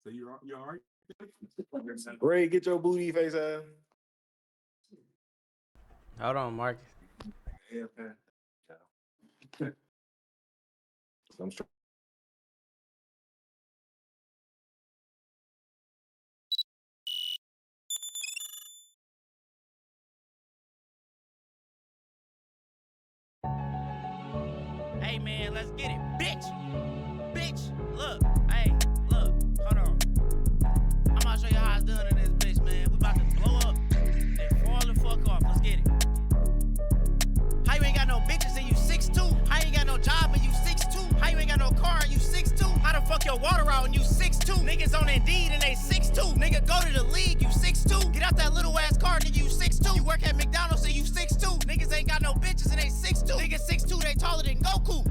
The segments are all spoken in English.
So you all right? Ray, get your booty face out. Hold on, Marcus. Yeah, man. I'm sure. Hey man, let's get it, bitch. Bitch, look, hey, look, hold on. I'm about to show you how it's done in this bitch, man. We about to blow up and fall the fuck off. Let's get it. How you ain't got no bitches and you 6'2"? How you ain't got no job and you 6'2"? How you ain't got no car and you 6'2"? How the fuck your water out and you 6'2"? Niggas on Indeed and they 6'2". Nigga, go to the league, you 6'2". Get out that little ass car, nigga, you 6'2". You work at McDonald's and you 6'2". Niggas ain't got no bitches and they 6'2". Niggas 6'2", they taller than Goku.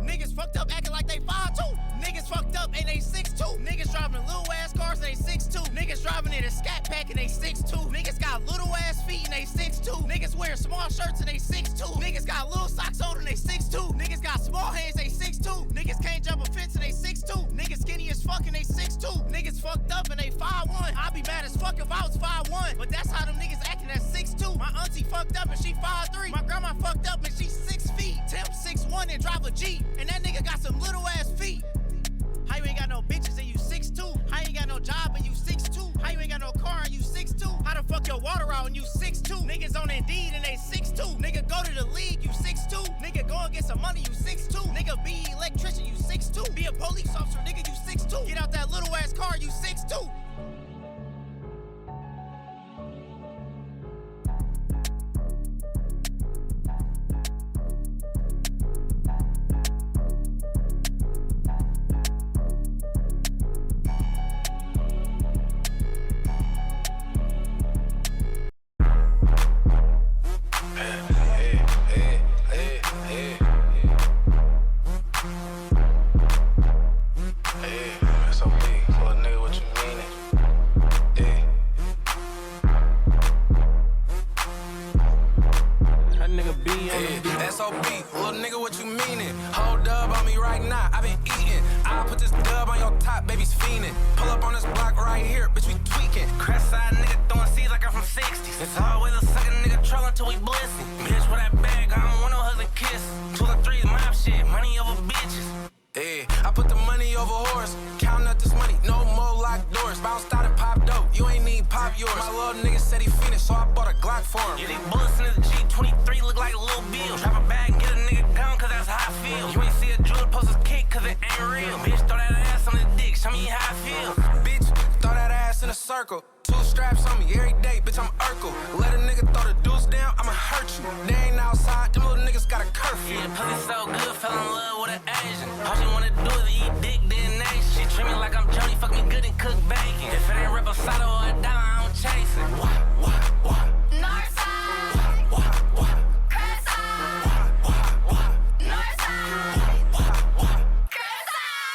Niggas fucked up acting like they 5'2". Niggas fucked up and they 6'2". Niggas driving little ass cars and they 6'2". Niggas driving in a scat pack and they 6'2". Niggas got little ass feet and they 6'2". Niggas wear small shirts and they 6'2". Niggas got little socks on and they 6'2". Niggas got small hands, they 6'2". Niggas can't jump a fence and they 6'2". Niggas skinny as fuck and they 6'2". Niggas fucked up and they 5'1". I'd be mad as fuck if I was 5'1". But that's how them niggas acting at 6'2". My auntie fucked up and she 5'3". My grandma fucked up and she 6 feet. Tim 6'1" and drive a Jeep. And that nigga got some little ass feet. How you ain't got no bitches and you 6'2"? How you ain't got no job and you 6'2"? How you ain't got no car and you 6'2"? How the fuck your water out and you 6'2"? Niggas on Indeed and they 6'2". Nigga, go to the league, you 6'2". Nigga, go and get some money, you 6'2". Nigga, be an electrician, you 6'2". Be a police officer, nigga, you 6'2". Get out that little ass car, you 6'2". SOB, little nigga, what you meaning? Hold dub on me right now, I been eating. I'll put this dub on your top, baby's fiending. Pull up on this block right here, bitch, we tweaking. Crest side nigga throwing seeds like I'm from 60s. It's always a sucker nigga trolling till we blissing. Bitch, with that bag, I don't want no hugs and kiss. 2 or 3 is mob shit, money over bitches. Yeah, I put the money over horse. Counting up this money, no more locked doors. Bounced out and popped dope, you ain't need pop yours. My little nigga said he finished, so I bought a Glock for him. Yeah, these bullets in his G23 look like a little bill. Drop a bag and get a nigga gone, cause that's how I feel. You ain't see a jewel post his kick, cause it ain't real. Bitch, throw that ass on the dick, show me how I feel. Bitch, throw that ass in a circle. 2 straps on me every day, bitch, I'm Urkel. Let a nigga throw the deuce down, I'ma hurt you. They ain't outside, them little niggas got a curfew. Yeah, pussy so good, fell in love with an Asian. All she wanna do is eat dick, then nation. She treat me like I'm Jody, fuck me good and cook bacon. If it ain't reposado or a dollar, I don't chase it. What? Northside. What?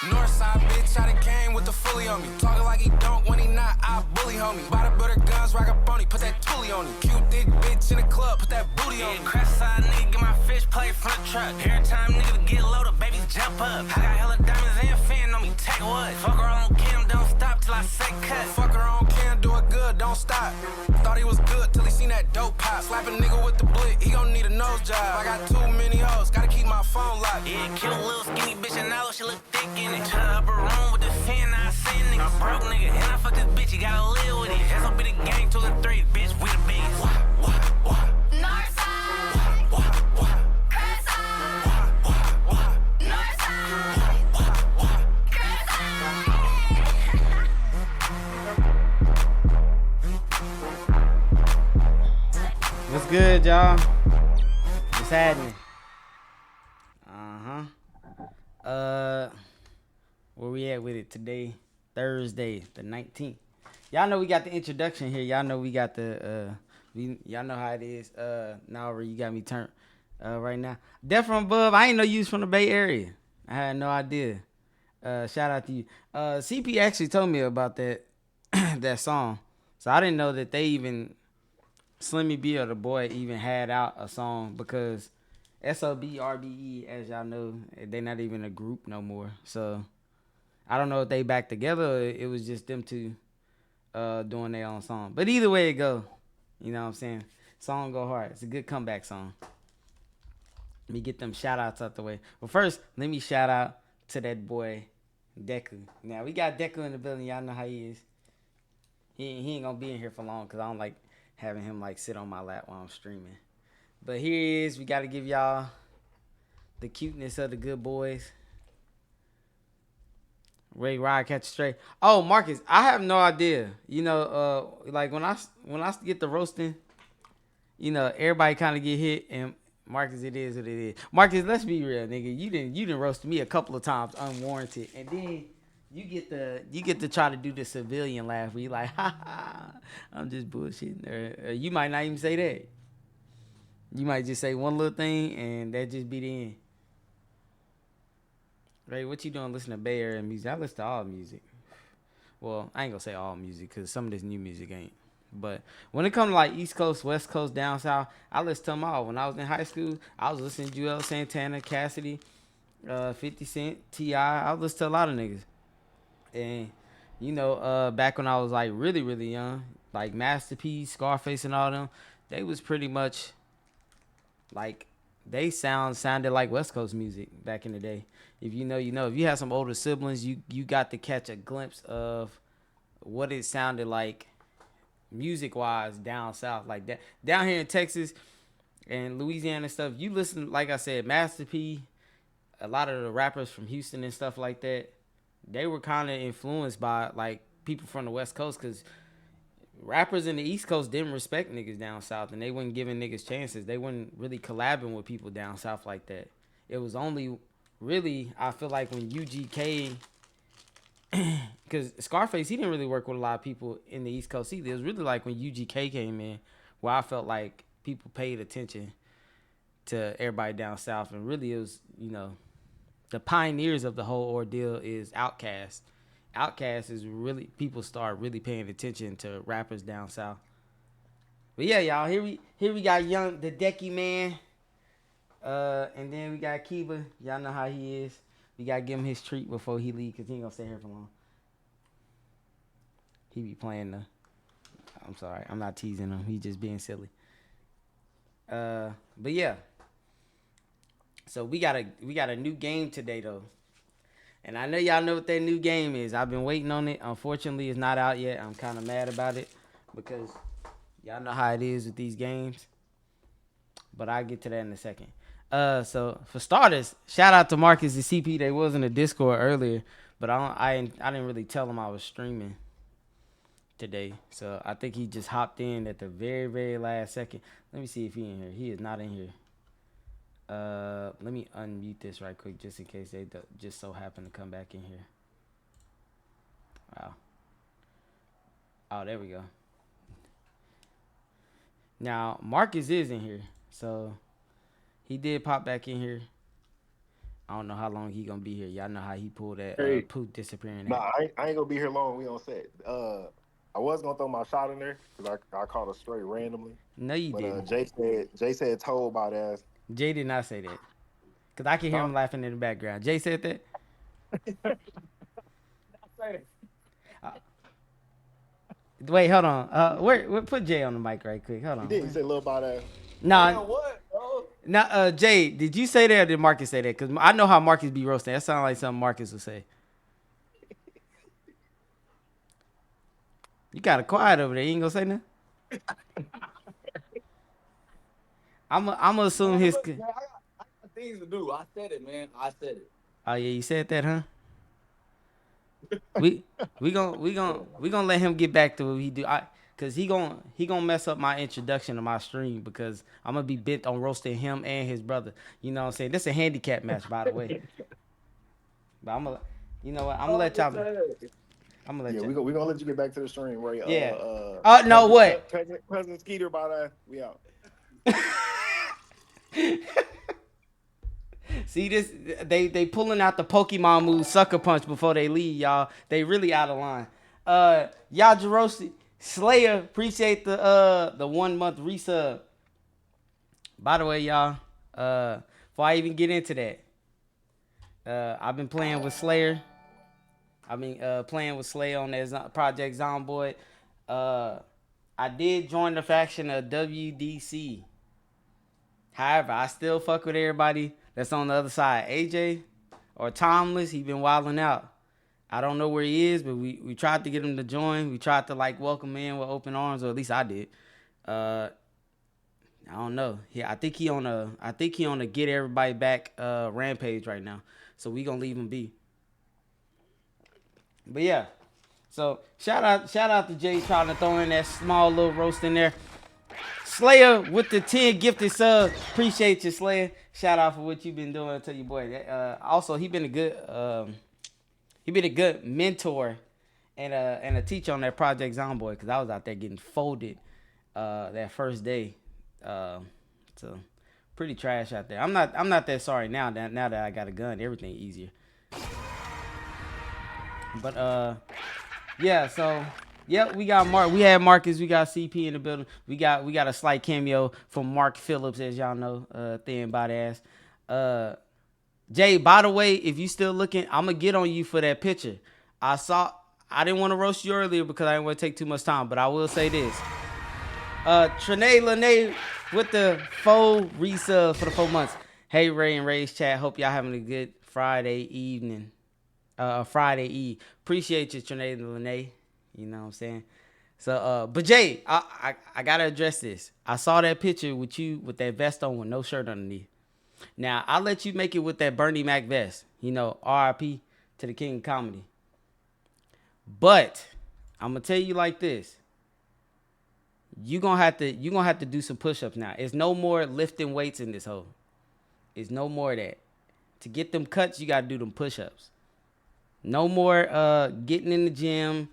Northside, bitch, I done came with the fully on me. Talking like he don't when he not, I bully homie. Buy the butter guns, rock up on me, put that toolie on him. Cute thick bitch in the club, put that booty on me. Crest side nigga, get my fish plate from the truck. Every time niggas get low, the babies jump up. I got hella diamonds and fan on me, take what? Fuck her on cam, don't stop till I say cut. Fuck her on cam, do it good, don't stop. Thought he was good till he seen that dope pop. Slap a nigga with the blick, he gon' need a nose job. I got too many hoes, gotta keep my phone locked. Yeah, kill a little skinny bitch and now she look thick in it. To the upper room with the fan, I see nigga. I'm broke nigga, and I fuck this bitch, you gotta live with it. SOB the gang, 2 and 3, bitch, we the biggest. What? Northside. What? Crest side. What? Northside. What? Crest side. What's good, y'all? What's happening? Where we at with it today? Thursday, the 19th. Y'all know we got the introduction here. Y'all know we got the y'all know how it is. Now you got me turned right now. Death from Above. I ain't know you was from the Bay Area. I had no idea. Shout out to you. CP actually told me about that that song. So I didn't know that they even Slimmy B or the Boy even had out a song, because SOB, RBE, as y'all know, they not even a group no more. So I don't know if they back together or it was just them two doing their own song. But either way it go, you know what I'm saying? Song go hard. It's a good comeback song. Let me get them shout outs out the way. But first, let me shout out to that boy Deku. Now we got Deku in the building. Y'all know how he is. He ain't gonna be in here for long because I don't like having him like sit on my lap while I'm streaming. But here he is. We got to give y'all the cuteness of the good boys. Ray Ride catch straight. Oh, Marcus, I have no idea. You know, like when I get the roasting, you know, everybody kind of get hit, and Marcus, it is what it is. Marcus, let's be real, nigga. You didn't roast me a couple of times unwarranted, and then you get to try to do the civilian laugh where you like, ha ha, I'm just bullshitting, or you might not even say that. You might just say one little thing, and that just be the end. Ray, what you doing listening to Bay Area music? I listen to all music. Well, I ain't gonna say all music because some of this new music ain't. But when it comes to like East Coast, West Coast, down south, I listen to them all. When I was in high school, I was listening to Joel Santana, Cassidy, 50 Cent, T.I. I was listening to a lot of niggas. And, you know, back when I was like really, really young, like Master P, Scarface and all them, they was pretty much like, they sounded like West Coast music back in the day. If you know, you know. If you have some older siblings, you got to catch a glimpse of what it sounded like music-wise down south. Like that. Down here in Texas and Louisiana and stuff, you listen, like I said, Master P, a lot of the rappers from Houston and stuff like that, they were kind of influenced by, like, people from the West Coast because rappers in the East Coast didn't respect niggas down south, and they wasn't giving niggas chances. They wasn't really collabing with people down south like that. It was only really, I feel like, when UGK, because Scarface, he didn't really work with a lot of people in the East Coast either. It was really like when UGK came in, where I felt like people paid attention to everybody down south, and really it was, you know, the pioneers of the whole ordeal is Outkast. Outkast is really, people start really paying attention to rappers down south. But yeah, y'all, here we got the Decky man. And then we got Kiba. Y'all know how he is. We gotta give him his treat before he leave, cause he ain't gonna stay here for long. He be playing I'm sorry, I'm not teasing him. He just being silly. But yeah. So we got a new game today though. And I know y'all know what that new game is. I've been waiting on it. Unfortunately, it's not out yet. I'm kind of mad about it because y'all know how it is with these games. But I'll get to that in a second. So for starters, shout out to Marcus and CP. They was in the Discord earlier, but I didn't really tell him I was streaming today. So I think he just hopped in at the very, very last second. Let me see if he in here. He is not in here. Let me unmute this right quick just in case they just so happen to come back in here. Wow. Oh, there we go. Now, Marcus is in here, so he did pop back in here. I don't know how long he gonna be here. Y'all know how he pulled that Poot disappearing. Nah, I ain't gonna be here long. We on set. I was gonna throw my shot in there because I caught a straight randomly. No, you didn't. Jay said told about ass. Jay did not say that. Cause I can hear him laughing in the background. Jay said that. Wait, hold on. Where put Jay on the mic right quick. Hold on. He did. He said a little about ass. No. What? Now, Jay, did you say that or did Marcus say that? Because I know how Marcus be roasting. That sounds like something Marcus would say. You got it quiet over there. You ain't gonna say nothing? I'm gonna assume his. Man, I got things to do. I said it, man. I said it. Oh yeah, you said that, huh? we gonna let him get back to what he do. Cause he gonna mess up my introduction to my stream because I'm gonna be bent on roasting him and his brother. You know what I'm saying? This is a handicap match, by the way. But I'm gonna let y'all. I'm gonna let we gonna let you get back to the stream, Ray. Yeah. No, what? President Skeeter about that. We out. See this? They pulling out the Pokemon move sucker punch before they leave, y'all. They really out of line. Y'all Jerosi Slayer, appreciate the 1 month resub. By the way, y'all, before I even get into that, I've been playing with Slayer. Playing with Slay on that Project Zomboid. I did join the faction of WDC. However, I still fuck with everybody that's on the other side. AJ or Tomless, he been wilding out. I don't know where he is, but we tried to get him to join. We tried to welcome him in with open arms, or at least I did. I don't know. I think he on a get everybody back rampage right now. So we gonna leave him be. But yeah. So shout out to Jay trying to throw in that small little roast in there. Slayer with the 10 gifted subs. Appreciate you, Slayer. Shout out for what you've been doing to your boy. Also, he been a good mentor and a teacher on that Project Zomboid, because I was out there getting folded that first day. So pretty trash out there. I'm not that sorry now that I got a gun. Everything easier. But yeah, so yep, we got Mark. We had Marcus. We got CP in the building. We got a slight cameo from Mark Phillips, as y'all know, thin body ass. Jay, by the way, if you still looking, I'm gonna get on you for that picture. I didn't want to roast you earlier because I didn't want to take too much time, but I will say this. Trinae Lene with the 4 resubs for the 4 months. Hey, Ray and Ray's chat. Hope y'all having a good Friday evening. Friday Eve. Appreciate you, Trinae Lene. You know what I'm saying? So, but Jay, I gotta address this. I saw that picture with you with that vest on with no shirt underneath. Now, I'll let you make it with that Bernie Mac vest. You know, RIP to the King of Comedy. But I'm gonna tell you like this. You're gonna have to do some push-ups now. It's no more lifting weights in this hole. It's no more of that. To get them cuts, you gotta do them push-ups. No more getting in the gym,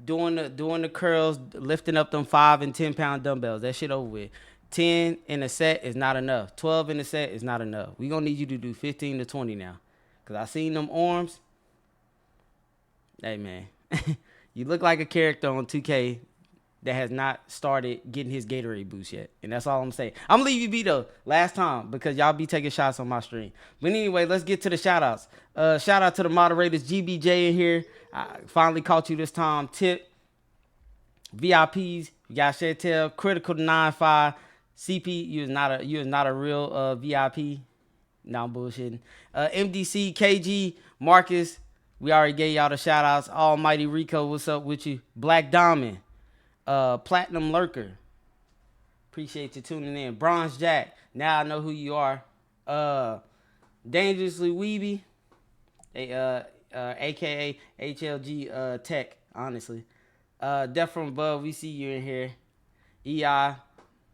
doing the curls, lifting up them 5 and 10 pound dumbbells. That shit over with. 10 in a set is not enough. 12 in a set is not enough. We gonna need you to do 15 to 20 now. Cause I seen them arms. Hey man, you look like a character on 2K that has not started getting his Gatorade boost yet. And that's all I'm saying. I'm gonna leave you be though, last time, because y'all be taking shots on my stream. But anyway, let's get to the shout outs. Shout out to the moderators, GBJ in here. I finally caught you this time. Tip, VIPs, you got Chantel, Critical 95, CP, you is not a real VIP. No, I'm bullshitting. MDC, KG, Marcus, we already gave y'all the shout outs. Almighty Rico, what's up with you? Black Diamond. Platinum Lurker, appreciate you tuning in. Bronze Jack, now I know who you are. Dangerously Weeby, aka HLG Tech, honestly. Death from Above, we see you in here. EI,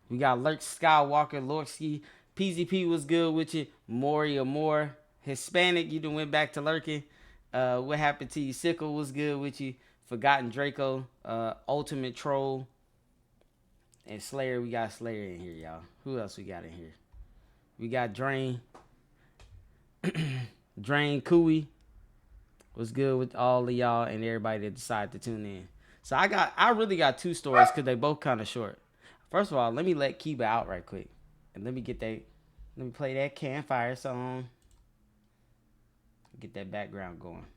we got Lurk Skywalker, Lorksky, PZP was good with you. Maury Amore, Hispanic, you done went back to lurking. What happened to you? Sickle was good with you. Forgotten Draco, Ultimate Troll, and Slayer. We got Slayer in here, y'all. Who else we got in here? We got Drain. Drain Cooey. What's good with all of y'all and everybody that decided to tune in. So I really got 2 stories because they both kind of short. First of all, let me let Kiba out right quick. And let me play that campfire song. Get that background going.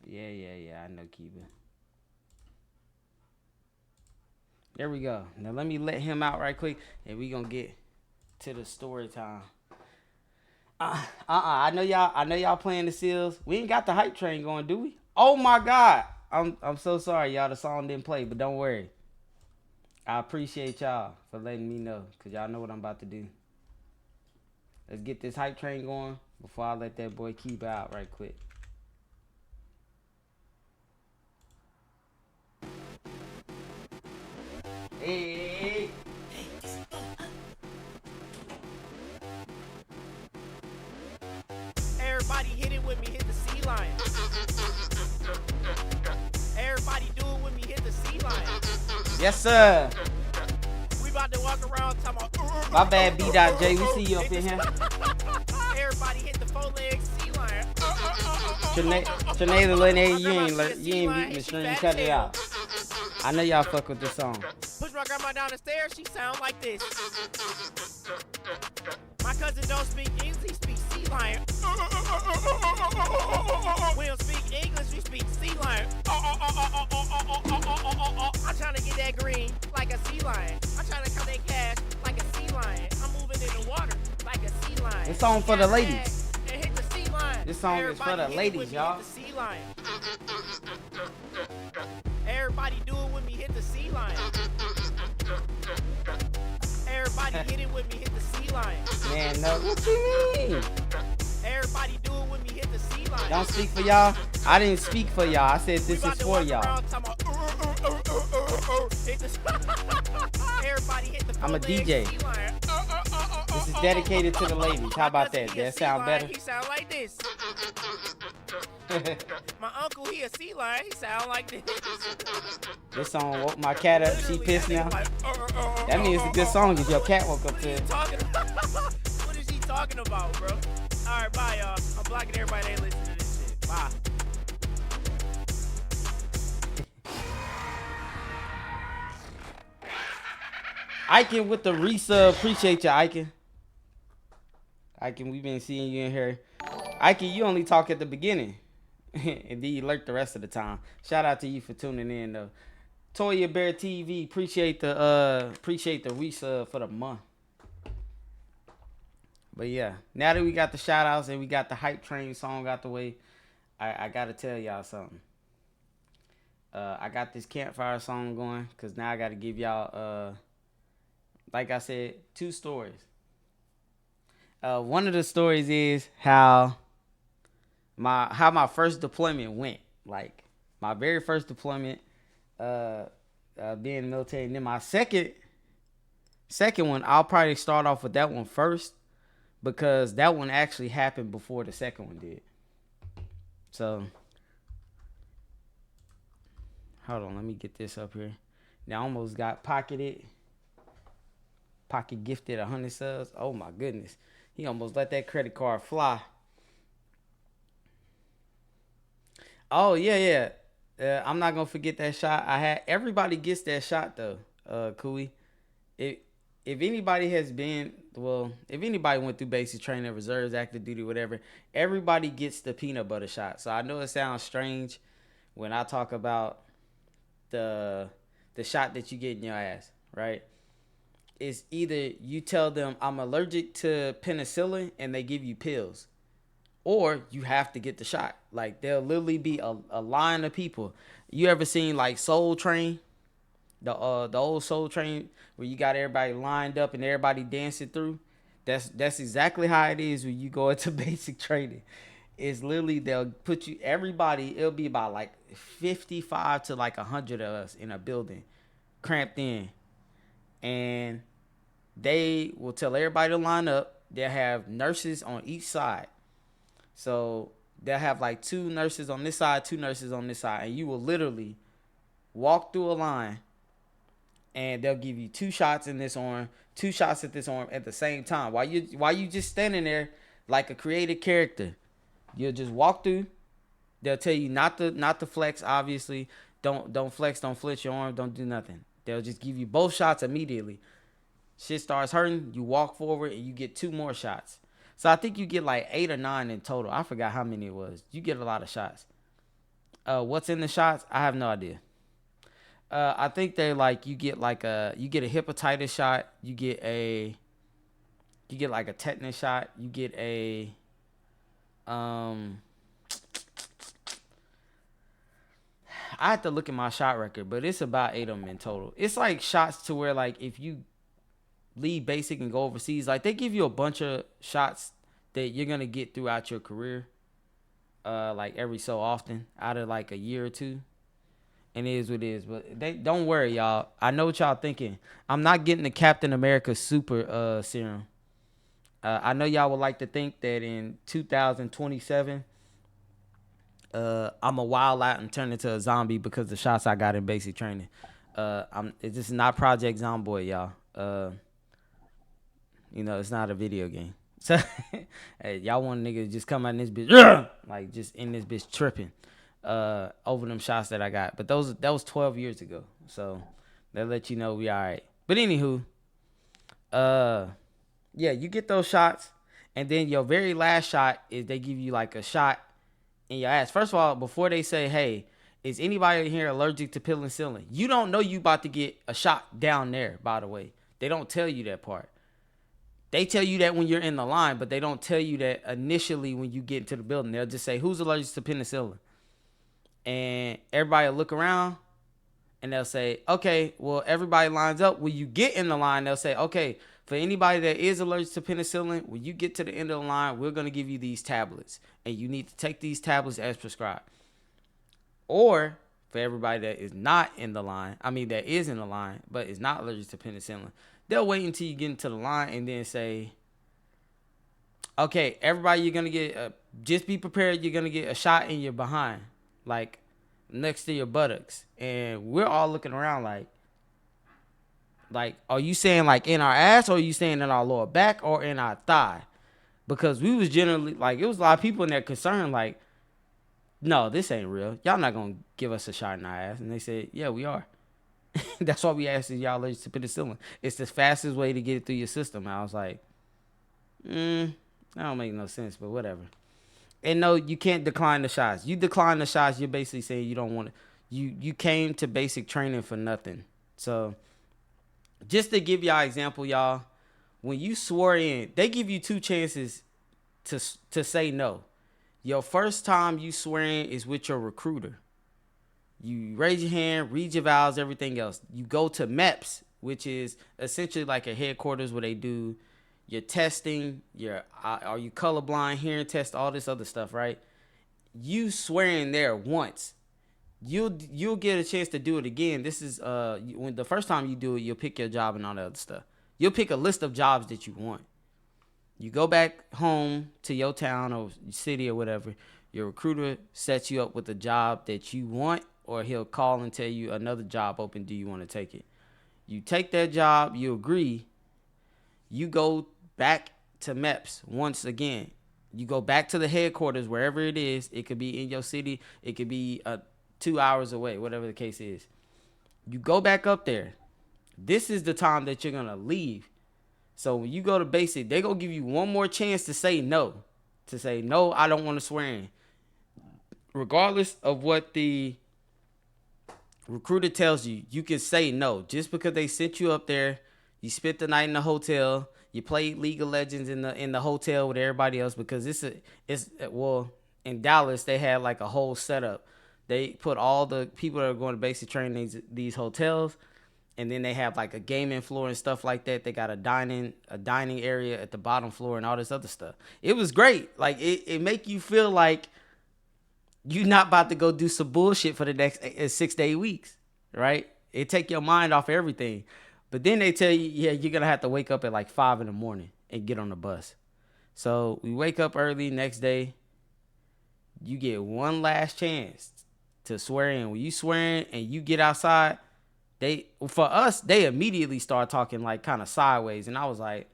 Yeah, I know Kiba. There we go. Now let me let him out right quick, and we gonna get to the story time. I know y'all playing the seals. We ain't got the hype train going, do we? Oh my God. I'm so sorry, y'all. The song didn't play, but don't worry. I appreciate y'all for letting me know, because y'all know what I'm about to do. Let's get this hype train going before I let that boy Kiba out right quick. Hey. Everybody hit it with me, hit the sea lion. Everybody do it with me, hit the sea lion. Yes, sir. We about to walk around talking about. My bad, B.J. We see you up in here. Everybody hit the 4-leg sea lion. Trinae Lene, you ain't beating the stream. Cut it out. I know y'all fuck with this song. Push my grandma down the stairs, she sound like this. My cousin don't speak English, he speaks sea lion. We don't speak English, we speak sea lion. I'm trying to get that green like a sea lion. I'm trying to count that cash like a sea lion. I'm moving in the water like a sea lion. This song for the ladies. And hit the sea lion. This song is for the Everybody hit it ladies, with me, y'all. hit the sea lion. Everybody do it with me, hit the sea lion. Everybody hit it with me, hit the sea lion. Man, no. What you mean? Everybody do it with me, hit the sea lion. Don't speak for y'all. I didn't speak for y'all. I said this is for y'all. Everybody hit the I'm a DJ. sea lion. This is dedicated to the ladies. How about that? He a That sea sound lion, better? He sound like this. My uncle, he a sea lion. He sound like this. This song woke my cat up. She pissed now. That means it's a good song if your cat woke up to it. What is he talking about, bro? All right, bye, y'all. I'm blocking everybody that ain't listening to this shit. Bye. Iken with the resub. Appreciate you, Iken. Iken, we've been seeing you in here. Iken, you only talk at the beginning. And then you lurk the rest of the time. Shout out to you for tuning in, though. Toya Bear TV, appreciate the resub for the month. But yeah, now that we got the shout outs and we got the hype train song out the way, I gotta tell y'all something. I got this campfire song going because now I gotta give y'all like I said, 2 stories. One of the stories is how my first deployment went. Like my very first deployment, being in the military, and then my second one, I'll probably start off with that one first because that one actually happened before the second one did. So hold on, let me get this up here. Now I almost got pocket gifted 100 subs. Oh my goodness. He almost let that credit card fly. Oh yeah. I'm not gonna forget that shot I had. Everybody gets that shot though, Kui. If anybody went through basic training, reserves, active duty, whatever, everybody gets the peanut butter shot. So I know it sounds strange when I talk about the shot that you get in your ass, right? It's either you tell them I'm allergic to penicillin and they give you pills, or you have to get the shot. Like there'll literally be a line of people. You ever seen like Soul Train? The old Soul Train where you got everybody lined up and everybody dancing through? That's exactly how it is when you go into basic training. It's literally they'll put you it'll be about like 55 to like 100 of us in a building, cramped in. And they will tell everybody to line up. They'll have nurses on each side. So they'll have like 2 nurses on this side, 2 nurses on this side. And you will literally walk through a line and they'll give you 2 shots in this arm, 2 shots at this arm at the same time. While you just standing there like a created character. You'll just walk through. They'll tell you not to flex, obviously. Don't flex, don't flinch your arm, don't do nothing. They'll just give you both shots immediately. Shit starts hurting, you walk forward, and you get 2 more shots. So I think you get like 8 or 9 in total. I forgot how many it was. You get a lot of shots. What's in the shots? I have no idea. I think they like you get a hepatitis shot. You get like a tetanus shot. You get a I have to look at my shot record, but it's about 8 of them in total. It's like shots to where like if you leave basic and go overseas, like they give you a bunch of shots that you're gonna get throughout your career, like every so often out of like a year or 2. And it is what it is. But don't worry, y'all. I know what y'all thinking. I'm not getting the Captain America super serum. I know y'all would like to think that in 2027, I'm a wild out and turn into a zombie because of the shots I got in basic training. This is not Project Zomboid, y'all. It's not a video game. So, hey, y'all want a nigga to just come out in this bitch, like just in this bitch tripping. over them shots that I got. But that was 12 years ago. So that let you know we all right. But anywho, yeah, you get those shots, and then your very last shot is they give you like a shot in your ass. First of all, before they say, hey, is anybody here allergic to penicillin? You don't know you about to get a shot down there, by the way. They don't tell you that part. They tell you that when you're in the line, but they don't tell you that initially when you get into the building. They'll just say, who's allergic to penicillin? And everybody will look around, and they'll say, okay, well, everybody lines up. When you get in the line, they'll say, okay, for anybody that is allergic to penicillin, when you get to the end of the line, we're going to give you these tablets, and you need to take these tablets as prescribed. Or for everybody that is not in the line, that is in the line, but is not allergic to penicillin, they'll wait until you get into the line and then say, okay, everybody, you're going to get, just be prepared, you're going to get a shot in your behind, like next to your buttocks. And we're all looking around like, are you saying like in our ass, or are you saying in our lower back, or in our thigh? Because we was generally, like, it was a lot of people in there concerned, like, no, this ain't real. Y'all not going to give us a shot in our ass. And they said, yeah, we are. That's why we asked, is y'all allergic to penicillin? It's the fastest way to get it through your system. I was like, that don't make no sense, but whatever. And no, you can't decline the shots. You decline the shots, you're basically saying you don't want it. You came to basic training for nothing. So just to give y'all an example, y'all, when you swore in, they give you 2 chances to say no. Your first time you swear in is with your recruiter. You raise your hand, read your vows, everything else. You go to MEPS, which is essentially like a headquarters where they do your testing, are you colorblind, hearing test, all this other stuff, right? You swear in there once. You'll get a chance to do it again. This is when the first time you do it, you'll pick your job and all that other stuff. You'll pick a list of jobs that you want. You go back home to your town or city or whatever. Your recruiter sets you up with a job that you want, or he'll call and tell you another job open. Do you want to take it? You take that job. You agree. You go back to MEPS once again. You go back to the headquarters, wherever it is. It could be in your city. It could be 2 hours away, whatever the case is. You go back up there. This is the time that you're going to leave. So when you go to basic, they going to give you one more chance to say no. To say, no, I don't want to swear in. Regardless of what the recruiter tells you, you can say no. Just because they sent you up there, you spent the night in the hotel, you played League of Legends in the hotel with everybody else, because well, in Dallas, they had like a whole setup. They put all the people that are going to basic training these hotels, and then they have like a gaming floor and stuff like that. They got a dining area at the bottom floor and all this other stuff. It was great. Like it make you feel like you're not about to go do some bullshit for the next 6 to 8 weeks, right? It take your mind off everything. But then they tell you, yeah, you're going to have to wake up at like 5 in the morning and get on the bus. So we wake up early next day. You get one last chance to swear in. When you swear in and you get outside, for us, they immediately start talking like kind of sideways. And I was like,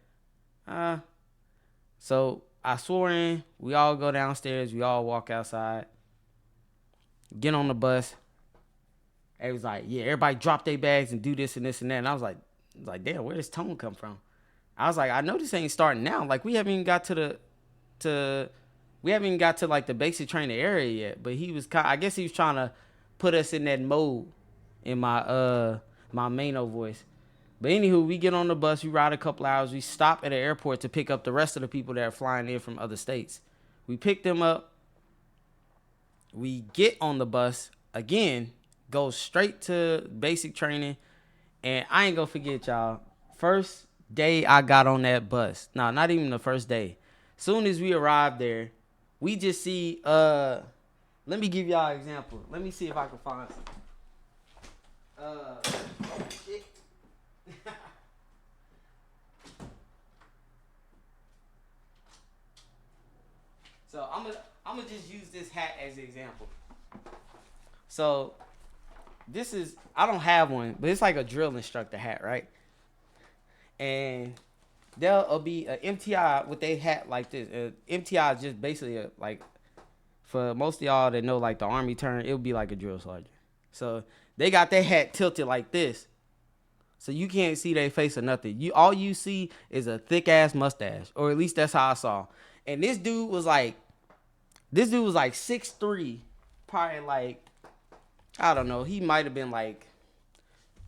So I swore in. We all go downstairs. We all walk outside. Get on the bus. It was like, yeah, everybody drop their bags and do this and this and that. And I was like, damn, where does tone come from? I was like, I know this ain't starting now. Like, we haven't even got to like the basic training area yet. But he was I guess he was trying to put us in that mode in my my Mano voice. But anywho, we get on the bus, we ride a couple hours, we stop at an airport to pick up the rest of the people that are flying in from other states. We pick them up. We get on the bus again, go straight to basic training, and I ain't gonna forget, y'all. First day I got on that bus. No, not even the first day. Soon as we arrived there, we just see, let me give y'all an example. Let me see if I can find shit. So I'm gonna just use this hat as an example. So this is, I don't have one, but it's like a drill instructor hat, right? And there'll be an MTI with a hat like this. MTI is just basically like for most of y'all that know like the Army term, it would be like a drill sergeant. So they got their hat tilted like this. So you can't see their face or nothing. All you see is a thick ass mustache. Or at least that's how I saw. And this dude was like 6'3", probably like, I don't know, he might have been like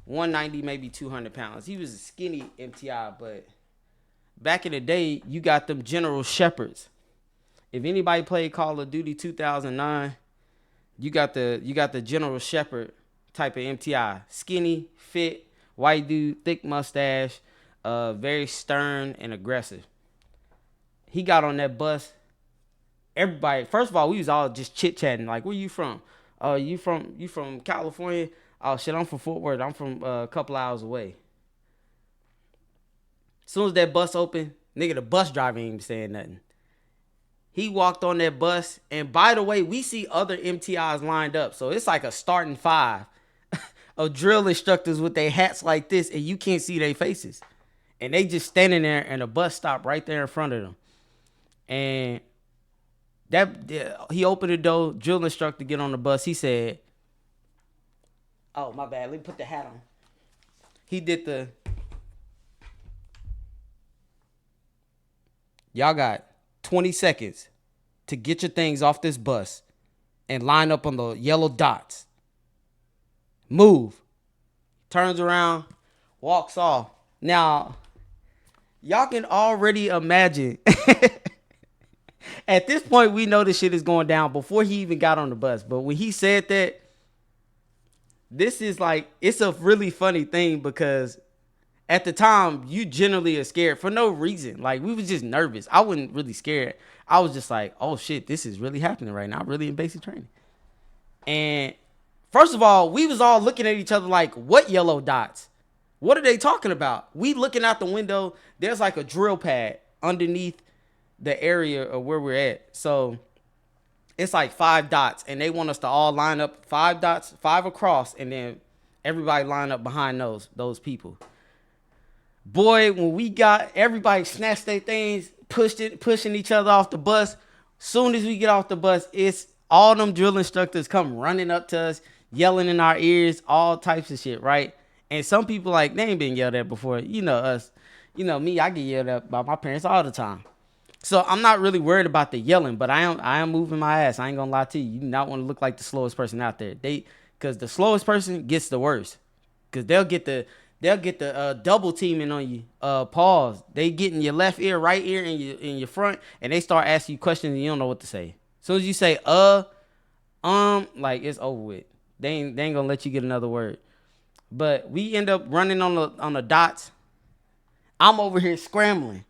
190, maybe 200 pounds. He was a skinny MTI, but back in the day, you got them General Shepherds. If anybody played Call of Duty 2009, you got the General Shepherd type of MTI. Skinny, fit, white dude, thick mustache, very stern and aggressive. He got on that bus. Everybody, first of all, we was all just chit-chatting. Like, where you from? Oh, you from California? Oh, shit, I'm from Fort Worth. I'm from a couple hours away. As soon as that bus opened, nigga, the bus driver ain't even saying nothing. He walked on that bus, and by the way, we see other MTIs lined up. So it's like a starting five of drill instructors with their hats like this, and you can't see their faces. And they just standing there, and the bus stopped right there in front of them. And he opened the door, drill instructor get on the bus. He said, oh, my bad, let me put the hat on. He did y'all got 20 seconds to get your things off this bus and line up on the yellow dots. Move. Turns around, walks off. Now, y'all can already imagine. At this point, we know this shit is going down before he even got on the bus. But when he said that, this is like, it's a really funny thing because at the time, you generally are scared for no reason. Like, we was just nervous. I wasn't really scared. I was just like, oh shit, this is really happening right now. I'm really in basic training. And first of all, we was all looking at each other like, what yellow dots? What are they talking about? We looking out the window. There's like a drill pad underneath the area of where we're at. So it's like 5 dots, and they want us to all line up 5 dots, 5 across, and then everybody line up behind those people. Boy, when we got everybody snatched their things, pushing each other off the bus. Soon as we get off the bus, it's all them drill instructors come running up to us, yelling in our ears, all types of shit, right? And some people like, they ain't been yelled at before. You know us. You know me, I get yelled at by my parents all the time. So I'm not really worried about the yelling, but I am moving my ass. I ain't gonna lie to you. You do not want to look like the slowest person out there. Because the slowest person gets the worst. Because they'll get the double teaming on you. Pause. They get in your left ear, right ear, in your front, and they start asking you questions and you don't know what to say. As soon as you say like it's over with. They ain't gonna let you get another word. But we end up running on the dots. I'm over here scrambling,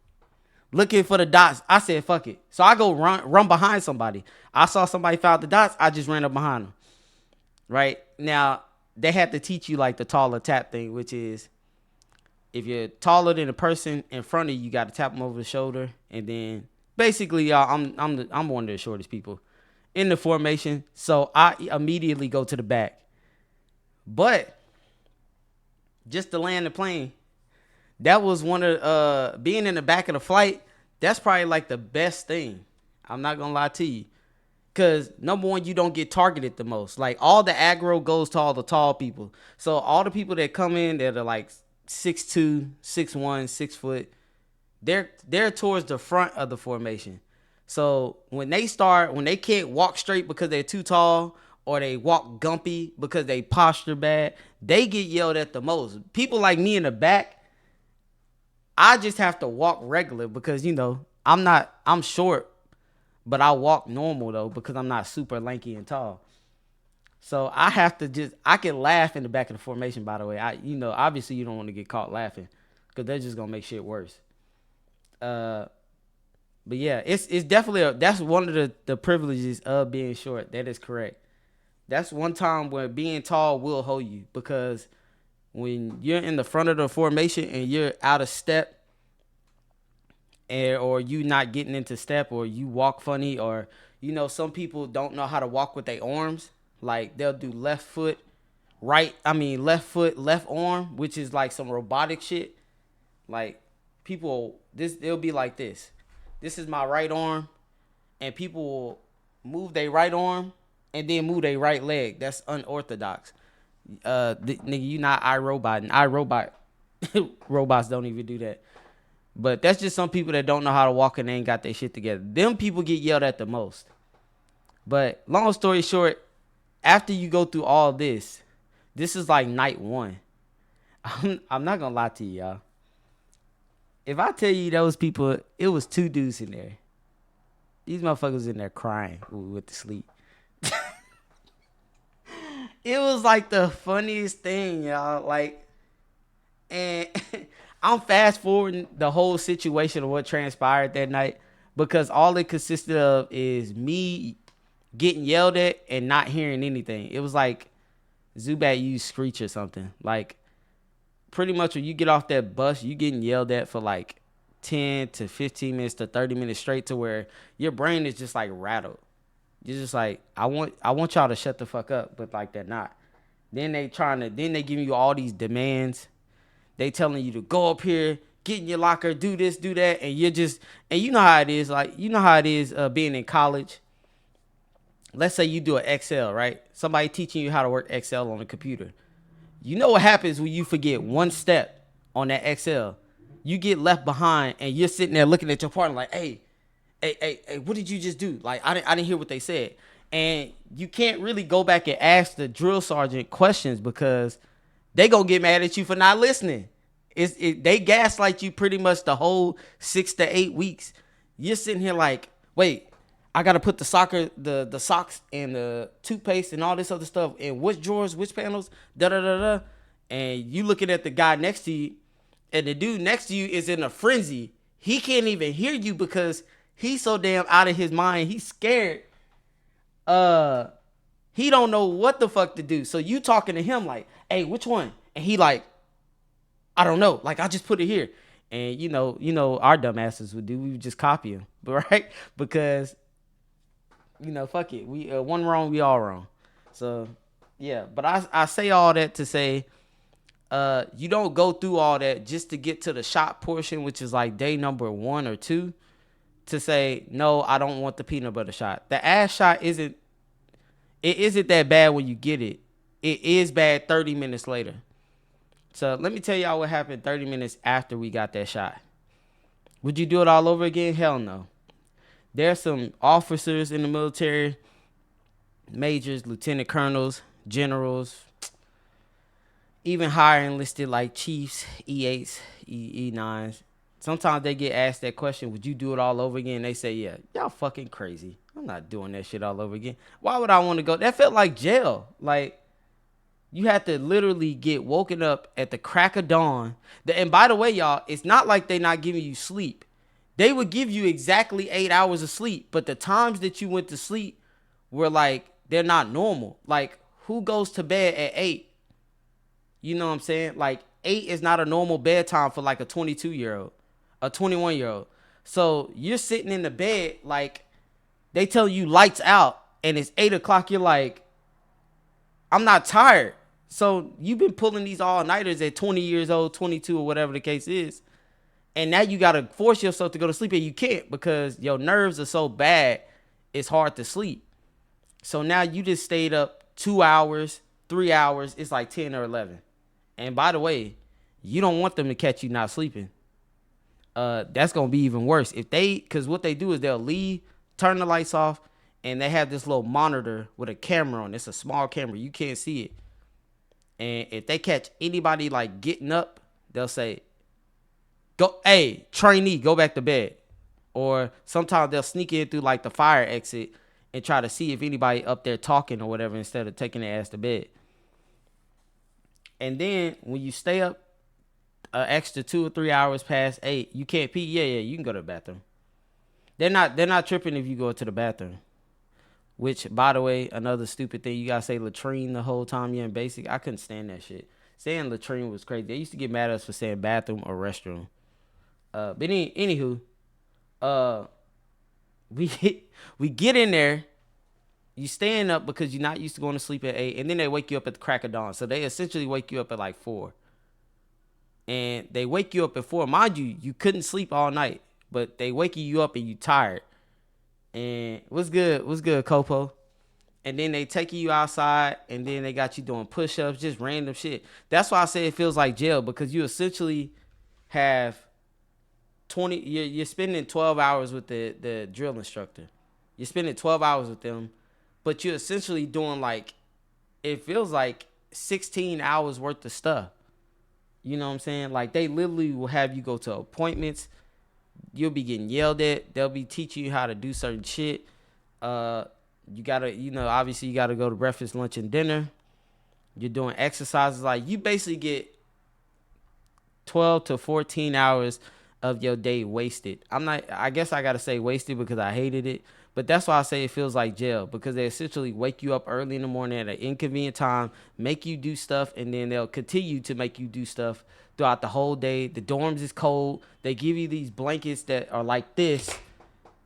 looking for the dots. I said, fuck it. So I go run behind somebody. I saw somebody found the dots. I just ran up behind them. Right? Now, they had to teach you like the taller tap thing, which is if you're taller than the person in front of you, you got to tap them over the shoulder. And then basically, y'all, I'm one of the shortest people in the formation. So I immediately go to the back. But just to land the plane, that was one of being in the back of the flight. That's probably like the best thing. I'm not gonna lie to you, cause number one, you don't get targeted the most. Like all the aggro goes to all the tall people. So all the people that come in that are like 6'2", 6'1", 6 foot, they're towards the front of the formation. So when they can't walk straight because they're too tall, or they walk gumpy because they posture bad, they get yelled at the most. People like me in the back, I just have to walk regular because, you know, I'm short, but I walk normal though because I'm not super lanky and tall. So I can laugh in the back of the formation, by the way. Obviously you don't want to get caught laughing because they're just going to make shit worse. But yeah, it's definitely, that's one of the privileges of being short. That is correct. That's one time where being tall will hold you, because when you're in the front of the formation and you're out of step, or you not getting into step, or you walk funny, or, you know, some people don't know how to walk with their arms. Like they'll do left foot, left arm, which is like some robotic shit. Like they'll be like this. This is my right arm, and people will move their right arm and then move their right leg. That's unorthodox. Nigga, you not iRobot, and iRobot robots don't even do that. But that's just some people that don't know how to walk and they ain't got their shit together. Them people get yelled at the most. But long story short, after you go through all this is like night one. I'm not gonna lie to you, y'all. If I tell you those people, it was 2 dudes in there. These motherfuckers in there crying when we went to sleep. It was like the funniest thing, y'all. Like, and I'm fast forwarding the whole situation of what transpired that night because all it consisted of is me getting yelled at and not hearing anything. It was like Zubat used Screech or something. Like, pretty much when you get off that bus, you getting yelled at for like 10 to 15 minutes to 30 minutes straight to where your brain is just like rattled. You're just like, I want y'all to shut the fuck up, but like they're not. Then they giving you all these demands. They telling you to go up here, get in your locker, do this, do that, and you know how it is. Like, you know how it is being in college. Let's say you do an Excel, right? Somebody teaching you how to work Excel on a computer. You know what happens when you forget one step on that Excel? You get left behind and you're sitting there looking at your partner like, hey, what did you just do? Like, I didn't hear what they said. And you can't really go back and ask the drill sergeant questions because they gonna get mad at you for not listening. They gaslight you pretty much the whole 6 to 8 weeks. You're sitting here like, wait, I gotta put the socks and the toothpaste and all this other stuff in which drawers, which panels, da-da-da-da. And you looking at the guy next to you, and the dude next to you is in a frenzy. He can't even hear you because he's so damn out of his mind. He's scared. He don't know what the fuck to do. So you talking to him like, hey, which one? And he like, I don't know. Like, I just put it here. And you know, our dumbasses would do. We would just copy him, right? Because, fuck it. We one wrong, we all wrong. So yeah. But I say all that to say, you don't go through all that just to get to the shot portion, which is like day number 1 or 2, to say, no, I don't want the peanut butter shot. The ass shot isn't that bad when you get it. It is bad 30 minutes later. So let me tell y'all what happened 30 minutes after we got that shot. Would you do it all over again? Hell no. There's some officers in the military, majors, lieutenant colonels, generals, even higher enlisted like chiefs, E8s, E9s. Sometimes they get asked that question, would you do it all over again? They say, yeah, y'all fucking crazy. I'm not doing that shit all over again. Why would I want to go? That felt like jail. Like, you had to literally get woken up at the crack of dawn. And by the way, y'all, it's not like they're not giving you sleep. They would give you exactly 8 hours of sleep, but the times that you went to sleep were like, they're not normal. Like, who goes to bed at 8? You know what I'm saying? Like, 8 is not a normal bedtime for like a 22-year-old, a 21-year-old. So you're sitting in the bed, like, they tell you lights out, and it's 8 o'clock. You're like, I'm not tired. So you've been pulling these all-nighters at 20 years old, 22, or whatever the case is. And now you got to force yourself to go to sleep, and you can't because your nerves are so bad, it's hard to sleep. So now you just stayed up 2 hours, 3 hours. It's like 10 or 11. And by the way, you don't want them to catch you not sleeping. That's going to be even worse. Because what they do is they'll leave, turn the lights off, and they have this little monitor with a camera on. It's a small camera. You can't see it. And if they catch anybody like getting up, they'll say, "Go, hey, trainee, go back to bed." Or sometimes they'll sneak in through like the fire exit and try to see if anybody up there talking or whatever instead of taking their ass to bed. And then when you stay up an extra 2 or 3 hours past 8, you can't pee. Yeah, you can go to the bathroom. They're not tripping if you go to the bathroom. Which, by the way, another stupid thing, you gotta say latrine the whole time you're in basic. I couldn't stand that shit. Saying latrine was crazy. They used to get mad at us for saying bathroom or restroom. But anywho, we get in there. You staying up because you're not used to going to sleep at 8, and then they wake you up at the crack of dawn. So they essentially wake you up at like 4. And they wake you up at 4. Mind you, you couldn't sleep all night, but they waking you up and you tired. And what's good, Copo? And then they taking you outside, and then they got you doing push-ups, just random shit. That's why I say it feels like jail, because you essentially have 20. You're spending 12 hours with the drill instructor. You're spending 12 hours with them, but you're essentially doing like, it feels like 16 hours worth of stuff. You know what I'm saying? Like, they literally will have you go to appointments. You'll be getting yelled at. They'll be teaching you how to do certain shit. You gotta, obviously you gotta go to breakfast, lunch, and dinner. You're doing exercises. Like, you basically get 12 to 14 hours of your day wasted. I guess I gotta say wasted because I hated it. But that's why I say it feels like jail, because they essentially wake you up early in the morning at an inconvenient time, make you do stuff, and then they'll continue to make you do stuff throughout the whole day. The dorms is cold. They give you these blankets that are like this.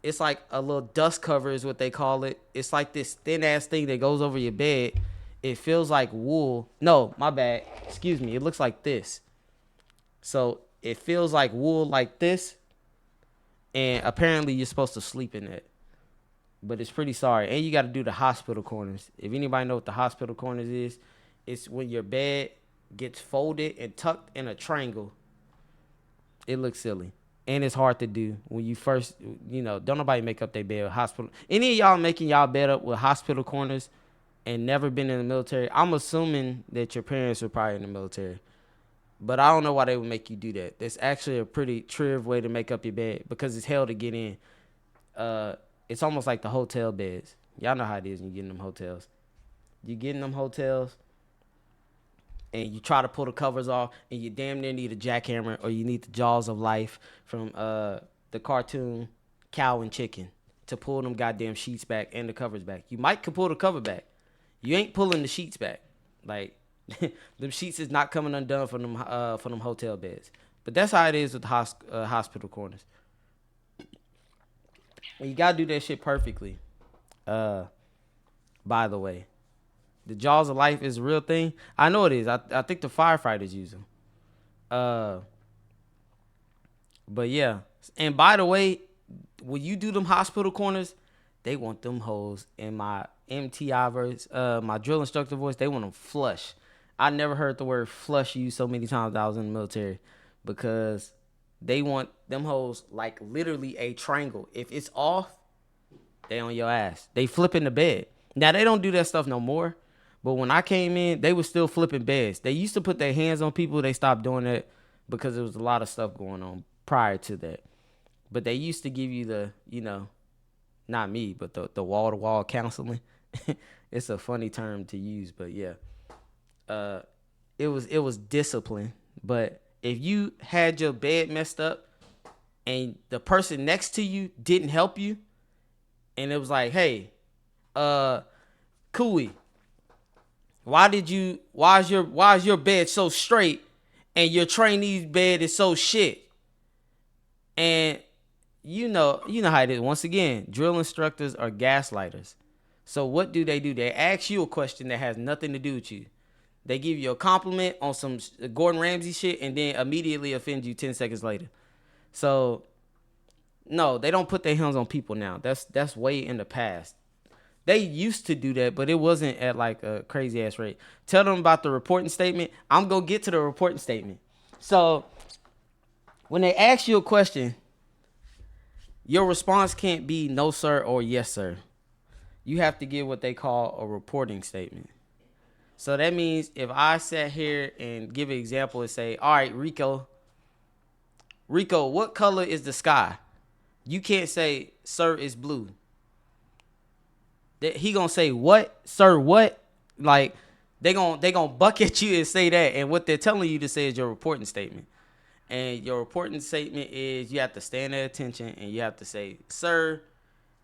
It's like a little dust cover is what they call it. It's like this thin ass thing that goes over your bed. It feels like wool. No, my bad. Excuse me. It looks like this. So it feels like wool like this. And apparently you're supposed to sleep in it. But it's pretty sorry. And you got to do the hospital corners. If anybody know what the hospital corners is, it's when your bed gets folded and tucked in a triangle. It looks silly. And it's hard to do when you first, don't nobody make up their bed with hospital. Any of y'all making y'all bed up with hospital corners and never been in the military? I'm assuming that your parents were probably in the military. But I don't know why they would make you do that. That's actually a pretty trivial way to make up your bed, because it's hell to get in. It's almost like the hotel beds. Y'all know how it is when you get in them hotels. You get in them hotels, and you try to pull the covers off, and you damn near need a jackhammer, or you need the Jaws of Life from the cartoon Cow and Chicken to pull them goddamn sheets back and the covers back. You might could pull the cover back. You ain't pulling the sheets back. Like, them sheets is not coming undone from them hotel beds. But that's how it is with the hospital corners. And you gotta do that shit perfectly. By the way, the Jaws of Life is a real thing. I know it is. I think the firefighters use them. But yeah. And by the way, when you do them hospital corners, they want them hoes in my MTI verse, my drill instructor voice. They want them flush. I never heard the word flush used so many times that I was in the military, because they want them hoes like literally a triangle. If it's off, they on your ass. They flipping the bed. Now, they don't do that stuff no more. But when I came in, they were still flipping beds. They used to put their hands on people. They stopped doing that because there was a lot of stuff going on prior to that. But they used to give you the, not me, but the wall-to-wall counseling. It's a funny term to use, but yeah. It was discipline. But if you had your bed messed up and the person next to you didn't help you, and it was like, hey, Cooey, why is your bed so straight and your trainee's bed is so shit? And you know how it is. Once again, drill instructors are gaslighters. So what do? They ask you a question that has nothing to do with you. They give you a compliment on some Gordon Ramsay shit and then immediately offend you 10 seconds later. So, no, they don't put their hands on people now. That's way in the past. They used to do that, but it wasn't at like a crazy ass rate. Tell them about the reporting statement. I'm going to get to the reporting statement. So, when they ask you a question, your response can't be no, sir, or yes, sir. You have to give what they call a reporting statement. So that means if I sat here and give an example and say, all right, Rico, what color is the sky? You can't say, sir, it's blue. He gonna say, what? Sir, what? Like, they gonna buck at you and say that. And what they're telling you to say is your reporting statement. And your reporting statement is you have to stand at attention and you have to say, sir,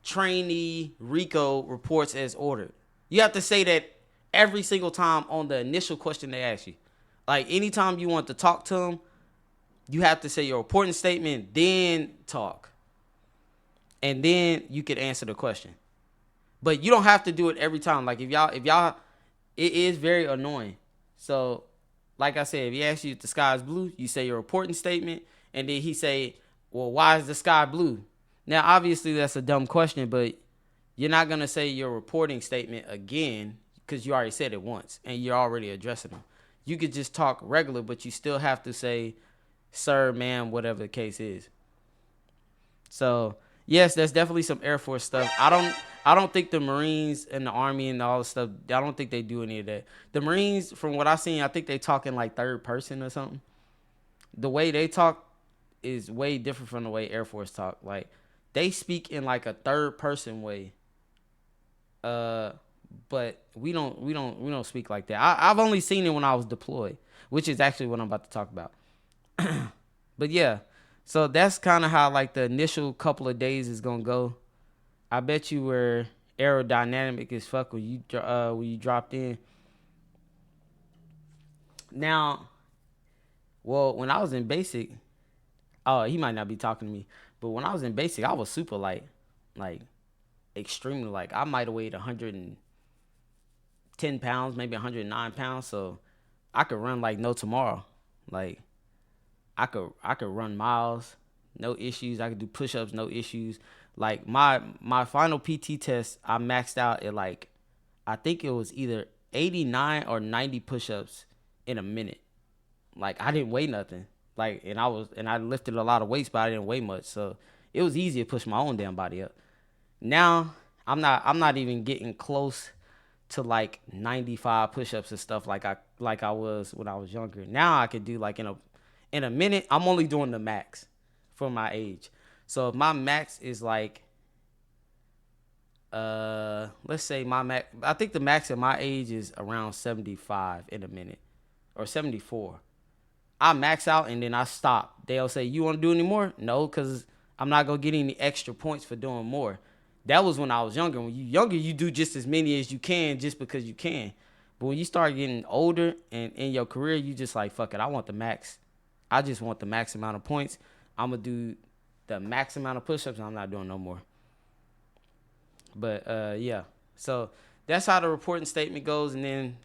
trainee Rico reports as ordered. You have to say that every single time on the initial question they ask you. Like, anytime you want to talk to them, you have to say your reporting statement, then talk. And then you could answer the question. But you don't have to do it every time. Like, if y'all, it is very annoying. So, like I said, if he asks you if the sky is blue, you say your reporting statement, and then he say, well, why is the sky blue? Now, obviously, that's a dumb question, but you're not going to say your reporting statement again because you already said it once and you're already addressing them. You could just talk regular, but you still have to say, sir, ma'am, whatever the case is. So, yes, there's definitely some Air Force stuff. I don't think the Marines and the Army and all the stuff, I don't think they do any of that. The Marines, from what I've seen, I think they talk in like third person or something. The way they talk is way different from the way Air Force talk. Like, they speak in like a third person way. But we don't speak like that. I've only seen it when I was deployed, which is actually what I'm about to talk about. But yeah, so that's kind of how like the initial couple of days is gonna go. I bet you were aerodynamic as fuck when you dropped in. Now, well, when I was in basic, oh, he might not be talking to me, but when I was in basic, I was super light, like extremely light. I might have weighed 110 pounds, maybe 109 pounds, so I could run like no tomorrow. Like, I could run miles, no issues. I could do push-ups, no issues. Like, my final PT test, I maxed out at like, I think it was either 89 or 90 push-ups in a minute. Like, I didn't weigh nothing. Like, and I lifted a lot of weights, but I didn't weigh much. So it was easy to push my own damn body up. Now I'm not even getting close to like 95 push-ups and stuff like I was when I was younger. Now I could do like in a minute. I'm only doing the max for my age. So if my max is like, let's say my max, I think the max at my age is around 75 in a minute or 74. I max out and then I stop. They'll say, you want to do any more? No, because I'm not going to get any extra points for doing more. That was when I was younger. When you're younger, you do just as many as you can just because you can. But when you start getting older and in your career, you just like, fuck it, I want the max. I just want the max amount of points. I'm going to do the max amount of push-ups and I'm not doing no more. But, yeah. So that's how the reporting statement goes. And then,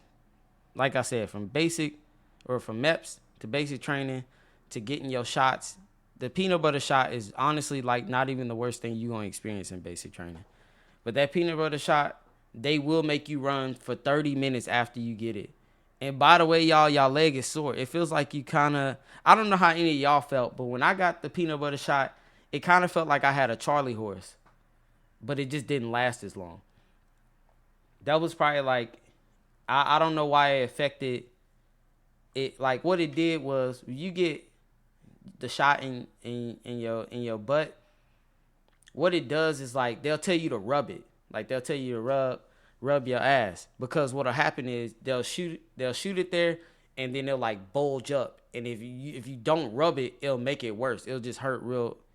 like I said, from basic or from MEPS to basic training to getting your shots, the peanut butter shot is honestly like not even the worst thing you're going to experience in basic training. But that peanut butter shot, they will make you run for 30 minutes after you get it. And by the way, y'all leg is sore. It feels like you kind of, I don't know how any of y'all felt, but when I got the peanut butter shot, it kind of felt like I had a Charlie horse. But it just didn't last as long. That was probably like, I don't know why it affected it. Like what it did was you get the shot in your butt. What it does is like they'll tell you to rub it. Like they'll tell you to rub your ass, because what'll happen is they'll shoot it there and then they'll like bulge up. And if you don't rub it, it'll make it worse. It'll just hurt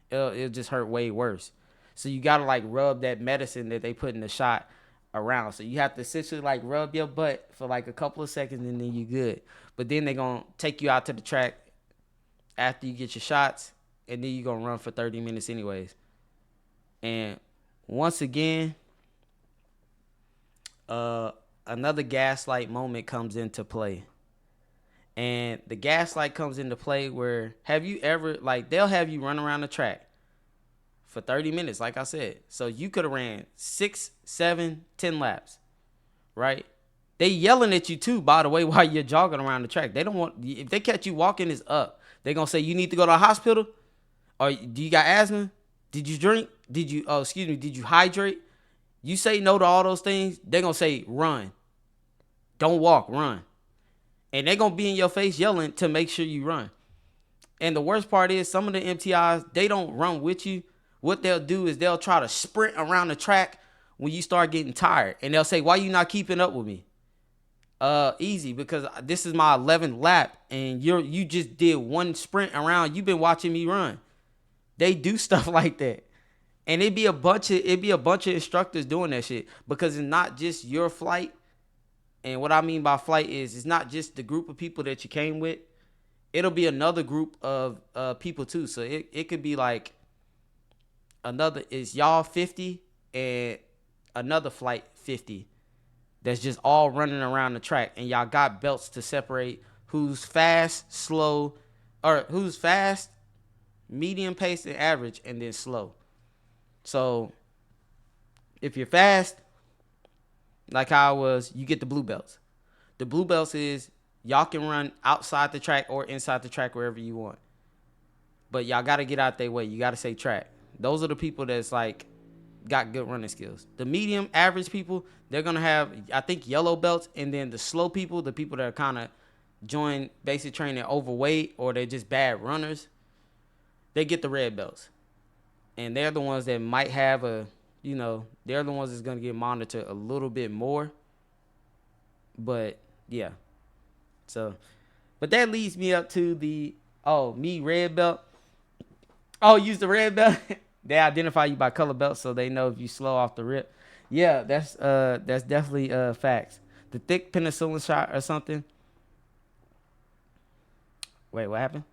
it'll just hurt way worse. So you gotta like rub that medicine that they put in the shot around. So you have to essentially like rub your butt for like a couple of seconds and then you good. But then they're gonna take you out to the track after you get your shots, and then you're gonna run for 30 minutes anyways. And once again, another gaslight moment comes into play. And the gaslight comes into play where, have you ever, like, they'll have you run around the track for 30 minutes, like I said. So you could have ran 6, 7, 10 laps, right? They yelling at you too, by the way, while you're jogging around the track. They don't want, if they catch you walking, it's up. They're going to say, you need to go to the hospital? Or do you got asthma? Did you drink? Did you hydrate? You say no to all those things, they're going to say, run. Don't walk, run. And they're going to be in your face yelling to make sure you run. And the worst part is some of the MTIs, they don't run with you. What they'll do is they'll try to sprint around the track when you start getting tired. And they'll say, why you not keeping up with me? Easy, because this is my 11th lap and you just did one sprint around. You've been watching me run. They do stuff like that. And it'd be a bunch of instructors doing that shit, because it's not just your flight. And what I mean by flight is it's not just the group of people that you came with. It'll be another group of people too. So it could be like it's y'all 50 and another flight 50 that's just all running around the track, and y'all got belts to separate who's fast, slow, or who's fast, medium pace, and average, and then slow. So if you're fast, like how I was, you get the blue belts. The blue belts is y'all can run outside the track or inside the track wherever you want. But y'all got to get out their way. You got to say track. Those are the people that's like got good running skills. The medium, average people, they're going to have, I think, yellow belts. And then the slow people, the people that are kind of join basic training overweight or they're just bad runners, they get the red belts. And they're the ones that might have they're the ones that's going to get monitored a little bit more. But, yeah. So, but that leads me up to me red belt. Oh, use the red belt. They identify you by color belt, so they know if you slow off the rip. Yeah, that's definitely facts. The thick penicillin shot or something. Wait, what happened?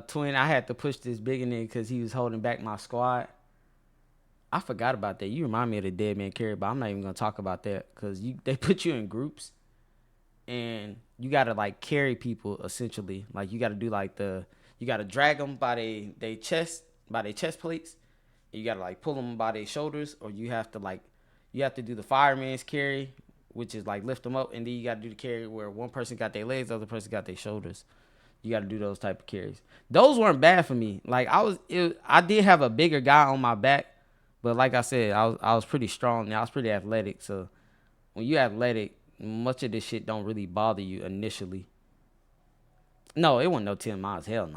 Twin, I had to push this big in because he was holding back my squad. I forgot about that. You remind me of the dead man carry, but I'm not even gonna talk about that because they put you in groups, and you gotta like carry people essentially. Like you gotta do like you gotta drag them by their chest plates. And you gotta like pull them by their shoulders, or you have to do the fireman's carry, which is like lift them up, and then you gotta do the carry where one person got their legs, the other person got their shoulders. You got to do those type of carries. Those weren't bad for me. Like I did have a bigger guy on my back, but like I said, I was pretty strong and I was pretty athletic. So when you're athletic, much of this shit don't really bother you initially. No, it wasn't no 10 miles. Hell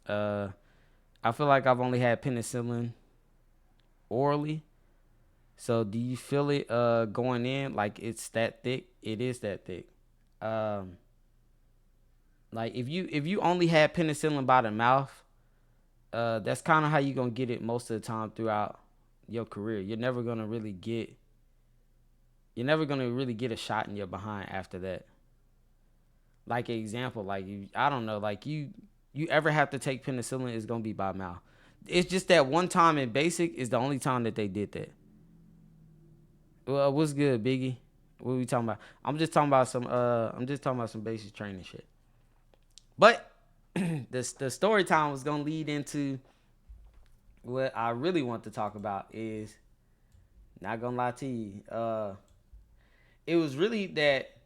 no. I feel like I've only had penicillin orally. So do you feel it going in like it's that thick? It is that thick. Like if you only had penicillin by the mouth, that's kind of how you're gonna get it most of the time throughout your career. You're never gonna really get a shot in your behind after that. Like an example, like I don't know, like you ever have to take penicillin, it's gonna be by mouth. It's just that one time in basic is the only time that they did that. Well, what's good, Biggie? What are we talking about? I'm just talking about some basic training shit. But the story time was gonna lead into what I really want to talk about is, not gonna lie to you, it was really that.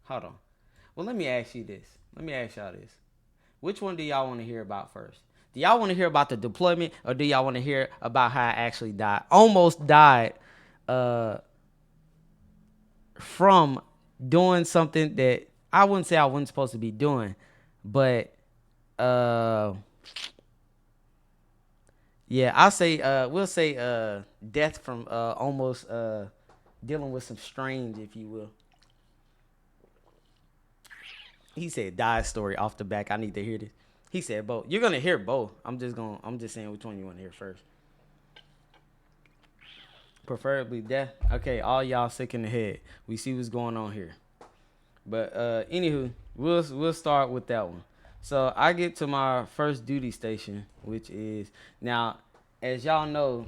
Hold on. Well, let me ask you this. Let me ask y'all this. Which one do y'all want to hear about first? Do y'all want to hear about the deployment, or do y'all want to hear about how I actually died? Almost died from doing something that I wouldn't say I wasn't supposed to be doing, but yeah, I'll say we'll say death from almost dealing with some strange, if you will. He said die story off the back. I need to hear this. He said both. You're gonna hear both. I'm just saying which one you want to hear first. Preferably death. Okay, all y'all sick in the head. We see what's going on here. But anywho, we'll start with that one. So I get to my first duty station, which is now, as y'all know,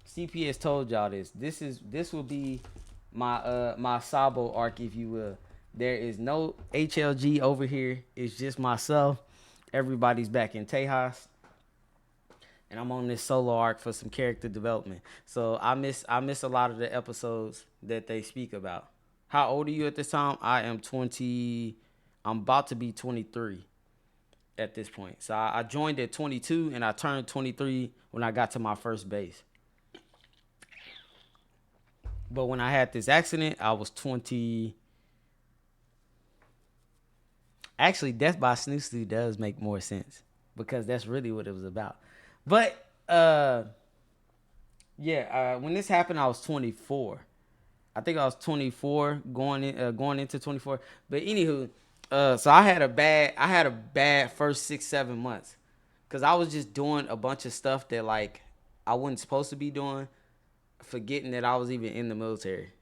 CP has told y'all this. This will be my Sabo arc, if you will. There is no HLG over here. It's just myself. Everybody's back in Tejas. And I'm on this solo arc for some character development. So I miss a lot of the episodes that they speak about. How old are you at this time? I am 20. I'm about to be 23 at this point. So I joined at 22 and I turned 23 when I got to my first base. But when I had this accident, I was 20. Actually, Death by Snooze does make more sense because that's really what it was about. But when this happened, I was 24. I think I was 24 going into 24. But anywho, so I had a bad first 6-7 months because I was just doing a bunch of stuff that like I wasn't supposed to be doing, forgetting that I was even in the military.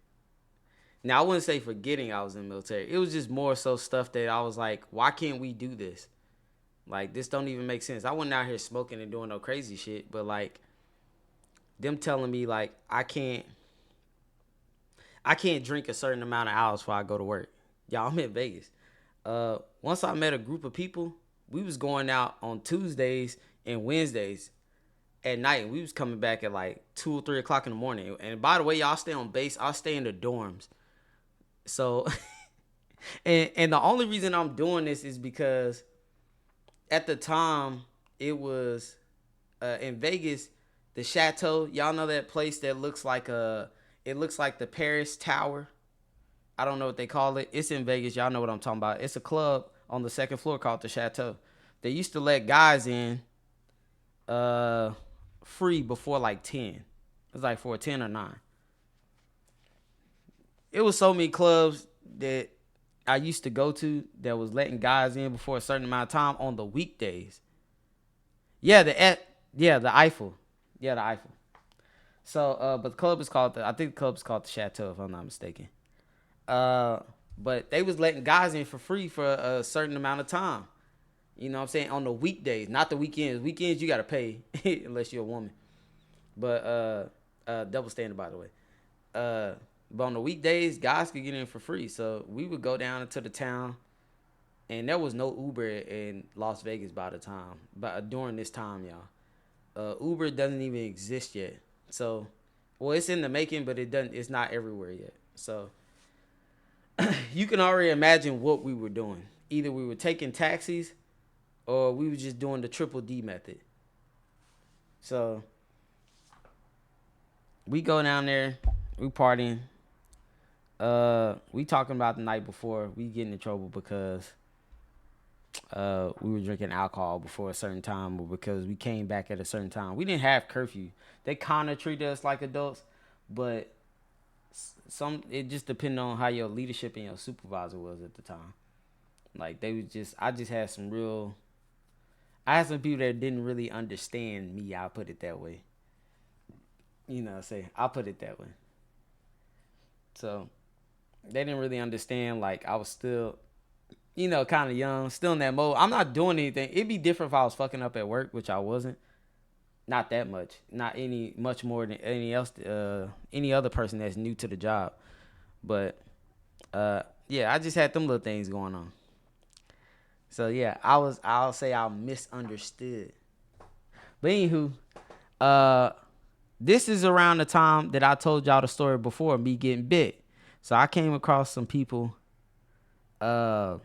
Now, I wouldn't say forgetting I was in the military. It was just more so stuff that I was like, why can't we do this? Like, this don't even make sense. I wasn't out here smoking and doing no crazy shit, but, like, them telling me, like, I can't drink a certain amount of hours before I go to work. Y'all, I'm in Vegas. once I met a group of people, we was going out on Tuesdays and Wednesdays at night, and we was coming back at like 2 or 3 o'clock in the morning. And by the way, y'all stay on base. I'll stay in the dorms. So, and the only reason I'm doing this is because at the time it was in Vegas, the Chateau. Y'all know that place that looks like it looks like the Paris Tower. I don't know what they call it. It's in Vegas. Y'all know what I'm talking about. It's a club on the second floor called the Chateau. They used to let guys in free before like 10. It was like for 10 or 9. It was so many clubs that I used to go to that was letting guys in before a certain amount of time on the weekdays. Yeah, the Eiffel. Yeah, the Eiffel. So, but the club is called I think the club is called the Chateau, if I'm not mistaken. But they was letting guys in for free for a certain amount of time. You know what I'm saying? On the weekdays, not the weekends. Weekends you gotta pay unless you're a woman. But double standard, by the way. But on the weekdays, guys could get in for free. So we would go down into the town, and there was no Uber in Las Vegas by the time. But during this time, y'all, Uber doesn't even exist yet. So, well, it's in the making, but it's not everywhere yet. So you can already imagine what we were doing. Either we were taking taxis, or we were just doing the triple D method. So we go down there, we partying. We talking about the night before. We getting in trouble because we were drinking alcohol before a certain time, or because we came back at a certain time. We didn't have curfew. They kind of treated us like adults, but it just depended on how your leadership and your supervisor was at the time. Like I had some people that didn't really understand me. I'll put it that way. I'll put it that way. So they didn't really understand. Like, I was still, kind of young, still in that mode. I'm not doing anything. It'd be different if I was fucking up at work, which I wasn't. Not that much. Not much more than any other person that's new to the job. But yeah, I just had them little things going on. So yeah, I'll say I misunderstood. But anywho, this is around the time that I told y'all the story before, me getting bit. So I came across some people. I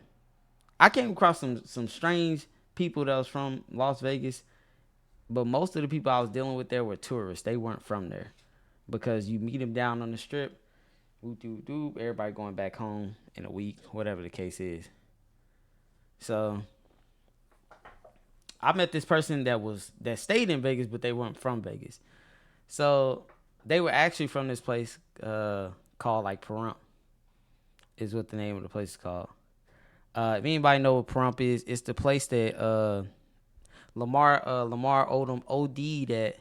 came across some strange people that was from Las Vegas. But most of the people I was dealing with there were tourists. They weren't from there. Because you meet them down on the strip. Everybody going back home in a week, whatever the case is. So I met this person that stayed in Vegas, but they weren't from Vegas. So they were actually from this place called like Pahrump, is what the name of the place is called. If anybody know what Pahrump is, it's the place that Lamar Odom OD'd at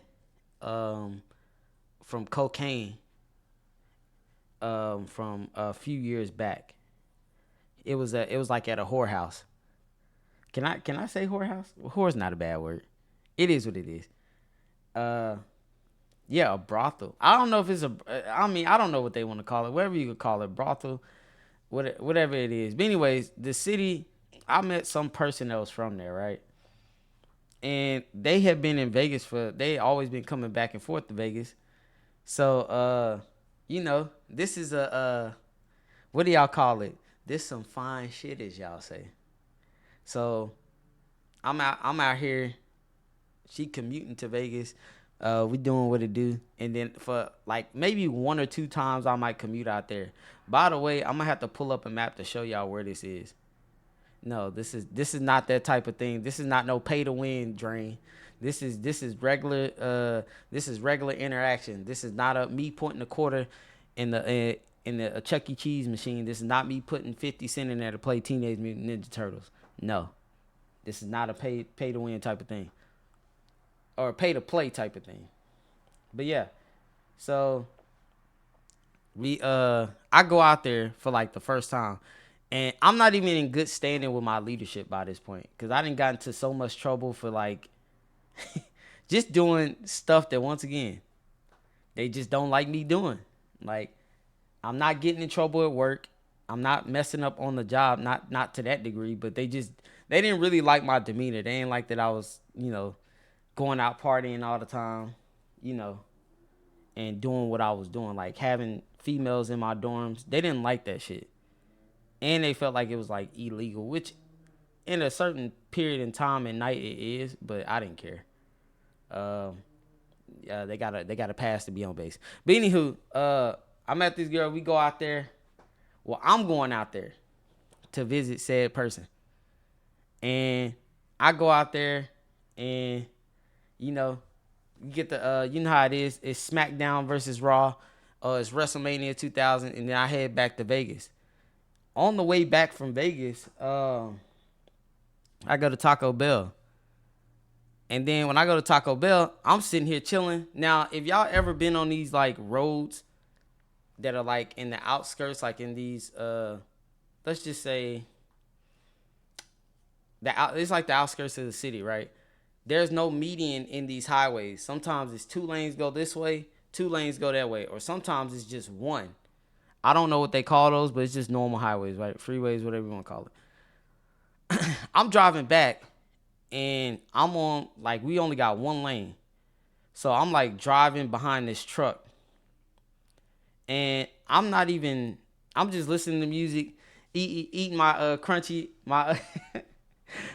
from cocaine from a few years back. It was like at a whorehouse. Can I say whorehouse? Well, whore's not a bad word. It is what it is. Yeah, a brothel. I don't know if it's I don't know what they want to call it. Whatever you could call it, brothel, whatever it is. But anyways, the city, I met some person that was from there, right? And they have been in Vegas they always been coming back and forth to Vegas. So, this is what do y'all call it? This some fine shit, as y'all say. So I'm out here. She commuting to Vegas. We doing what it do. And then for like maybe 1 or 2 times I might commute out there. By the way, I'm gonna have to pull up a map to show y'all where this is. No, this is not that type of thing. This is not no pay to win drain. This is regular interaction. This is not me putting a quarter in the Chuck E. Cheese machine. This is not me putting 50 cents in there to play Teenage Mutant Ninja Turtles. No. This is not a pay to win type of thing. Or a pay to play type of thing. But yeah. So I go out there for like the first time. And I'm not even in good standing with my leadership by this point. Because I done got into so much trouble for like just doing stuff that, once again, they just don't like me doing. Like, I'm not getting in trouble at work. I'm not messing up on the job, not to that degree, but they didn't really like my demeanor. They didn't like that I was, going out partying all the time, and doing what I was doing, like having females in my dorms. They didn't like that shit. And they felt like it was like illegal, which in a certain period in time and night it is, but I didn't care. They got a pass to be on base. But anywho, I met this girl. We go out there. Well, I'm going out there to visit said person. And I go out there and, you get the, you know how it is. It's SmackDown versus Raw. It's WrestleMania 2000. And then I head back to Vegas. On the way back from Vegas, I go to Taco Bell. And then when I go to Taco Bell, I'm sitting here chilling. Now, if y'all ever been on these like roads that are like in the outskirts, like in these, let's just say, it's like the outskirts of the city, right? There's no median in these highways. Sometimes it's 2 lanes go this way, 2 lanes go that way, or sometimes it's just one. I don't know what they call those, but it's just normal highways, right? Freeways, whatever you want to call it. I'm driving back, and I'm on, like, we only got 1 lane. So I'm, like, driving behind this truck. And I'm just listening to music, eating my crunchy,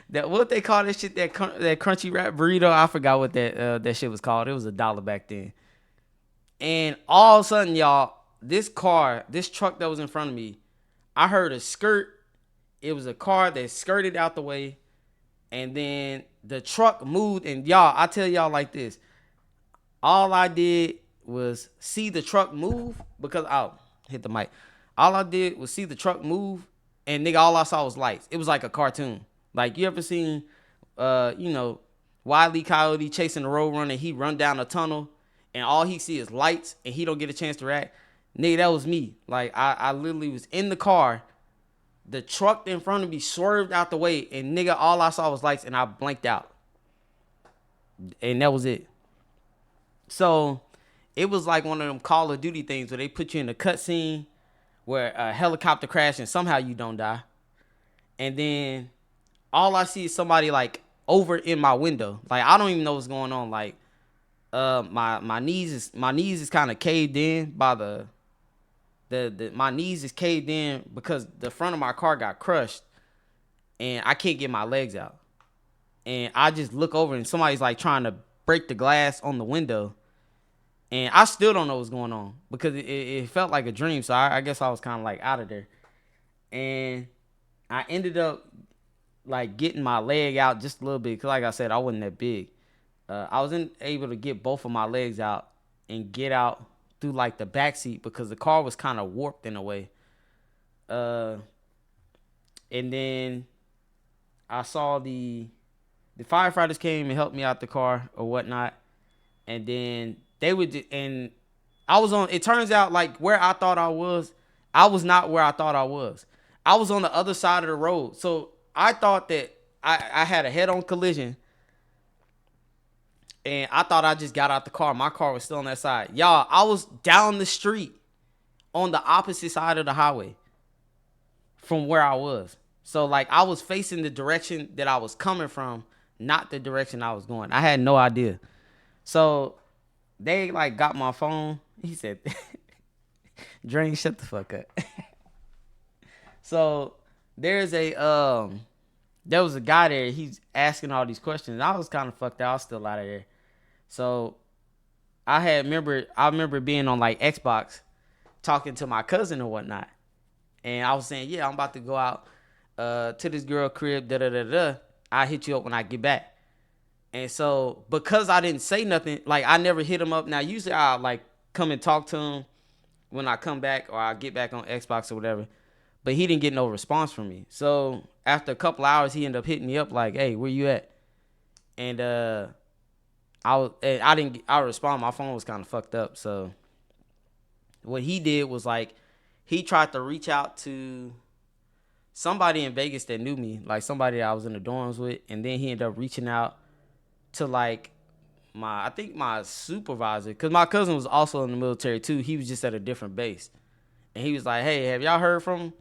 that what they call that shit, that crunchy wrap burrito. I forgot what that shit was called. It was $1 back then. And all of a sudden, y'all, this truck that was in front of me, I heard a skirt. It was a car that skirted out the way, and then the truck moved. And y'all, I tell y'all like this, all I did was see the truck move because hit the mic. All I did was see the truck move, and nigga, all I saw was lights. It was like a cartoon. Like, you ever seen, Wile E. Coyote chasing the road runner? He run down a tunnel, and all he see is lights, and he don't get a chance to react. Nigga, that was me. Like, I literally was in the car. The truck in front of me swerved out the way, and nigga, all I saw was lights, and I blanked out. And that was it. So, it was like one of them Call of Duty things where they put you in a cutscene where a helicopter crashed and somehow you don't die. And then all I see is somebody like over in my window. Like, I don't even know what's going on. Like, my knees is kind of caved in by my knees is caved in because the front of my car got crushed and I can't get my legs out. And I just look over and somebody's like trying to break the glass on the window. And I still don't know what's going on because it felt like a dream. So I guess I was kind of like out of there. And I ended up like getting my leg out just a little bit. Because like I said, I wasn't that big. I wasn't able to get both of my legs out and get out through like the back seat because the car was kind of warped in a way. And then I saw the firefighters came and helped me out the car or whatnot. And then and I was on, it turns out like where I thought I was not where I thought I was. I was on the other side of the road. So I thought that I had a head-on collision. And I thought I just got out the car. My car was still on that side. Y'all, I was down the street on the opposite side of the highway from where I was. So, like, I was facing the direction that I was coming from, not the direction I was going. I had no idea. So, they, like, got my phone. He said, Drain, shut the fuck up. So, there was a guy there. He's asking all these questions. I was kind of fucked out. I was still out of there. So I remember being on like Xbox talking to my cousin or whatnot. And I was saying, yeah, I'm about to go out to this girl crib, I'll hit you up when I get back. And so because I didn't say nothing, like I never hit him up. Now usually I'll like come and talk to him when I come back or I get back on Xbox or whatever. But he didn't get no response from me. So after a couple hours, he ended up hitting me up like, hey, where you at? And I didn't respond. My phone was kind of fucked up. So what he did was like, he tried to reach out to somebody in Vegas that knew me, like somebody that I was in the dorms with. And then he ended up reaching out to like my supervisor, because my cousin was also in the military too. He was just at a different base. And he was like, hey, have y'all heard from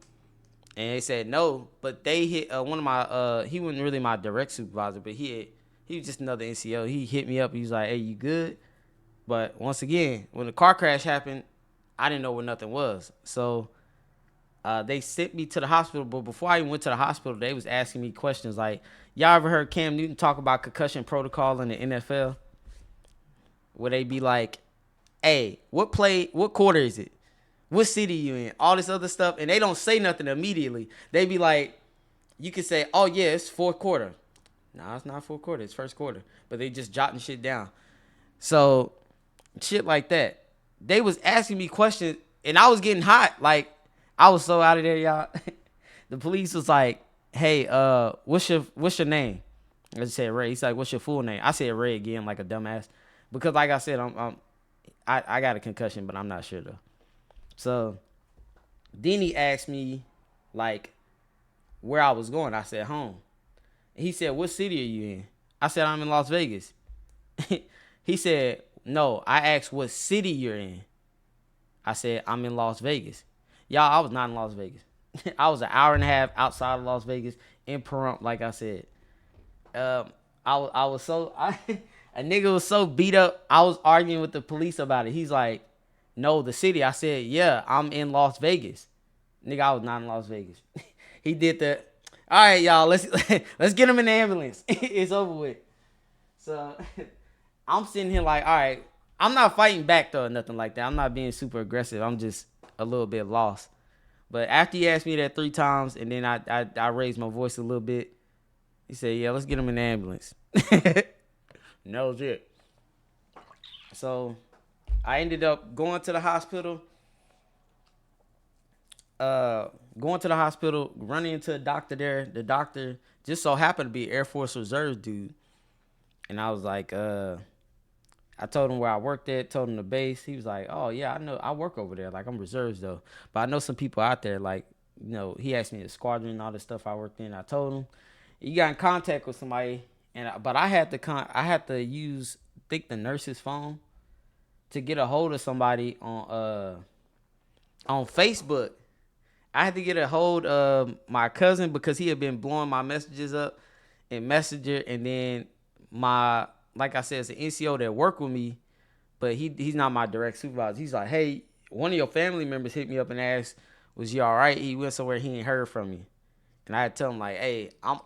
And they said no, but they hit one of my he wasn't really my direct supervisor, but he was just another NCO. He hit me up. He was like, "Hey, you good?" But once again, when the car crash happened, I didn't know where nothing was. So they sent me to the hospital. But before I even went to the hospital, they was asking me questions like, "Y'all ever heard Cam Newton talk about concussion protocol in the NFL?" Where they be like, "Hey, what quarter is it? What city you in?" All this other stuff. And they don't say nothing immediately. They be like, you can say, "Oh, yeah, it's fourth quarter." No, it's not fourth quarter. It's first quarter. But they just jotting shit down. So, shit like that. They was asking me questions, and I was getting hot. Like, I was so out of there, y'all. The police was like, "Hey, what's your name?" I just said Ray. He's like, "What's your full name?" I said Ray again, like a dumbass. Because, like I said, I got a concussion, but I'm not sure, though. So then he asked me like where I was going. I said home. He said, "What city are you in?" I said, "I'm in Las Vegas." He said, "No, I asked what city you're in." I said, "I'm in Las Vegas." Y'all, I was not in Las Vegas. I was an hour and a half outside of Las Vegas in Pahrump, like I said. I was so a nigga was so beat up. I was arguing with the police about it. He's like, "No, the city." I said, "Yeah, I'm in Las Vegas." Nigga, I was not in Las Vegas. He did the, "All right, y'all, let's get him in the ambulance." It's over with. So I'm sitting here like, all right, I'm not fighting back though or nothing like that. I'm not being super aggressive. I'm just a little bit lost. But after he asked me that 3 times and then I raised my voice a little bit, he said, "Yeah, let's get him in the ambulance." And that was it. So I ended up going to the hospital. Running into a doctor there. The doctor just so happened to be Air Force Reserve dude. And I was like, I told him where I worked at, told him the base. He was like, "Oh, yeah, I know. I work over there. Like, I'm reserves, though. But I know some people out there, like, you know," he asked me the squadron and all the stuff I worked in. I told him. He got in contact with somebody, but I had to use, I think, the nurse's phone to get a hold of somebody on Facebook. I had to get a hold of my cousin because he had been blowing my messages up in Messenger, and then like I said, it's an NCO that worked with me, but he's not my direct supervisor. He's like, "Hey, one of your family members hit me up and asked, was you all right? He went somewhere, he ain't heard from me." And I had to tell him like, "Hey, I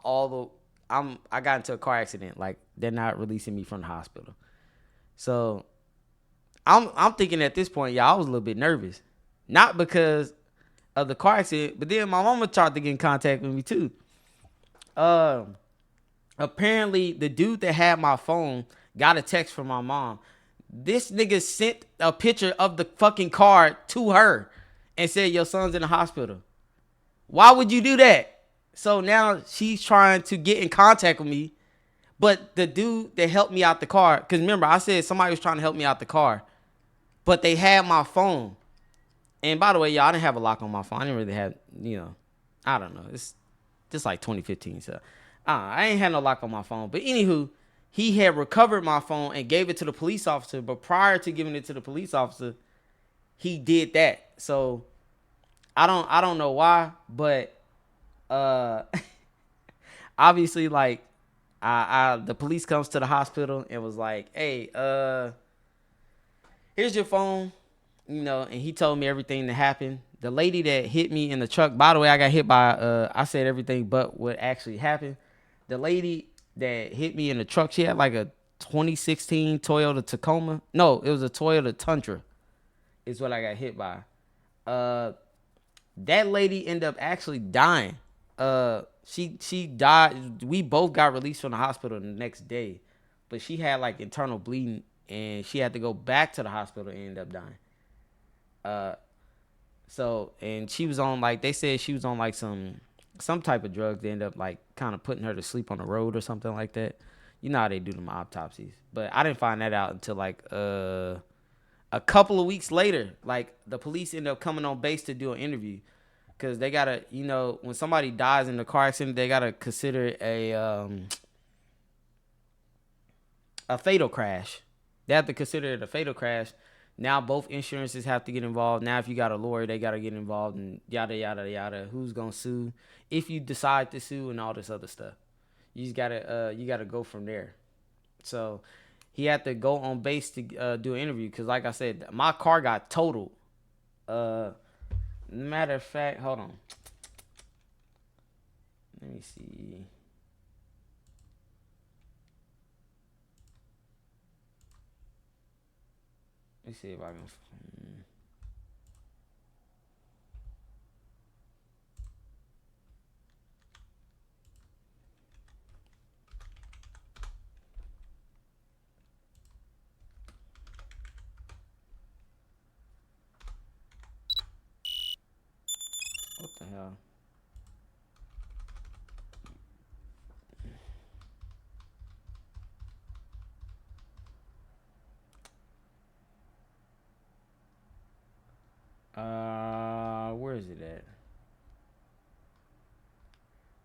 got into a car accident. Like, they're not releasing me from the hospital." So I'm thinking at this point, y'all, I was a little bit nervous. Not because of the car accident, but then my mama tried to get in contact with me too. Apparently the dude that had my phone got a text from my mom. This nigga sent a picture of the fucking car to her and said, "Your son's in the hospital." Why would you do that? So now she's trying to get in contact with me, but the dude that helped me out the car, because remember I said somebody was trying to help me out the car, but they had my phone. And by the way, y'all, I didn't have a lock on my phone. I didn't really have, I don't know. It's just like 2015, so I ain't had no lock on my phone. But anywho, he had recovered my phone and gave it to the police officer. But prior to giving it to the police officer, he did that. So I don't know why, but obviously, like, the police comes to the hospital and was like, "Hey, here's your phone," and he told me everything that happened. The lady that hit me in the truck, by the way, I got hit by, I said everything but what actually happened. The lady that hit me in the truck, she had like a 2016 Toyota Tacoma. No, it was a Toyota Tundra is what I got hit by. That lady ended up actually dying. She died. We both got released from the hospital the next day, but she had like internal bleeding and she had to go back to the hospital and end up dying. So, and she was on, like, they said she was on like some type of drugs. They end up like kind of putting her to sleep on the road or something like that. You know how they do them autopsies, but I didn't find that out until like a couple of weeks later. Like, the police ended up coming on base to do an interview because they gotta, when somebody dies in a car accident, they gotta consider it a fatal crash. They have to consider it a fatal crash. Now both insurances have to get involved. Now if you got a lawyer, they got to get involved, and yada yada yada. Who's gonna sue? If you decide to sue, and all this other stuff, you just gotta go from there. So he had to go on base to do an interview because, like I said, my car got totaled. Matter of fact, hold on. Let me see. Let me see if I can. What the hell? Where is it at?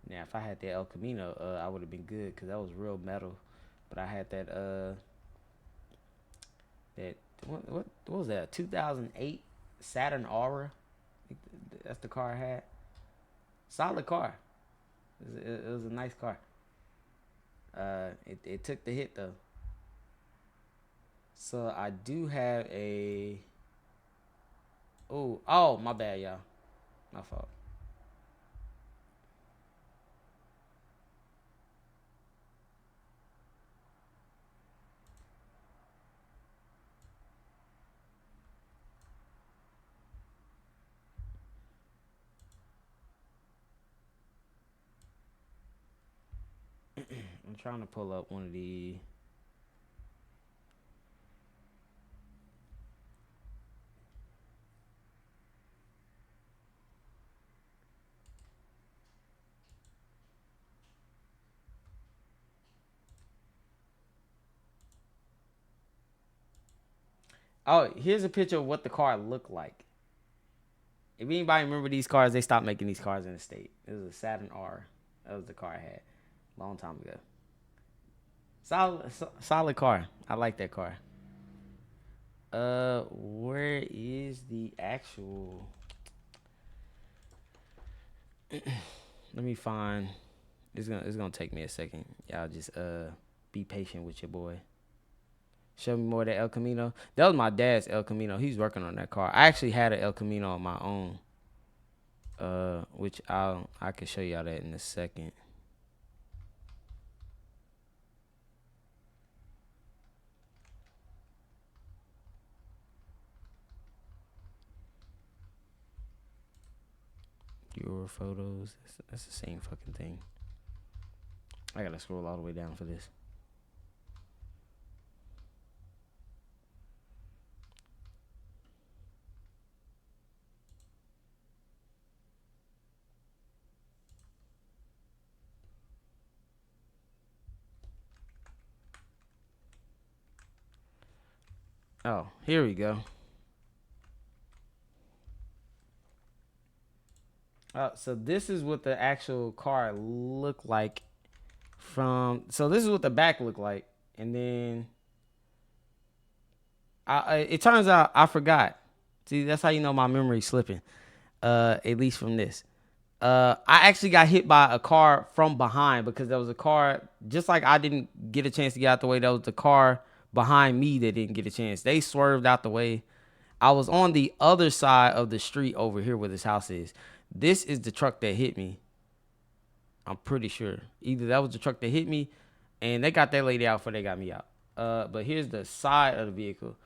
Now, if I had that El Camino, I would have been good because that was real metal. But I had that what was that? 2008 Saturn Aura. That's the car I had. Solid car. It was a nice car. It took the hit though. So I do have a. Oh, my bad, y'all. My fault. I'm trying to pull up one of the. Oh, here's a picture of what the car looked like. If anybody remember these cars, they stopped making these cars in the state. It was a Saturn R. That was the car I had a long time ago. Solid car. I like that car. Where is the actual? Let me find. It's gonna take me a second. Y'all just be patient with your boy. Show me more of that El Camino. That was my dad's El Camino. He's working on that car. I actually had an El Camino on my own. Which I can show y'all that in a second. Your photos. That's the same fucking thing. I gotta scroll all the way down for this. Oh, here we go. So this is what the actual car looked like so this is what the back looked like. And then it turns out I forgot. See, that's how you know my memory's slipping. At least from this. I actually got hit by a car from behind because there was a car, just like I didn't get a chance to get out the way, there was the car behind me that didn't get a chance. They swerved out the way. I was on the other side of the street over here where this house is. This is the truck that hit me. I'm pretty sure. Either that was the truck that hit me, and they got that lady out before they got me out. But here's the side of the vehicle.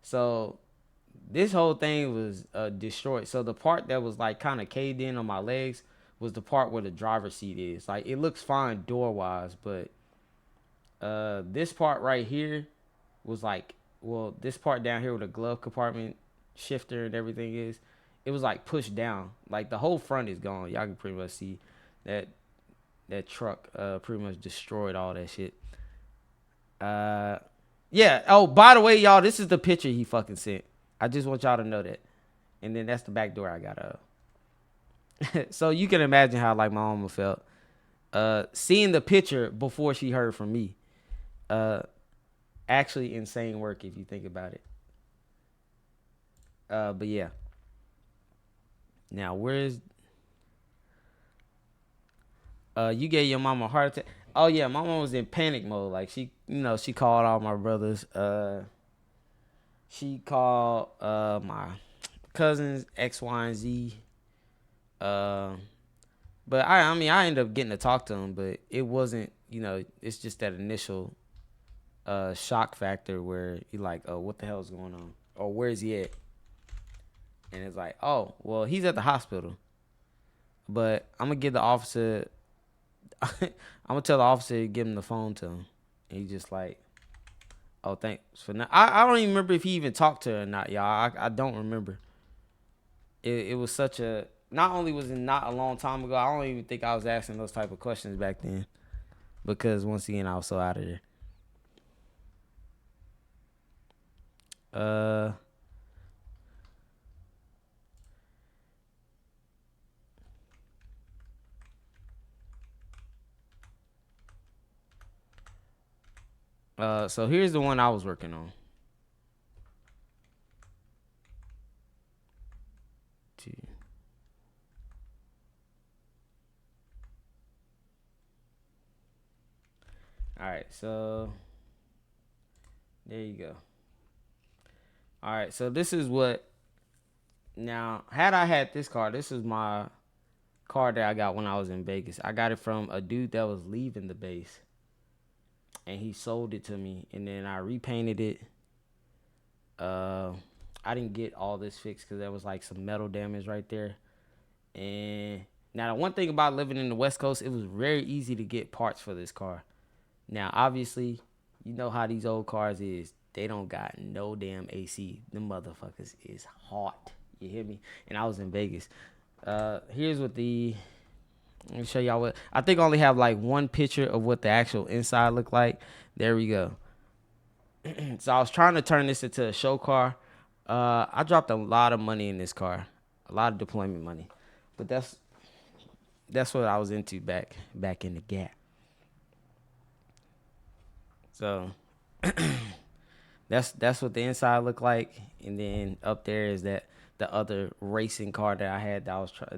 So this whole thing was destroyed. So the part that was like kind of caved in on my legs was the part where the driver's seat is. Like, it looks fine door-wise, but this part right here was like, well, this part down here where the glove compartment shifter and everything is, it was like pushed down. Like, the whole front is gone. Y'all can pretty much see that truck pretty much destroyed all that shit. Yeah. Oh, by the way, y'all, this is the picture he fucking sent. I just want y'all to know that. And then that's the back door I got. So you can imagine how like my mama felt. Seeing the picture before she heard from me. Actually insane work if you think about it. But yeah. Now where's you gave your mama a heart attack? Oh yeah, my mom was in panic mode. Like she called all my brothers. She called my cousins X, Y, and Z. But I mean I ended up getting to talk to them, but it wasn't, it's just that initial shock factor where you're like, oh, what the hell is going on? Or where's he at? And it's like, oh, well, he's at the hospital. But I'm going to give the officer, I'm going to tell the officer to give him the phone to him. And he's just like, oh, thanks for now. I don't even remember if he even talked to her or not, y'all. I don't remember. It was such a, not only was it not a long time ago, I don't even think I was asking those type of questions back then. Because once again, I was so out of there. So here's the one I was working on. All right, so there you go. All right, so this is what. Now, had I had this car, this is my car that I got when I was in Vegas. I got it from a dude that was leaving the base, and he sold it to me, and then I repainted it. I didn't get all this fixed because there was like some metal damage right there. And now the one thing about living in the West Coast, it was very easy to get parts for this car. Now, obviously, you know how these old cars is. They don't got no damn AC. Them motherfuckers is hot. You hear me? And I was in Vegas. Here's what let me show y'all what. I think I only have like one picture of what the actual inside looked like. There we go. So I was trying to turn this into a show car. I dropped a lot of money in this car. A lot of deployment money. But that's what I was into back in the Gap. So that's what the inside looked like, and then up there is that the other racing car that I had that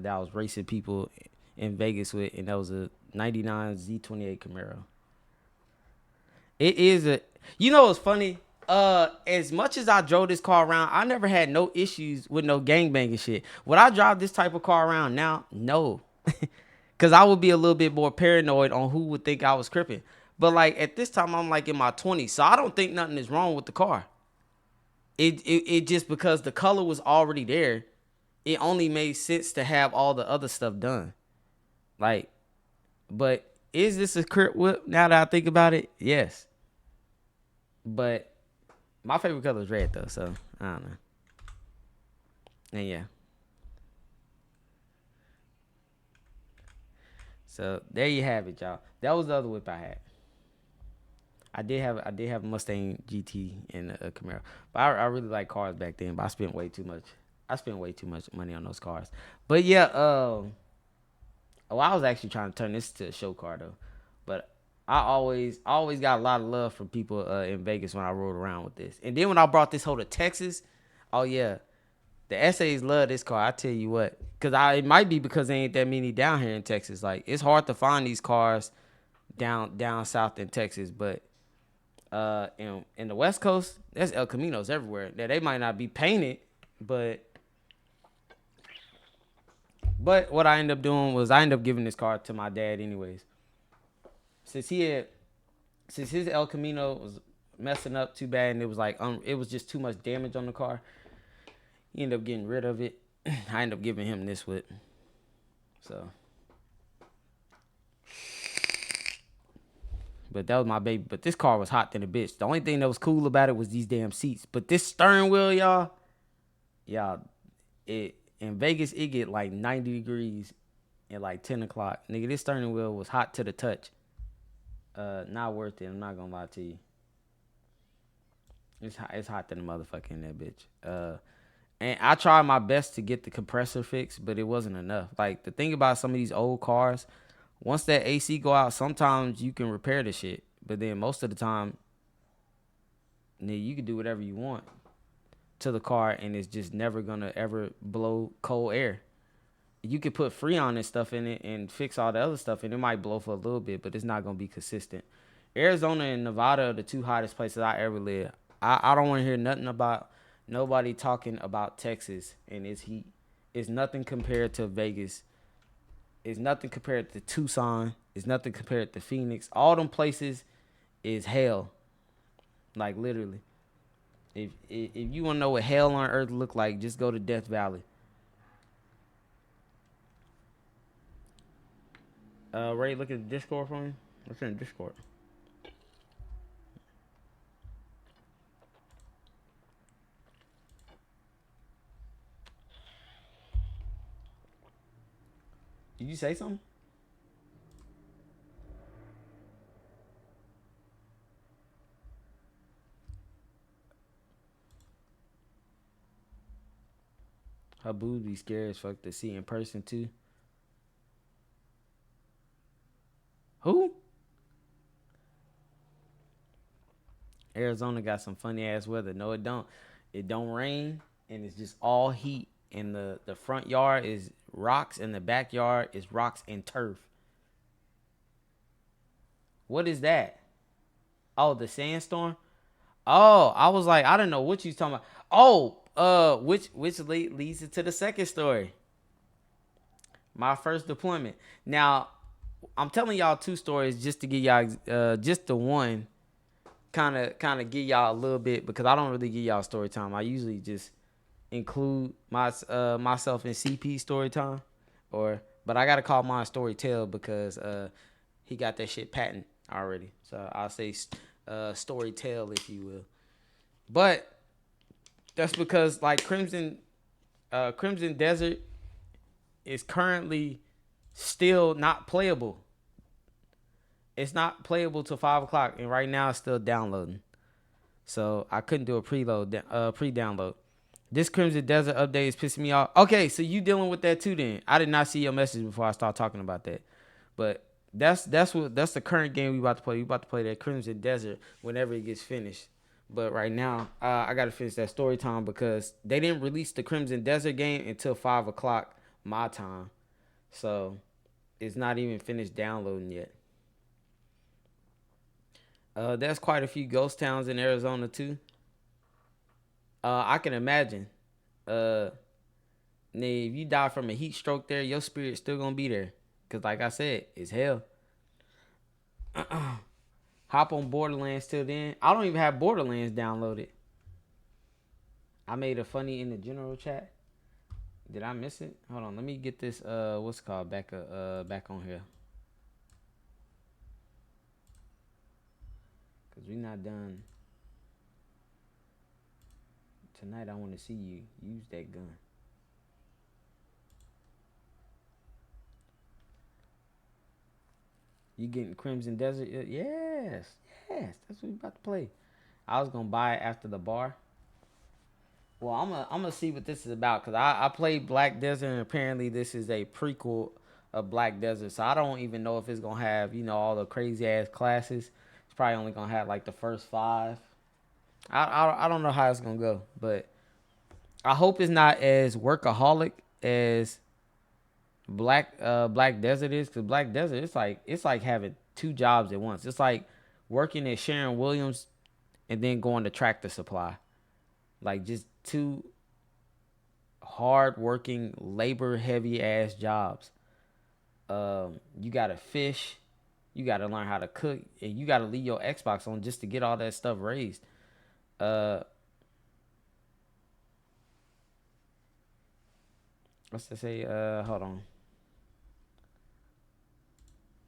I was racing people in Vegas with, and that was a '99 Z28 Camaro. It is what's funny? As much as I drove this car around, I never had no issues with no gangbanging shit. Would I drive this type of car around now? No, because I would be a little bit more paranoid on who would think I was cripping. But like at this time, I'm like in my 20s, so I don't think nothing is wrong with the car. It just because the color was already there, it only made sense to have all the other stuff done. Like, but is this a Crip whip? Now that I think about it, yes. But my favorite color is red though, so I don't know. And yeah. So there you have it, y'all. That was the other whip I had. I did have a Mustang GT and a Camaro, but I really like cars back then. But I spent way too much money on those cars. But yeah, I was actually trying to turn this to a show car though. But I always got a lot of love from people in Vegas when I rode around with this. And then when I brought this whole to Texas, oh yeah, the SAs love this car. I tell you what, it might be because there ain't that many down here in Texas. Like it's hard to find these cars down south in Texas, but. In the West Coast, there's El Caminos everywhere. Now, they might not be painted, but what I ended up doing was I ended up giving this car to my dad anyways. Since his El Camino was messing up too bad, and it was like it was just too much damage on the car. He ended up getting rid of it. I ended up giving him this whip. So. But that was my baby. But this car was hot than a bitch. The only thing that was cool about it was these damn seats. But this steering wheel, y'all, in Vegas, it get like 90 degrees at like 10 o'clock. Nigga, this steering wheel was hot to the touch. Not worth it. I'm not gonna lie to you. It's hot than a motherfucker in that bitch. And I tried my best to get the compressor fixed, but it wasn't enough. Like, the thing about some of these old cars, once that AC go out, sometimes you can repair the shit. But then most of the time, you can do whatever you want. to the car, and it's just never gonna ever blow cold air. You could put Freon and stuff in it and fix all the other stuff, and it might blow for a little bit, but it's not gonna be consistent. Arizona and Nevada are the two hottest places I ever lived. I don't want to hear nothing about nobody talking about Texas and its heat. It's nothing compared to Vegas. It's nothing compared to Tucson. It's nothing compared to Phoenix. All them places is hell. Like, literally. If you want to know what hell on earth look like, just go to Death Valley. Ray, look at the Discord for me. What's in the Discord? Did you say something? Her boobs be scary as fuck to see in person too. Who? Arizona got some funny ass weather. No, it don't. It don't rain, and it's just all heat. And the front yard is rocks, and the backyard is rocks and turf. What is that? Oh, the sandstorm? Oh, I was like, I don't know what you talking about. Oh, which leads into the second story. My first deployment. Now, I'm telling y'all two stories just to give y'all, just the one, kind of give y'all a little bit, because I don't really give y'all story time. I usually just include myself in CP story time, but I gotta call mine story tell because he got that shit patent already. So I'll say story tell, if you will. But that's because like Crimson Desert is currently still not playable. It's not playable till 5 o'clock, and right now it's still downloading. So I couldn't do a pre-download. This Crimson Desert update is pissing me off. Okay, so you dealing with that too then. I did not see your message before I start talking about that. But that's the current game we about to play. We about to play that Crimson Desert whenever it gets finished. But right now, I got to finish that story time because they didn't release the Crimson Desert game until 5 o'clock my time. So it's not even finished downloading yet. There's quite a few ghost towns in Arizona too. I can imagine. If you die from a heat stroke there, your spirit's still gonna be there. Cause like I said, it's hell. Hop on Borderlands till then. I don't even have Borderlands downloaded. I made a funny in the general chat. Did I miss it? Hold on, let me get this what's it called back on here. Cause we not done. Tonight I want to see you use that gun. You getting Crimson Desert? Yes. That's what we about to play. I was gonna buy it after the bar. Well, I'm gonna see what this is about because I played Black Desert and apparently this is a prequel of Black Desert. So I don't even know if it's gonna have all the crazy ass classes. It's probably only gonna have like the first 5. I don't know how it's gonna go, but I hope it's not as workaholic as Black Desert is, because Black Desert it's like having 2 jobs at once. It's like working at Sharon Williams and then going to Tractor Supply, like just 2 hard working, labor heavy ass jobs. You gotta fish, you gotta learn how to cook, and you gotta leave your Xbox on just to get all that stuff raised. What's to say? Hold on.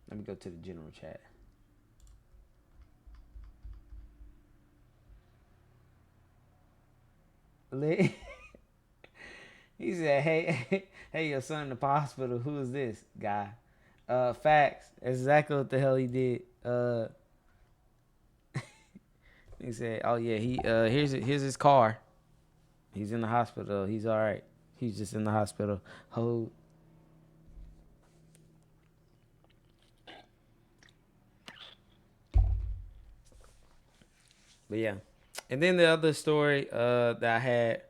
Let me go to the general chat. He said, "Hey, your son in the hospital. Who is this guy?" Facts. That's exactly what the hell he did. He said, "Oh yeah, here's his car. He's in the hospital. He's all right. He's just in the hospital. Hold." But yeah, And then the other story that I had,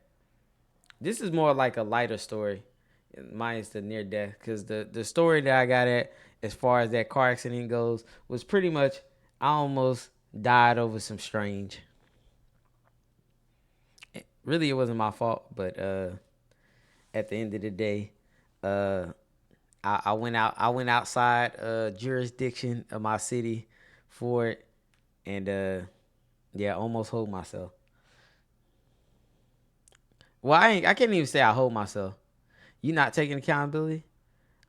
this is more like a lighter story. Mine is the near death, because the story that I got at as far as that car accident goes was pretty much I almost died over some strange. Really, it wasn't my fault, but at the end of the day, I went outside jurisdiction of my city for it, and yeah, almost hold myself. Well, I can't even say I hold myself. You not taking accountability?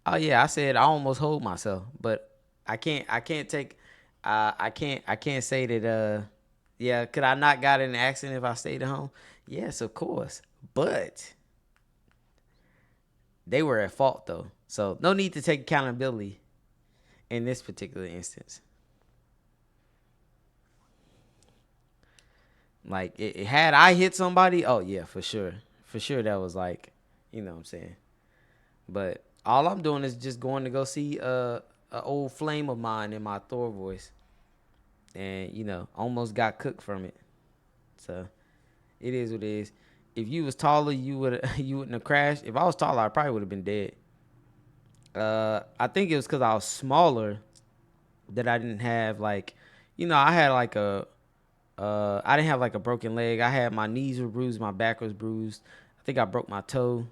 Oh yeah, I said I almost hold myself, but I can't take I can't say that yeah, could I not got in an accident if I stayed at home? Yes, of course. But they were at fault though. So no need to take accountability in this particular instance. Like had I hit somebody, oh yeah, for sure. For sure that was like, you know what I'm saying. But all I'm doing is just going to go see a old flame of mine in my Thor voice. And, you know, almost got cooked from it. So it is what it is. If you was taller, you wouldn't have crashed. If I was taller, I probably would have been dead. I think it was because I was smaller that I didn't have like, you know, I had like I didn't have like a broken leg. I had my knees were bruised, my back was bruised. I think I broke my toe.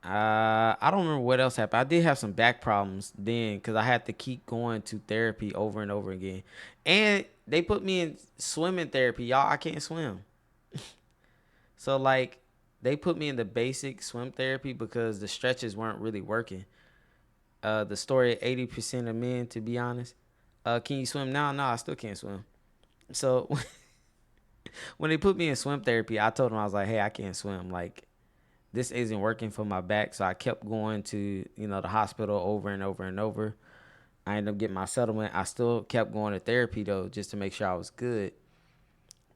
I don't remember what else happened. I did have some back problems then because I had to keep going to therapy over and over again. And they put me in swimming therapy. Y'all, I can't swim. So, like, they put me in the basic swim therapy because the stretches weren't really working. The story of 80% of men, to be honest. Can you swim now? No, I still can't swim. So, when they put me in swim therapy, I told them, I was like, hey, I can't swim. Like, this isn't working for my back. So I kept going to, you know, the hospital over and over and over. I ended up getting my settlement. I still kept going to therapy though, just to make sure I was good.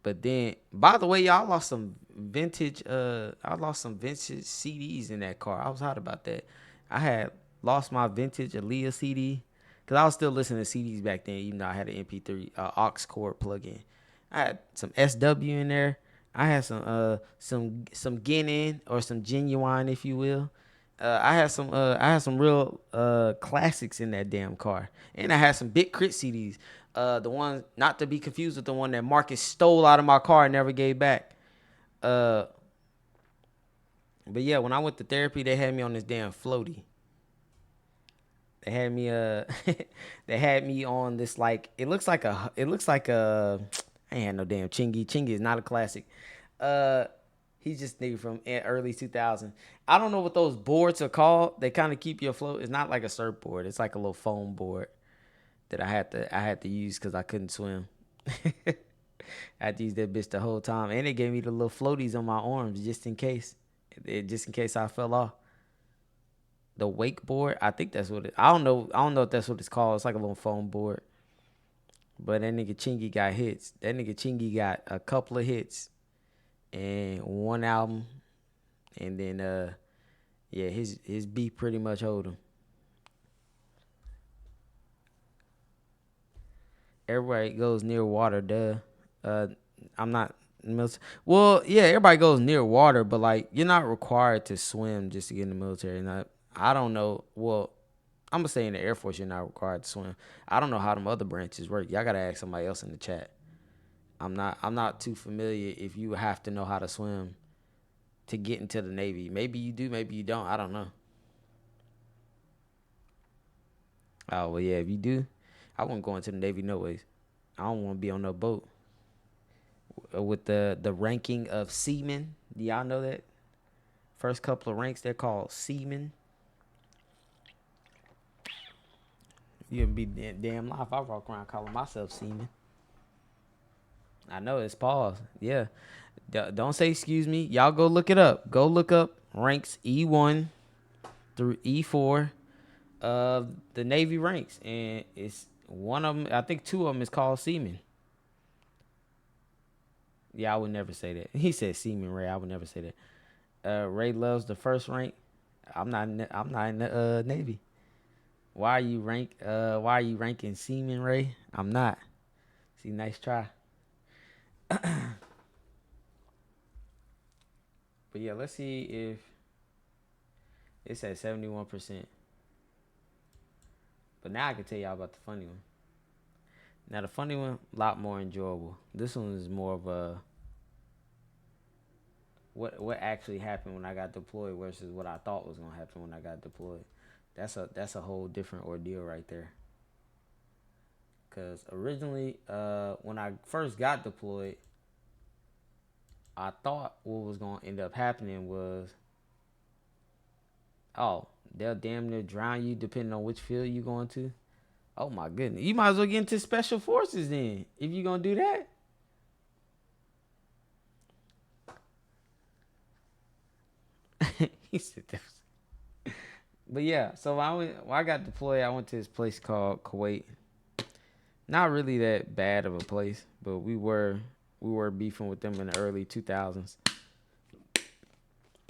But then, by the way, y'all, I lost some vintage CDs in that car. I was hot about that. I had lost my vintage Aaliyah CD because I was still listening to CDs back then, even though I had an MP3 aux cord plug-in. I had some SW in there. I had some Genuine or some Genuine, if you will. I had some real classics in that damn car, and I had some Big Crit CDs. The one not to be confused with the one that Marcus stole out of my car and never gave back. But yeah, when I went to therapy, they had me on this damn floaty. They had me they had me on this like it looks like a I ain't had no damn Chingy. Chingy is not a classic. He's just nigga from early 2000. I don't know what those boards are called. They kind of keep you afloat. It's not like a surfboard. It's like a little foam board that I had to use because I couldn't swim. I had to use that bitch the whole time, and they gave me the little floaties on my arms just in case I fell off. The wakeboard, I think that's what it. I don't know if that's what it's called. It's like a little foam board. But that nigga Chingy got hits. That nigga Chingy got a couple of hits and one album. And then yeah, his beat pretty much hold him. Everybody goes near water, duh. I'm not well, yeah, everybody goes near water, but like you're not required to swim just to get in the military. And I don't know. Well, I'm gonna say in the Air Force you're not required to swim. I don't know how them other branches work. Y'all gotta ask somebody else in the chat. I'm not too familiar if you have to know how to swim to get into the Navy. Maybe you do, maybe you don't. I don't know. Oh well, yeah. If you do, I wouldn't go into the Navy no ways. I don't want to be on no boat with the ranking of seamen. Do y'all know that? First couple of ranks, they're called seamen. You'd be damn lie if I walk around calling myself seaman. I know it's pause. Yeah. Don't say excuse me. Y'all go look it up. Go look up ranks E1 through E4 of the Navy ranks. And it's one of them, I think two of them is called seaman. Yeah, I would never say that. He said seaman, Ray. I would never say that. Ray loves the first rank. I'm not in the Navy. Why are you ranking seaman, Ray? I'm not. See, nice try. But yeah, let's see if it's at 71%. But now I can tell y'all about the funny one. Now the funny one, a lot more enjoyable. This one is more of a what actually happened when I got deployed versus what I thought was gonna happen when I got deployed. That's a whole different ordeal right there. Cause originally, when I first got deployed, I thought what was gonna end up happening was, oh, they'll damn near drown you depending on which field you going to. Oh my goodness, you might as well get into special forces then if you gonna do that. He said that. But yeah, so when I got deployed, I went to this place called Kuwait. Not really that bad of a place, but we were beefing with them in the early 2000s,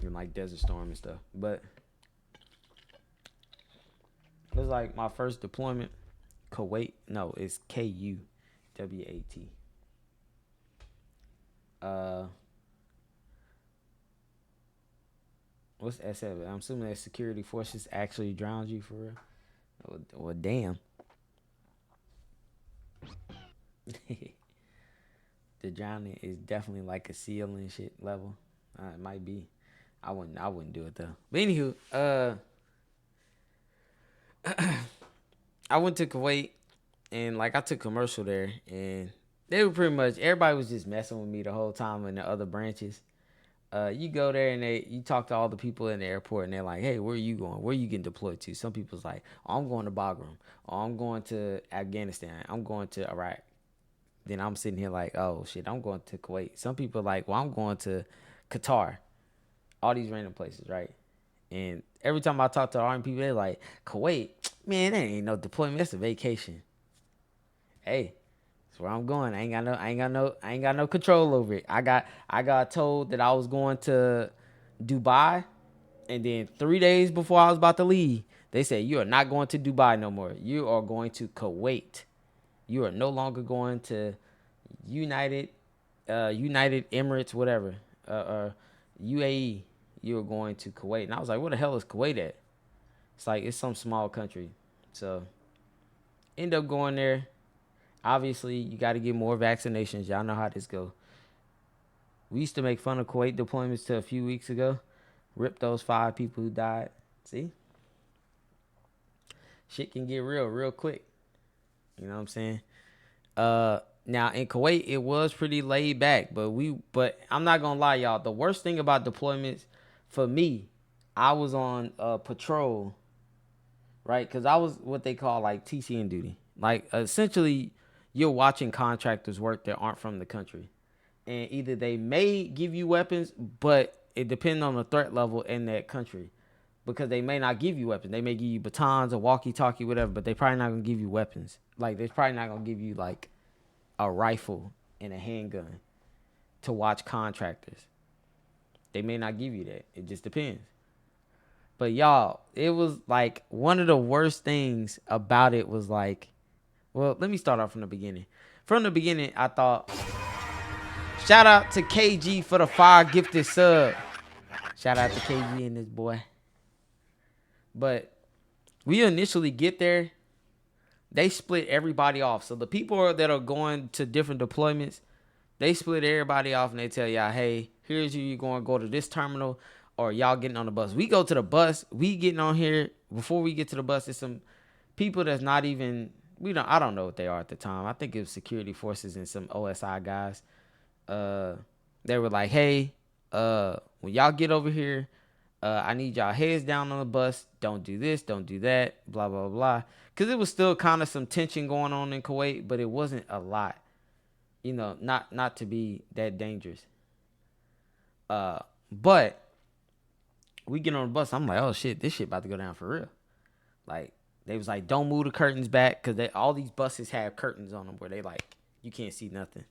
in like Desert Storm and stuff. But it was like my first deployment. Kuwait, no, it's Kuwat. What's SF? I'm assuming that security forces actually drowned you for real. Well, damn. The drowning is definitely like a SEAL and shit level. It might be. I wouldn't do it though. But anywho, I went to Kuwait and like I took commercial there and they were pretty much everybody was just messing with me the whole time in the other branches. You go there and you talk to all the people in the airport and they're like, hey, where are you going? Where are you getting deployed to? Some people's like, oh, I'm going to Bagram. Oh, I'm going to Afghanistan. I'm going to Iraq. Then I'm sitting here like, oh, shit, I'm going to Kuwait. Some people are like, well, I'm going to Qatar. All these random places, right? And every time I talk to Army people, they're like, Kuwait, man, that ain't no deployment. That's a vacation. Hey. That's where I'm going. I ain't got no control over it. I got told that I was going to Dubai, and then 3 days before I was about to leave, they said you are not going to Dubai no more. You are going to Kuwait. You are no longer going to United Emirates, whatever, UAE. You are going to Kuwait. And I was like, where the hell is Kuwait at? It's like it's some small country. So end up going there. Obviously, you got to get more vaccinations. Y'all know how this go. We used to make fun of Kuwait deployments till a few weeks ago. Rip those 5 people who died. See? Shit can get real quick. You know what I'm saying? Now, in Kuwait, it was pretty laid back. But I'm not going to lie, y'all. The worst thing about deployments, for me, I was on patrol, right? Because I was what they call, like, TCN duty. Like, essentially, you're watching contractors work that aren't from the country. And either they may give you weapons, but it depends on the threat level in that country. Because they may not give you weapons. They may give you batons or walkie-talkie, whatever, but they probably not going to give you weapons. Like, they're probably not going to give you, like, a rifle and a handgun to watch contractors. They may not give you that. It just depends. But, y'all, it was, like, one of the worst things about it was, like, well, let me start off from the beginning. From the beginning, I thought, shout out to KG for the 5 gifted sub. Shout out to KG and this boy. But we initially get there, they split everybody off. So the people that are going to different deployments, they split everybody off and they tell y'all, hey, here's you're going to go to this terminal or y'all getting on the bus. We go to the bus. We getting on here. Before we get to the bus, there's some people that's not even... I don't know what they are at the time. I think it was security forces and some OSI guys. They were like, hey, when y'all get over here, I need y'all heads down on the bus. Don't do this, don't do that, blah, blah, blah. Because it was still kind of some tension going on in Kuwait, but it wasn't a lot. You know, not to be that dangerous. But we get on the bus. I'm like, oh, shit, this shit about to go down for real. Like, they was like, don't move the curtains back because all these buses have curtains on them where they like, you can't see nothing.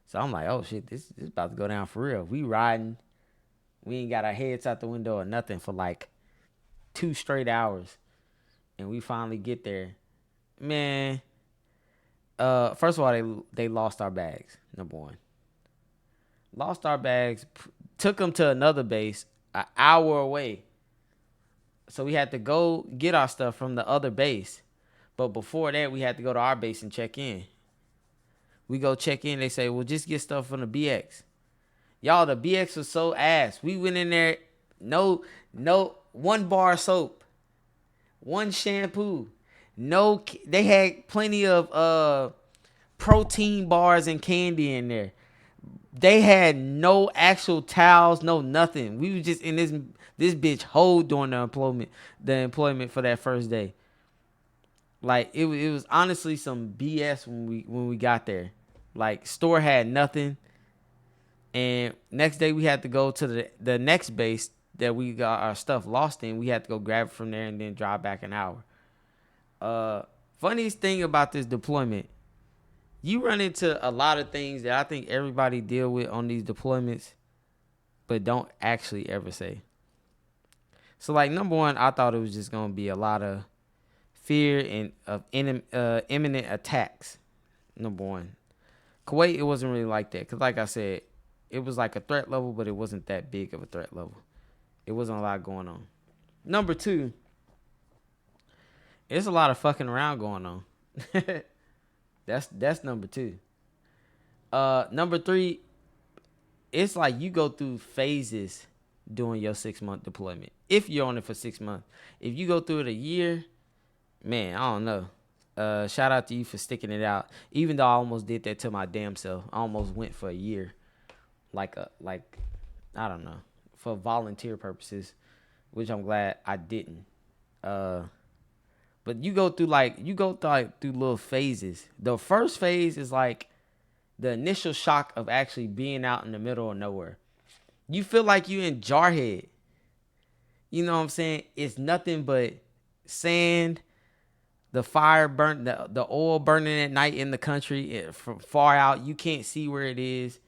So I'm like, oh, shit, this is about to go down for real. We riding. We ain't got our heads out the window or nothing for like 2 straight hours. And we finally get there. Man, First of all, they lost our bags. Number one, lost our bags. Took them to another base an hour away. So we had to go get our stuff from the other base. But before that, we had to go to our base and check in. We go check in. They say, well, just get stuff from the BX. Y'all, the BX was so ass. We went in there, no, 1 bar soap, 1 shampoo. No, they had plenty of protein bars and candy in there. They had no actual towels, no nothing. We was just in this bitch hole during the employment for that first day. Like it was honestly some BS when we got there. Like store had nothing, and next day we had to go to the next base that we got our stuff lost in. We had to go grab it from there and then drive back an hour. Funniest thing about this deployment, you run into a lot of things that I think everybody deal with on these deployments, but don't actually ever say. So like number one, I thought it was just gonna be a lot of fear and of imminent attacks. Number one, Kuwait, it wasn't really like that because, like I said, it was like a threat level, but it wasn't that big of a threat level. It wasn't a lot going on. Number two, there's a lot of fucking around going on. That's number two. Number three, it's like you go through phases during your 6-month deployment. If you're on it for 6 months, if you go through it a year, man, I don't know. Shout out to you for sticking it out. Even though I almost did that to my damn self. I almost went for a year, like I don't know, for volunteer purposes, which I'm glad I didn't. But you go through through little phases. The first phase is like the initial shock of actually being out in the middle of nowhere. You feel like you in Jarhead. You know what I'm saying? It's nothing but sand, the fire burnt, the oil burning at night in the country from far out. You can't see where it is.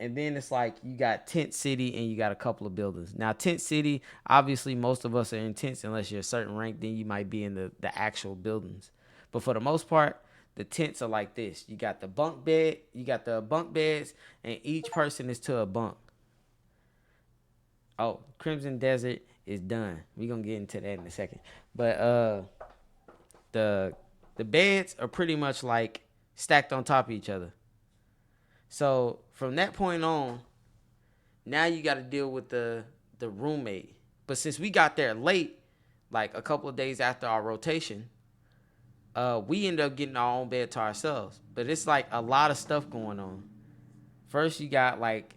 And then it's like you got Tent City and you got a couple of buildings. Now, Tent City, obviously most of us are in tents unless you're a certain rank. Then you might be in the actual buildings. But for the most part, the tents are like this. You got the bunk bed. You got the bunk beds. And each person is to a bunk. Oh, Crimson Desert is done. We're going to get into that in a second. But the beds are pretty much like stacked on top of each other. So from that point on, now you got to deal with the roommate. But since we got there late, like a couple of days after our rotation, we ended up getting our own bed to ourselves. But it's like a lot of stuff going on. First, you got like,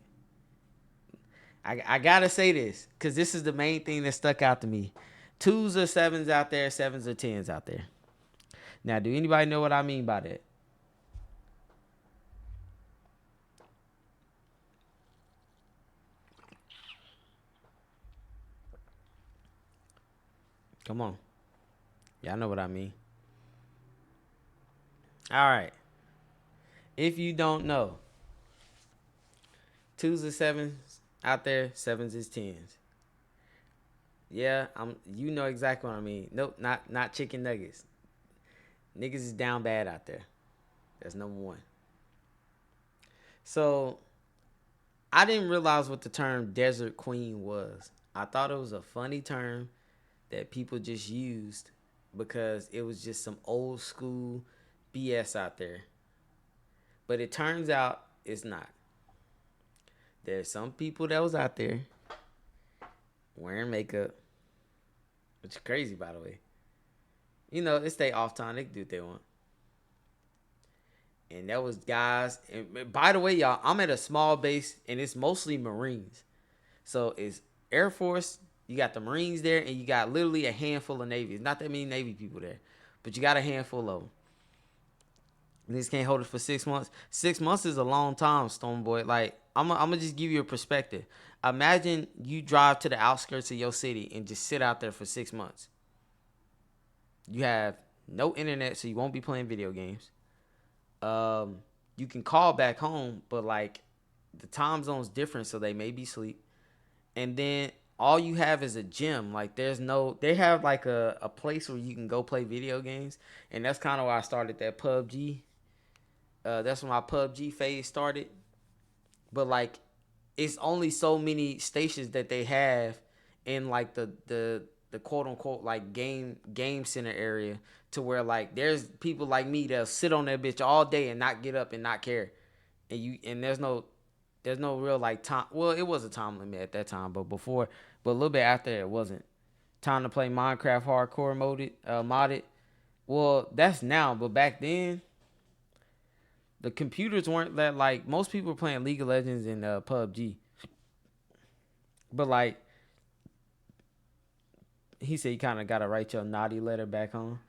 I got to say this because this is the main thing that stuck out to me. 2s or 7s out there, 7s or 10s out there. Now, do anybody know what I mean by that? Come on. Y'all know what I mean. All right. If you don't know, 2s or 7s out there, 7s is 10s. Yeah, you know exactly what I mean. Nope, not chicken nuggets. Niggas is down bad out there. That's number one. So, I didn't realize what the term Desert Queen was. I thought it was a funny term that people just used because it was just some old school BS out there. But it turns out it's not. There's some people that was out there wearing makeup, which is crazy, by the way. You know, it's their off time. They can do what they want. And that was guys. And by the way, y'all, I'm at a small base, and it's mostly Marines. So it's Air Force. You got the Marines there, and you got literally a handful of Navy. Not that many Navy people there, but you got a handful of them. Niggas can't hold it for 6 months. 6 months is a long time, Stoneboy. Like, I'm gonna just give you a perspective. Imagine you drive to the outskirts of your city and just sit out there for 6 months. You have no internet, so you won't be playing video games. You can call back home, but like the time zone's different, so they may be asleep. And then all you have is a gym. Like they have like a place where you can go play video games. And that's kind of why I started that PUBG That's when my PUBG phase started. But like, it's only so many stations that they have in like the quote unquote like game center area to where like there's people like me that'll sit on that bitch all day and not get up and not care. And there's no real like time. Well, it was a time limit at that time, but a little bit after it wasn't. Time to play Minecraft hardcore modded. Well, that's now, but back then the computers weren't that like most people were playing League of Legends and PUBG. But like he said, you kind of gotta write your naughty letter back home.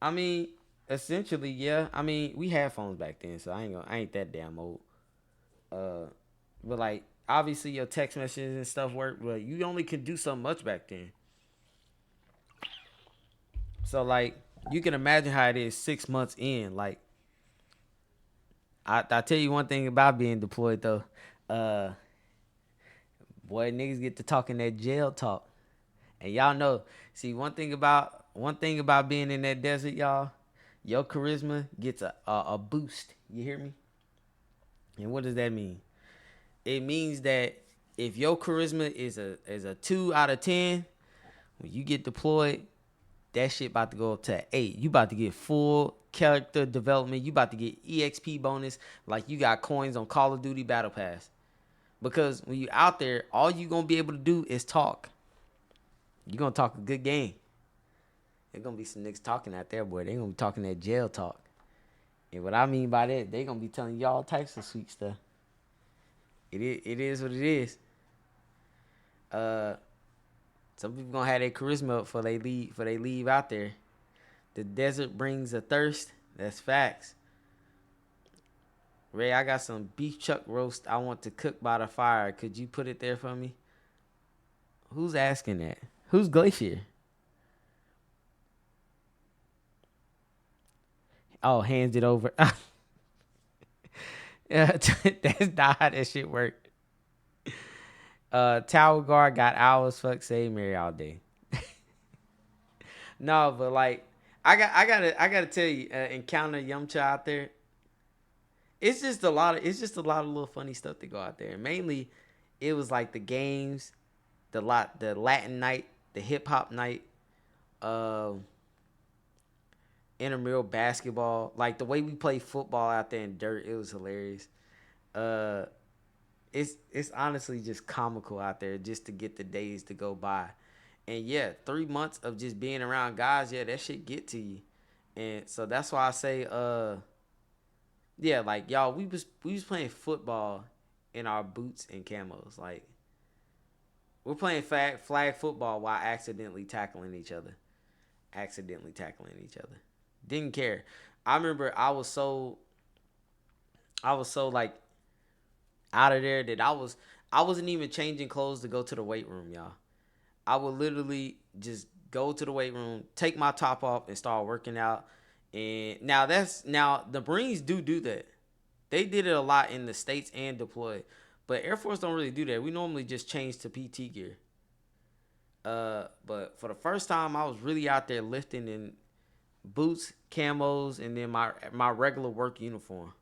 I mean, essentially, yeah. I mean, we had phones back then, so I ain't that damn old. But like obviously your text messages and stuff work, but you only could do so much back then. So like you can imagine how it is 6 months in. Like I tell you one thing about being deployed though, boy, niggas get to talking that jail talk, and y'all know. See, one thing about being in that desert, y'all, your charisma gets a boost. You hear me? And what does that mean? It means that if your charisma is a 2 out of 10, when you get deployed, that shit about to go up to 8. You about to get full character development. You about to get EXP bonus like you got coins on Call of Duty Battle Pass. Because when you out there, all you gonna be able to do is talk. You gonna talk a good game. There's gonna be some niggas talking out there, boy. They gonna be talking that jail talk. And what I mean by that, they gonna be telling you all types of sweet stuff. It is what it is. Some people gonna have their charisma up for they leave out there. The desert brings a thirst. That's facts. Ray, I got some beef chuck roast I want to cook by the fire. Could you put it there for me? Who's asking that? Who's Glacier? Oh, hands it over. That's not how that shit worked. Tower Guard got hours. Fuck, save Mary all day. No, but like, I gotta tell you, Encounter Yumcha out there. It's just a lot of little funny stuff to go out there. Mainly, it was like the games, the Latin night, the hip hop night, intramural basketball, like the way we play football out there in dirt. It was hilarious. It's honestly just comical out there just to get the days to go by. And yeah, 3 months of just being around guys, yeah, that shit get to you. And so that's why I say, yeah, like y'all, we was playing football in our boots and camos. Like we're playing flag football while accidentally tackling each other. Didn't care. I remember I was so like out of there that I wasn't even changing clothes to go to the weight room, y'all. I would literally just go to the weight room, take my top off, and start working out. And now the Marines do that. They did it a lot in the States and deployed. But Air Force don't really do that. We normally just change to PT gear. But for the first time, I was really out there lifting in boots, camos, and then my regular work uniform,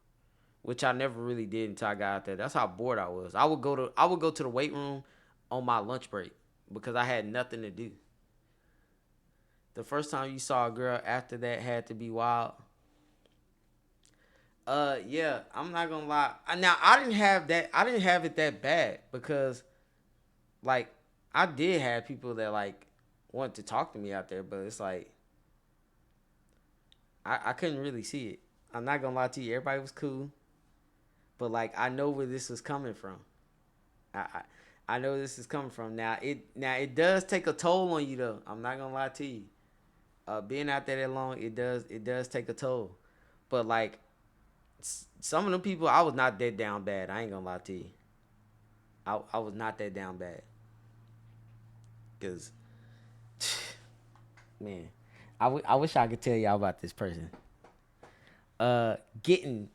which I never really did until I got out there. That's how bored I was. I would go to the weight room on my lunch break because I had nothing to do. The first time you saw a girl after that had to be wild. Yeah, I'm not gonna lie. Now I didn't have it that bad because, like, I did have people that like wanted to talk to me out there, but it's like I couldn't really see it. I'm not gonna lie to you. Everybody was cool, but like I know where this was coming from. I know where this is coming from. Now it does take a toll on you though. I'm not gonna lie to you. Being out there that long, it does take a toll. But like some of them people, I was not that down bad. I ain't gonna lie to you. I was not that down bad. Cause man, I wish I could tell y'all about this person. Getting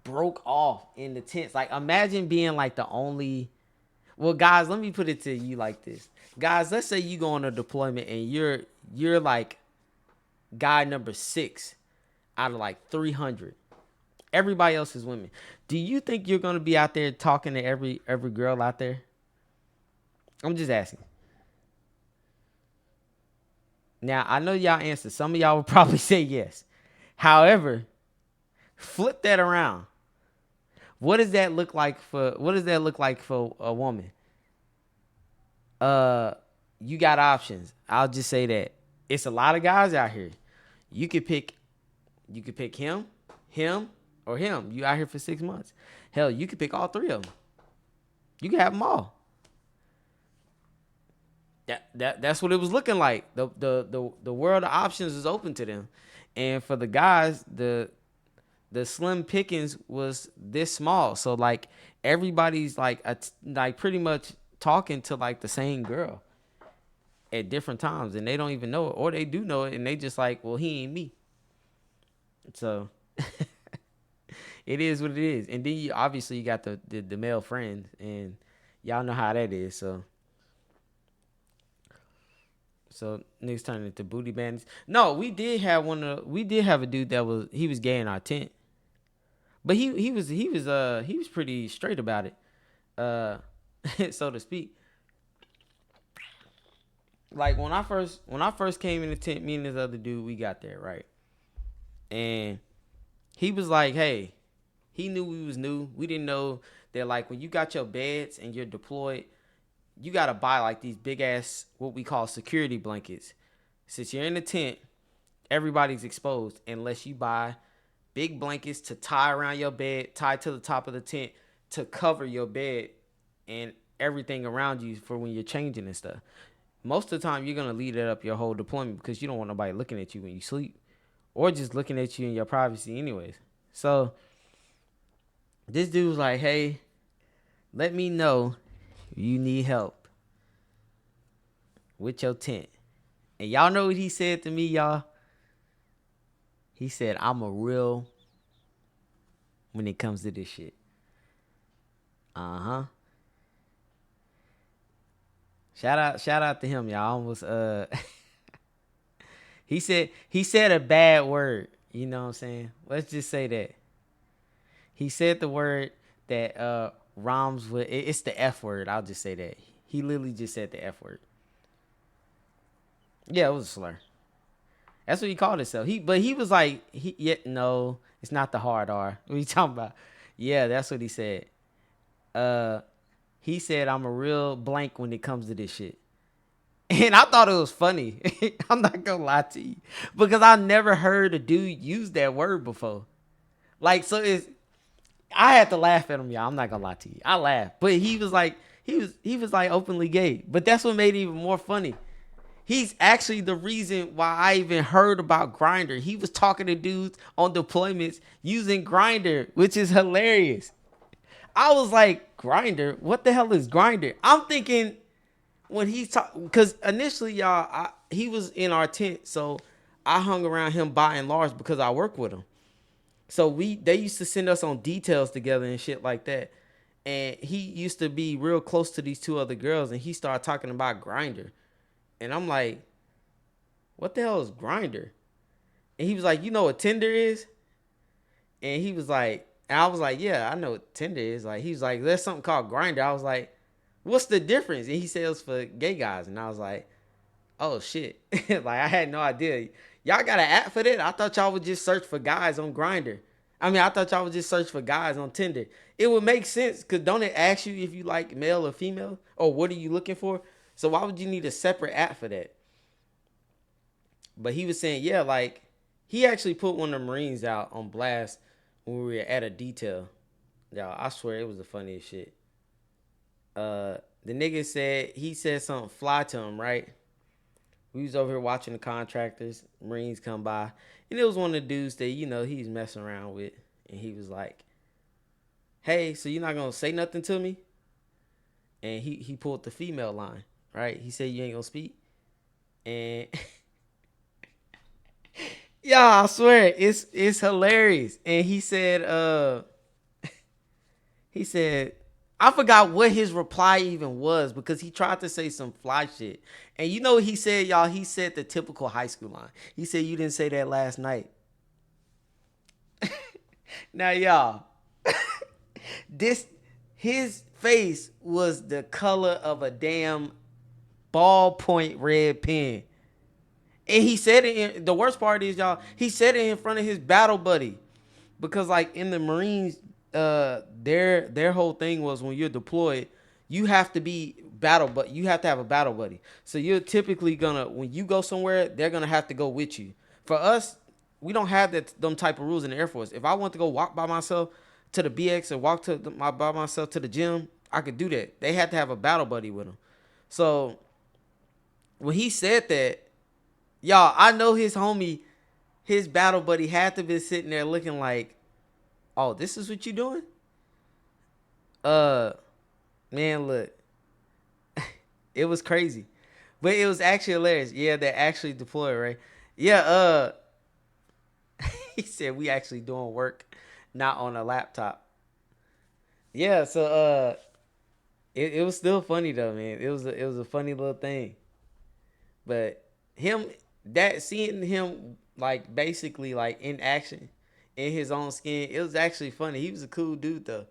broke off in the tents. Like imagine being like the only. Well, guys, let me put it to you like this. Guys, let's say you go on a deployment and you're like guy number 6 out of like 300. Everybody else is women. Do you think you're gonna be out there talking to every girl out there? I'm just asking. Now I know y'all answer. Some of y'all will probably say yes. However, flip that around. What does that look like for a woman? You got options. I'll just say that. It's a lot of guys out here. You could pick him, or him. You out here for 6 months. Hell, you could pick all three of them. You can have them all. That's what it was looking like. The world of options is open to them. And for the guys, the slim pickings was this small. So like everybody's like pretty much talking to like the same girl at different times, and they don't even know it, or they do know it, and they just like, well, he ain't me. So it is what it is. And then you obviously got the male friends, and y'all know how that is. So niggas turning into booty bandits. No, we did have a dude that was gay in our tent. But he was pretty straight about it. So to speak. Like when I first came in the tent, me and this other dude, we got there, right? And he was like, hey, he knew we was new. We didn't know that like when you got your beds and you're deployed, you got to buy like these big ass, what we call security blankets. Since you're in the tent, everybody's exposed unless you buy big blankets to tie around your bed, tie to the top of the tent to cover your bed and everything around you for when you're changing and stuff. Most of the time, you're going to leave that up your whole deployment because you don't want nobody looking at you when you sleep or just looking at you in your privacy anyways. So this dude was like, hey, let me know if you need help with your tent. And y'all know what he said to me, y'all? He said, I'm a real when it comes to this shit. Uh-huh. Shout out to him, y'all. Almost he said a bad word. You know what I'm saying? Let's just say that. He said the word that rhymes with it's the F word. I'll just say that. He literally just said the F word. Yeah, it was a slur. That's what he called himself. He was like, no, it's not the hard R. What are you talking about? Yeah, that's what he said. He said, I'm a real blank when it comes to this shit. And I thought it was funny. I'm not going to lie to you. Because I never heard a dude use that word before. Like, so I had to laugh at him, y'all. I'm not going to lie to you. I laughed. But he was like openly gay. But that's what made it even more funny. He's actually the reason why I even heard about Grindr. He was talking to dudes on deployments using Grindr, which is hilarious. I was like, Grindr? What the hell is Grindr? I'm thinking when he's talking, because initially, y'all, he was in our tent, so I hung around him by and large because I work with him. So they used to send us on details together and shit like that. And he used to be real close to these two other girls, and he started talking about Grindr. And I'm like, what the hell is Grindr? And he was like, you know what Tinder is? And he was like, and I was like, yeah, I know what Tinder is. Like, he was like, there's something called Grindr. I was like, what's the difference? And he said it was for gay guys. And I was like, oh, shit. Like, I had no idea. Y'all got an app for that? I thought y'all would just search for guys on Grindr. I thought y'all would just search for guys on Tinder. It would make sense, because don't it ask you if you like male or female? Or what are you looking for? So why would you need a separate app for that? But he was saying, yeah, like, he actually put one of the Marines out on blast when we were at a detail. Y'all, I swear it was the funniest shit. The nigga said something fly to him, right? We was over here watching the contractors, Marines come by, and it was one of the dudes that, he's messing around with. And he was like, hey, so you're not going to say nothing to me? And he pulled the female line, right? He said, you ain't going to speak? And yeah, I swear, it's hilarious. And he said, I forgot what his reply even was, because he tried to say some fly shit. And you know what he said, y'all? He said the typical high school line. He said, you didn't say that last night. Now, y'all, his face was the color of a damn ballpoint red pen. And he said it the worst part is, y'all, he said it in front of his battle buddy. Because like in the Marines, their whole thing was when you're deployed, you have to be you have to have a battle buddy. So you're typically when you go somewhere, they're gonna have to go with you. For us, we don't have them type of rules in the Air Force. If I want to go walk by myself to the BX or walk by myself to the gym, I could do that. They had to have a battle buddy with them. So when he said that, y'all, I know his battle buddy had to be sitting there looking like, oh, this is what you doing? Man, look. It was crazy. But it was actually hilarious. Yeah, they actually deployed, right? Yeah, he said we actually doing work, not on a laptop. Yeah, so it was still funny though, man. It was a funny little thing. But seeing him like basically like in action in his own skin, it was actually funny. He was a cool dude though.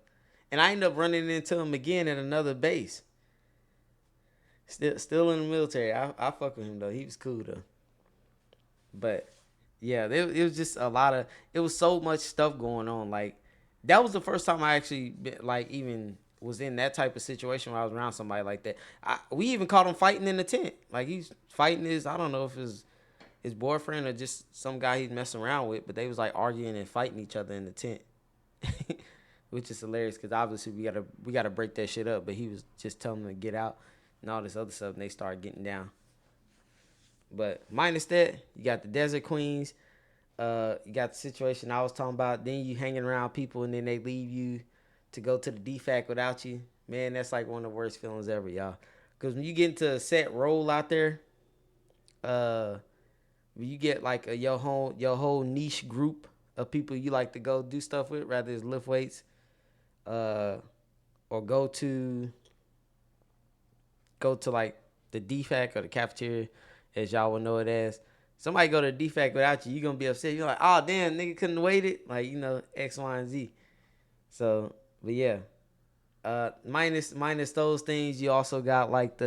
And I ended up running into him again at another base. Still in the military. I fuck with him though. He was cool though. But yeah, it was just it was so much stuff going on. Like that was the first time I actually even was in that type of situation where I was around somebody like that. We even caught him fighting in the tent. Like he's fighting I don't know if it's his boyfriend or just some guy he's messing around with, but they was like arguing and fighting each other in the tent. Which is hilarious because obviously we gotta break that shit up. But he was just telling them to get out and all this other stuff, and they started getting down. But minus that, you got the Desert Queens. You got the situation I was talking about. Then you hanging around people and then they leave you to go to the DFAC without you. Man, that's like one of the worst feelings ever, y'all. Because when you get into a set role out there, when you get like your whole niche group of people you like to go do stuff with, rather it's lift weights, or go to like the DFAC or the cafeteria, as y'all would know it as. Somebody go to the DFAC without you, you're going to be upset. You're like, oh, damn, nigga couldn't wait it. Like, X, Y, and Z. So, but yeah. Minus those things, you also got like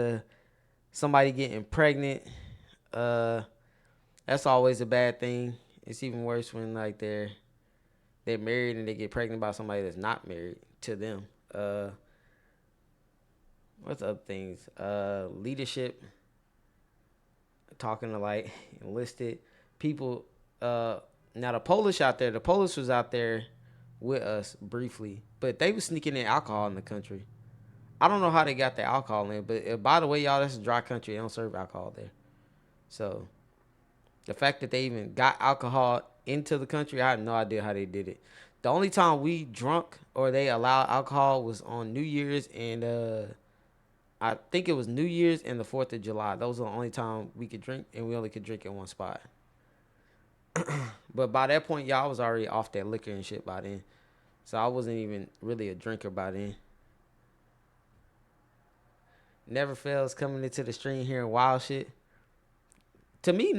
somebody getting pregnant. That's always a bad thing. It's even worse when like they're married and they get pregnant by somebody that's not married to them. What's other things? Leadership. Talking to like enlisted people. Now the Polish was out there with us briefly, but they was sneaking in alcohol in the country. I don't know how they got the alcohol in, but by the way, y'all, that's a dry country. They don't serve alcohol there. So the fact that they even got alcohol into the country, I have no idea how they did it. The only time we drunk or they allowed alcohol was on New Year's and I think it was New Year's and the 4th of July. Those were the only time we could drink, and we only could drink in one spot. But by that point, y'all, I was already off that liquor and shit by then. So I wasn't even really a drinker by then. Never fails coming into the stream hearing wild shit. To me,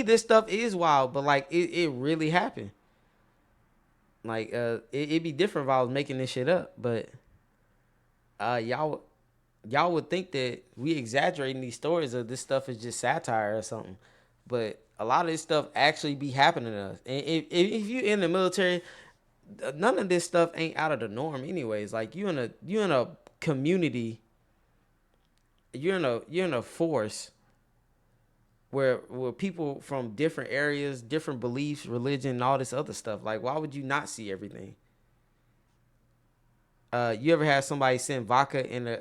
this stuff is wild, but like it really happened. Like it'd be different if I was making this shit up, but y'all would think that we exaggerating these stories or this stuff is just satire or something. But a lot of this stuff actually be happening to us. And if you in the military, none of this stuff ain't out of the norm anyways. Like you in a community, you're in a force where people from different areas, different beliefs, religion, and all this other stuff. Like, why would you not see everything? You ever had somebody send vodka in a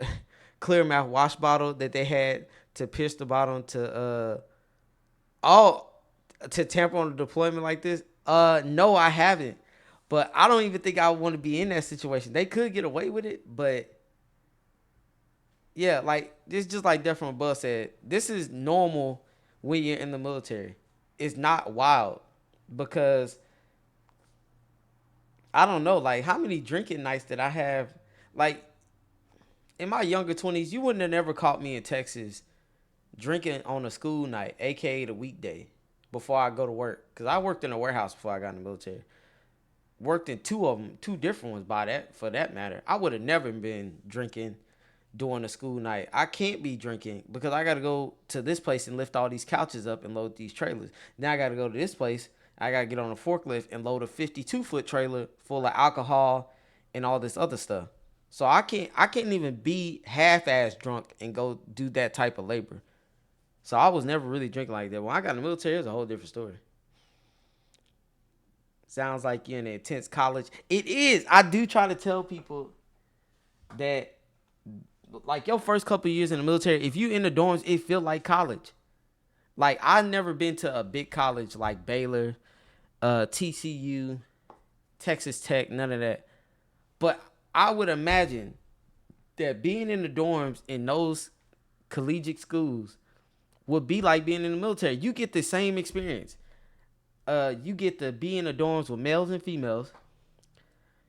clear mouth wash bottle that they had to pierce the bottom to tamper on a deployment like this? No, I haven't. But I don't even think I want to be in that situation. They could get away with it, but yeah, like this, just like Def from Above said, this is normal when you're in the military. It's not wild because I don't know, like how many drinking nights did I have? Like in my younger 20s, you wouldn't have never caught me in Texas drinking on a school night, aka the weekday, before I go to work. Because I worked in a warehouse before I got in the military. worked in two of them, two different ones for that matter. I would have never been drinking during a school night. I can't be drinking because I got to go to this place and lift all these couches up and load these trailers. Now I got to go to this place. I got to get on a forklift and load a 52-foot trailer full of alcohol and all this other stuff. So I can't even be half-ass drunk and go do that type of labor. So I was never really drinking like that. When I got in the military, it was a whole different story. Sounds like you're in an intense college. It is. I do try to tell people that, like, your first couple of years in the military, if you in the dorms, it feel like college. Like, I've never been to a big college like Baylor, TCU, Texas Tech, none of that. But I would imagine that being in the dorms in those collegiate schools would be like being in the military. You get the same experience. You get to be in the dorms with males and females.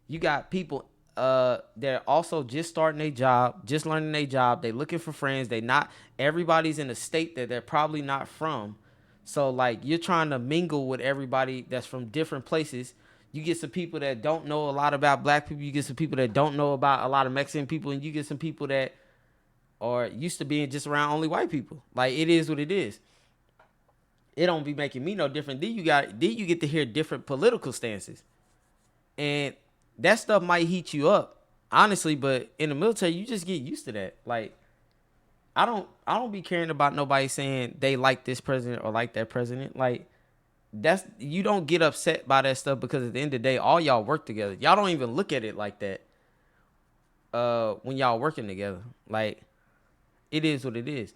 You got people that are also just starting their job, just learning their job. They looking for friends. Everybody's in a state that they're probably not from. So, like, you're trying to mingle with everybody that's from different places. You get some people that don't know a lot about black people. You get some people that don't know about a lot of Mexican people. And you get some people that are used to being just around only white people. Like, it is what it is. It don't be making me no different. Then you get to hear different political stances. And that stuff might heat you up, honestly, but in the military, you just get used to that. Like, I don't be caring about nobody saying they like this president or like that president. Like, you don't get upset by that stuff because at the end of the day, all y'all work together. Y'all don't even look at it like that when y'all working together. Like, it is what it is.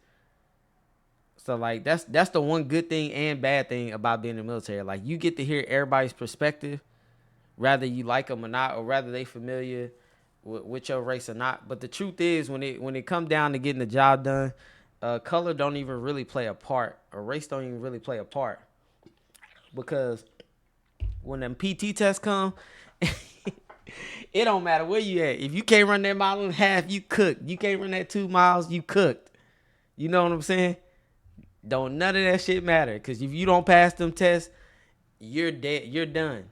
So, like, that's the one good thing and bad thing about being in the military. Like, you get to hear everybody's perspective, rather you like them or not, or rather they familiar with your race or not. But the truth is, when it come down to getting the job done, color don't even really play a part, or race don't even really play a part. Because when them PT tests come, it don't matter where you at. If you can't run that mile and a half, you cooked. You can't run that 2 miles, you cooked. You know what I'm saying? Don't none of that shit matter. Because if you don't pass them tests, you're dead. You're done.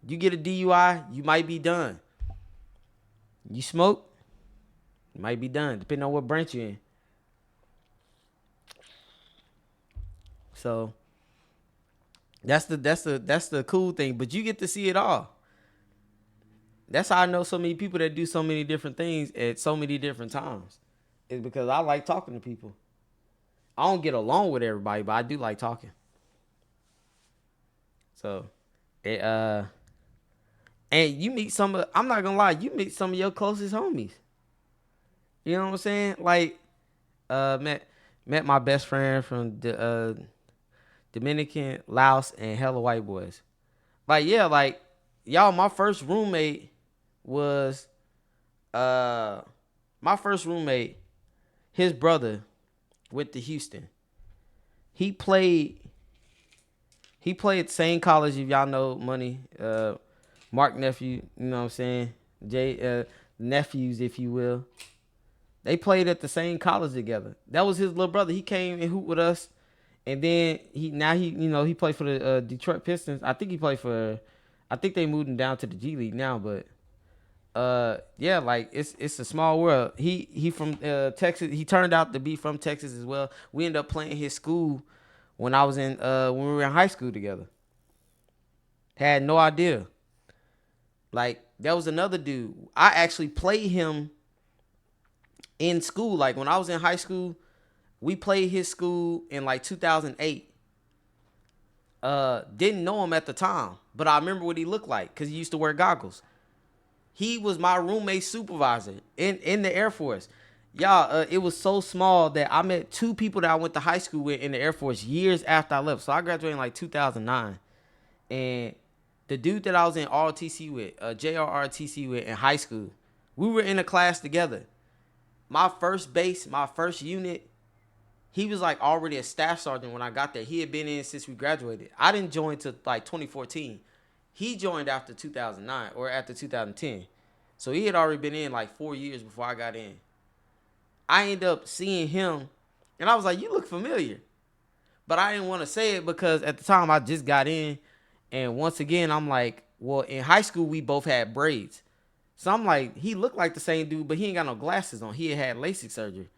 You get a DUI, you might be done. You smoke, you might be done, depending on what branch you're in. So that's the cool thing. But you get to see it all. That's how I know so many people that do so many different things at so many different times. It's because I like talking to people. I don't get along with everybody, but I do like talking. So, and you meet I'm not gonna lie, you meet some of your closest homies. You know what I'm saying? Like, met my best friend from the Dominican, Laos, and hella white boys. Like, yeah, like, y'all, my first roommate, his brother went to Houston. He played at the same college, if y'all know Money, Mark nephew, you know what I'm saying? Nephews, if you will. They played at the same college together. That was his little brother. He came and hooped with us. And then he played for the Detroit Pistons. I think they moved him down to the G League now, but yeah, like, it's a small world. He from Texas. He turned out to be from Texas as well. We ended up playing his school when we were in high school together. Had no idea. Like, that was another dude. I actually played him in school. Like, when I was in high school, we played his school in like 2008. Didn't know him at the time, but I remember what he looked like because he used to wear goggles. He was my roommate supervisor in the Air Force. Y'all, it was so small that I met 2 people that I went to high school with in the Air Force years after I left. So I graduated in like 2009. And the dude that I was in ROTC with, JRRTC with in high school, we were in a class together. My first base, my first unit, he was like already a staff sergeant when I got there. He had been in since we graduated. I didn't join till like 2014. He joined after 2009 or after 2010. So he had already been in like 4 years before I got in. I ended up seeing him and I was like, you look familiar. But I didn't want to say it because at the time I just got in. And once again, I'm like, Well, in high school, we both had braids. So I'm like, he looked like the same dude, but he ain't got no glasses on. He had LASIK surgery.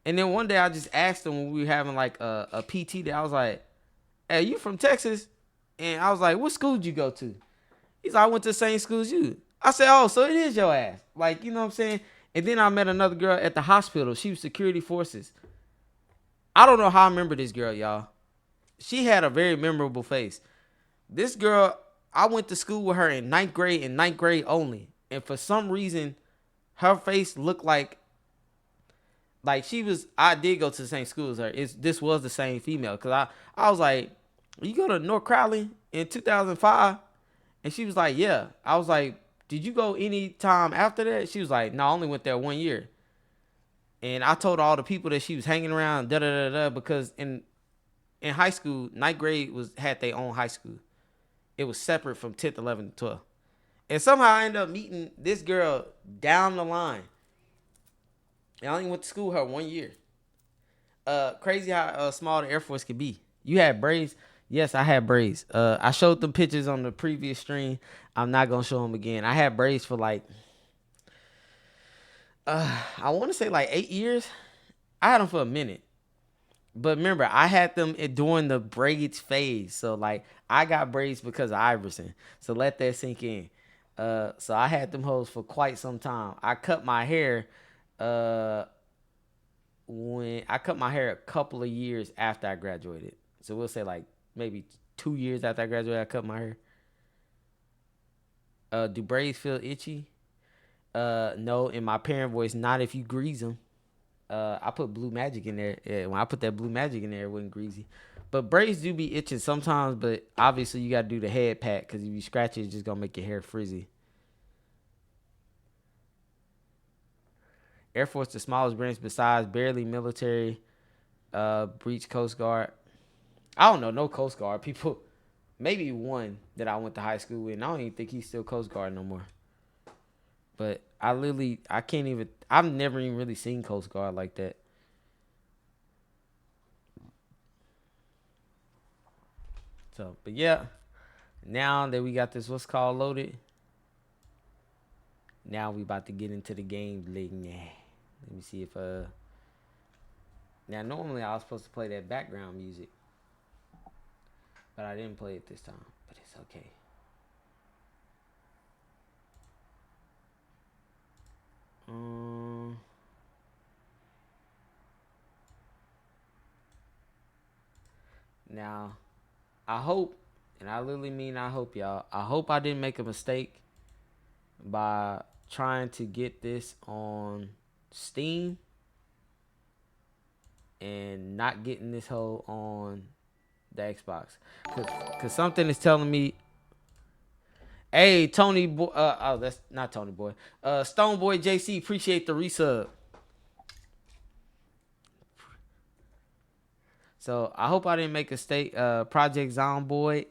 And then one day I just asked him when we were having like a PT day, I was like, hey, you from Texas? And I was like, what school did you go to? He's like, I went to the same school as you. I said, oh, so it is your ass. Like, you know what I'm saying? And then I met another girl at the hospital. She was security forces. I don't know how I remember this girl, y'all. She had a very memorable face. This girl, I went to school with her in ninth grade only. And for some reason, her face looked like she was, I did go to the same school as her. This was the same female. Because I was like, you go to North Crowley in 2005? And she was like, yeah. I was like, did you go any time after that? She was like, no, I only went there 1 year. And I told all the people that she was hanging around, because in high school, ninth grade had their own high school. It was separate from 10th, 11th, 12th. And somehow I ended up meeting this girl down the line. And I only went to school with her 1 year. Crazy how small the Air Force could be. You had braids? Yes, I had braids. I showed them pictures on the previous stream. I'm not going to show them again. I had braids for like, I want to say like 8 years. I had them for a minute. But remember, I had them during the braids phase. So like, I got braids because of Iverson. So let that sink in. So I had them hoes for quite some time. I cut my hair when I cut my hair a couple of years after I graduated. So we'll say like maybe 2 years after I graduated, I cut my hair. Do braids feel itchy? No, in my parent voice, not if you grease them. I put Blue Magic in there. Yeah, when I put that Blue Magic in there, it wasn't greasy. But braids do be itching sometimes, but obviously you got to do the head pat because if you scratch it, it's just going to make your hair frizzy. Air Force, the smallest branch besides barely military, breach Coast Guard. I don't know, no Coast Guard. People, maybe one that I went to high school with, and I don't even think he's still Coast Guard no more. But I've never even really seen Coast Guard like that. So, but yeah, now that we got this, what's called loaded, now we about to get into the game. Let me see if, now normally I was supposed to play that background music, but I didn't play it this time, but it's okay. Now, I hope, and I literally mean I hope, y'all. I hope I didn't make a mistake by trying to get this on Steam and not getting this hoe on the Xbox. Cause something is telling me, hey, Tony Boy, oh, that's not Tony Boy. Stone Boy JC, appreciate the resub. So I hope I didn't make a mistake. Project Zomboy,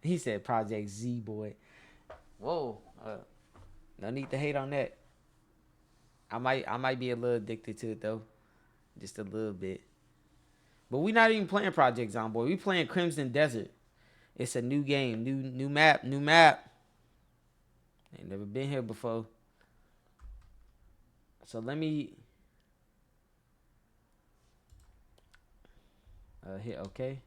he said Project Z Boy. Whoa, no need to hate on that. I might be a little addicted to it though, just a little bit. But we not even playing Project Zomboy. We playing Crimson Desert. It's a new game, new map. Ain't never been here before. So let me hit okay.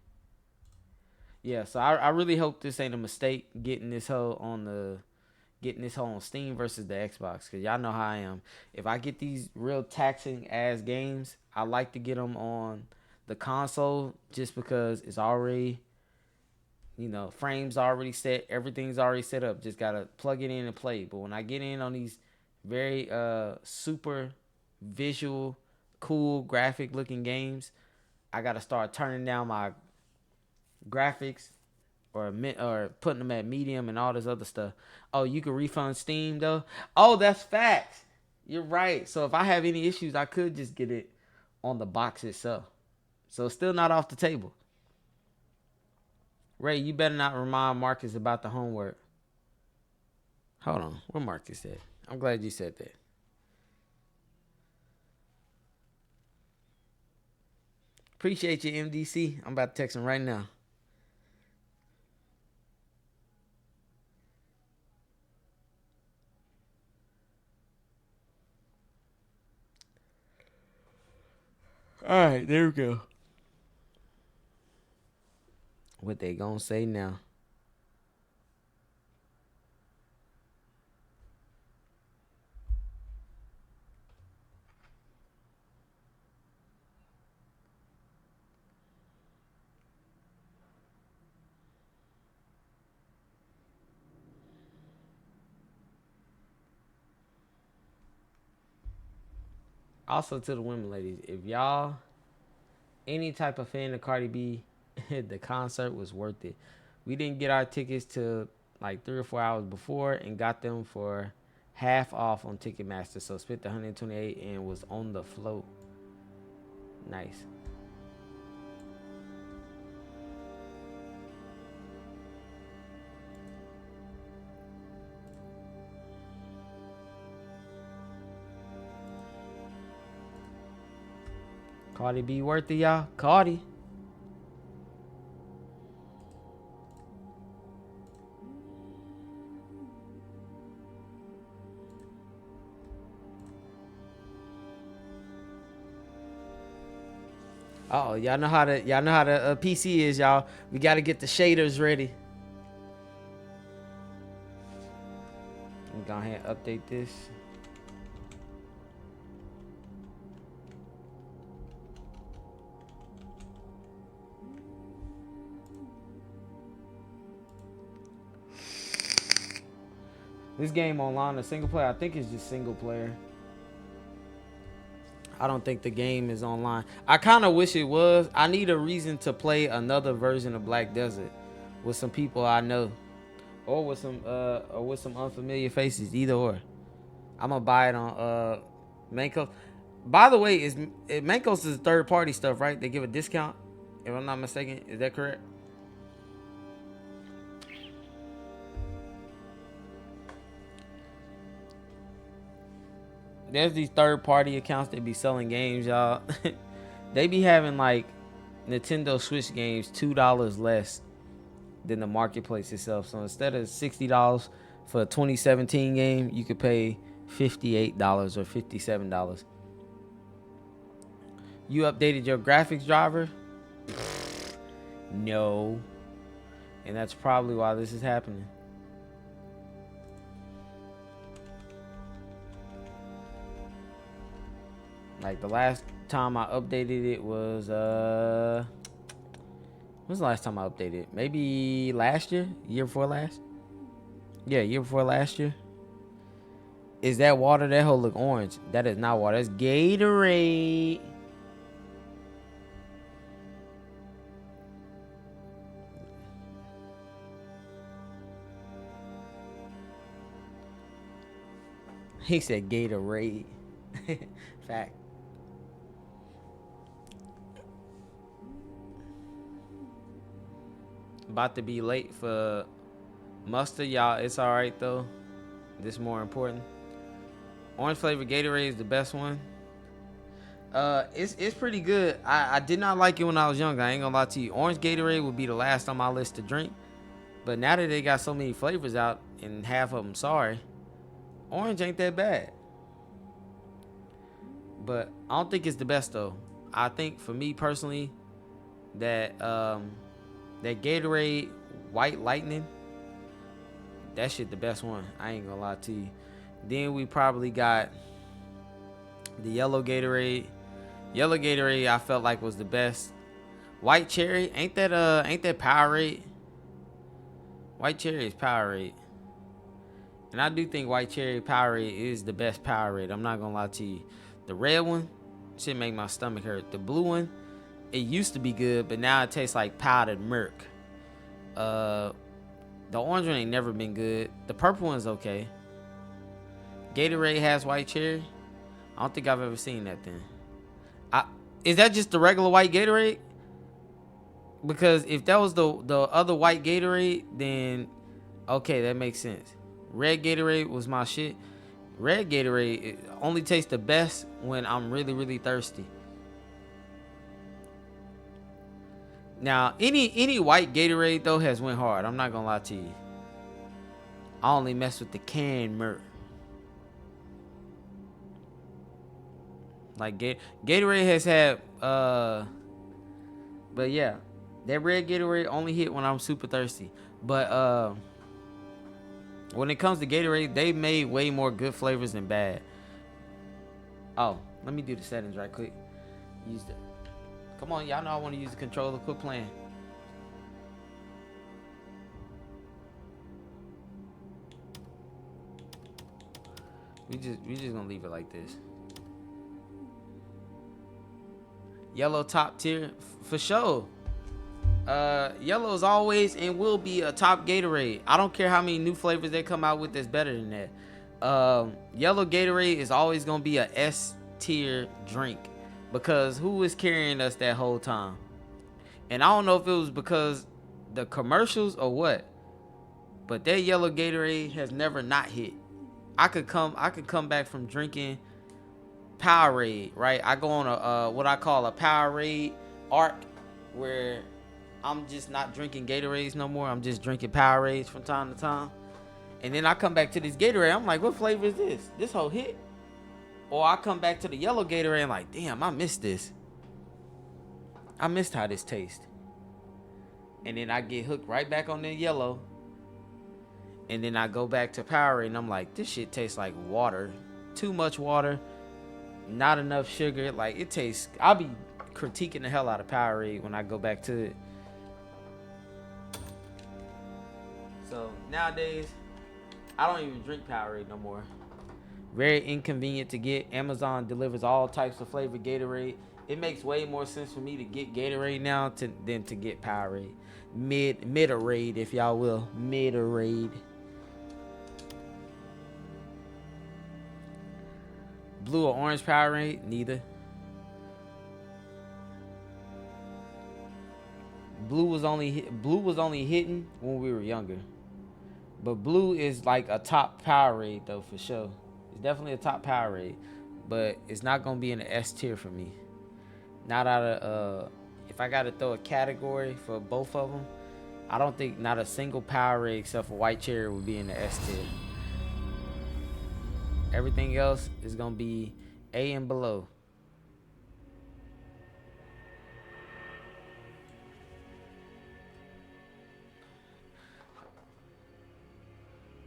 Yeah, so I really hope this ain't a mistake getting this hoe on Steam versus the Xbox, cause y'all know how I am. If I get these real taxing ass games, I like to get them on the console just because it's already, frames already set, everything's already set up. Just gotta plug it in and play. But when I get in on these very super visual, cool graphic looking games, I gotta start turning down my graphics or putting them at medium and all this other stuff. Oh, you can refund Steam though? Oh, that's facts. You're right. So if I have any issues, I could just get it on the box itself. So it's still not off the table. Ray, you better not remind Marcus about the homework. Hold on. Where Marcus at? I'm glad you said that. Appreciate you, MDC. I'm about to text him right now. All right, there we go. What they gonna say now? Also to the women, ladies, if y'all any type of fan of Cardi B, the concert was worth it. We didn't get our tickets till like 3 or 4 hours before and got them for half off on Ticketmaster. So spent the $128 and was on the float. Nice. Cardi B worth it, y'all. Cardi. Oh, y'all know how the PC is, y'all. We gotta get the shaders ready. I'm gonna go ahead and update this. This game online, a single player, I think it's just single player. I don't think the game is online. I kind of wish it was. I need a reason to play another version of Black Desert with some people I know, or with some unfamiliar faces. Either or. I'm gonna buy it on Mancos. By the way, Mancos is third party stuff, right? They give a discount, if I'm not mistaken. Is that correct? There's these third-party accounts that be selling games, y'all. They be having like Nintendo Switch games $2 less than the marketplace itself. So instead of $60 for a 2017 game, you could pay $58 or $57. You updated your graphics driver? No. And that's probably why this is happening. Like the last time I updated it was when was the last time I updated it? Maybe last year? Year before last? Yeah, year before last year. Is that water? That whole look orange. That is not water. That's Gatorade. He said Gatorade. Fact. About to be late for mustard, y'all. It's all right though. This is more important. Orange flavored Gatorade is the best one. It's pretty good. I did not like it when I was younger. I ain't gonna lie to you. Orange Gatorade would be the last on my list to drink. But now that they got so many flavors out and half of them sorry, orange ain't that bad. But I don't think it's the best though. I think for me personally, that that Gatorade White Lightning, that shit the best one. I ain't gonna lie to you. Then we probably got the yellow Gatorade. Yellow Gatorade I felt like was the best. White Cherry, ain't that Powerade? White Cherry is Powerade. And I do think White Cherry Powerade is the best Powerade. I'm not gonna lie to you. The red one, shit make my stomach hurt. The blue one, it used to be good, but now it tastes like powdered milk. The orange one ain't never been good. The purple one's okay. Gatorade has white cherry. I don't think I've ever seen that then. Is that just the regular white Gatorade? Because if that was the other white Gatorade, then okay, that makes sense. Red Gatorade was my shit. Red Gatorade, it only tastes the best when I'm really, really thirsty. Now, any white Gatorade though has went hard. I'm not gonna lie to you. I only mess with the canned milk. Like Gatorade has had But yeah, that red Gatorade only hit when I'm super thirsty. But when it comes to Gatorade, they made way more good flavors than bad. Oh, let me do the settings right quick. Use the. Come on, y'all know I want to use the controller. Quit playing. We just gonna leave it like this. Yellow top tier for sure. Yellow is always and will be a top Gatorade. I don't care how many new flavors they come out with that's better than that. Yellow Gatorade is always gonna be a S tier drink because who was carrying us that whole time? And I don't know if it was because the commercials or what, but that yellow Gatorade has never not hit. I could come back from drinking Powerade, right? I go on a what I call a Powerade arc where I'm just not drinking Gatorades no more. I'm just drinking Powerades from time to time. And then I come back to this Gatorade. I'm like, what flavor is this? This whole hit? Or I come back to the yellow Gatorade and like, damn, I missed this. I missed how this tastes. And then I get hooked right back on the yellow. And then I go back to Powerade and I'm like, this shit tastes like water. Too much water. Not enough sugar. Like it tastes, I'll be critiquing the hell out of Powerade when I go back to it. So nowadays, I don't even drink Powerade no more. Very inconvenient to get. Amazon delivers all types of flavored Gatorade. It makes way more sense for me to get Gatorade now than to get Powerade. Mid-Raid, if y'all will. Mid-Raid. Blue or orange Powerade? Neither. Blue was only hitting when we were younger. But blue is like a top Powerade though for sure. It's definitely a top Powerade, but it's not gonna be in the S tier for me. Not out of if I gotta throw a category for both of them, I don't think not a single Powerade except for White Cherry would be in the S tier. Everything else is gonna be A and below.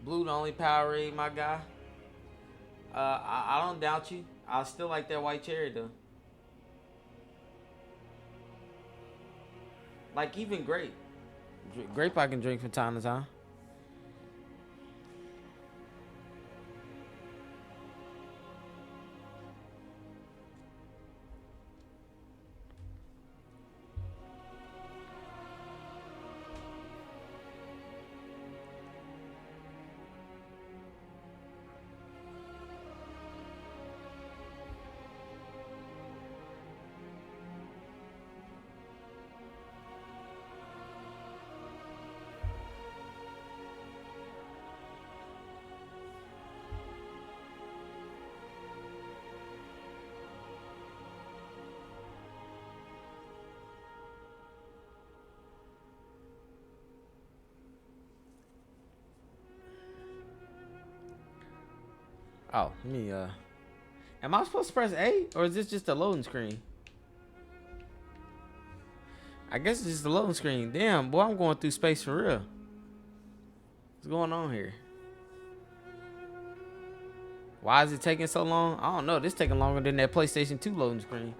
Blue the only Powerade, my guy. I don't doubt you. I still like that White Cherry though. Like even grape. Grape I can drink from time to time. Oh, let me am I supposed to press A or is this just a loading screen? I guess it's just a loading screen. Damn, boy, I'm going through space for real. What's going on here? Why is it taking so long? I don't know. This taking longer than that PlayStation 2 loading screen.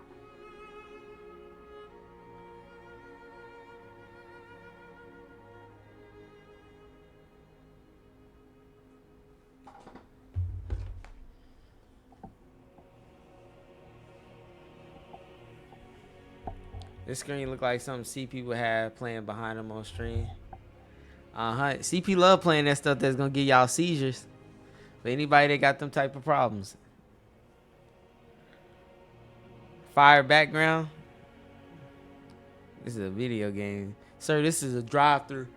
This screen look like something CP would have playing behind him on stream. CP love playing that stuff that's gonna give y'all seizures. For anybody that got them type of problems. Fire background. This is a video game. Sir, this is a drive-through.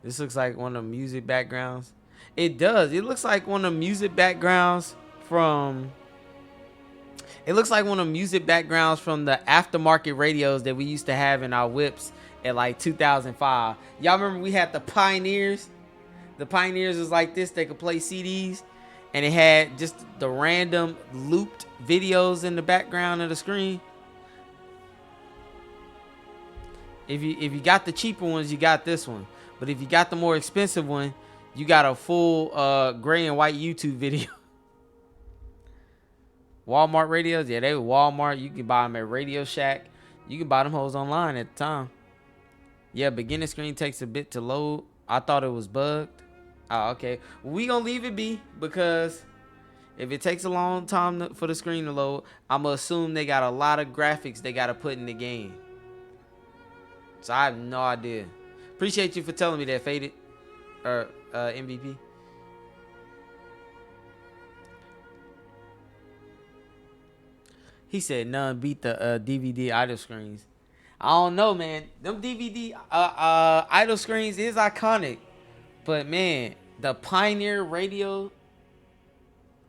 This looks like one of the music backgrounds. It does. It looks like one of the music backgrounds from... It looks like one of the music backgrounds from the aftermarket radios that we used to have in our whips at like 2005. Y'all remember we had the Pioneers? The Pioneers was like this. They could play CDs, and it had just the random looped videos in the background of the screen. If you got the cheaper ones, you got this one. But if you got the more expensive one, you got a full gray and white YouTube video. Walmart radios, yeah, they were Walmart. You can buy them at Radio Shack. You can buy them hoes online at the time. Yeah, beginning screen takes a bit to load. I thought it was bugged. Oh, okay. We gonna leave it be because if it takes a long time for the screen to load, I'm gonna assume they got a lot of graphics they gotta put in the game. So I have no idea. Appreciate you for telling me that, Faded. Or MVP. He said none beat the DVD idle screens. I don't know, man. Them DVD idle screens is iconic. But, man, the Pioneer radio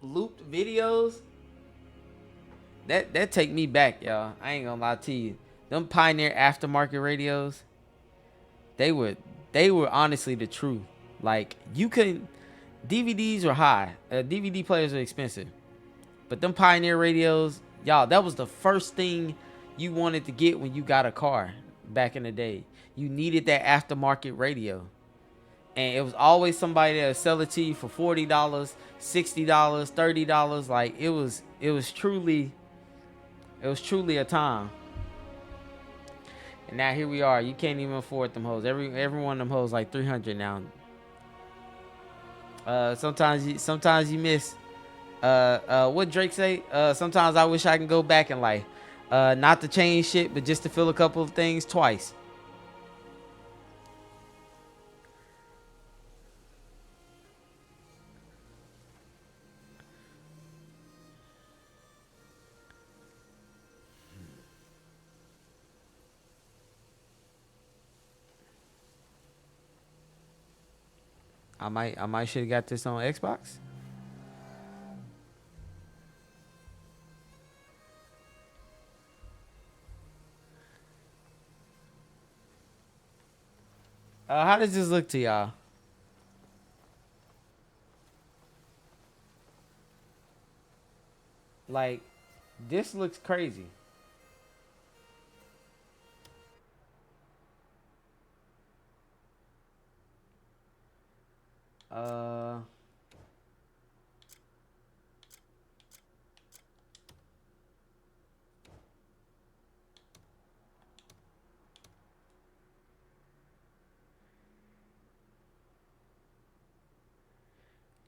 looped videos, that take me back, y'all. I ain't gonna lie to you. Them Pioneer aftermarket radios, they were honestly the truth. Like, you couldn't, DVDs were high. DVD players are expensive. But them Pioneer radios, y'all, that was the first thing you wanted to get when you got a car back in the day. You needed that aftermarket radio. And it was always somebody that would sell it to you for $40, $60, $30. Like, it was truly a time. And now here we are. You can't even afford them hoes. Every one of them hoes like $300 now. Sometimes you miss. What Drake say? Sometimes I wish I can go back in life. Not to change shit, but just to feel a couple of things twice. I might should have got this on Xbox. How does this look to y'all? Like, this looks crazy.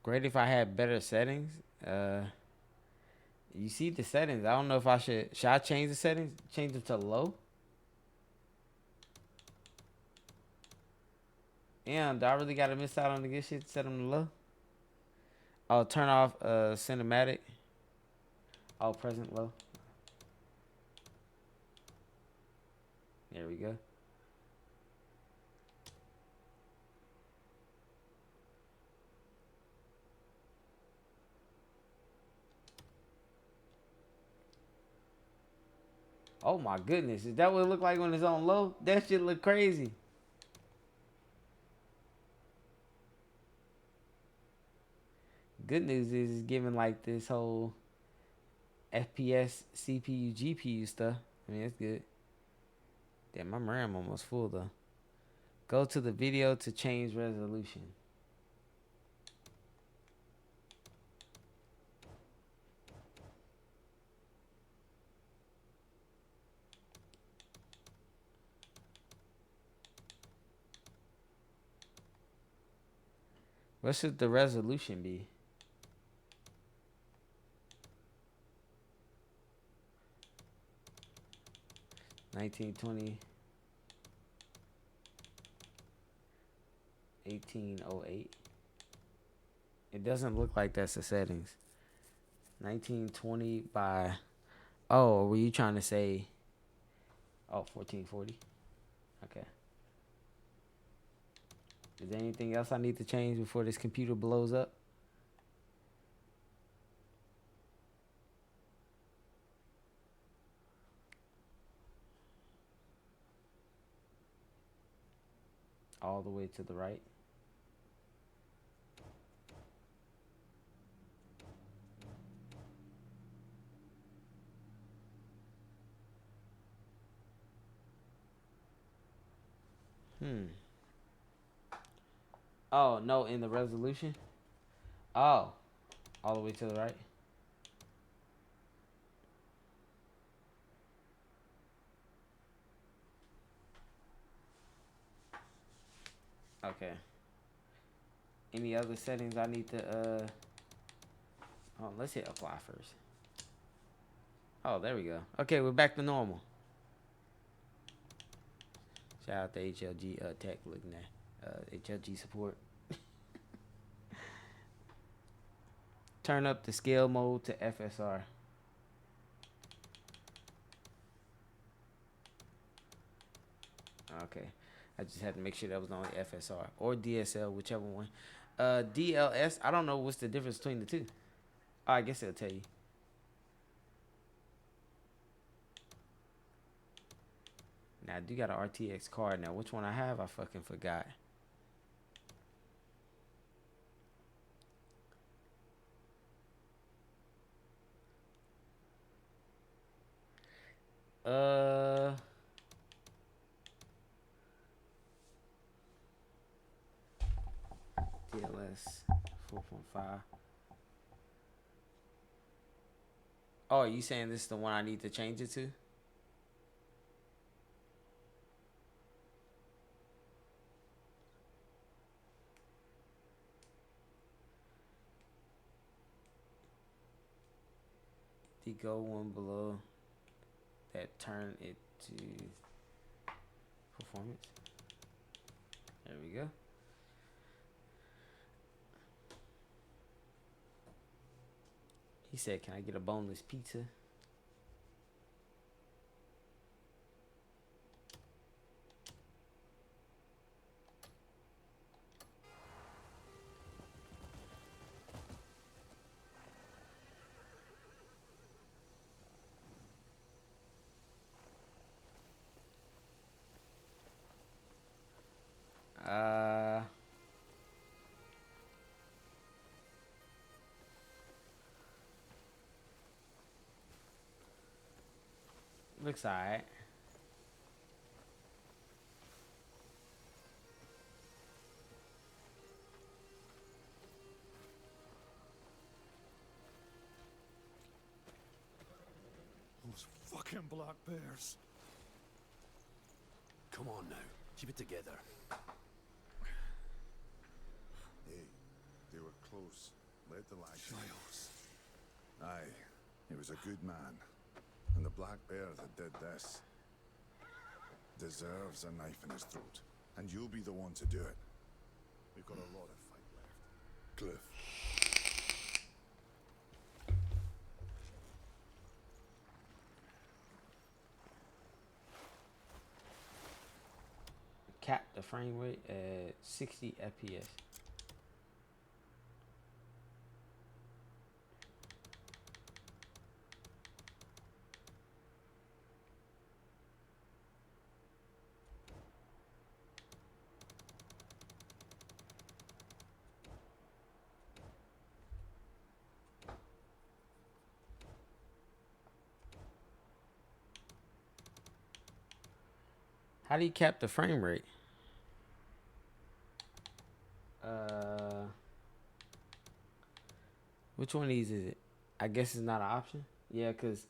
Great if I had better settings. You see the settings. I don't know if I should I change the settings? Change them to low? Damn, do I really gotta miss out on the good shit to set them to low? Oh, turn off cinematic. Oh, present low. There we go. Oh my goodness. Is that what it look like when it's on low? That shit look crazy. Good news is it's giving like this whole FPS, CPU, GPU stuff. I mean, it's good. Damn, my RAM almost full though. Go to the video to change resolution. What should the resolution be? (1920) 1808. It doesn't look like that's the settings. 1920 by, oh, were you trying to say, oh, 1440? Okay. Is there anything else I need to change before this computer blows up? All the way to the right. Oh, no, in the resolution? Oh, all the way to the right? Okay. Any other settings I need to, oh, let's hit apply first. Oh, there we go. Okay, we're back to normal. Shout out to HLG Tech looking at HLG support. Turn up the scale mode to FSR. Okay. I just had to make sure that was only FSR or DSL, whichever one. DLS, I don't know what's the difference between the two. Oh, I guess it'll tell you. Now, I do got an RTX card. Now, which one I have, I fucking forgot. DLS 4.5. Oh, are you saying this is the one I need to change it to? The go one below that turn it to performance. There we go. He said, "Can I get a boneless pizza?" Looks alright. Those fucking black bears. Come on now, keep it together. Hey, they were close. Let the lag. Giles. Aye, he was a good man. And the black bear that did this deserves a knife in his throat. And you'll be the one to do it. We've got a lot of fight left. Cliff. Cap the frame rate at 60 FPS. How do you cap the frame rate? Which one of these is it? I guess it's not an option. Yeah, because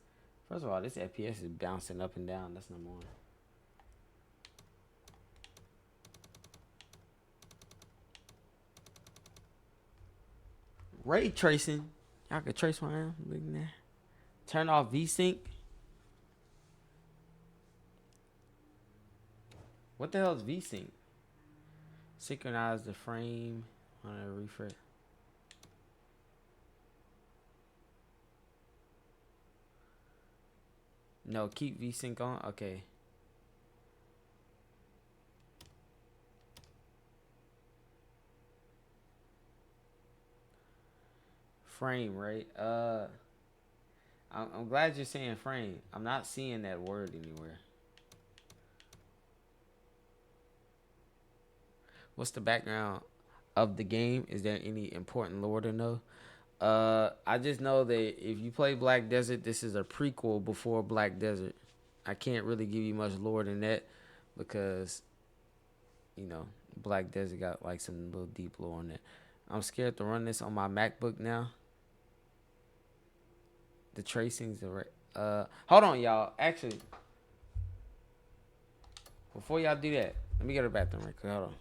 first of all, this FPS is bouncing up and down. That's number one. Ray tracing. Y'all can trace my arm. Look at that. Turn off VSync. What the hell is VSync? Synchronize the frame on a refresh. No, keep VSync on. Okay. Frame, right? I'm glad you're saying frame. I'm not seeing that word anywhere. What's the background of the game? Is there any important lore to know? I just know that if you play Black Desert, this is a prequel before Black Desert. I can't really give you much lore than that because you know, Black Desert got like some little deep lore on it. I'm scared to run this on my MacBook now. The tracings are hold on, y'all. Actually, before y'all do that, let me go to the bathroom right quick. Hold on.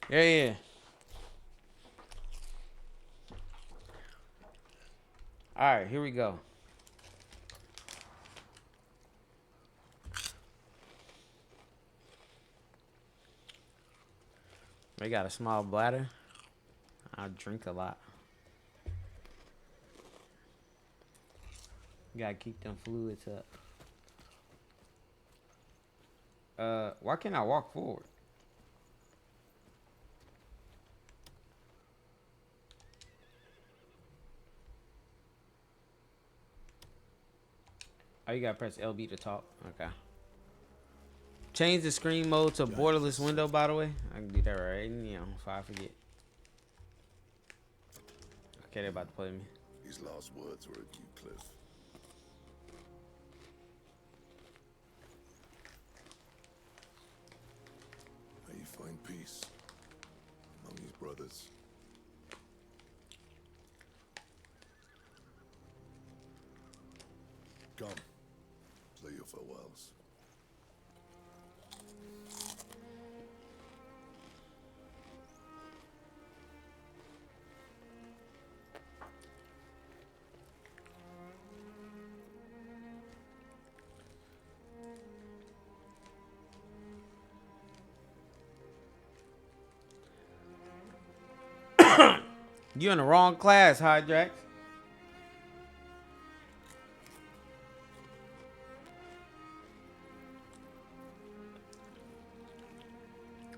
Yeah. All right, here we go. We got a small bladder. I drink a lot. Gotta keep them fluids up. Why can't I walk forward? Oh, you gotta press LB to talk. Okay. Change the screen mode to borderless window, by the way. I can do that right now if I forget. Okay, they're about to play me. His last words were at you, Cliff. May you find peace among his brothers. Come, say your farewells. You in the wrong class, Hydrax.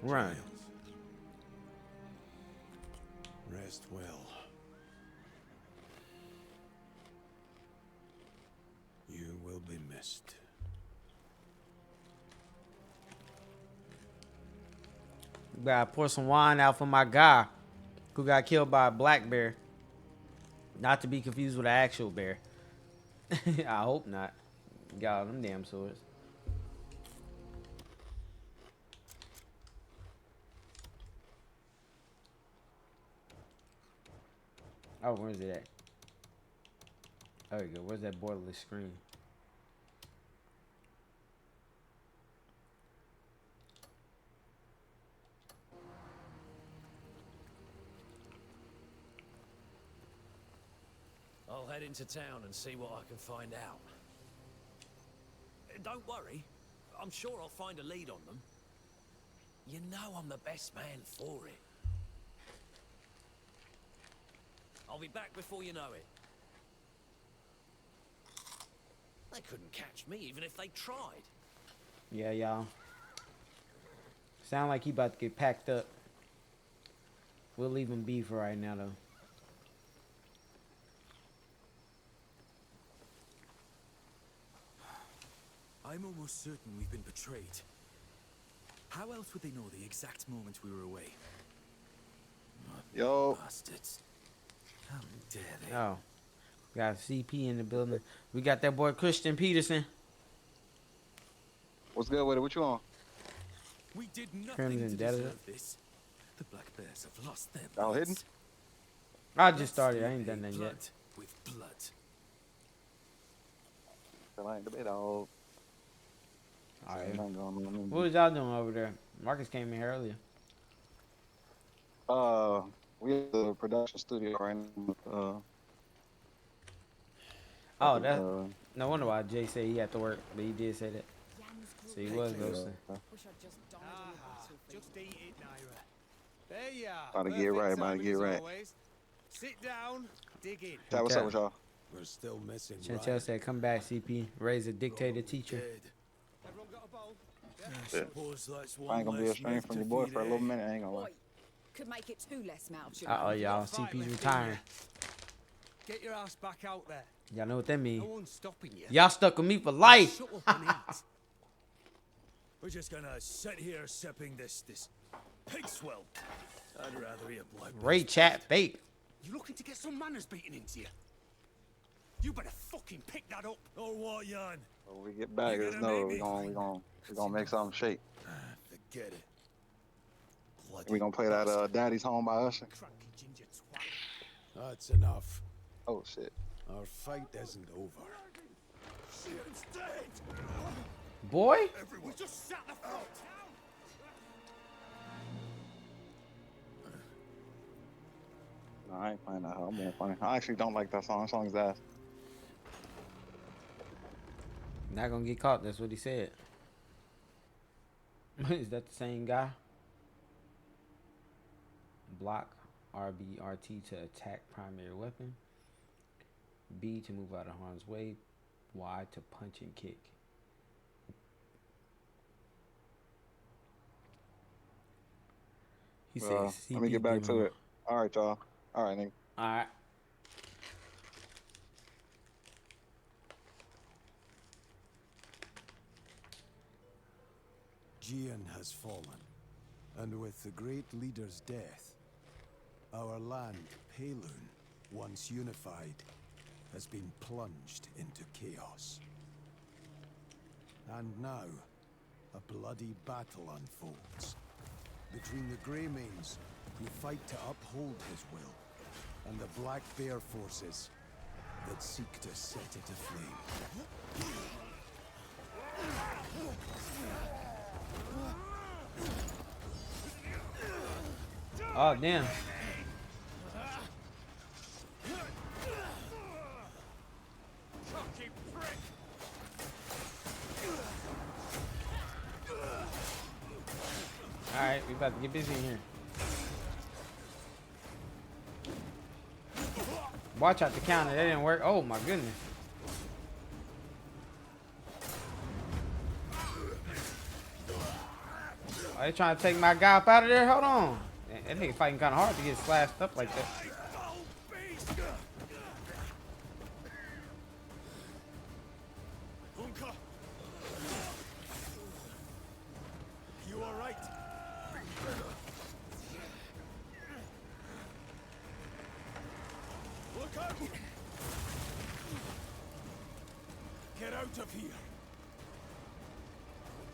Run. Rest well. You will be missed. Gotta pour some wine out for my guy who got killed by a black bear. Not to be confused with an actual bear. I hope not. Got all them damn swords. Oh, where's it at? There you go. Where's that borderless screen? I'll head into town and see what I can find out. Don't worry. I'm sure I'll find a lead on them. You know I'm the best man for it. I'll be back before you know it. They couldn't catch me even if they tried. Yeah, y'all. Sound like he about to get packed up. We'll leave him be for right now, though. I'm almost certain we've been betrayed. How else would they know the exact moment we were away? Yo, Bastards. How dare they? Oh. We got CP in the building. We got that boy Christian Peterson. what's good with it? What you on? We did nothing Crimson to Desert. deserve this. The Black Bears have lost their Y'all hidden? minds. I just started. I ain't done that Blood yet. with blood. I ain't debate all. All right. Ain't going on. What was y'all doing over there? Marcus came in here earlier. We at the production studio right now. Oh, that. No wonder why Jay said he had to work, but he did say that. So he was ghosting. Just eat it, Naira. There you are. About to get right, about to Perfect get timing as right. always. Sit down, dig in. Chat, what's up with y'all? We're still missing Chantel said, "Come back, CP. Raise a dictator teacher." Everyone got a bowl? I suppose that's I ain't gonna be a strain from your boy for a little minute. I ain't gonna lie. Could make it two less mouths. you Uh oh, know. y'all. Fight CP's left in retiring. Get your ass back out there. Y'all know what that No means. one's stopping you. Y'all stuck with me for life. Shut up and eat. We're just gonna sit here sipping this pig swill. I'd rather eat a black Ray chat fake. You looking to get some manners beaten into you? You better fucking pick that up. Or what, Jan? When we get back, You just gonna know make we gonna make something shake. Forget it. We gonna play that Daddy's Home by Usher. Cranky ginger twat. That's enough. Oh shit. Our fight isn't over. Shit's dead. Boy. We just sat the fuck No, I ain't playing that. I'm being funny. I actually don't like that song. That song's ass. Not gonna get caught. That's what he said. Is that the same guy? Block RBRT to attack primary weapon. B to move out of harm's way. Y to punch and kick. He says, Let me get back to it. All right, y'all. All right, nigga. All right. Jian has fallen, and with the great leader's death, our land, Peilun, once unified, has been plunged into chaos. And now, a bloody battle unfolds between the Greymanes, who fight to uphold his will, and the Black Bear forces that seek to set it aflame. Oh, damn. Alright, we about to get busy in here. Watch out the counter, that didn't work. Oh my goodness. Are they trying to take my guy up out of there? Hold on. That nigga fighting kind of hard to get slashed up like that. You all right? Look out! Get out of here!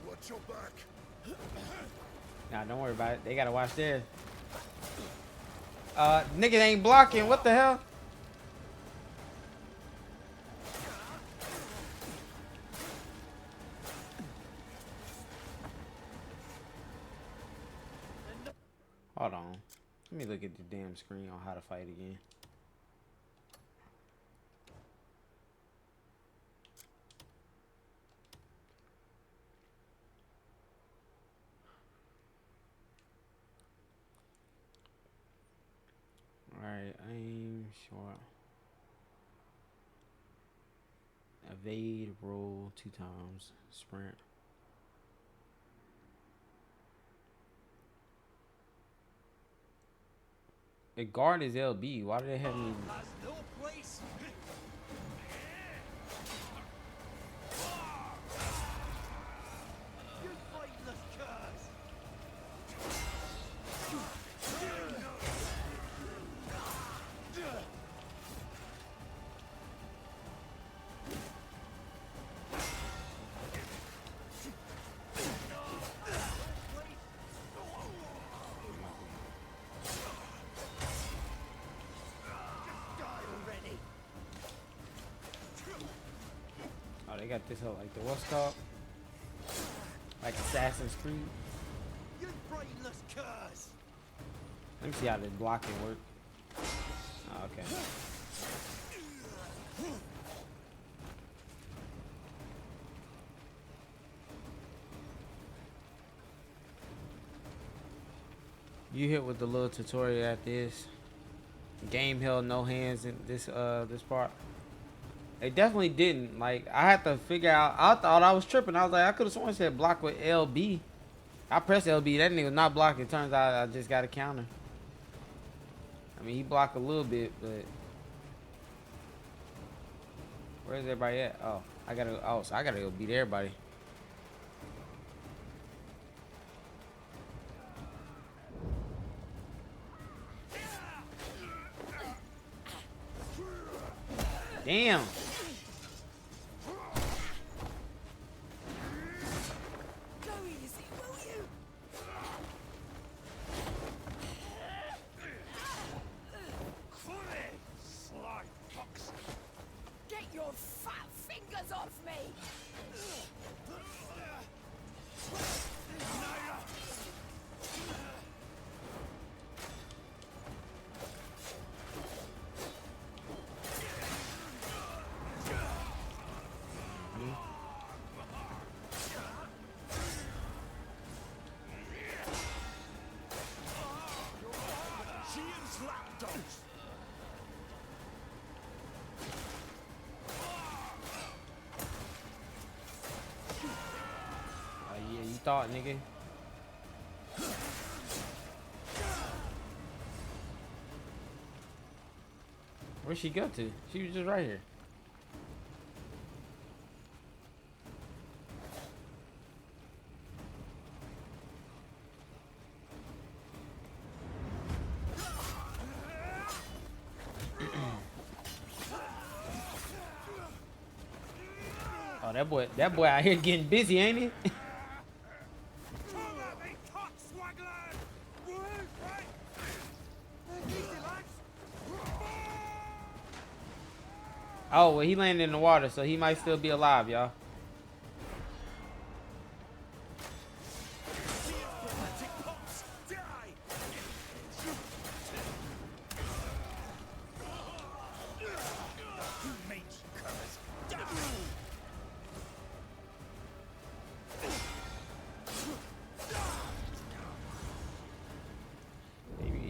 Watch your back! Nah, don't worry about it. They gotta watch theirs. Nigga ain't blocking. What the hell? Hold on. Let me look at the damn screen on how to fight again. Alright, aim, Short. Evade, roll 2 times, sprint. The guard is LB. Why do they have me? No place. You pointless curs. Oh, they got this whole like the what's called? Like Assassin's Creed. You brainless curs. Let me see how this blocking work. Oh, okay. You hit with the little tutorial at this. Game held no hands in this this part. They definitely didn't. Like I had to figure out. I thought I was tripping. I was like, I could have sworn it said block with LB. I pressed LB. That nigga was not blocking. Turns out I just got a counter. I mean, he blocked a little bit, but where's everybody at? Oh, I gotta. Oh, so I gotta go beat everybody. Damn. Go easy, will you? Sly fox. Get your fat fingers off me! Yeah, you thought, nigga. Where'd she go to? She was just right here. Oh, that boy out here getting busy, ain't he? Oh, well, he landed in the water, so he might still be alive, y'all.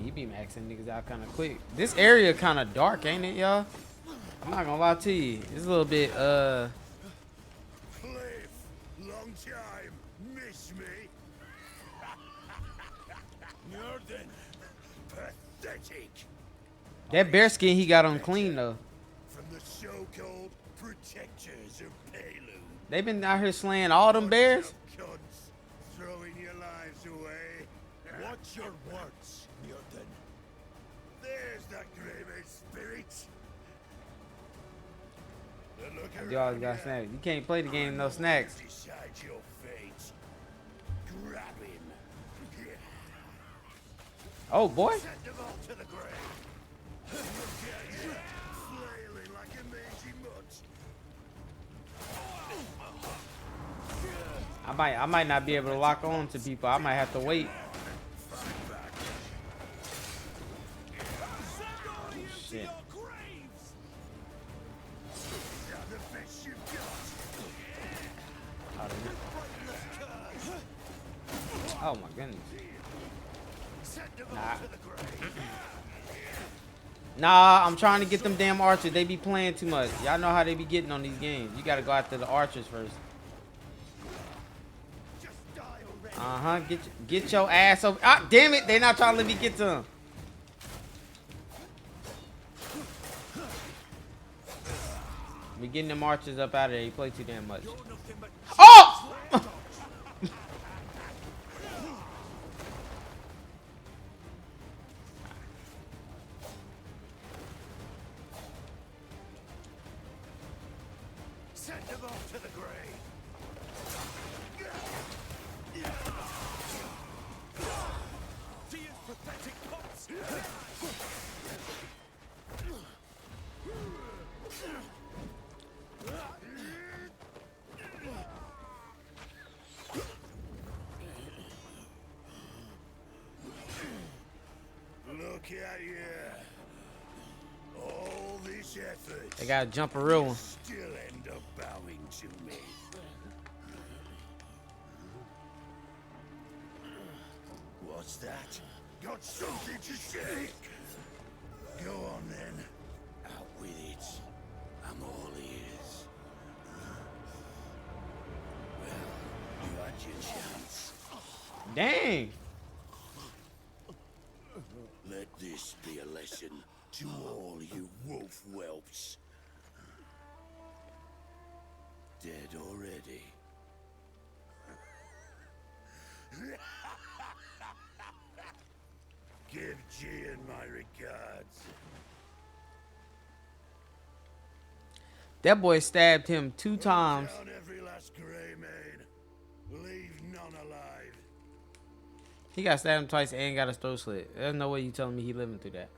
He be maxing niggas out kind of quick. This area kind of dark, ain't it, y'all? I'm not gonna lie to you. It's a little bit, Cliff, long time. Miss me? Norden. Pathetic. That bear skin he got on clean, though. From the so-called protectors of Palu. They been out here slaying all them bears? Cunts, throwing your lives away. Watch your words, Norden. There's that Greyman spirit. You always got snacks. You can't play the game no snacks. Decide your fate. Grab him. Oh boy. Send them all to the grave. Flailing like a mangy mutt. I might not be able to lock on to people. I might have to wait. Shit. Oh my goodness. Nah. Nah, I'm trying to get them damn archers. They be playing too much. Y'all know how they be getting on these games. You gotta go after the archers first. Get your ass over. Ah, damn it! They not trying to let me get to them. We getting them archers up out of there. You play too damn much. Oh! Send them off to the grave. To use pathetic pots. Look at you. All this effort. They gotta jump a real one. Still end up bowing to me. What's that? Got something to say? Go on then. Out with it. I'm all ears. Well, you had your chance. Dang. Let this be a lesson to all you wolf whelps. Dead already. Give Gian my regards. That boy stabbed him 2 times. Down every last grey maid. Leave none alive. He got stabbed twice and got his throat slit. There's no way you telling me he living through that.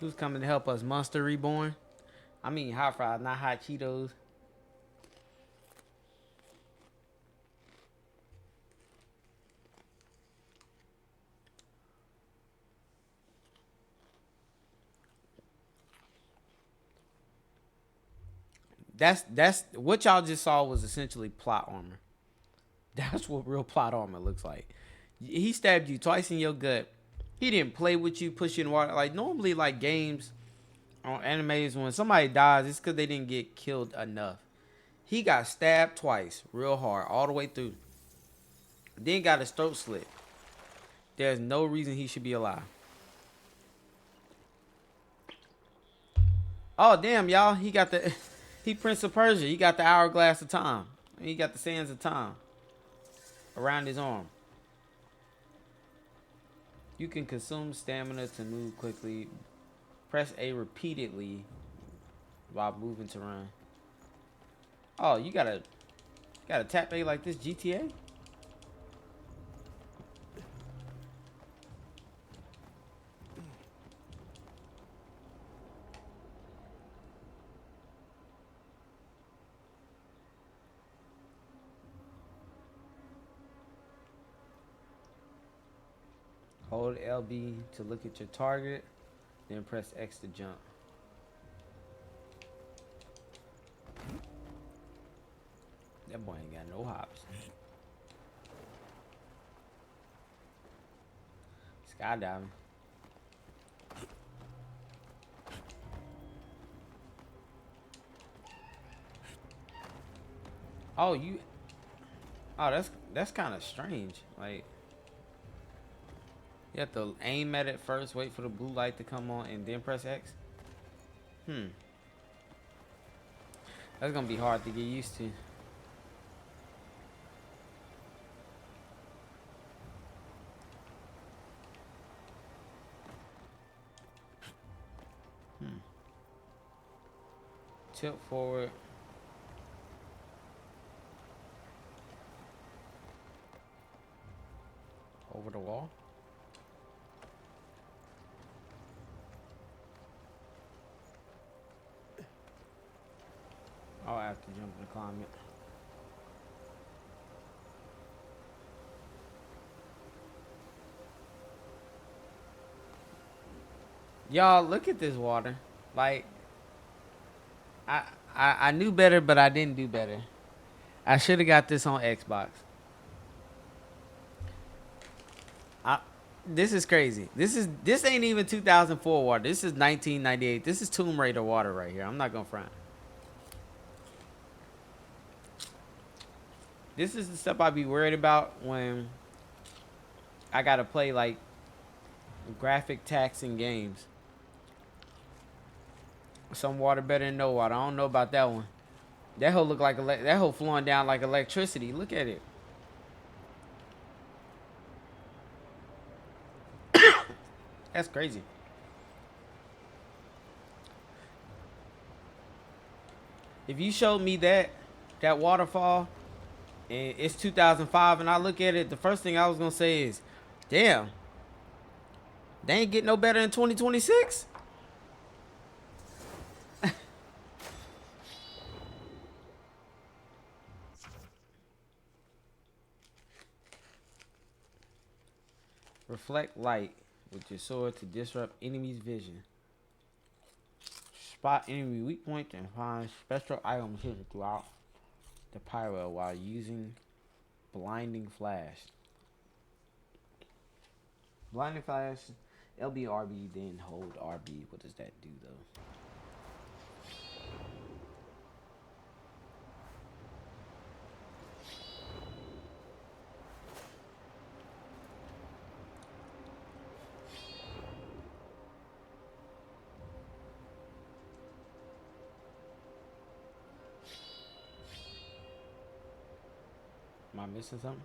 Who's coming to help us? Monster Reborn? I mean hot fries, not hot Cheetos. That's what y'all just saw was essentially plot armor. That's what real plot armor looks like. He stabbed you twice in your gut. He didn't play with you, push you in water. Like normally, like games on animes, when somebody dies, it's because they didn't get killed enough. He got stabbed twice, real hard, all the way through. Then got his throat slit. There's no reason he should be alive. Oh damn, y'all! He got the he Prince of Persia. He got the hourglass of time. He got the sands of time around his arm. You can consume stamina to move quickly. Press A repeatedly while moving to run. Oh, you gotta tap A like this, GTA? Hold LB to look at your target, then press X to jump. That boy ain't got no hops. Skydiving. Oh, you. Oh, that's kind of strange. Like. You have to aim at it first, wait for the blue light to come on, and then press X. That's gonna be hard to get used to. Tilt forward. Over the wall. I'll have to jump and climb it. Y'all, look at this water. Like, I knew better, but I didn't do better. I should have got this on Xbox. This is crazy. This ain't even 2004 water. This is 1998. This is Tomb Raider water right here. I'm not gonna front. This is the stuff I be worried about when I gotta play like graphic taxing games. Some water better than no water. I don't know about that one. That hoe look like that hoe flowing down like electricity. Look at it. That's crazy. If you showed me that waterfall and it's 2005 and I look at it, the first thing I was gonna say is, damn, they ain't get no better in 2026. Reflect light with your sword to disrupt enemy's vision. Spot enemy weak points and find special items hidden throughout the pyro while using blinding flash. Blinding flash, LB RB, then hold RB. What does that do though? Am I missing something?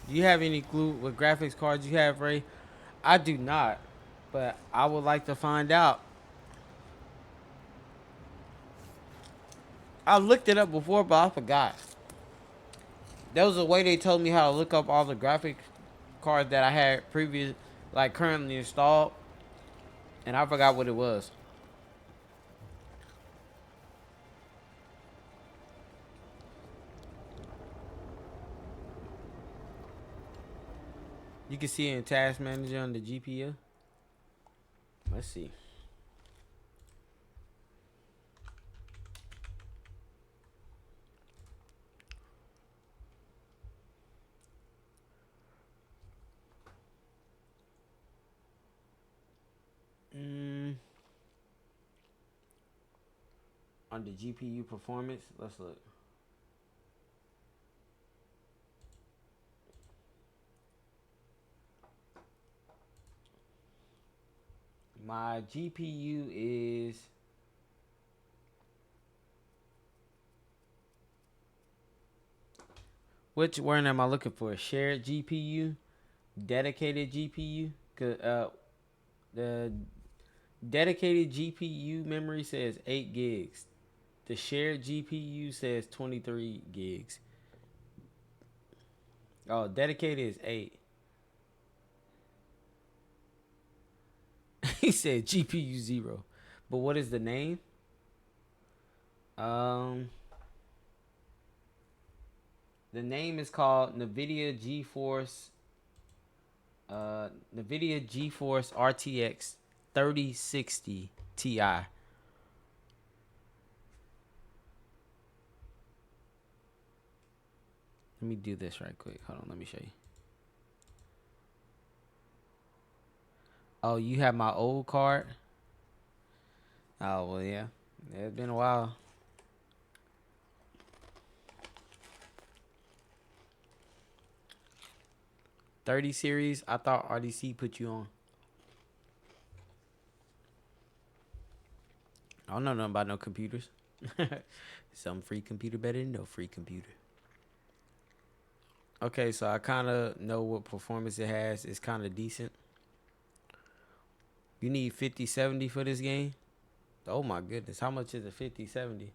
Do you have any clue what graphics cards you have, Ray? I do not, but I would like to find out. I looked it up before, but I forgot. There was a way they told me how to look up all the graphics cards that I had currently installed, and I forgot what it was. You can see it in Task Manager on the GPU. Let's see. On the GPU performance, let's look. My GPU is which one am I looking for? Shared GPU, dedicated GPU. The dedicated GPU memory says 8 gigs. The shared GPU says 23 gigs. Oh, dedicated is 8. He said GPU 0. But what is the name? The name is called NVIDIA GeForce RTX 3060 Ti. Let me do this right quick. Hold on, let me show you. Oh, you have my old card? Oh, well, yeah. It's been a while. .30 series, I thought RDC put you on. I don't know nothing about no computers. Some free computer better than no free computer. Okay, so I kind of know what performance it has. It's kind of decent. You need 5070 for this game? Oh my goodness, how much is a 5070?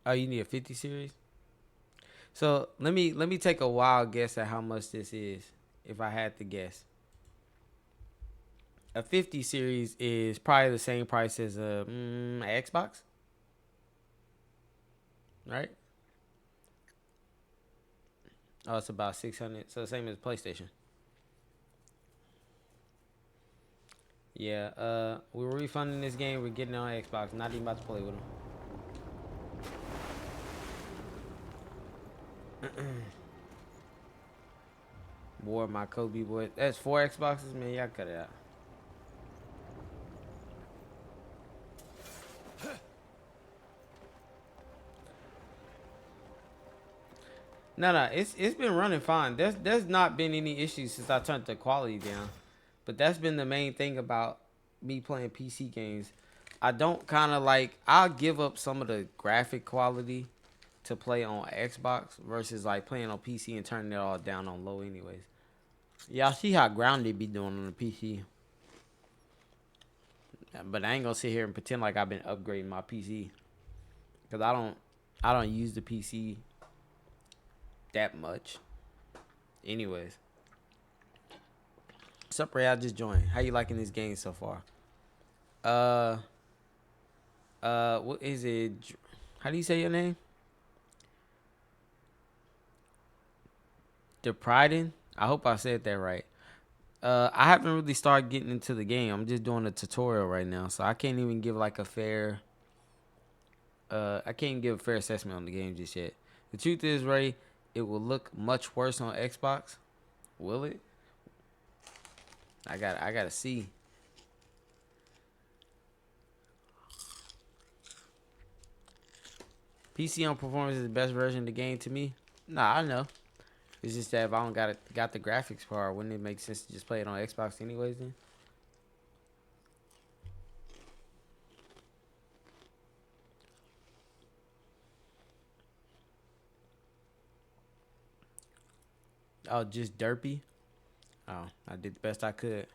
Oh, you need a 50 series? So let me take a wild guess at how much this is, if I had to guess. A 50 series is probably the same price as a Xbox, right? Oh, it's about 600. So the same as PlayStation. Yeah, we're refunding this game. We're getting it on Xbox. Not even about to play with them. Boy, my Kobe boy. That's 4 Xboxes, man. Y'all cut it out. No, it's been running fine. There's not been any issues since I turned the quality down. But that's been the main thing about me playing PC games. I don't kind of like, I'll give up some of the graphic quality to play on Xbox versus like playing on PC and turning it all down on low anyways. Y'all see how grounded be doing on the PC. But I ain't gonna sit here and pretend like I've been upgrading my PC. Cause I don't use the PC that much. Anyways. What's up, Ray? I just joined. How you liking this game so far? What is it? How do you say your name? Depridin? I hope I said that right. I haven't really started getting into the game. I'm just doing a tutorial right now, so I can't even give like a fair I can't give a fair assessment on the game just yet. The truth is, Ray, it will look much worse on Xbox. Will it? I gotta see. PC on performance is the best version of the game to me. Nah, I know. It's just that if I don't got the graphics part, wouldn't it make sense to just play it on Xbox anyways then? Oh, just derpy? Oh, I did the best I could.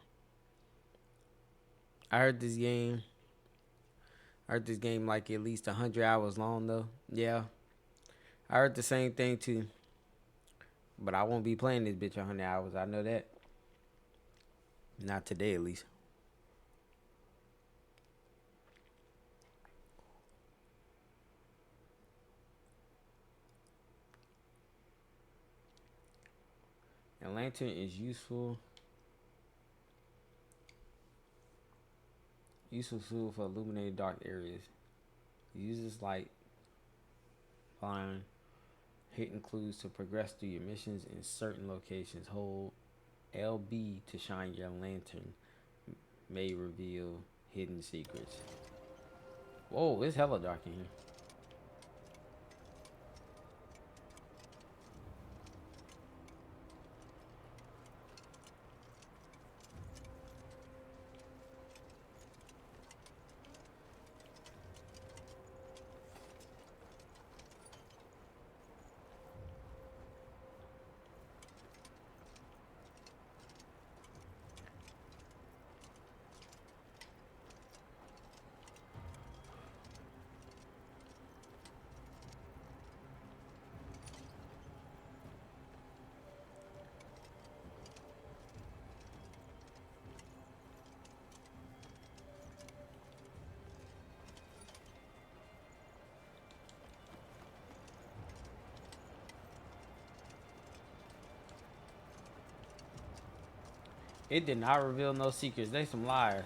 I heard this game like at least 100 hours long though. Yeah. I heard the same thing too. But I won't be playing this bitch 100 hours. I know that. Not today, at least. And lantern is useful. Useful tool for illuminating dark areas. Uses light, find hidden clues to progress through your missions in certain locations. Hold LB to shine your lantern. May reveal hidden secrets. Whoa, it's hella dark in here. It did not reveal no secrets. They some liars.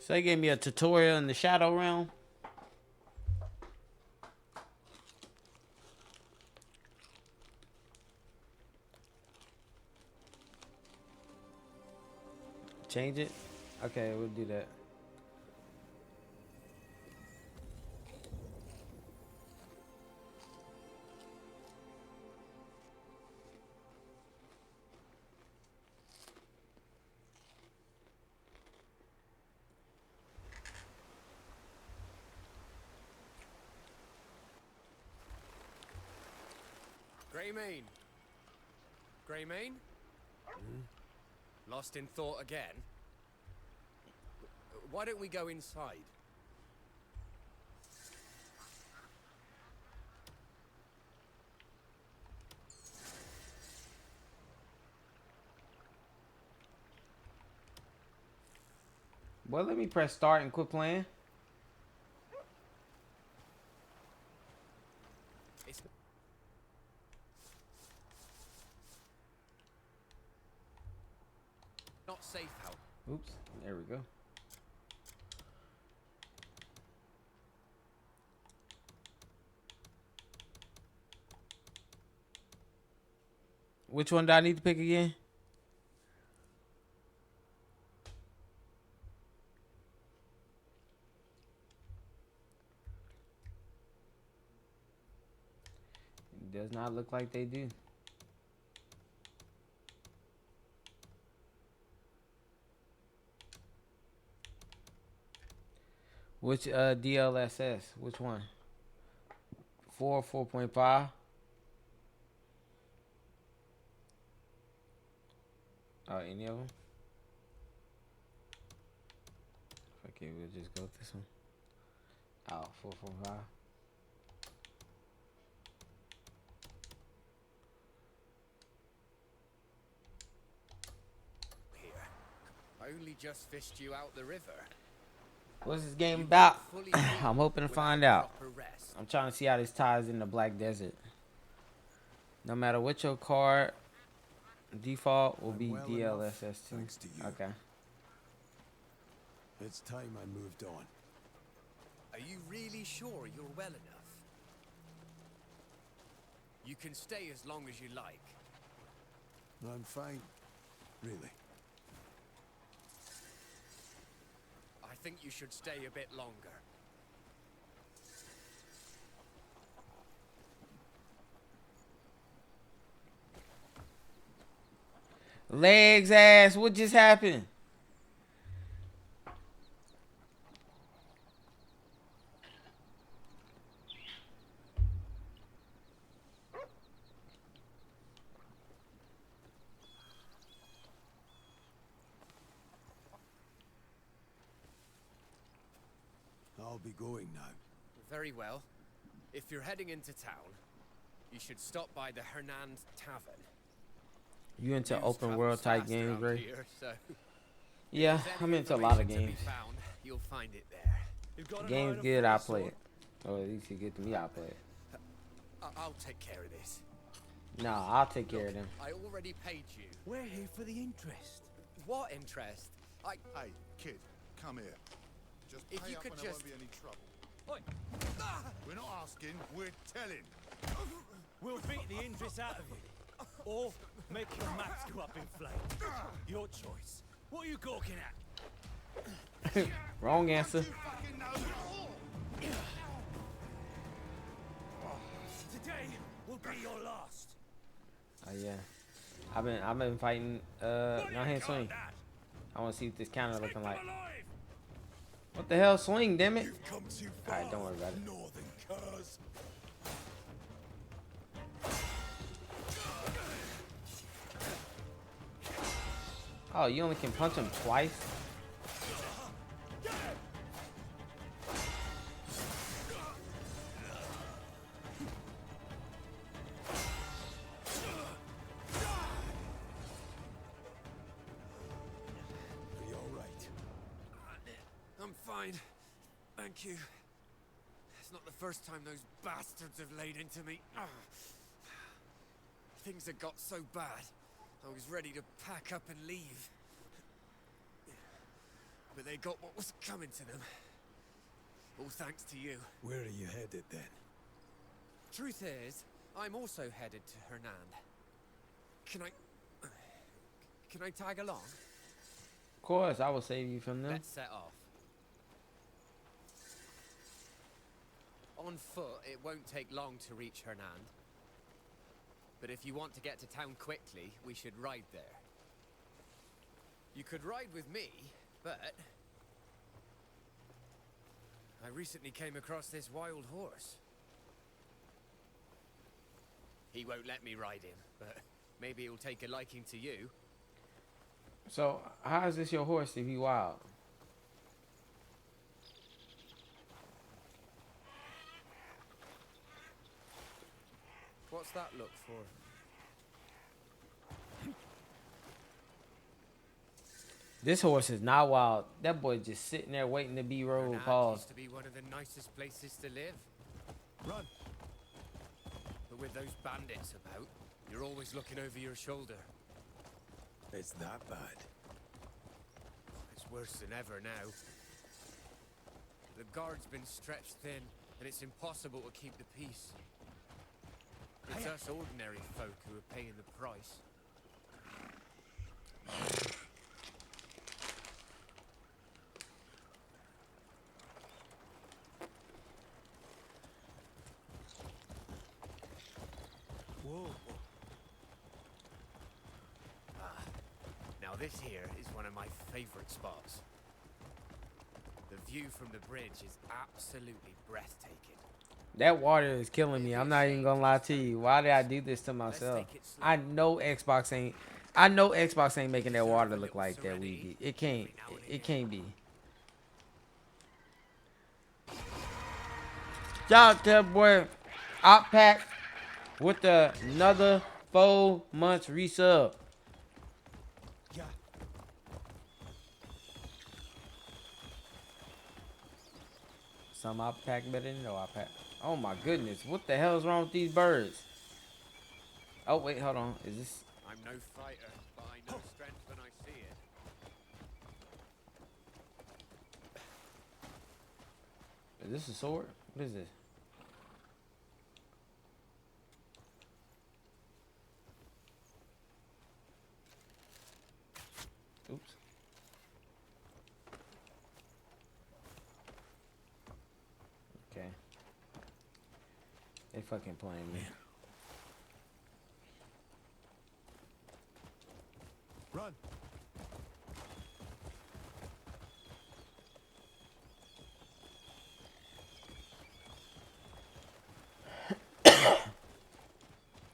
So they gave me a tutorial in the Shadow Realm. Change it? Okay, we'll do that. Greymane? Greymane? Lost in thought again? Why don't we go inside? Well, let me press start and quit playing. It's not safe out. Oops, there we go. Which one do I need to pick again? It does not look like they do. Which DLSS? Which one? 4.5. Oh, any of them? Okay, we'll just go with this one. Oh, 4.5. Here. I only just fished you out the river. What's this game about? I'm hoping to find out. I'm trying to see how this ties in the Black Desert. No matter what your card, default will be DLSS2. Okay. It's time I moved on. Are you really sure you're well enough? You can stay as long as you like. I'm fine, really. I think you should stay a bit longer. Legs ass, what just happened? I'll be going now. Very well. If you're heading into town, you should stop by the Hernand Tavern. You into News open world travels type fast games, around Ray? here, so Yeah, if there's I'm any into a lot of information to games. be found, you'll find it there. Game's good, I play it. Or at least you get to me, I play it. I'll take care of this. Nah, I'll take care of them. I already paid you. We're here for the interest. What interest? Hey, kid, come here. Just If pay you up could and there just- won't be any trouble. Oi. We're not asking, we're telling. We'll beat the interest out of you. Or make your maps go up in flames. Your choice. What are you gawking at? Wrong answer. Today will be your last. Oh yeah. I've been fighting no hand swing. I wanna see what this counter looking like. What the hell, swing, damn it. Alright, don't worry about it. Northern curs. Oh, you only can punch him twice? Are you all right? I'm fine. Thank you. It's not the first time those bastards have laid into me. Things had got so bad, I was ready to pack up and leave. But they got what was coming to them. All thanks to you. Where are you headed then? Truth is, I'm also headed to Hernand. Can I tag along? Of course, I will save you from them. Let's set off. On foot, it won't take long to reach Hernand. But if you want to get to town quickly, we should ride there. You could ride with me, but I recently came across this wild horse. He won't let me ride him, but maybe he'll take a liking to you. So, how is this your horse if he wild? What's that look for? This horse is not wild. That boy just sitting there waiting to be rolled. Hernand Pause. used to be one of the nicest places to live. Run! But with those bandits about, you're always looking over your shoulder. It's that bad. It's worse than ever now. The guard's been stretched thin, and it's impossible to keep the peace. It's us ordinary folk who are paying the price. Whoa. Now this here is one of my favorite spots. The view from the bridge is absolutely breathtaking. That water is killing me. I'm not even gonna lie to you. Why did I do this to myself? I know Xbox ain't making that water look like that. It can't be. Shout out to that boy Op Pack with another 4 months resub. Yeah. Some Op Pack better than no Op Pack. Oh my goodness, what the hell is wrong with these birds? Oh wait, hold on. Is this? I'm no fighter, but I know strength when I see it. Is this a sword? What is this? Oops. Okay. They fucking playing me. Run!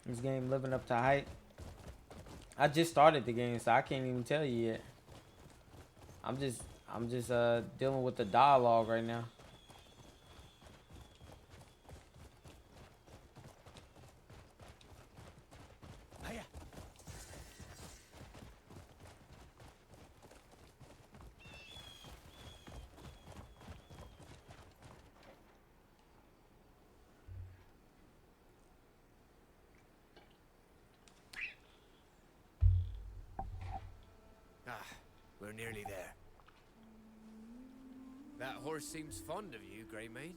This game living up to hype. I just started the game, so I can't even tell you yet. I'm just dealing with the dialogue right now. Hiya. We're nearly there. That horse seems fond of you, Greymane.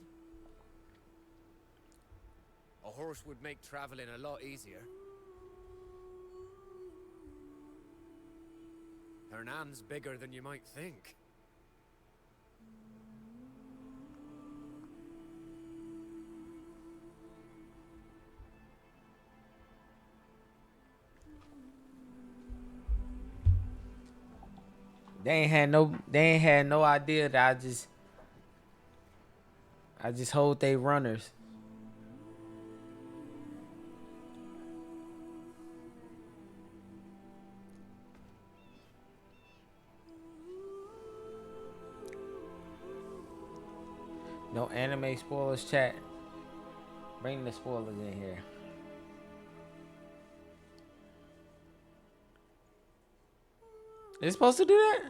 A horse would make traveling a lot easier. Hernand's bigger than you might think. They ain't had no idea that I just hold they runners. No anime spoilers, chat. Bring the spoilers in here. It's supposed to do that?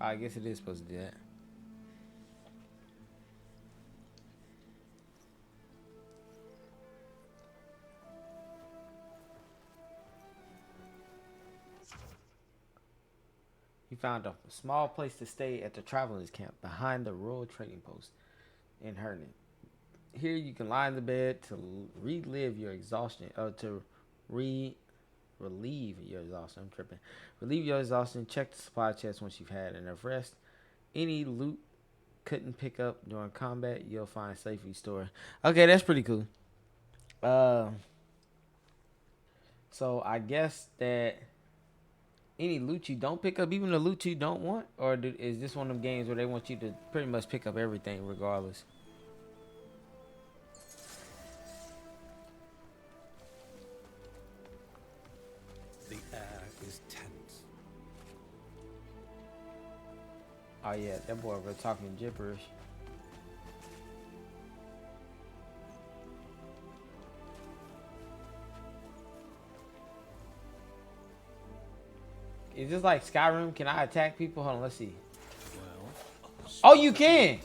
I guess it is supposed to do that. He found a small place to stay at the travelers camp behind the Royal Trading Post in Hernan. Here you can lie in the bed to relieve your exhaustion. Relieve your exhaustion. I'm tripping. Relieve your exhaustion. Check the supply chest once you've had enough rest. Any loot couldn't pick up during combat, you'll find safely stored. Okay, that's pretty cool. So I guess that any loot you don't pick up, even the loot you don't want, or is this one of them games where they want you to pretty much pick up everything regardless? Oh yeah, that boy was talking gibberish. Is this like Skyrim? Can I attack people? Hold on, let's see. Oh, you can.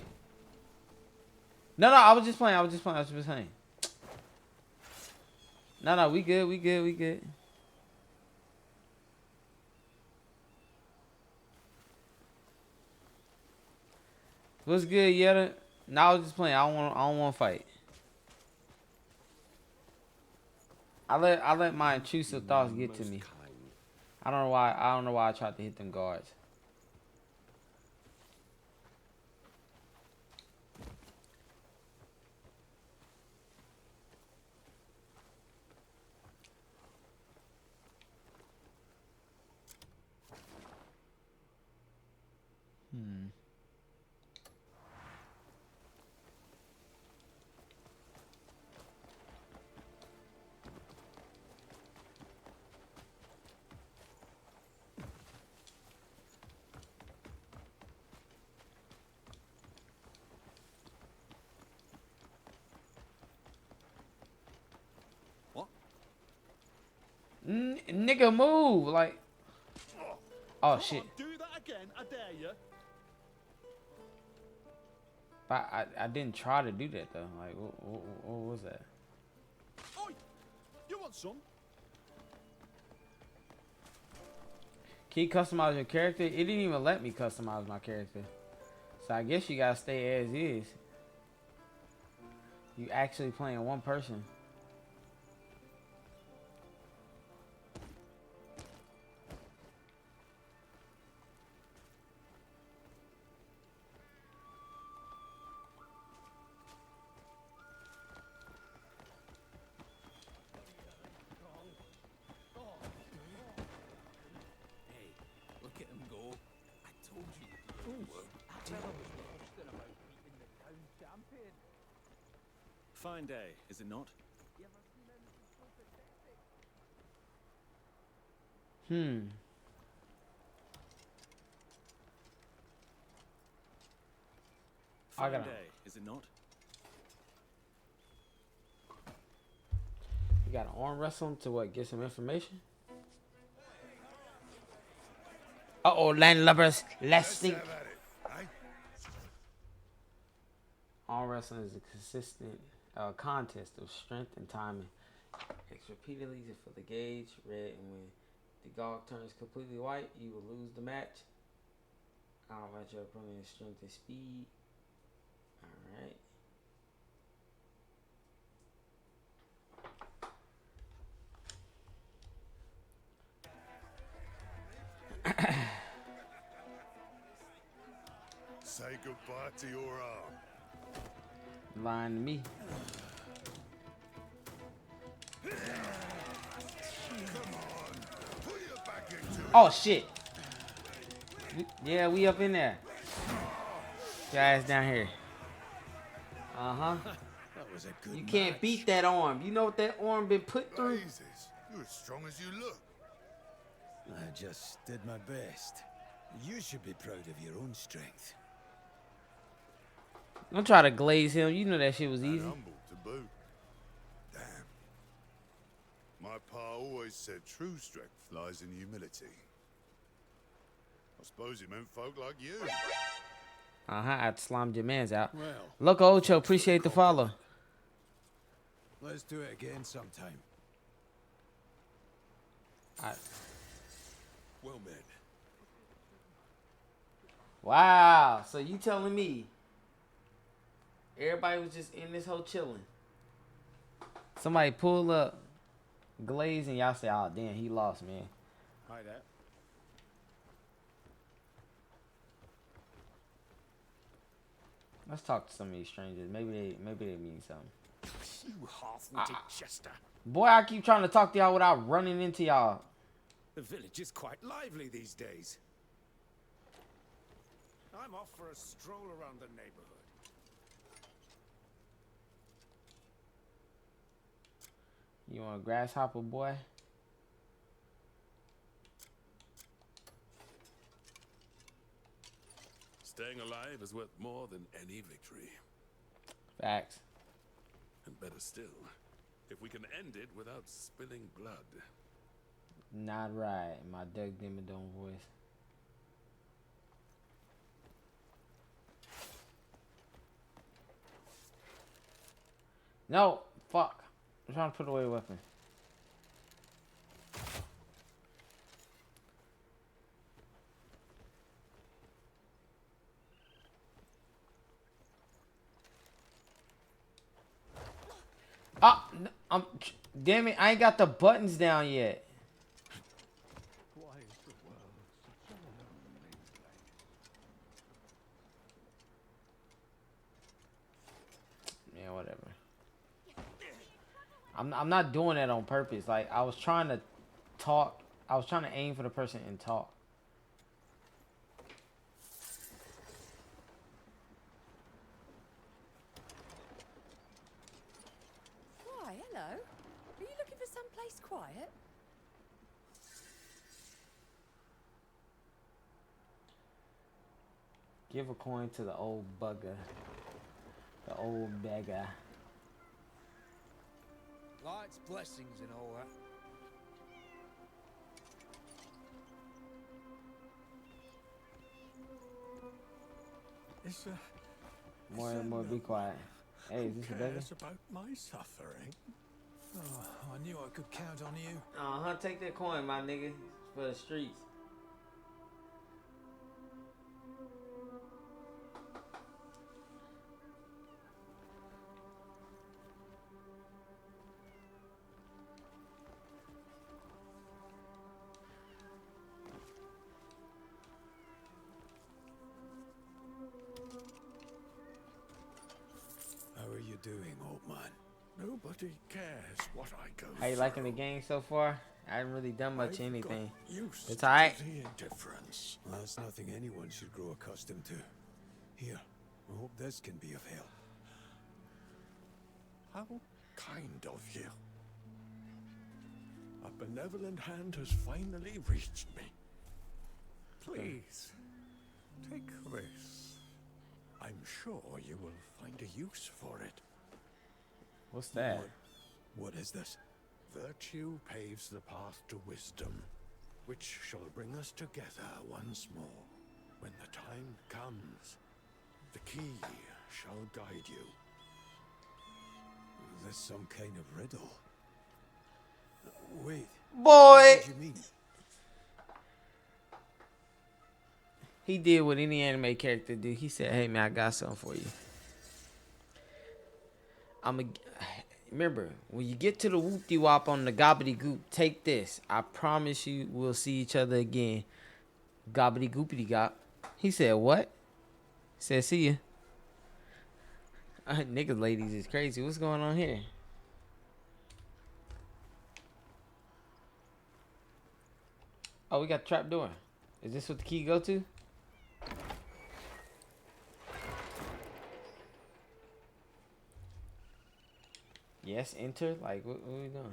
No, I was just playing. No, we good. What's good, Yetta? No, I was just playing. I don't want to fight. I let my intrusive thoughts get to me. I don't know why I tried to hit them guards. Nigga, move! Like, oh shit! Do that again, I dare you. But I didn't try to do that though. Like, what was that? Oi! You want some? Can you customize your character? It didn't even let me customize my character. So I guess you gotta stay as is. You actually playing one person. Fine day, is it not? Fine day, is it not? You gotta arm wrestle him to what? Get some information? Uh-oh, landlubbers, let's think. Arm wrestling is a consistent contest of strength and timing. X repeatedly to fill the gauge red, and when the gog turns completely white, you will lose the match. I'll match your opponent's strength and speed. Alright. Say goodbye to your arm. Lying to me. Oh shit. Yeah, we up in there. Guys down here. Uh-huh. You can't beat that arm. You know what that arm been put through? You're as strong as you look. I just did my best. You should be proud of your own strength. Don't try to glaze him. You know that shit was easy. Humble to boot. Damn. My pa always said true strength lies in humility. I suppose he meant folk like you. I slimed your mans out. Well, Loco Ocho, appreciate the follow. Let's do it again sometime. Well, man. Wow. So you telling me everybody was just in this hole chilling? Somebody pull up, glaze, and y'all say, "Oh damn, he lost, man." Hi there. Let's talk to some of these strangers. Maybe they mean something. You half-witted Chester. Boy, I keep trying to talk to y'all without running into y'all. The village is quite lively these days. I'm off for a stroll around the neighborhood. You want a grasshopper, boy? Staying alive is worth more than any victory. Facts. And better still, if we can end it without spilling blood. Not right. My Doug Dimmadome voice. No, fuck. I'm trying to put away a weapon. Ah, damn it, I ain't got the buttons down yet. Yeah, whatever. I'm not doing that on purpose. Like, I was trying to talk. I was trying to aim for the person and talk. Why, hello. Are you looking for someplace quiet? Give a coin to the old bugger. The old beggar. Life's blessings and all that. It's More and more, be quiet. Hey, is this a beggar? cares about my suffering? Oh, I knew I could count on you. Uh-huh, take that coin, my nigga. It's for the streets. How are you doing, old man? Nobody cares what I go How you through. liking the game so far? I haven't really done much I've anything. got used It's to alright. the indifference. Well, that's nothing anyone should grow accustomed to. Here, I hope this can be of help. How kind of you. A benevolent hand has finally reached me. Please, take this. I'm sure you will find a use for it. What's that? What is this? Virtue paves the path to wisdom, which shall bring us together once more. When the time comes, the key shall guide you. Is this some kind of riddle? Wait. Boy! What do you mean? He did what any anime character do. He said, hey, man, I got something for you. Remember, when you get to the whoop-de-wop on the gobbity-goop, take this. I promise you we'll see each other again. Gobbity-goopity-gop. He said, what? He said, see ya. Niggas ladies is crazy. What's going on here? Oh, we got trap door. Is this what the key go to? Yes, enter. Like, what are we doing?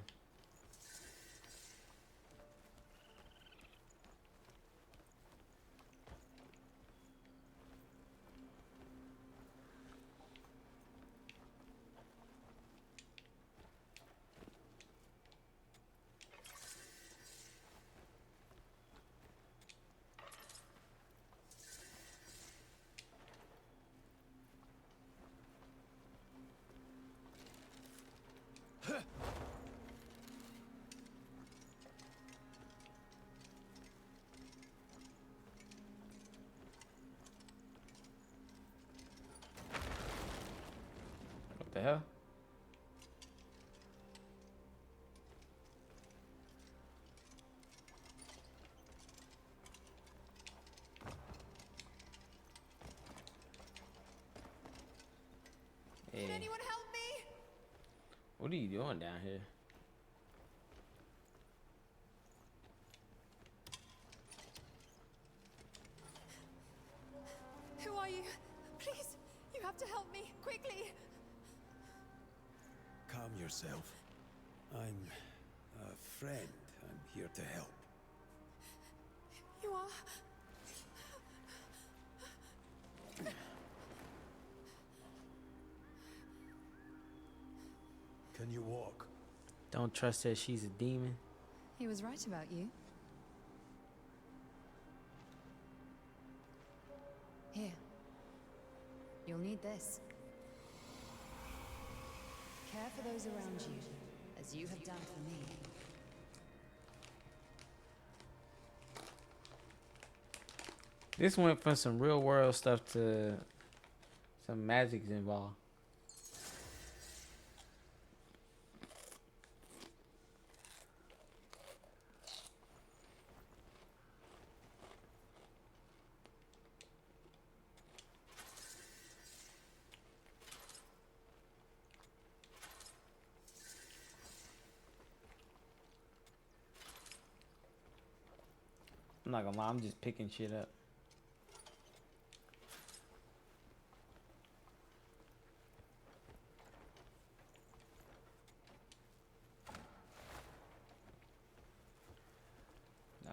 What the hell? Can anyone help me? What are you doing down here? Who are you? Please, you have to help me, quickly. Calm yourself. I'm a friend. I'm here to help. You are? Can you walk? Don't trust her. She's a demon. He was right about you. Here. You'll need this. Care for those around you, as you have done for me. This went from some real world stuff to some magic's involved. I'm not gonna lie, I'm just picking shit up. No.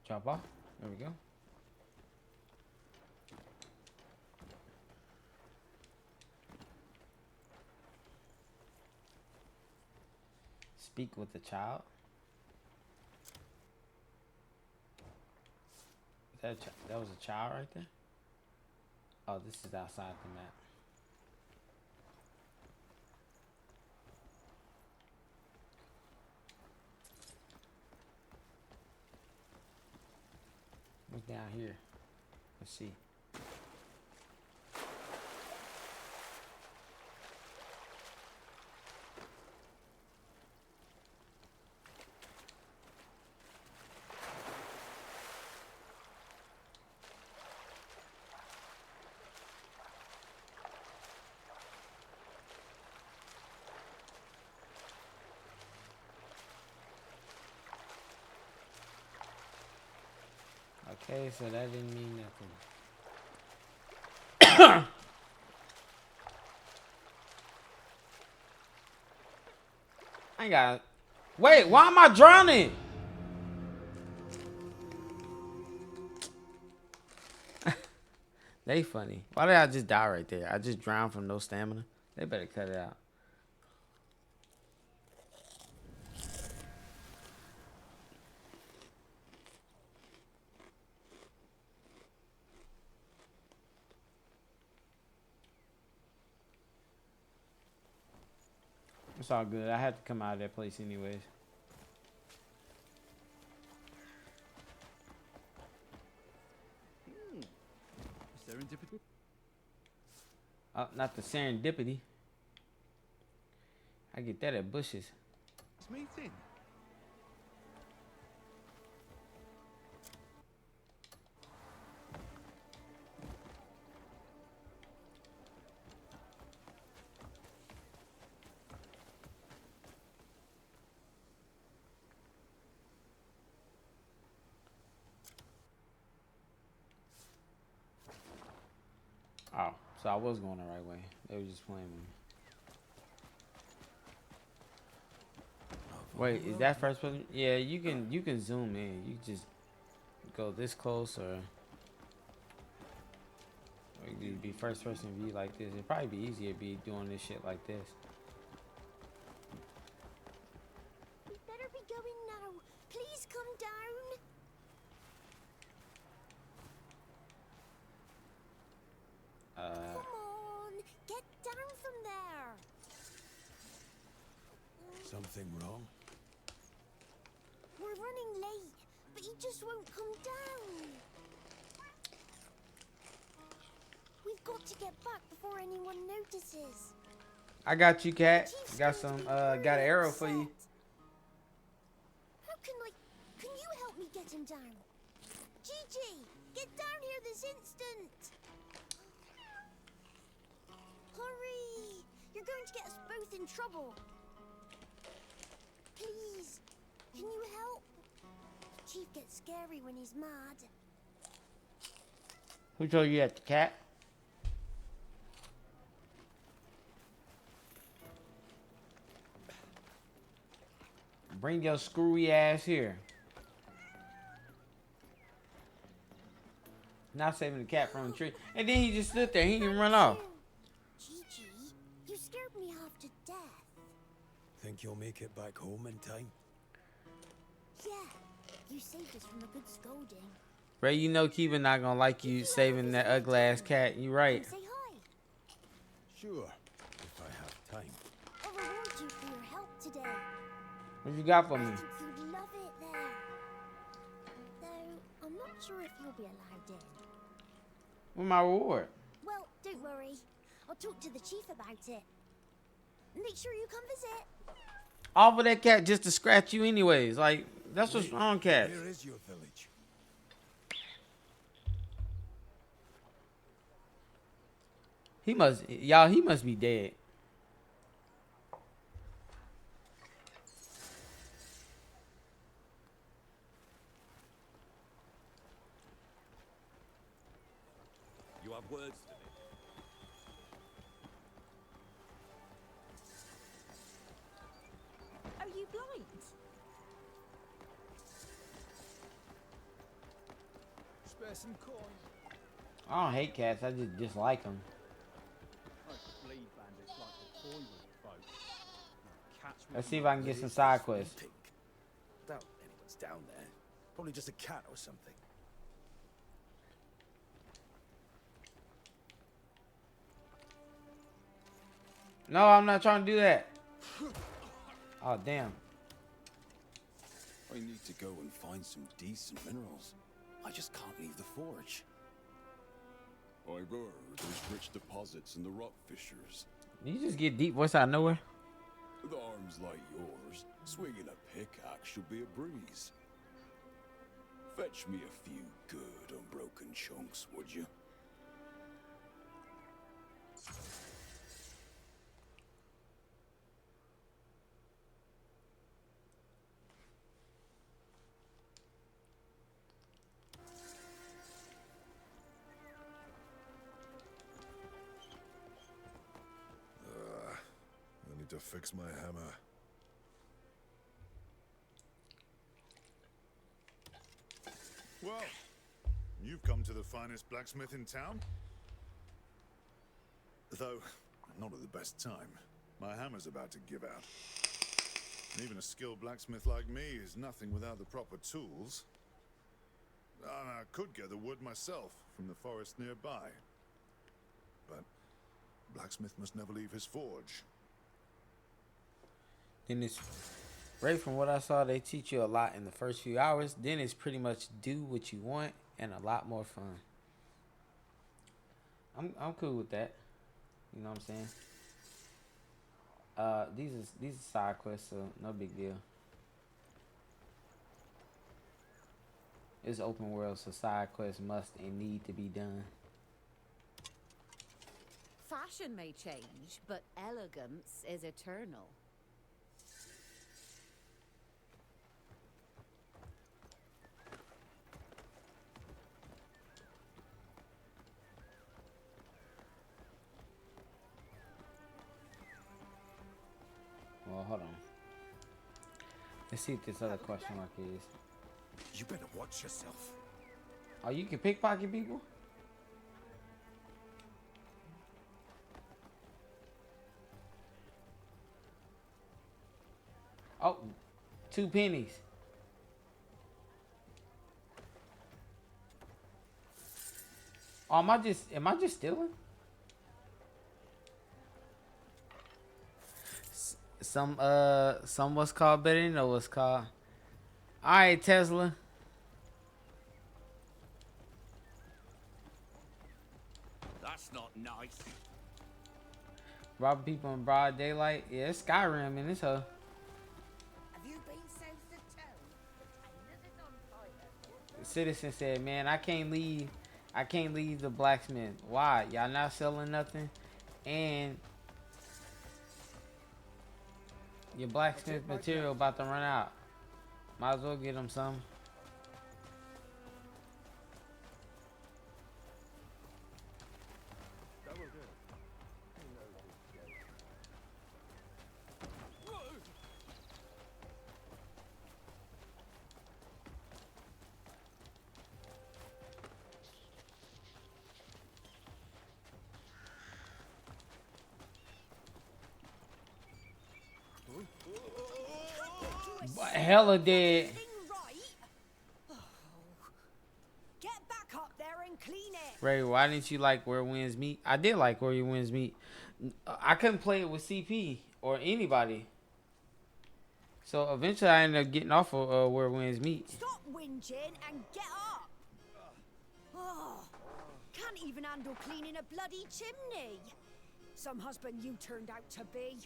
Drop off. There we go. Speak with the child. Is that that was a child right there? Oh, this is outside the map. What's down here? Let's see. Okay, so that didn't mean nothing. I ain't got. Wait, why am I drowning? They funny. Why did I just die right there? I just drowned from no stamina. They better cut it out. It's all good. I had to come out of that place anyways. Serendipity? Not the serendipity. I get that at Bush's. It's meeting. Oh, so I was going the right way. They were just playing with me. Wait, is that first person? Yeah, you can zoom in. You just go this close, or you could be first person view like this. It'd probably be easier to be doing this shit like this. We better be going now. Please come down. Come on, get down from there. Something wrong? We're running late, but he just won't come down. We've got to get back before anyone notices. I got you, Cat. Got some. Got an arrow for you. How can you help me get him down? Gigi, get down here this instant. Hurry! You're going to get us both in trouble. Please, can you help? Chief gets scary when he's mad. Who told you that? The cat? Bring your screwy ass here. Now saving the cat from the tree. And then he just stood there. He didn't run off. Gigi, you scared me half to death. Think you'll make it back home in time? Yeah, you saved us from a good scolding. Ray, you know Kiva not gonna like you saving that ugly ass cat. You right. Say hi. Sure, if I have time. I'll reward you for your help today. What you got for me? I think you'd love it there. Though, I'm not sure if you'll be allowed in. What's my reward? Well, don't worry. I'll talk to the chief about it. Make sure you come visit. Offer that cat just to scratch you anyways. Like, that's what's wrong, cats. Where is your village? He must be dead. You have words to me. Are you blind? Spare some coin. I don't hate cats. I just dislike them. Most bleed bandits like to toy with folk. Cats Let's see if I can get some side quests. Doubt anyone's down there. Probably just a cat or something. No, I'm not trying to do that. Oh, damn. I need to go and find some decent minerals. I just can't leave the forge. I've heard there's rich deposits in the rock fissures. You just get deep voice out of nowhere. With arms like yours, swinging a pickaxe should be a breeze. Fetch me a few good unbroken chunks, would you? I need to fix my hammer. Well, you've come to the finest blacksmith in town. Though, not at the best time. My hammer's about to give out. And even a skilled blacksmith like me is nothing without the proper tools. And I could get the wood myself from the forest nearby. But blacksmith must never leave his forge. Then it's right from what I saw, they teach you a lot in the first few hours. Then it's pretty much do what you want and a lot more fun. I'm cool with that. You know what I'm saying? These are side quests, so no big deal. It's open world, so side quests must and need to be done. Fashion may change, but elegance is eternal. Well, hold on. Let's see what this other question mark is. You better watch yourself. Oh, you can pickpocket people? Oh, 2 pennies. Oh, am I just stealing? Some what's called better than know what's called. Alright, Tesla. That's not nice. Robbing people in broad daylight. Yeah, it's Skyrim in this hoe. Have you been south of town? The tailor's on fire. The citizen said, "Man, I can't leave the blacksmith. Why? Y'all not selling nothing, and your blacksmith material about to run out. Might as well get them some." hella dead. Get back up there and clean it. Ray, why didn't you like Where Winds Meet? I did like Where Your Winds Meet. I couldn't play it with CP or anybody. So eventually I ended up getting off of Where Winds Meet. Stop whinging and get up. Oh, can't even handle cleaning a bloody chimney. Some husband you turned out to be.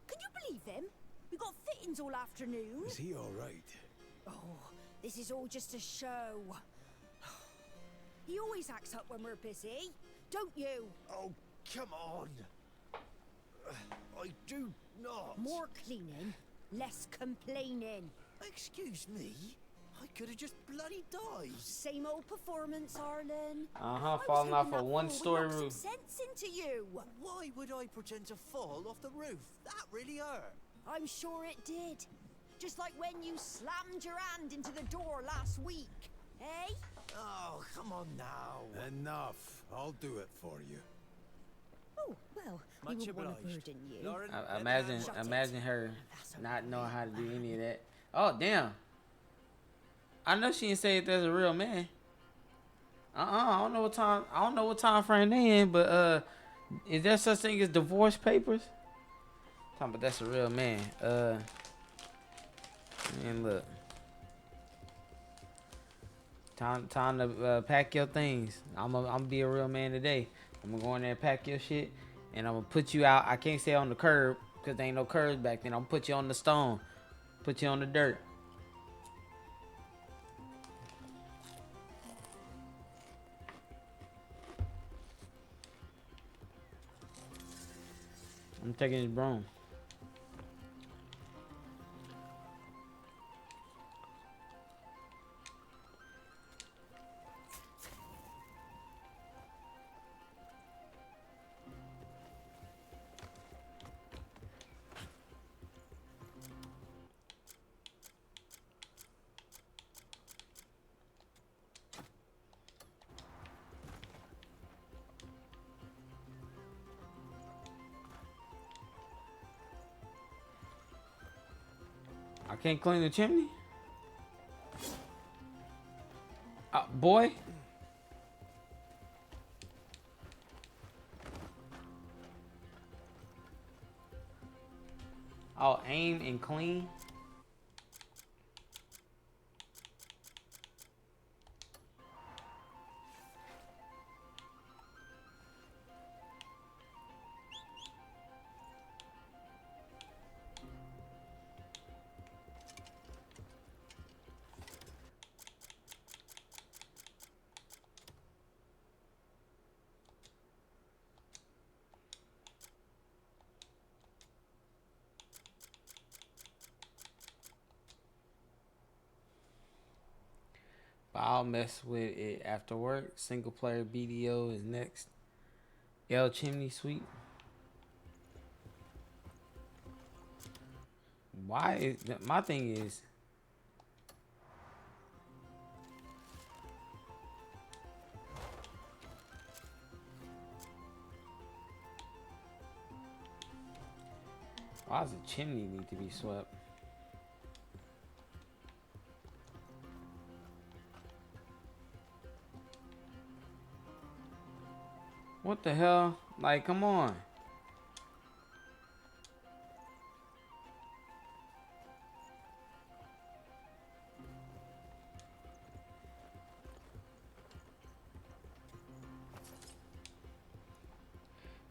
Can you believe him? We got fittings all afternoon. Is he all right? Oh, this is all just a show. He always acts up when we're busy, don't you? Oh, come on. I do not. More cleaning, less complaining. Excuse me? I could have just bloody died. Same old performance, Arlen. Falling off a one-story Some roof. sense into you. Why would I pretend to fall off the roof? That really hurt. I'm sure it did. Just like when you slammed your hand into the door last week, eh? Oh, come on now. Enough. I'll do it for you. Oh, well, Much you would want a obliged. burden, you. Lauren, Imagine her not knowing how to do any of that. Oh, damn. I know she didn't say if there's a real man. I don't know what time frame they in, but is there such thing as divorce papers? Talking about that's a real man. And look. Time to pack your things. I'm gonna be a real man today. I'm gonna go in there and pack your shit, and I'm gonna put you out. I can't stay on the curb because there ain't no curbs back then. I'm gonna put you on the stone, put you on the dirt. I'm taking his broom. I can't clean the chimney? Boy? I'll aim and clean. But I'll mess with it after work. Single player BDO is next. L Chimney Sweep. Why is my thing is why does the chimney need to be swept? What the hell? Like, come on.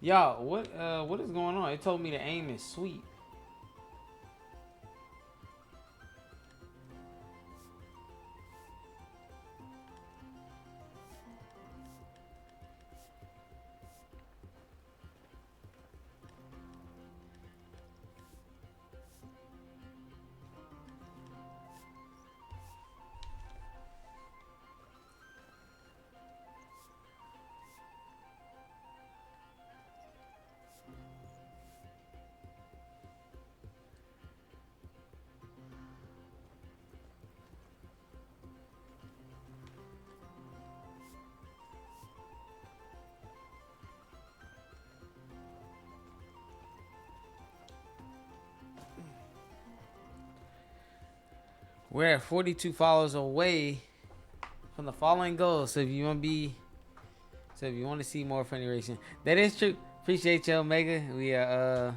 Y'all, what is going on? It told me to aim and sweep. We're at 42 followers away from the following goals. So if you want to see more Funny Racing, that is true. Appreciate you, Omega.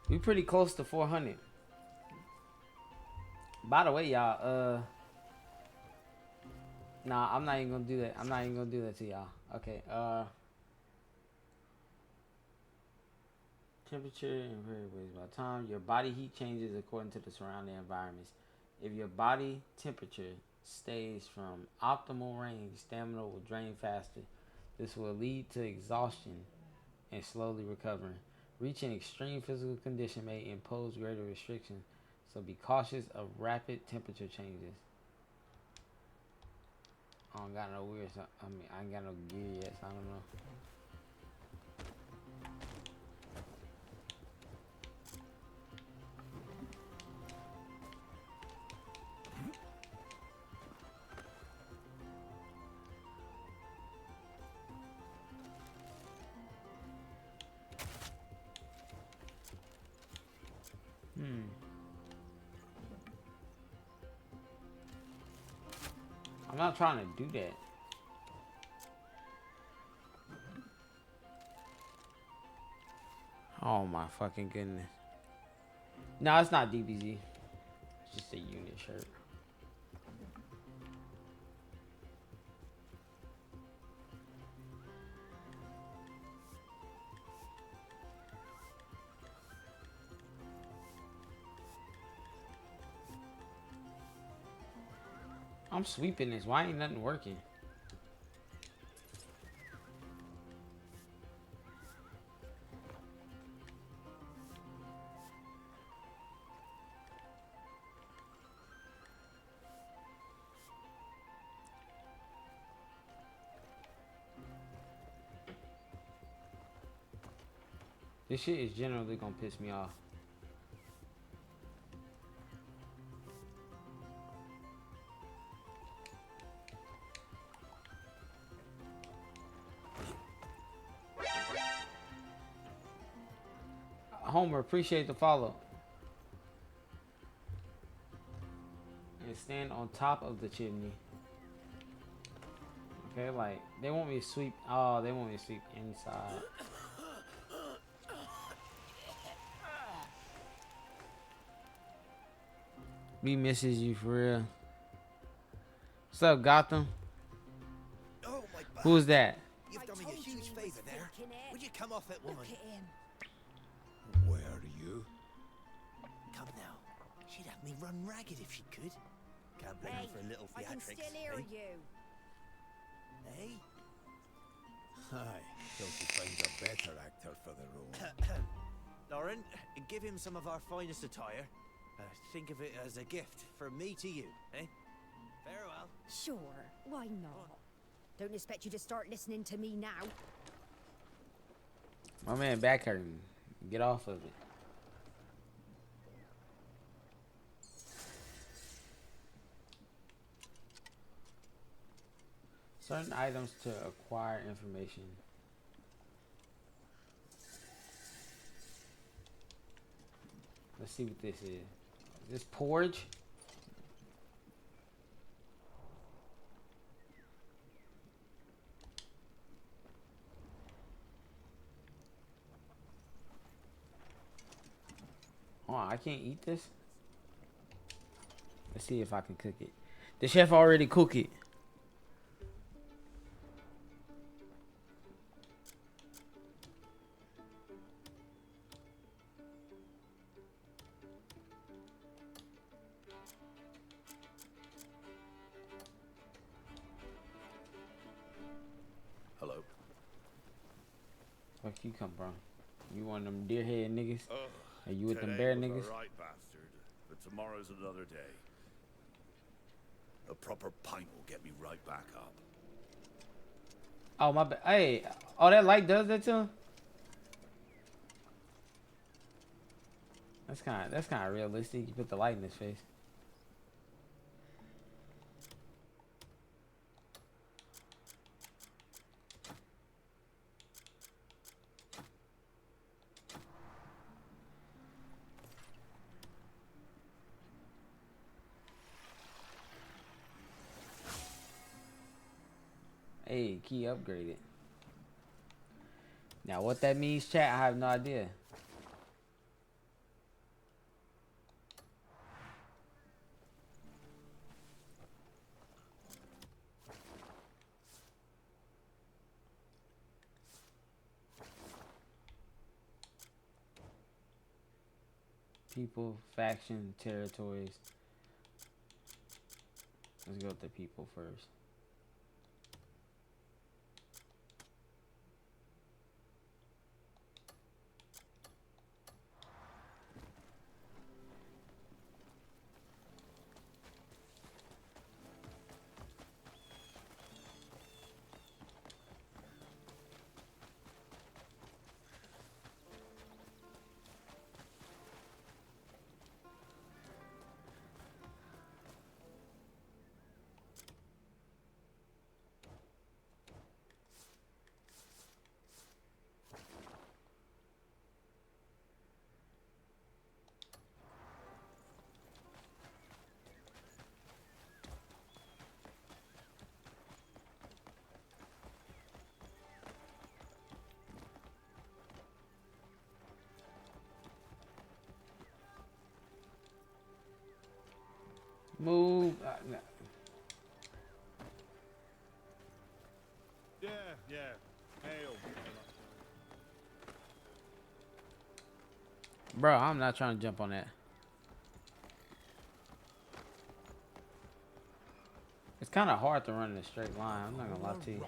We pretty close to 400. By the way, y'all, nah, I'm not even gonna do that. I'm not even gonna do that to y'all. Okay, temperature and variables by time. Your body heat changes according to the surrounding environments. If your body temperature stays from optimal range, stamina will drain faster. This will lead to exhaustion and slowly recovering. Reaching extreme physical condition may impose greater restrictions, so be cautious of rapid temperature changes. I don't got no weird, I ain't got no gear yet, so I don't know. I'm not trying to do that. Oh my fucking goodness. No, it's not DBZ. It's just a unit shirt. I'm sweeping this. Why ain't nothing working? This shit is generally gonna piss me off. Homer, appreciate the follow. And stand on top of the chimney. Okay, like, they want me to sweep. Oh, they want me to sweep inside. Me misses you for real. What's up, Gotham? Oh, my Who's that? You've done me a huge favor there. Would you come off it, woman? Where are you? Come now. She'd have me run ragged if she could. Can't blame her for a little I can theatrics. still hear you. Hey? Aye, till she finds a better actor for the role. Lauren, give him some of our finest attire. Think of it as a gift from me to you, eh? Farewell. Sure, why not? Don't expect you to start listening to me now. My man back hurting. Get off of it. Certain items to acquire information. Let's see what this is. Is this porridge? Oh, I can't eat this? Let's see if I can cook it. The chef already cooked it. Hello. Where you come from? You one of them deer head niggas? Are you with them bear Today was niggas? a right bastard, but tomorrow's another day. A proper pint will get me right back up. Oh my bad. Hey, oh that light does that to him? That's kind of realistic. You put the light in his face. Hey, key upgraded. Now what that means, chat, I have no idea. People, faction, territories. Let's go with the people first. Move. No. Yeah. Hail. Bro, I'm not trying to jump on that. It's kind of hard to run in a straight line. I'm not gonna lie to you.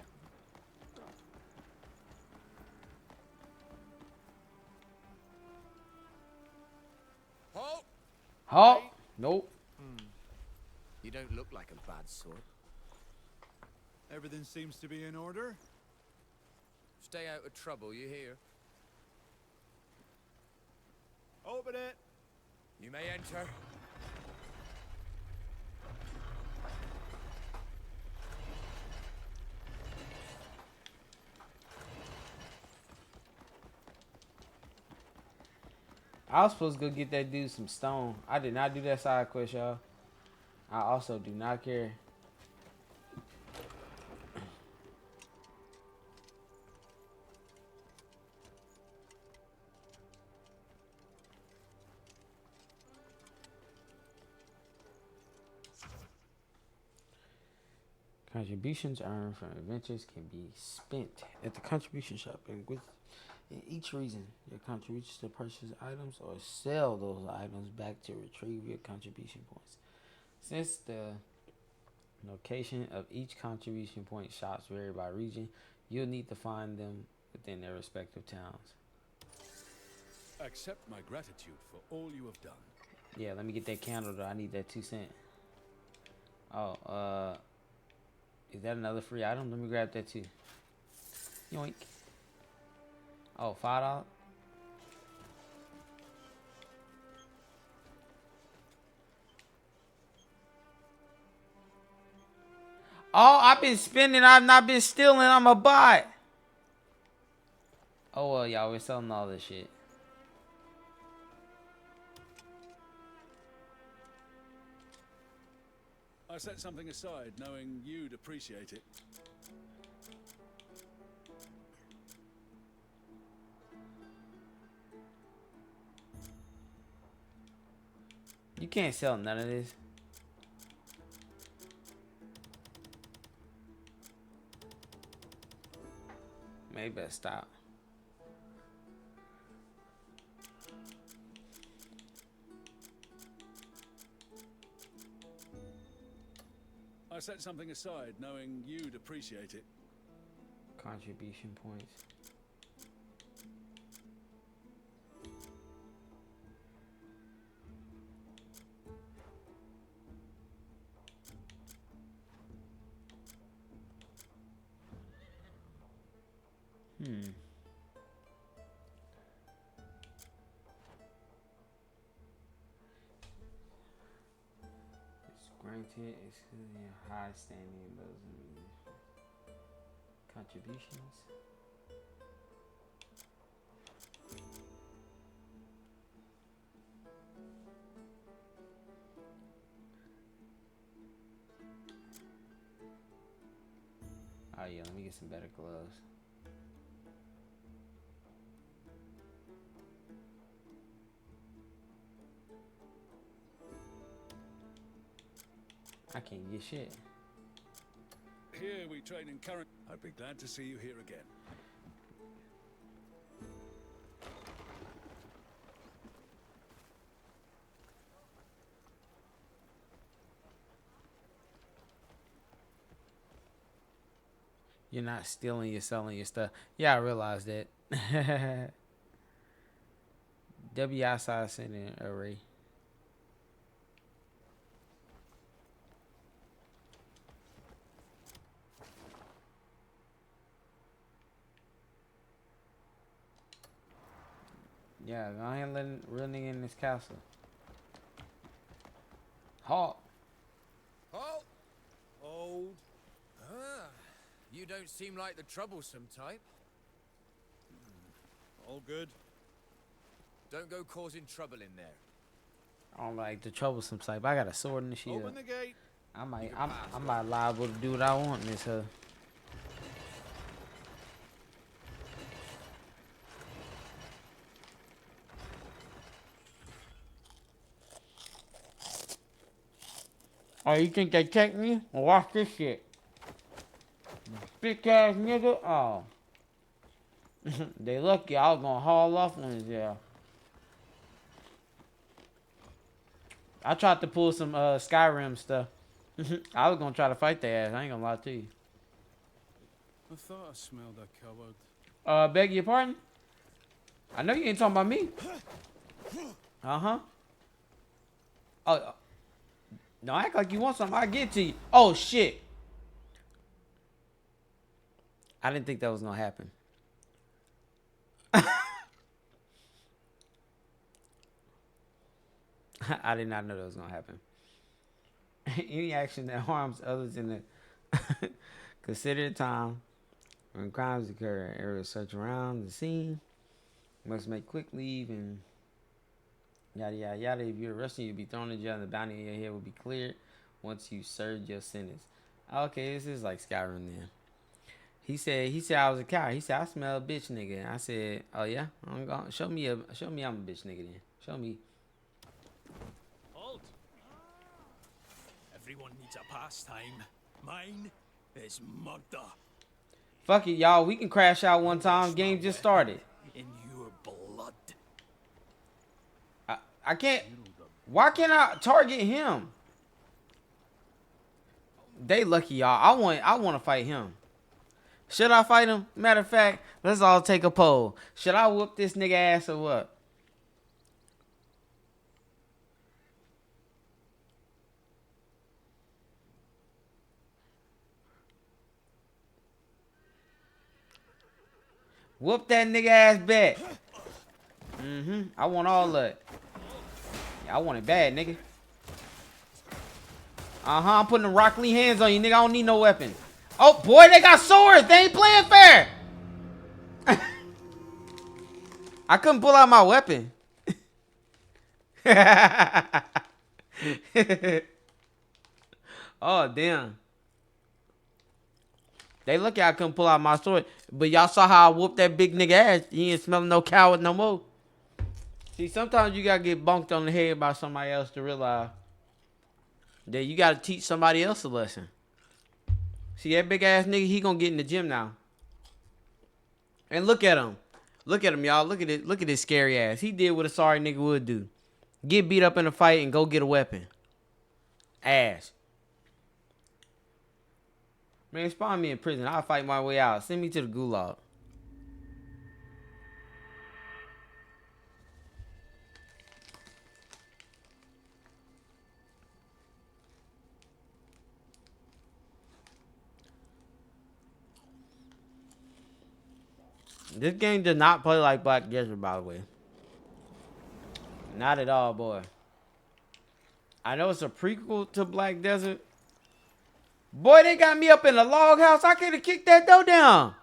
Halt! Halt! Nope. You don't look like a bad sort. Everything seems to be in order. Stay out of trouble, you hear? Open it. You may enter. I was supposed to go get that dude some stone. I did not do that side quest, y'all. I also do not care. Contributions earned from adventures can be spent at the contribution shop, and with in each reason, your contributions to purchase items or sell those items back to retrieve your contribution points. Since the location of each contribution point shops vary by region, you'll need to find them within their respective towns. Accept my gratitude for all you have done. Yeah, let me get that candle though. I need that 2 cent. Oh, is that another free item? Let me grab that too. Yoink. Oh, $5. Oh, I've been spending. I've not been stealing. I'm a bot. Oh, well, y'all, we're selling all this shit. I set something aside knowing you'd appreciate it. You can't sell none of this. Maybe better stop. I set something aside knowing you'd appreciate it. Contribution points. It's granted exclusively high standing those contributions. Oh yeah, let me get some better gloves. I can't get shit. Here we train in current. I'd be glad to see you here again. You're not stealing, you're selling your stuff. Yeah, I realized that. WI sending array. Yeah, go ahead and let real nigga in this castle. Halt. Halt! Hold. Ah, you don't seem like the troublesome type. All good. Don't go causing trouble in there. I don't like the troublesome type. I got a sword in the shield. Open the gate. I might liable to do what I want in this huh. Oh, you think they check me? Well, watch this shit. Bitch ass nigga. Oh. They lucky I was gonna haul off on his ass. I tried to pull some Skyrim stuff. I was gonna try to fight their ass. I ain't gonna lie to you. I thought I smelled a coward. Beg your pardon? I know you ain't talking about me. Uh-huh. Oh. No, act like you want something. I get to you. Oh, shit. I didn't think that was gonna happen. I did not know that was gonna happen. Any action that harms others in the considered time when crimes occur, areas search around the scene, must make quick leave and yada yada yada. If you're arrested, you'll be thrown in jail and the bounty on your head will be cleared once you served your sentence. Okay, this is like Skyrim then. He said I was a coward. He said I smell a bitch nigga. And I said, oh yeah, I'm gonna show me I'm a bitch nigga then. Show me. Halt! Everyone needs a pastime. Mine is murder. Fuck it, y'all. We can crash out one time. Game just started. In your blood. I can't. Why can't I target him? They lucky, y'all. I want to fight him. Should I fight him? Matter of fact, let's all take a poll. Should I whoop this nigga ass or what? Whoop that nigga ass back. I want all of it. Yeah, I want it bad, nigga. I'm putting the Rock Lee hands on you, nigga. I don't need no weapon. Oh, boy, they got swords. They ain't playing fair. I couldn't pull out my weapon. Oh, damn. They lucky I couldn't pull out my sword. But y'all saw how I whooped that big nigga ass. He ain't smelling no coward no more. See, sometimes you gotta get bonked on the head by somebody else to realize that you gotta teach somebody else a lesson. See, that big ass nigga, he gonna get in the gym now. And look at him. Look at him, y'all. Look at it. Look at this scary ass. He did what a sorry nigga would do. Get beat up in a fight and go get a weapon. Ass. Man, spawn me in prison. I'll fight my way out. Send me to the gulag. This game does not play like Black Desert, by the way. Not at all, boy. I know it's a prequel to Black Desert. Boy, they got me up in the log house. I could have kicked that door down.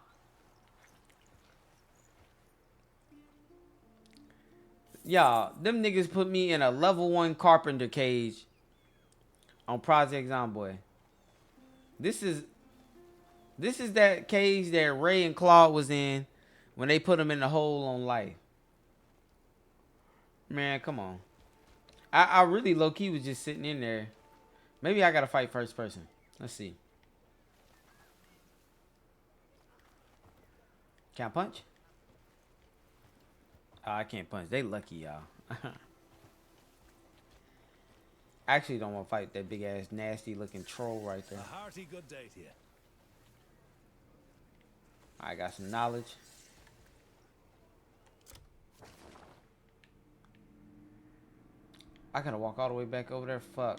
Y'all, them niggas put me in a level 1 carpenter cage on Project Zomboid. This This is that cage that Ray and Claude was in when they put him in the hole on life. Man, come on. I really low-key was just sitting in there. Maybe I gotta fight first person. Let's see. Can I punch? Oh, I can't punch. They lucky, y'all. I actually don't want to fight that big ass nasty looking troll right there. A hearty good day to you. I got some knowledge. I gotta walk all the way back over there. Fuck.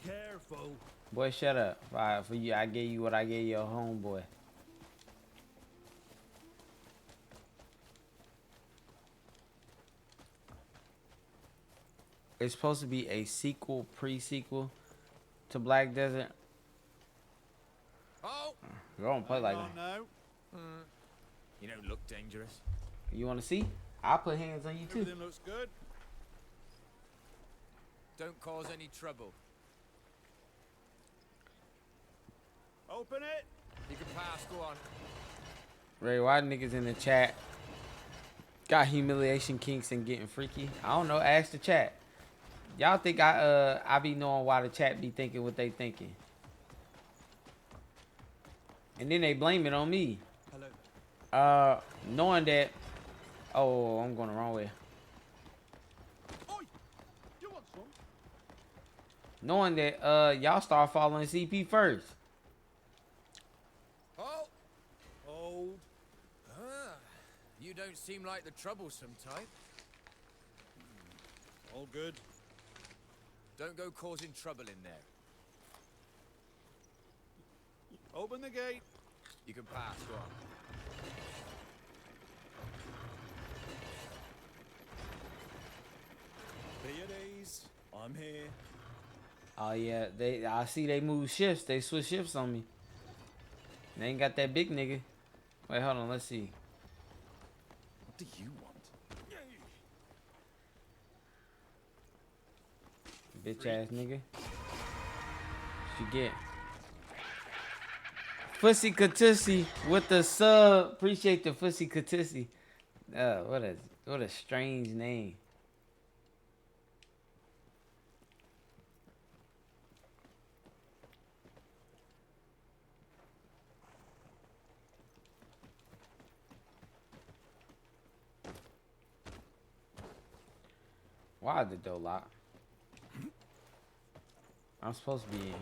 Careful. Boy, shut up. Alright, for you, I gave you what I gave your homeboy. It's supposed to be a sequel, pre-sequel to Black Desert. Oh! You don't play like that. No. You don't look dangerous. You want to see? I'll put hands on you too. Everything looks good. Don't cause any trouble. Open it. You can pass, go on. Ray, why niggas in the chat got humiliation kinks and getting freaky? I don't know. Ask the chat. Y'all think I be knowing why the chat be thinking what they thinking. And then they blame it on me. Hello. Knowing that. Oh, I'm going the wrong way. Oi! You want some? Knowing that y'all start following CP first. Oh! Hold. You don't seem like the troublesome type. All good. Don't go causing trouble in there. Open the gate. You can pass, go on. Be at ease. I'm here. Oh yeah, I see they move shifts. They switch shifts on me. They ain't got that big nigga. Wait, hold on, let's see. What do you want? Bitch ass nigga. What you get? Fussy Katussi with the sub. Appreciate the Fussy Katussi. What a strange name. Why the door lock? I'm supposed to be in here.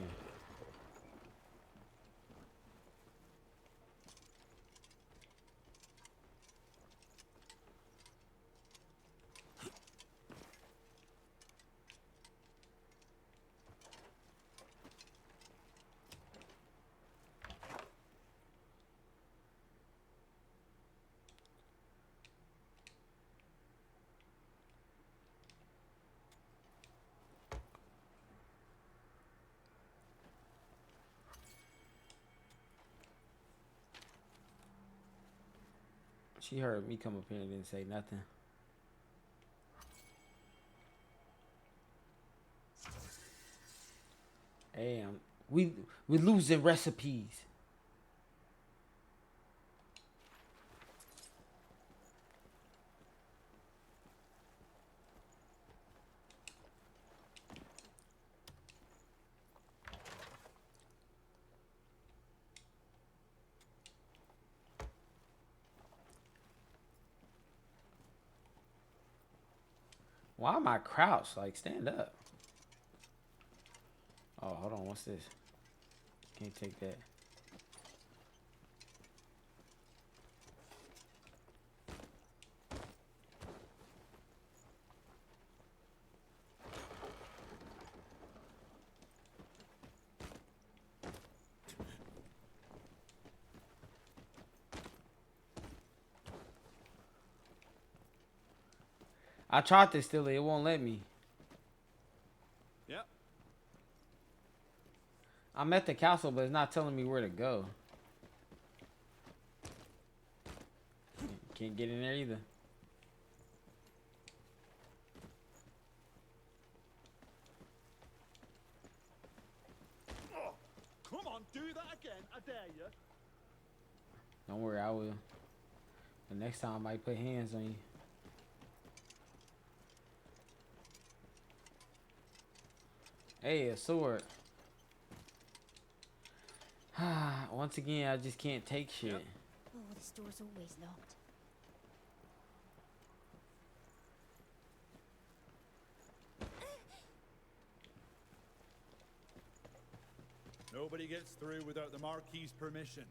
She heard me come up here and didn't say nothing. Damn, we losing recipes. Why am I crouched? Like, stand up. Oh, hold on. What's this? Can't take that. I tried to steal it. It won't let me. Yep. I'm at the castle, but it's not telling me where to go. Can't get in there either. do that again, I dare you. Don't worry, I will. The next time I might put hands on you. Hey, a sword. Once again, I just can't take shit. Oh, this door's always locked. Nobody gets through without the Marquis's permission.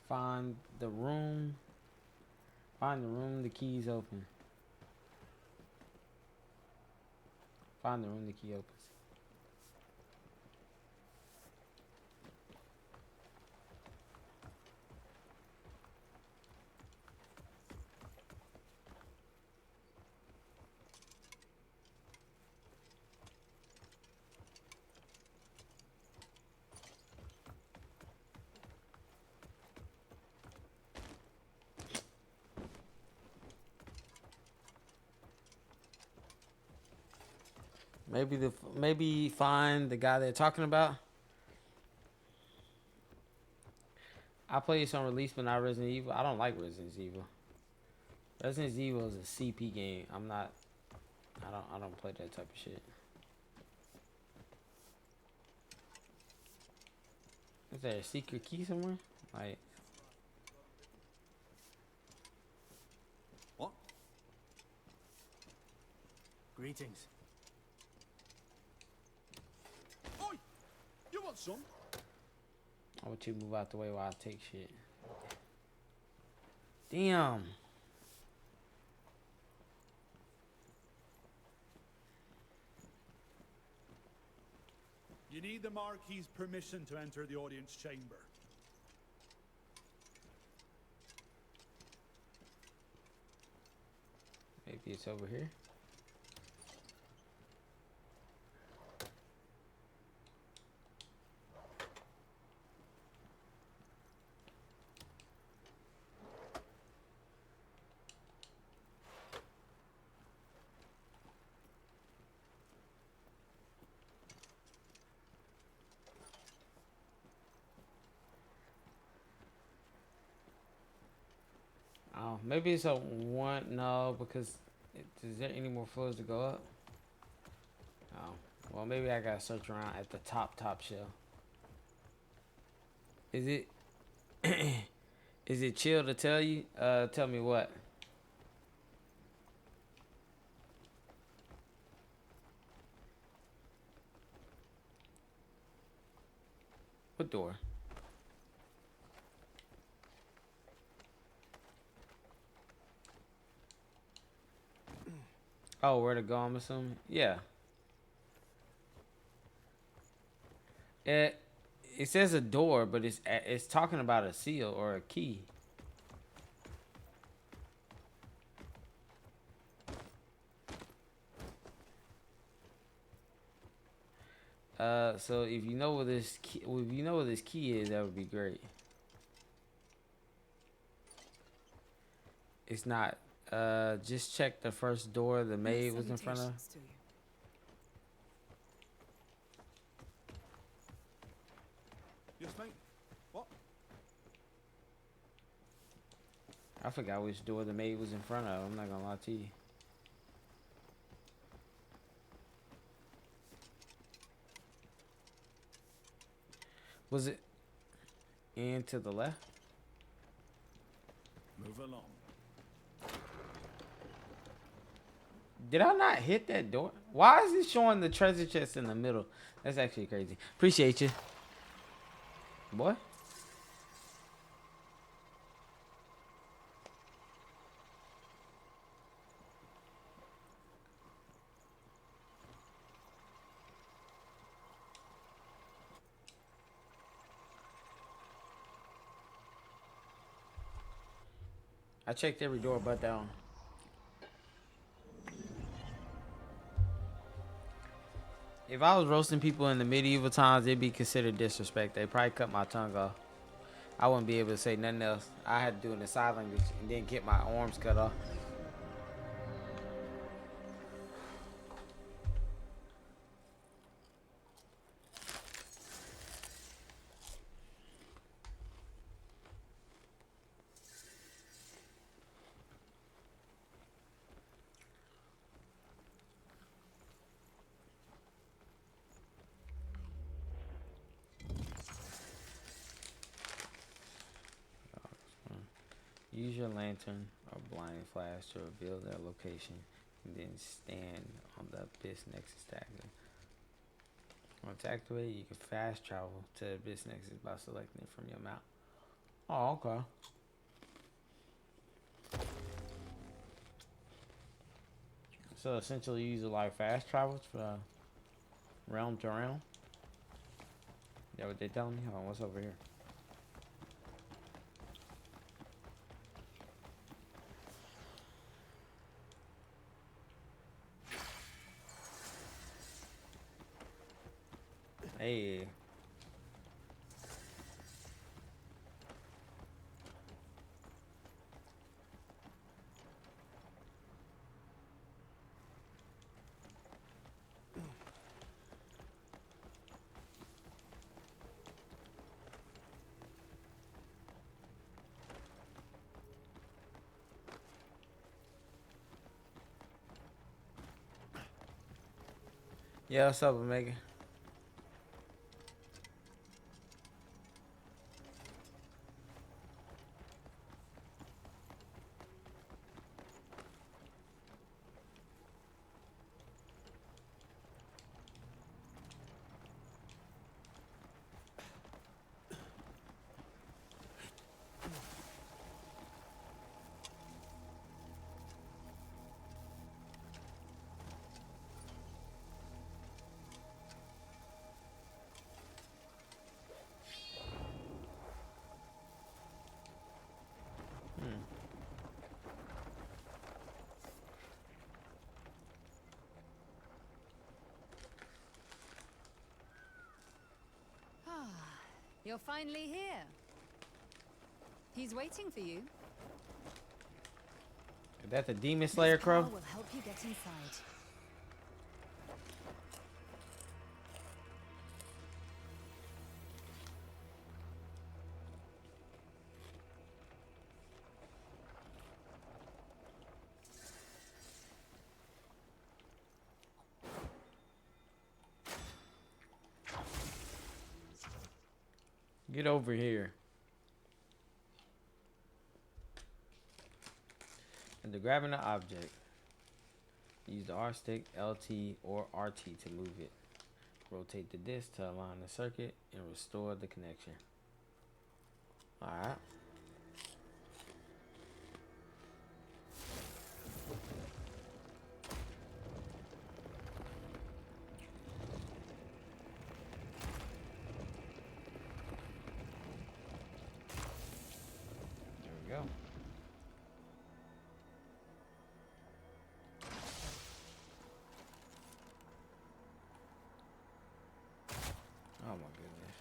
Find the room. Find the room the key's open. Find the room the key opens. Maybe find the guy they're talking about. I played some release, but not Resident Evil. I don't like Resident Evil. Resident Evil is a CP game. I don't play that type of shit. Is there a secret key somewhere? Like, what? Greetings. Oi! You want some? I want you to move out the way while I take shit. Damn. You need the Marquis's permission to enter the audience chamber. Maybe it's over here. Oh, maybe it's a one. No, because is there any more floors to go up? Oh, well, maybe I gotta search around at the top shelf. Is it? Is it chill to tell you? Tell me what. What door? Oh, where to go, I'm assuming? Yeah. It says a door, but it's talking about a seal or a key. So if you know where this key, is, that would be great. It's not. Just check the first door the maid was in front of. Yes, mate. What? I forgot which door the maid was in front of. I'm not gonna lie to you. Was it in to the left? Move along. Did I not hit that door? Why is it showing the treasure chest in the middle? That's actually crazy. Appreciate you. Boy. I checked every door but that one. If I was roasting people in the medieval times, it'd be considered disrespect. They'd probably cut my tongue off. I wouldn't be able to say nothing else. I had to do it in sign language and then get my arms cut off. Use your lantern or blind flash to reveal their location, and then stand on the Abyss Nexus to activate. Once activated, you can fast travel to the Abyss Nexus by selecting it from your map. Oh, okay. So essentially, you use it like fast travels for realm to realm. Is that what they telling me? Hold on, what's over here? Hey. Yeah, what's up, Omega? You're finally here. He's waiting for you. Is that the Demon Slayer Crow? Will help you get inside. Get over here. And to grab an object, use the R stick, LT, or RT to move it. Rotate the disc to align the circuit and restore the connection. Alright. Go. Oh my goodness.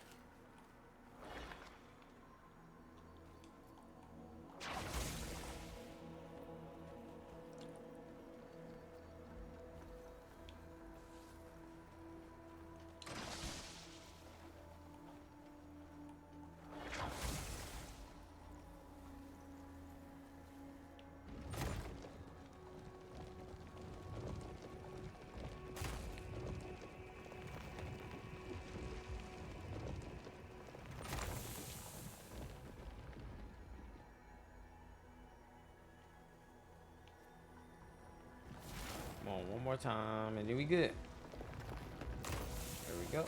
Come on, one more time, and then we good. There we go.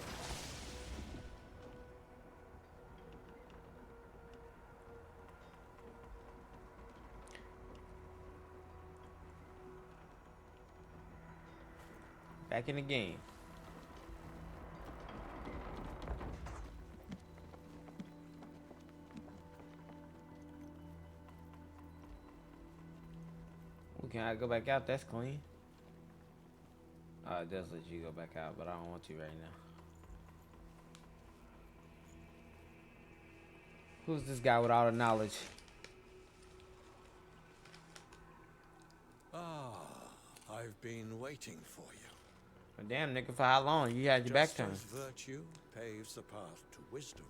Back in the game. Can I go back out? That's clean. It does let you go back out, but I don't want to right now. Who's this guy with all the knowledge? Ah, I've been waiting for you. Well, damn, nigga, for how long? You had your back turned. Just as virtue paves the path to wisdom.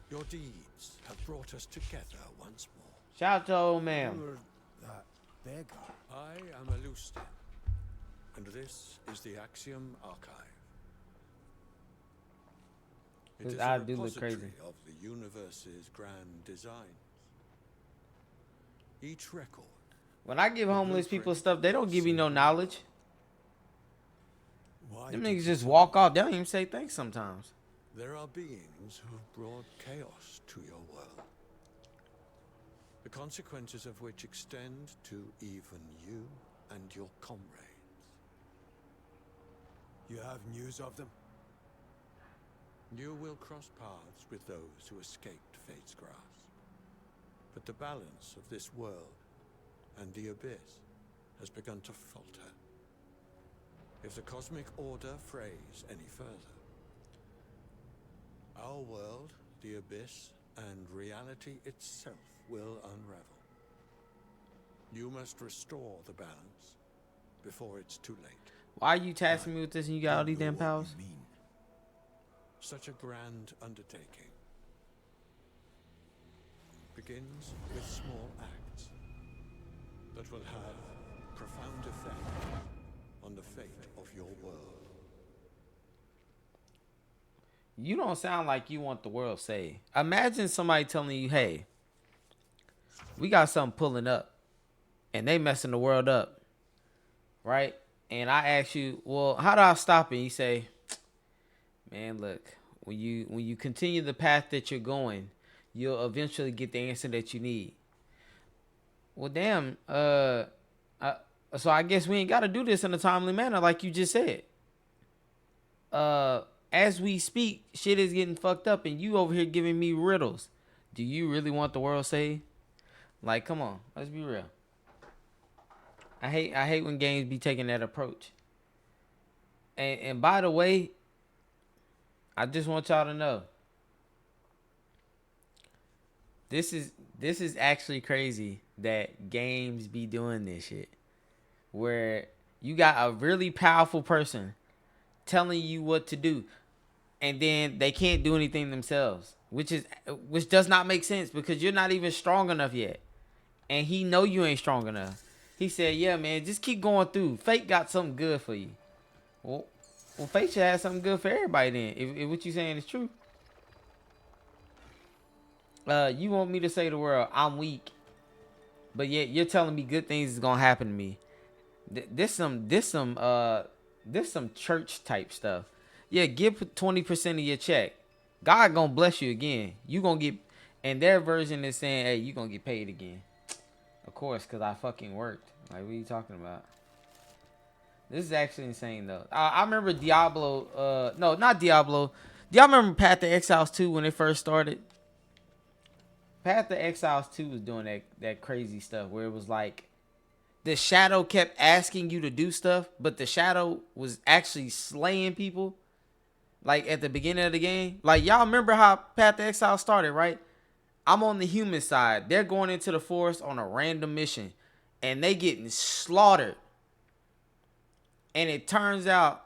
Your deeds have brought us together once more. Shout out to old man. You're that beggar. I am a Lustan, and this is the Axiom Archive. It His is eye a do look repository crazy. of the universe's grand design. Each record. When I give homeless people stuff, they don't give me no knowledge. Why Them did niggas you just walk off. They don't even say thanks sometimes. There are beings who have brought chaos to your world. The consequences of which extend to even you and your comrades. You have news of them? You will cross paths with those who escaped Fate's grasp. But the balance of this world and the abyss has begun to falter. If the cosmic order frays any further, our world, the abyss, and reality itself will unravel. You must restore the balance before it's too late. Why are you tasking me with this and you got all these damn powers? Such a grand undertaking begins with small acts that will have profound effect on the fate of your world. You don't sound like you want the world saved. Imagine somebody telling you, hey, we got something pulling up and they messing the world up, right? And I ask you, well, how do I stop it? And you say, man, look, when you continue the path that you're going, you'll eventually get the answer that you need. Well, damn, so I guess we ain't got to do this in a timely manner like you just said. As we speak, shit is getting fucked up and you over here giving me riddles. Do you really want the world saved? Like, come on, let's be real. I hate when games be taking that approach. And by the way, I just want y'all to know. This is actually crazy that games be doing this shit. Where you got a really powerful person telling you what to do, and then they can't do anything themselves, which does not make sense because you're not even strong enough yet, and he know you ain't strong enough. He said, "Yeah, man, just keep going through. Fate got something good for you." Well, Fate should have something good for everybody then. If what you saying is true. You want me to say to the world I'm weak, but yet you're telling me good things is gonna happen to me. This some church type stuff. Yeah, give 20% of your check. God gonna bless you again. You gonna get, and their version is saying, hey, you gonna get paid again. Of course, because I fucking worked. Like, what are you talking about? This is actually insane, though. I remember Diablo. No, not Diablo. Do y'all remember Path to Exiles 2 when it first started? Path to Exiles 2 was doing that crazy stuff where it was like the shadow kept asking you to do stuff, but the shadow was actually slaying people. Like at the beginning of the game. Like, y'all remember how Path to Exile started, right? I'm on the human side. They're going into the forest on a random mission. And they getting slaughtered. And it turns out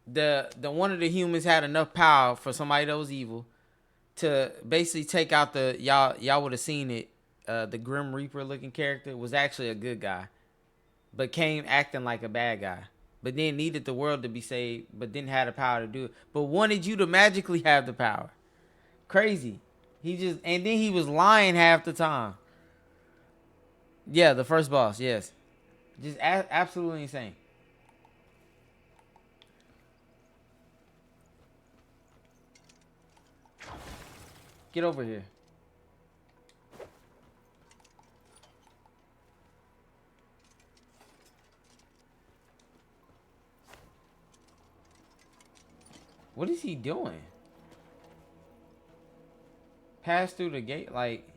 the one of the humans had enough power for somebody that was evil to basically take out the y'all would have seen it. The Grim Reaper looking character was actually a good guy, but came acting like a bad guy. But then needed the world to be saved, but didn't have the power to do it. But wanted you to magically have the power. Crazy. And then he was lying half the time. Yeah, the first boss, yes. Just absolutely insane. Get over here. What is he doing? Pass through the gate, like...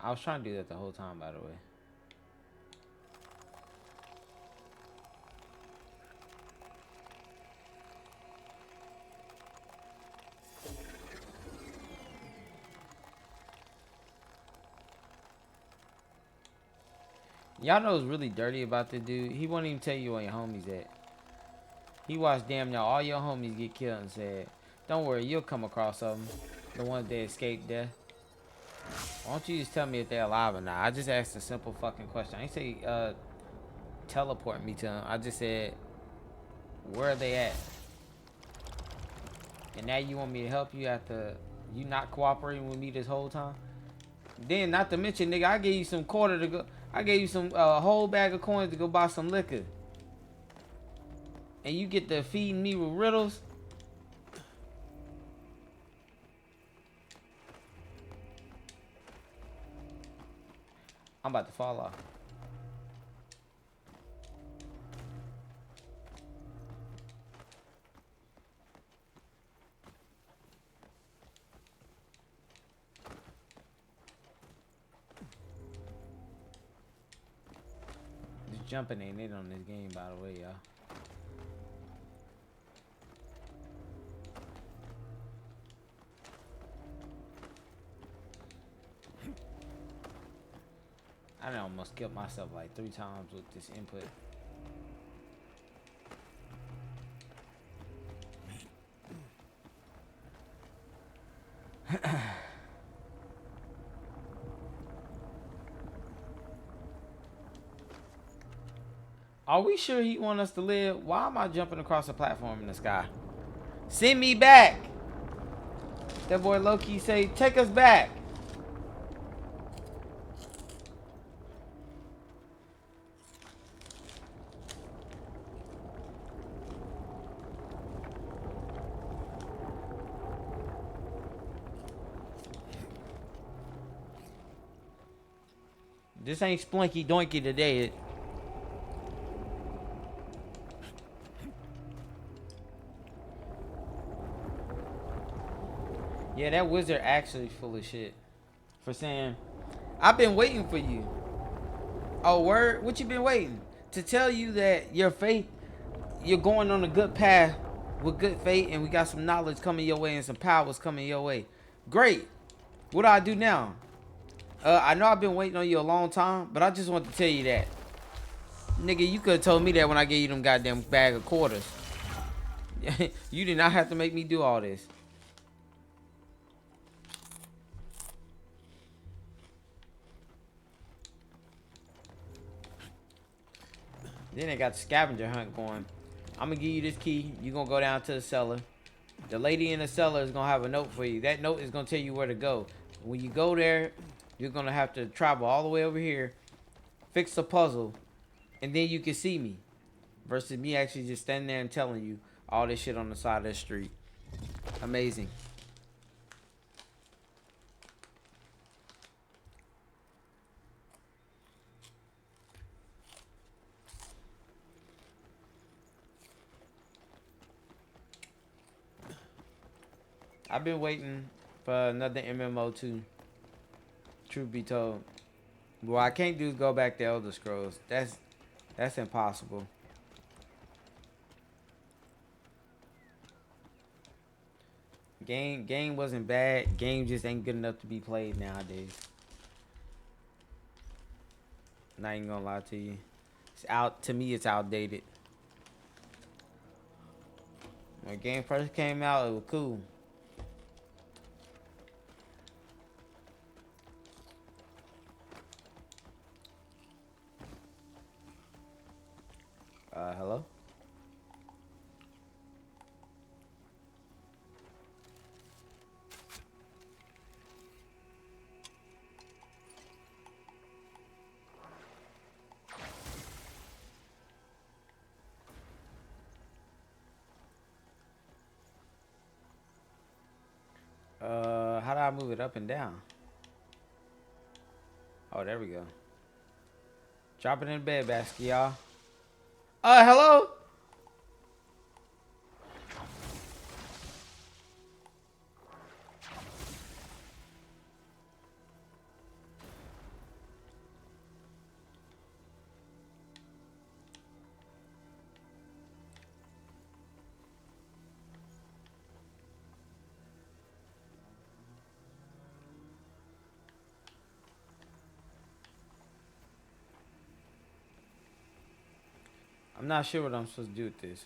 I was trying to do that the whole time, by the way. Y'all know what's really dirty about this dude? He won't even tell you where your homies at. He watched damn near all your homies get killed and said, don't worry, you'll come across them. The ones that escaped death. Why don't you just tell me if they're alive or not? I just asked a simple fucking question. I didn't say teleport me to them. I just said, Where are they at? And now you want me to help you after you not cooperating with me this whole time? Then, not to mention, nigga, I gave you some quarter to go. I gave you some whole bag of coins to go buy some liquor. And you get to feeding me with riddles? I'm about to fall off. Just jumping ain't it on this game, by the way, y'all. I done almost killed myself like 3 times with this input. Are we sure he want us to live? Why am I jumping across a platform in the sky? Send me back! That boy Loki say, take us back! This ain't Splinky Doinky today. Yeah, that wizard actually full of shit. For saying, I've been waiting for you. Oh, word? What you been waiting? To tell you that your faith, you're going on a good path with good faith, and we got some knowledge coming your way and some powers coming your way. Great. What do I do now? I know I've been waiting on you a long time, but I just want to tell you that. Nigga, you could have told me that when I gave you them goddamn bag of quarters. You did not have to make me do all this. Then they got the scavenger hunt going. I'm going to give you this key. You're going to go down to the cellar. The lady in the cellar is going to have a note for you. That note is going to tell you where to go. When you go there, you're going to have to travel all the way over here, fix the puzzle, and then you can see me. Versus me actually just standing there and telling you all this shit on the side of the street. Amazing. I've been waiting for another MMO too. Truth be told, what I can't do is go back to Elder Scrolls. That's impossible. Game wasn't bad. Game just ain't good enough to be played nowadays. Not even gonna lie to you. It's out to me. It's outdated. When the game first came out, it was cool. Hello? How do I move it up and down? Oh, there we go. Drop it in the bed basket, y'all. Hello? I'm not sure what I'm supposed to do with this.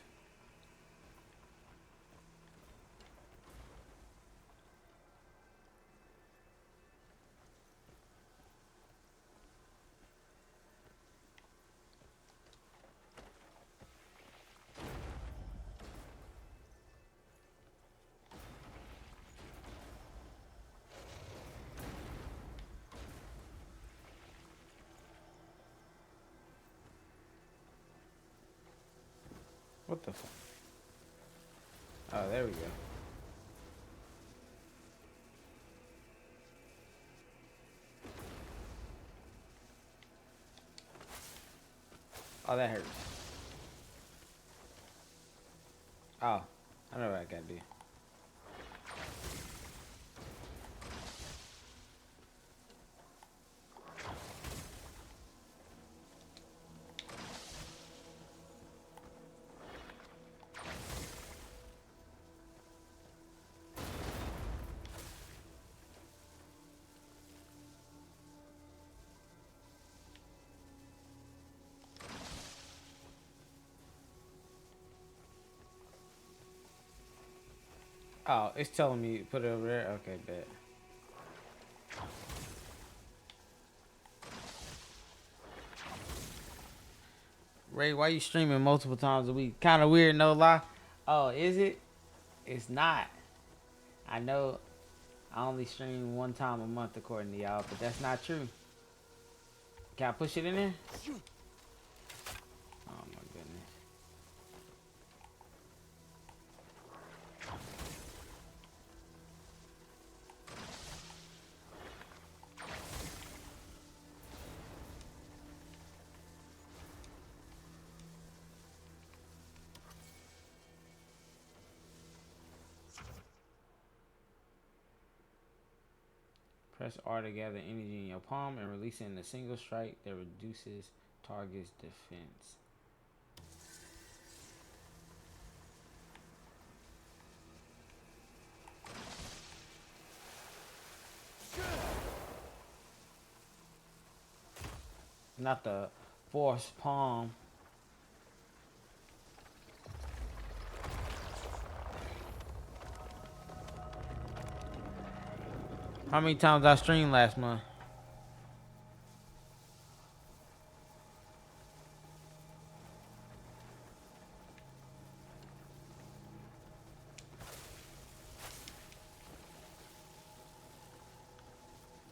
What the fuck? Oh, there we go. Oh, that hurts. Oh, I know what I gotta do. Oh, it's telling me to put it over there. Okay, bet. Ray, why you streaming multiple times a week? Kind of weird, no lie. Oh, is it? It's not. I know I only stream one time a month according to y'all, but that's not true. Can I push it in there? Oh my goodness. Press R to gather energy in your palm and release it in a single strike that reduces target's defense. Not the force palm. How many times I streamed last month?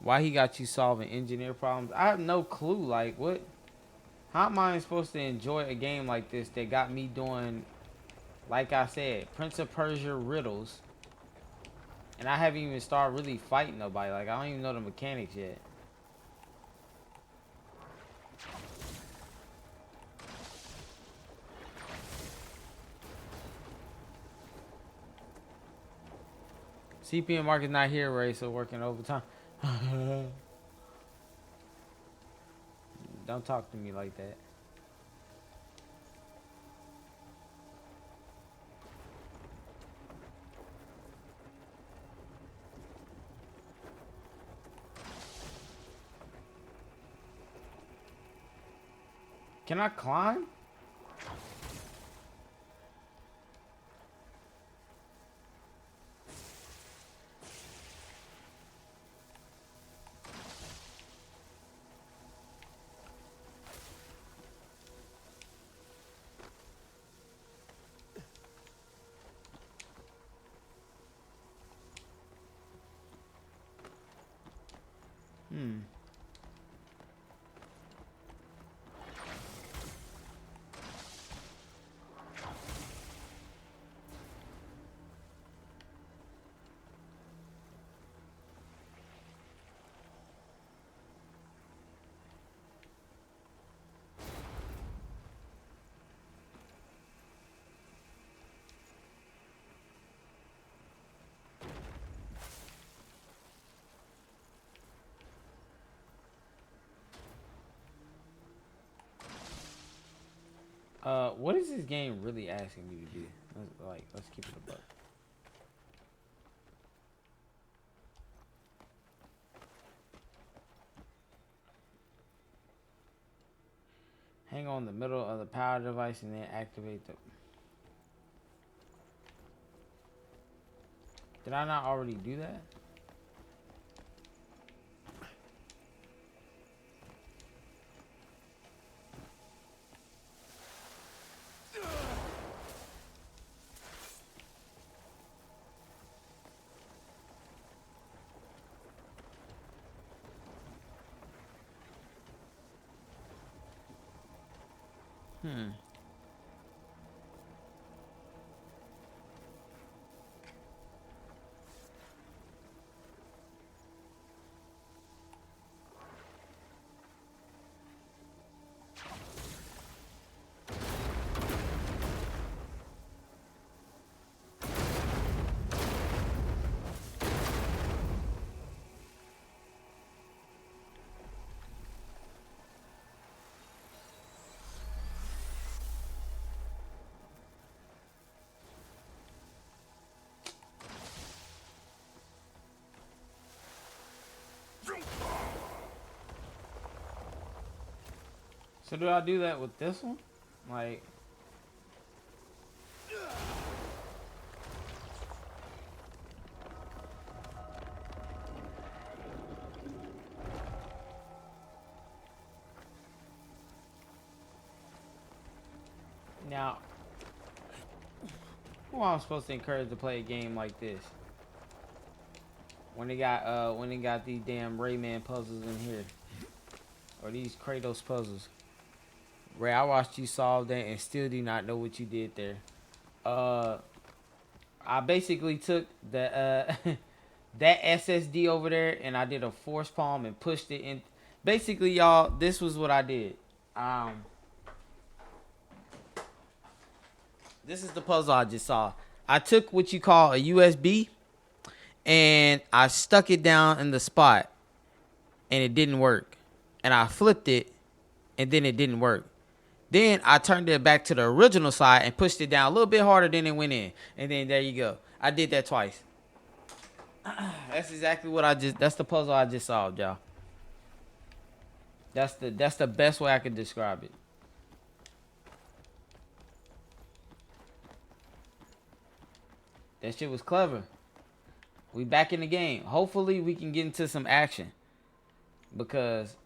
Why he got you solving engineer problems? I have no clue. Like, what? How am I supposed to enjoy a game like this that got me doing, like I said, Prince of Persia riddles, and I haven't even started really fighting nobody. Like, I don't even know the mechanics yet. CPM market's not here, Ray, so working overtime. Don't talk to me like that. Can I climb? What is this game really asking me to do? Let's keep it a buck. Hang on the middle of the power device and then activate the... Did I not already do that? So do I do that with this one? Like... Now, who am I supposed to encourage to play a game like this? When they got these damn Rayman puzzles in here. Or these Kratos puzzles. Ray, I watched you solve that and still do not know what you did there. I basically took the that SSD over there and I did a force palm and pushed it in. Basically, y'all, this was what I did. This is the puzzle I just saw. I took what you call a USB and I stuck it down in the spot and it didn't work. And I flipped it and then it didn't work. Then I turned it back to the original side and pushed it down a little bit harder than it went in. And then there you go. I did that twice. That's exactly what that's the puzzle I just solved, y'all. That's the best way I could describe it. That shit was clever. We back in the game. Hopefully we can get into some action. Because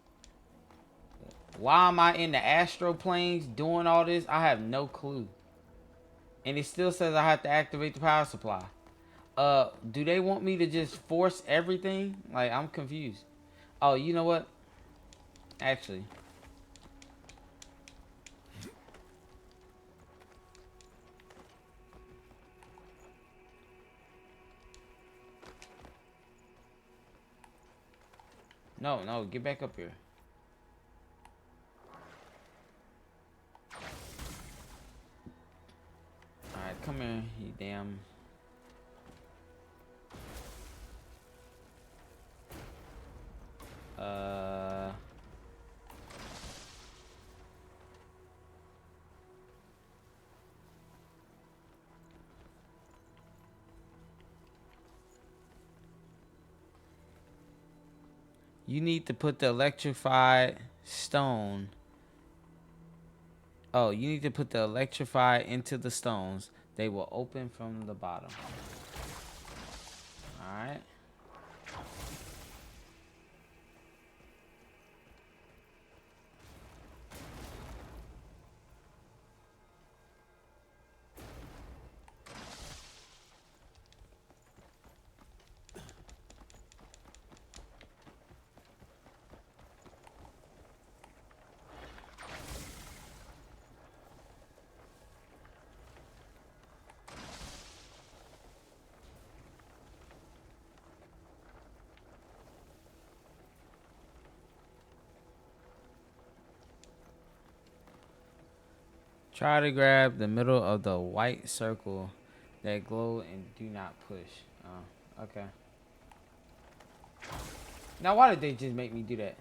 why am I in the astro planes doing all this? I have no clue. And it still says I have to activate the power supply. Do they want me to just force everything? Like, I'm confused. Oh, you know what? Actually. No, get back up here. Alright, come here, you damn... You need to put the electrified stone. Oh, you need to put the electrified into the stones. They will open from the bottom. Alright. Try to grab the middle of the white circle that glow and do not push. Oh, okay. Now, why did they just make me do that?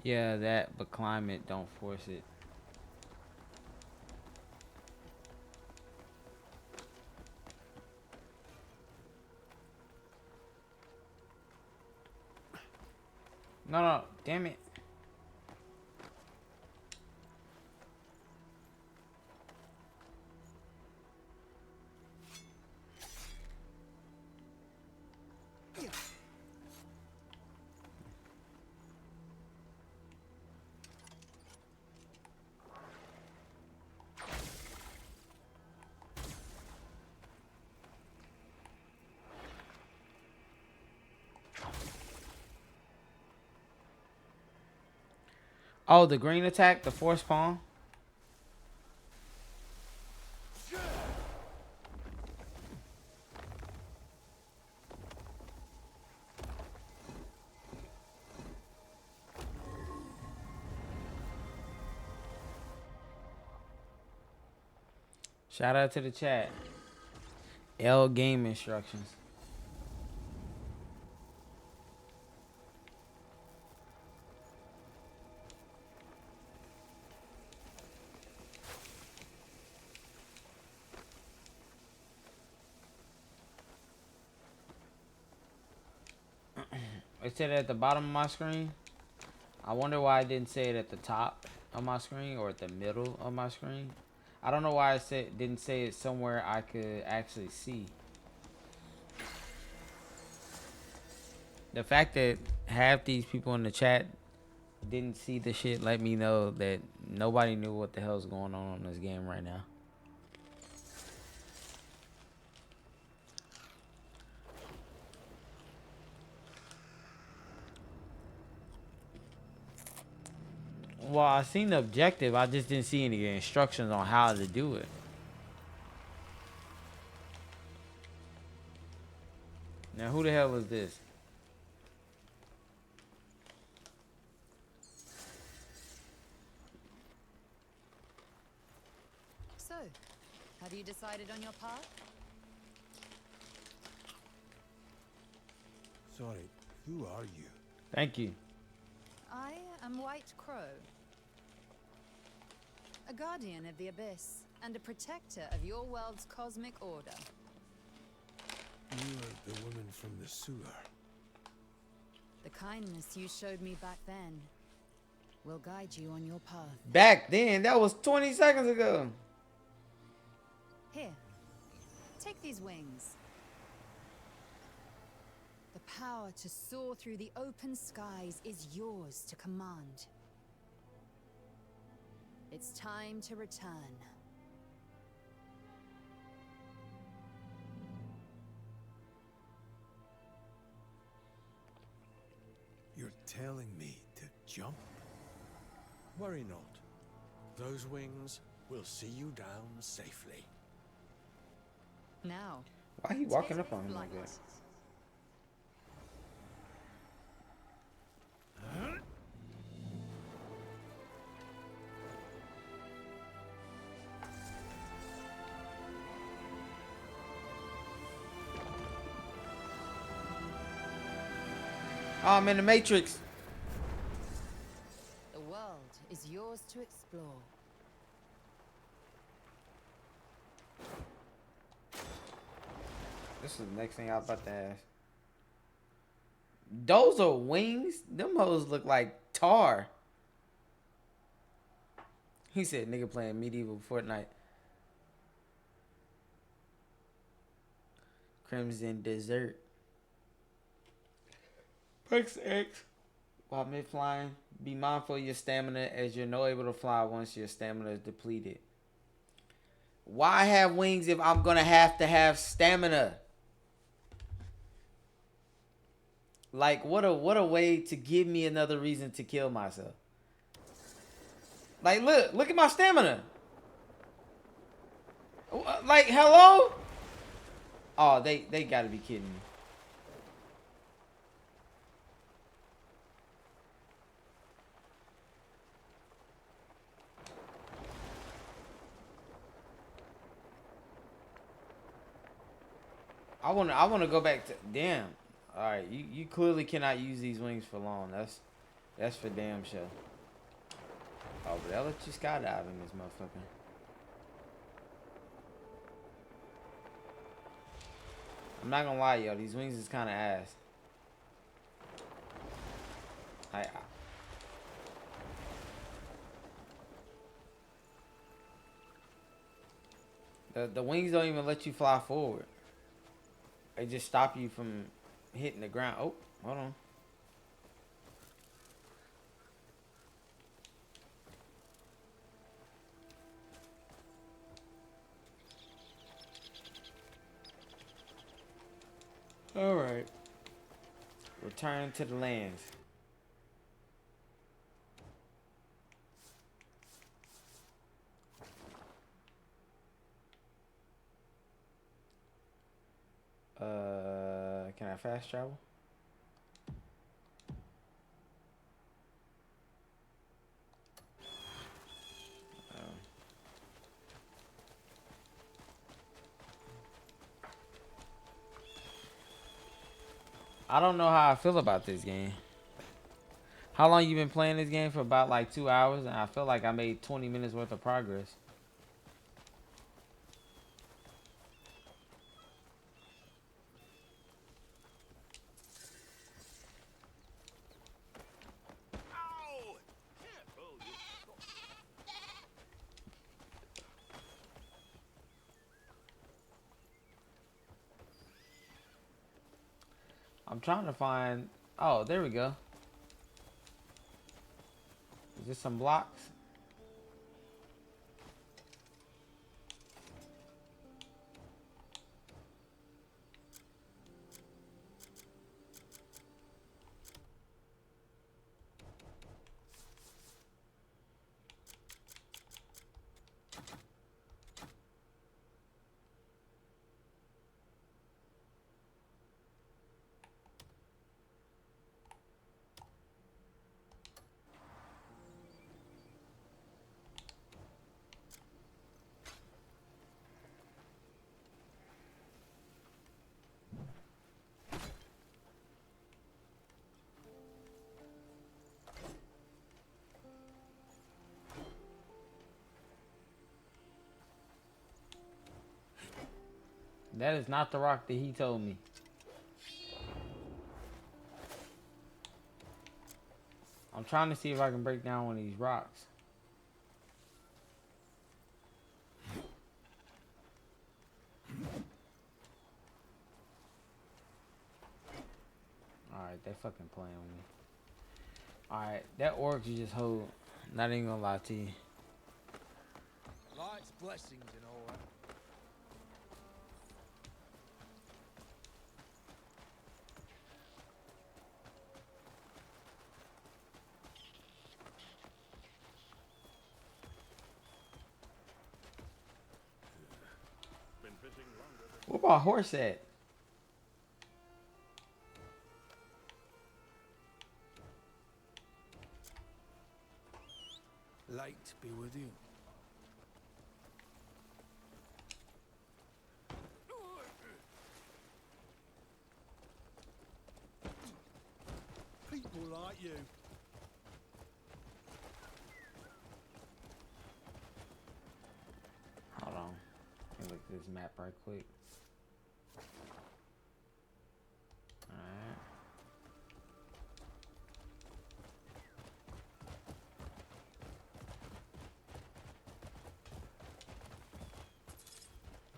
Yeah, that, but climb it, don't force it. No, damn it. Oh, the green attack, the force palm. Shout out to the chat. L game instructions. It said it at the bottom of my screen. I wonder why I didn't say it at the top of my screen or at the middle of my screen. I don't know why I didn't say it somewhere I could actually see. The fact that half these people in the chat didn't see the shit let me know that nobody knew what the hell's going on in this game right now. Well, I seen the objective. I just didn't see any instructions on how to do it. Now, who the hell is this? So, have you decided on your path? Sorry, who are you? Thank you. I am White Crow. A guardian of the Abyss, and a protector of your world's cosmic order. You are the woman from the sewer. The kindness you showed me back then will guide you on your path. Back then? That was 20 seconds ago. Here, take these wings. The power to soar through the open skies is yours to command. It's time to return. You're telling me to jump? Worry not. Those wings will see you down safely. Now. Why are you walking up on him like that? Oh, I'm in the Matrix. The world is yours to explore. This is the next thing I was about to ask. Those are wings? Them hoes look like tar. He said nigga playing medieval Fortnite. Crimson Dessert. Perks X. While mid-flying, be mindful of your stamina as you're not able to fly once your stamina is depleted. Why have wings if I'm going to have stamina? Like, what a way to give me another reason to kill myself. Like, look at my stamina. Like, hello? Oh, they got to be kidding me. I wanna go back to damn. All right, you clearly cannot use these wings for long. That's for damn sure. Oh, but they'll let you skydive in this motherfucker. I'm not gonna lie, yo. These wings is kind of ass. The wings don't even let you fly forward. They just stop you from hitting the ground. Oh, hold on. All right. Return to the lands. Can I fast travel? I don't know how I feel about this game. How long you been playing this game? For about like 2 hours, and I feel like I made 20 minutes worth of progress. I'm trying to find. Oh, there we go. Is this some blocks? That is not the rock that he told me. I'm trying to see if I can break down one of these rocks. Alright, they fucking playing with me. Alright, that orc you just hold. Not even gonna lie to you. Light's blessings and all that. Where my horse at? Light be with you. People like you. Hold on. Let me look at this map right quick. Alright.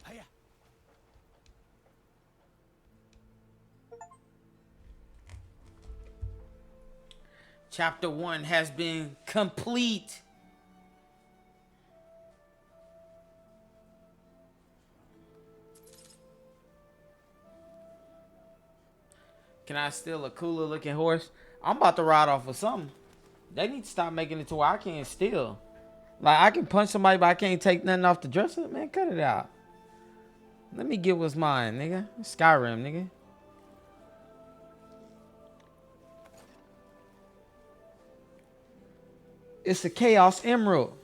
Hiya. Chapter 1 has been complete. Can I steal a cooler looking horse? I'm about to ride off of something. They need to stop making it to where I can't steal. Like, I can punch somebody, but I can't take nothing off the dresser. Man, cut it out. Let me get what's mine, nigga. Skyrim, nigga. It's a Chaos Emerald.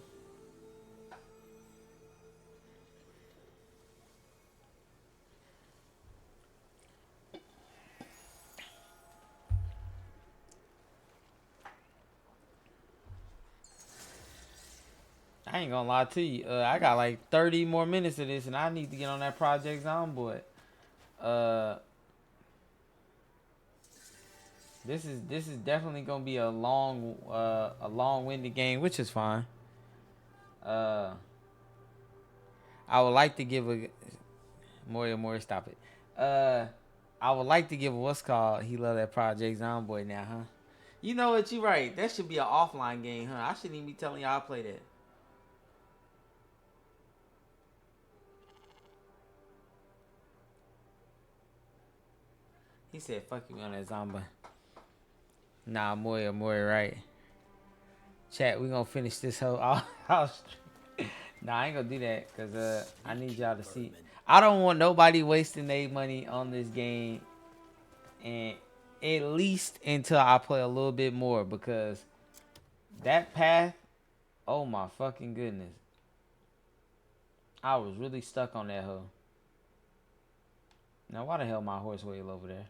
I ain't gonna lie to you. I got like 30 more minutes of this, and I need to get on that Project Zomboid. This is definitely gonna be a long-winded game, which is fine. I would like to give a more stop it. I would like to give a what's called. He love that Project Zomboid now, huh? You know what? You right. That should be an offline game, huh? I shouldn't even be telling y'all I play that. He said, fuck you on that zombie. Nah, Moya, right. Chat, we gonna finish this whole house. Nah, I ain't gonna do that, because I need y'all to see. I don't want nobody wasting their money on this game. And at least until I play a little bit more, because that path, oh my fucking goodness. I was really stuck on that hoe. Now, why the hell my horse wheel over there?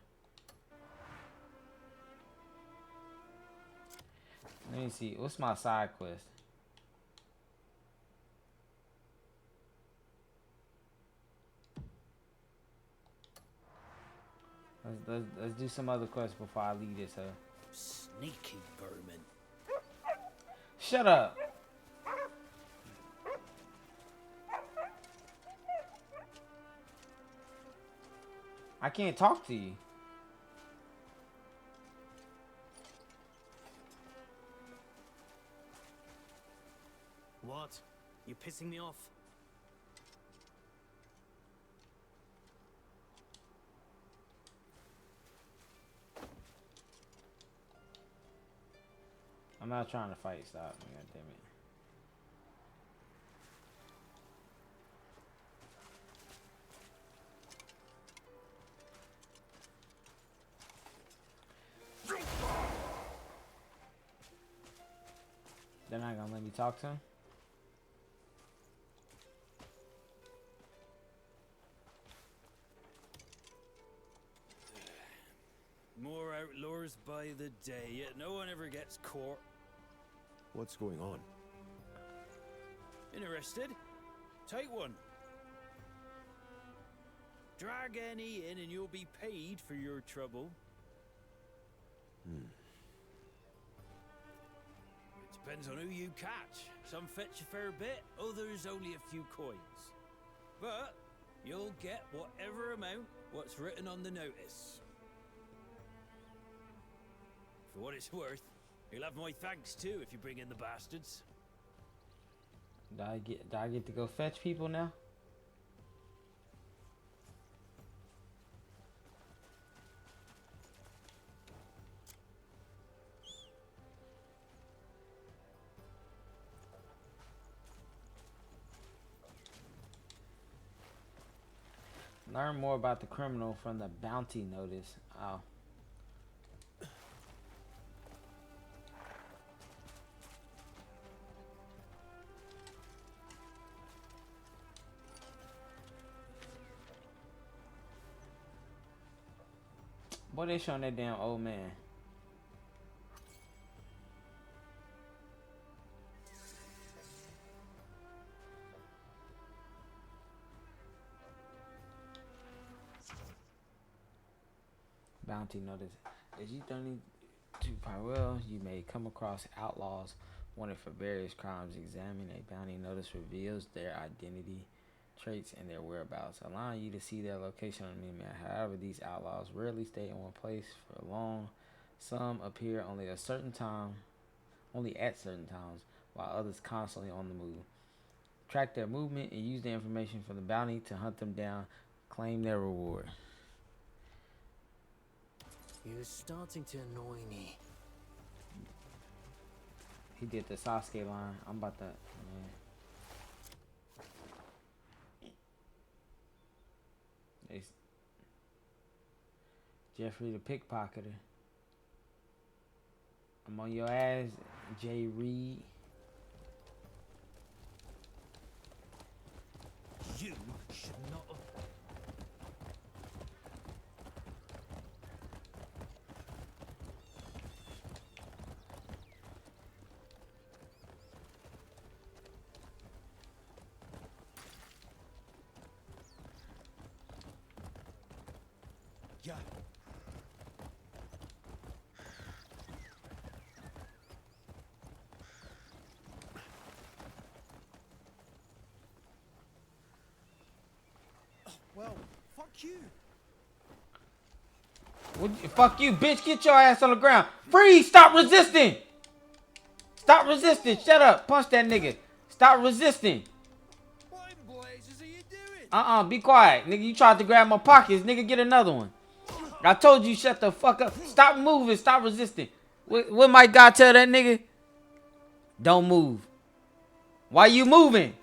Let me see. What's my side quest? Let's do some other quests before I leave this. Sneaky vermin. Shut up. I can't talk to you. What? You're pissing me off? I'm not trying to fight. Stop. God damn it. They're not gonna let me talk to him. More outlaws by the day, yet no one ever gets caught. What's going on? Interested? Take one. Drag any in and you'll be paid for your trouble. It depends on who you catch. Some fetch a fair bit, others only a few coins. But you'll get whatever amount what's written on the notice. For what it's worth, you'll have my thanks too if you bring in the bastards. Do I get to go fetch people now? Learn more about the criminal from the bounty notice. Oh. Boy, they showing that damn old man. Bounty notice. As you journey to Pyrell, you may come across outlaws wanted for various crimes. Examine a bounty notice reveals their identity, traits, and their whereabouts, allowing you to see their location on the map. However, these outlaws rarely stay in one place for long. Some appear only at certain times, while others constantly on the move. Track their movement and use the information from the bounty to hunt them down, claim their reward. You're starting to annoy me. He did the Sasuke line. I'm about to, man. It's Jeffrey the pickpocketer. I'm on your ass, Jay Reed. You should not have. Yeah. Well, fuck you. Fuck you, bitch. Get your ass on the ground. Freeze. Stop resisting. Stop resisting. Shut up. Punch that nigga. Stop resisting. What in blazes are you doing? Be quiet. Nigga, you tried to grab my pockets. Nigga, get another one. I told you shut the fuck up. Stop moving. Stop resisting. What might God tell that nigga? Don't move. Why you moving?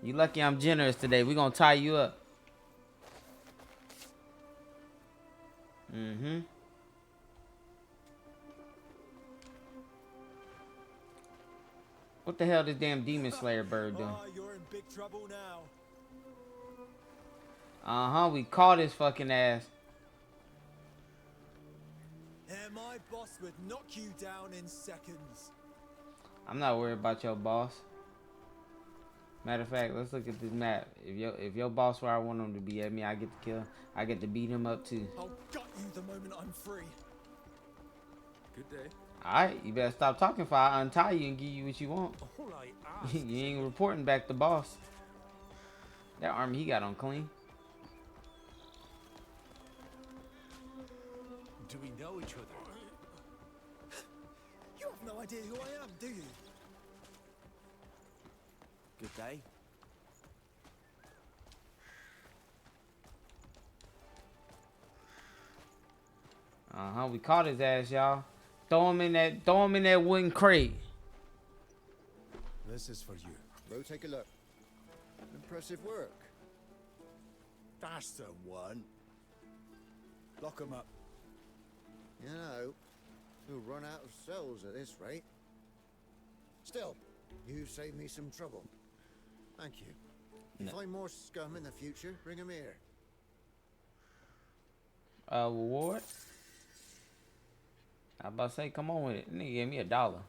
You lucky I'm generous today. We gonna tie you up. Mm-hmm. What the hell this damn Demon Slayer bird doing? Oh, you're in big trouble now. Uh-huh, we caught his fucking ass. My boss would knock you down in seconds. I'm not worried about your boss. Matter of fact, let's look at this map. If your boss where I want him to be at me, I get to kill. I get to beat him up too. I'll gut you the moment I'm free. Good day. Alright, you better stop talking before I untie you and give you what you want. All I ask. You ain't reporting back to boss. That army he got on clean. Do we know each other? You have no idea who I am, do you? Good day. We caught his ass, y'all. Throw him in that wooden crate. This is for you. Go take a look. Impressive work. That's the one. Lock 'em up. You know, we'll run out of cells at this rate. Still, you saved me some trouble. Thank you. If you find more scum in the future, bring 'em here. Reward? I about to say, come on with it. Nigga gave me $1.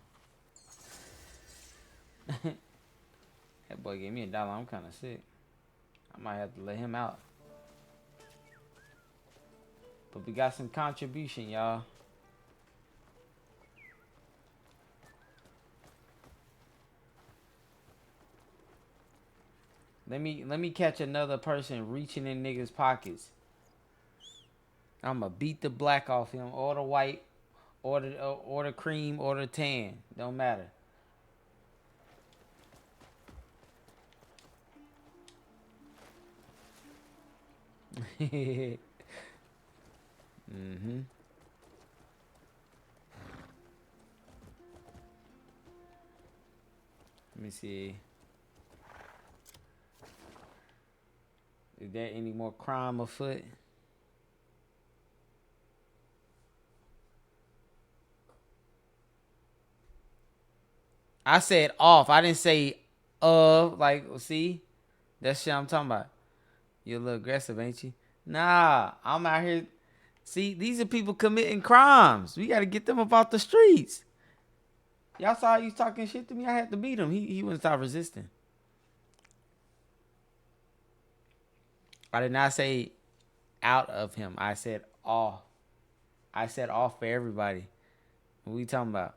That boy gave me $1. I'm kind of sick. I might have to let him out. But we got some contribution, y'all. Let me catch another person reaching in niggas' pockets. I'ma beat the black off him, or the white, or the cream, or the tan. Don't matter. Mm-hmm. Let me see. Is there any more crime afoot? I said off. I didn't say of. Like, see? That shit I'm talking about. You're a little aggressive, ain't you? Nah, I'm out here. See, these are people committing crimes. We got to get them up off the streets. Y'all saw you talking shit to me. I had to beat him. He wouldn't stop resisting. I did not say out of him. I said off. I said off for everybody. What we talking about?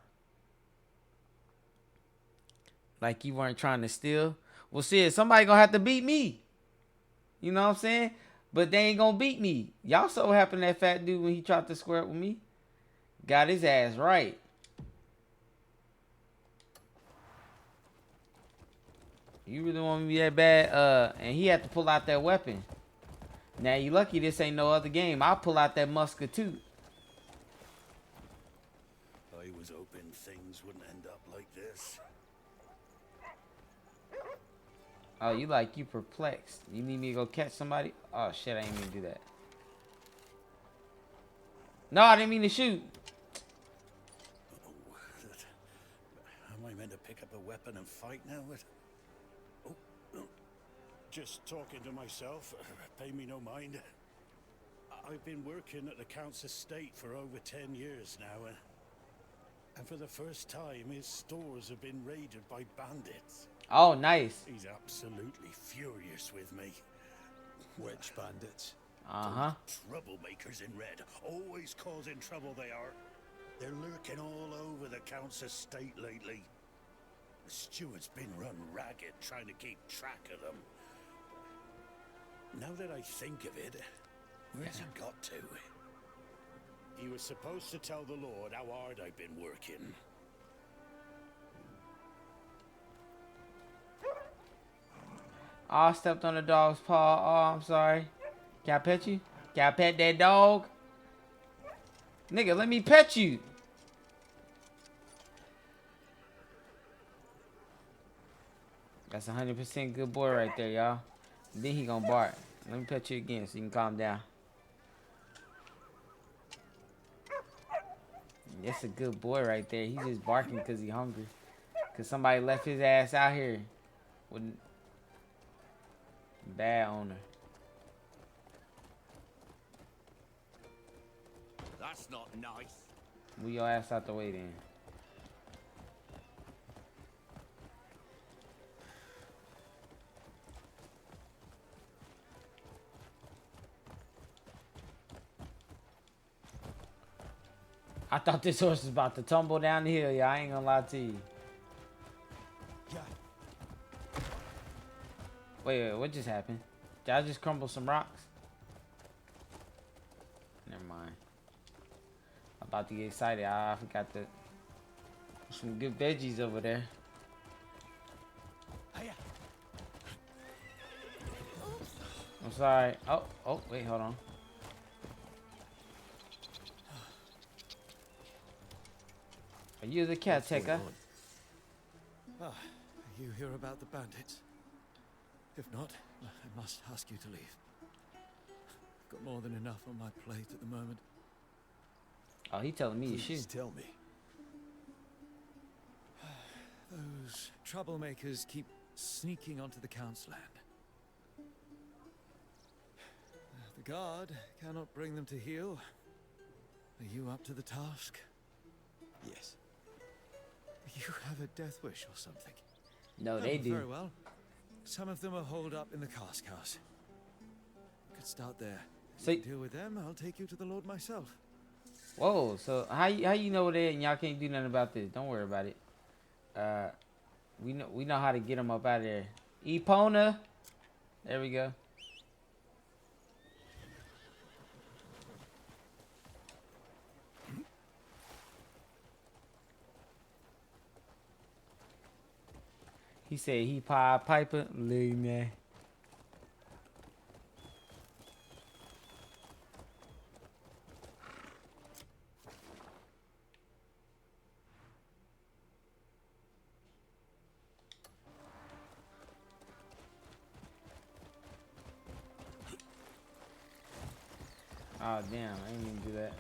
Like you weren't trying to steal? Well, shit, somebody gonna have to beat me. You know what I'm saying? But they ain't gonna beat me. Y'all so happen that fat dude when he tried to square up with me. Got his ass right. You really want me to be that bad? And he had to pull out that weapon. Now you lucky this ain't no other game. I'll pull out that musket too. I was hoping things wouldn't end up like this. Oh, you perplexed. You need me to go catch somebody? Oh shit, I didn't mean to do that. No, I didn't mean to shoot. Am I meant to pick up a weapon and fight now? Just talking to myself. Pay me no mind. I've been working at the Count's estate for over 10 years now, and for the first time, his stores have been raided by bandits. Oh, nice. He's absolutely furious with me. Which bandits? Uh-huh. Troublemakers in red. Always causing trouble, they are. They're lurking all over the Count's estate lately. The steward's been run ragged trying to keep track of them. Now that I think of it, where's he got to? He was supposed to tell the Lord how hard I've been working. Oh, I stepped on the dog's paw. Oh, I'm sorry. Can I pet you? Can I pet that dog? Nigga, let me pet you. That's 100% good boy right there, y'all. Then he gonna bark. Let me pet you again so you can calm down. That's a good boy right there. He's just barking because he's hungry. Because somebody left his ass out here with bad owner. That's not nice. Move your ass out the way then. I thought this horse was about to tumble down the hill. Yeah, I ain't gonna lie to you. Wait, what just happened? Did I just crumble some rocks? Never mind. I'm about to get excited. I forgot to... Some good veggies over there. I'm sorry. Oh, wait, hold on. Are you the caretaker? Ah, you hear about the bandits? If not, I must ask you to leave. I've got more than enough on my plate at the moment. Oh, he telling me you Please should. tell me. Those troublemakers keep sneaking onto the Count's land. The guard cannot bring them to heel. Are you up to the task? Yes. You have a death wish or something? No, they do. Very well. Some of them are holed up in the cask house. You could start there. So You deal with them, I'll take you to the Lord myself. whoa, so how you know that and y'all can't do nothing about this? Don't worry about it. We know how to get them up out of there. Epona. There we go. He said he Piper. Look, man. Oh damn, I didn't even do that.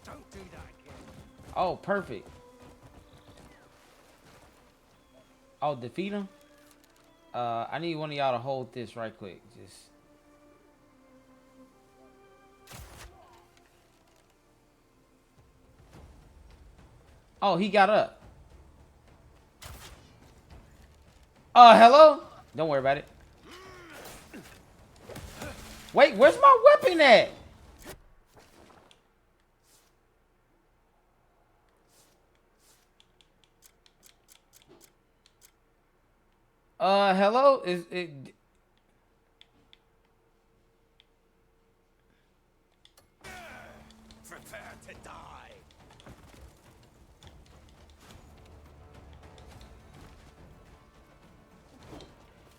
Don't do that again. Oh, perfect. Oh, defeat him? I need one of y'all to hold this right quick. Just... Oh, he got up. Hello? Don't worry about it. Wait, where's my weapon at? Hello? Is it... Prepare to die.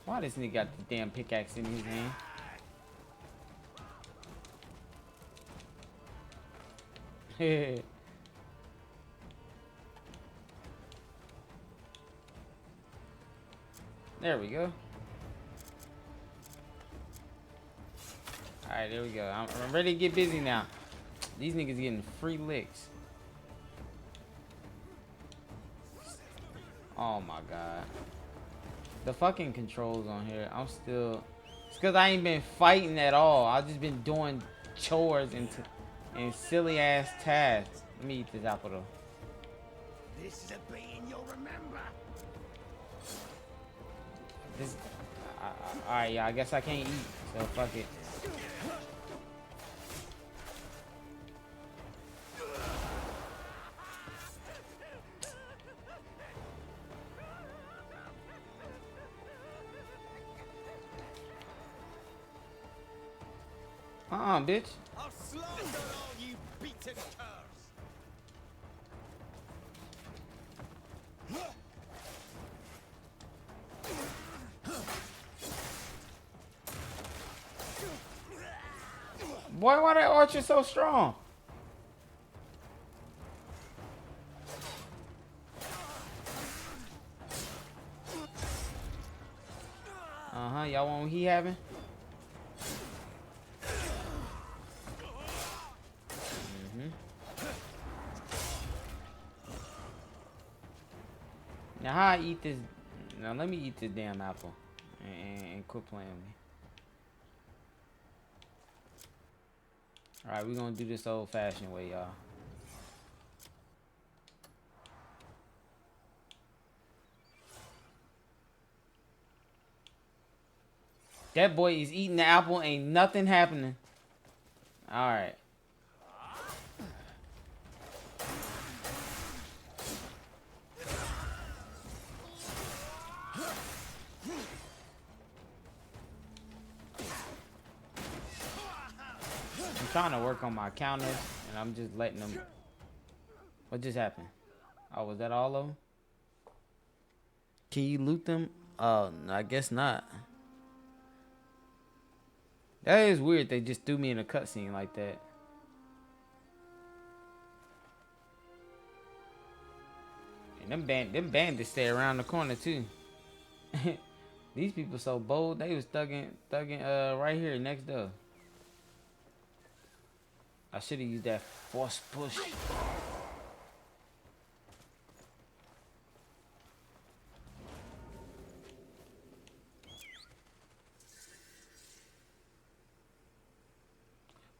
Why this nigga got the damn pickaxe in his hand? There we go. Alright, there we go. I'm ready to get busy now. These niggas getting free licks. Oh my god. The fucking controls on here. I'm still... It's because I ain't been fighting at all. I've just been doing chores and silly ass tasks. Let me eat this apple though. This is a beating you'll remember. This... Alright, yeah, I guess I can't eat. So fuck it. Bitch. I'll slaughter all you beaten curs. Boy, why that archer so strong? Y'all want what he having? Now how I eat this? Now let me eat this damn apple and quit playing with me. All right, we're gonna do this old-fashioned way, y'all. That boy is eating the apple, ain't nothing happening. All right. I'm trying to work on my counters, and I'm just letting them. What just happened? Oh, was that all of them? Can you loot them? Oh, no, I guess not. That is weird. They just threw me in a cutscene like that. And them bandits stay around the corner too. These people so bold. They was thugging right here next door. I should have used that force push.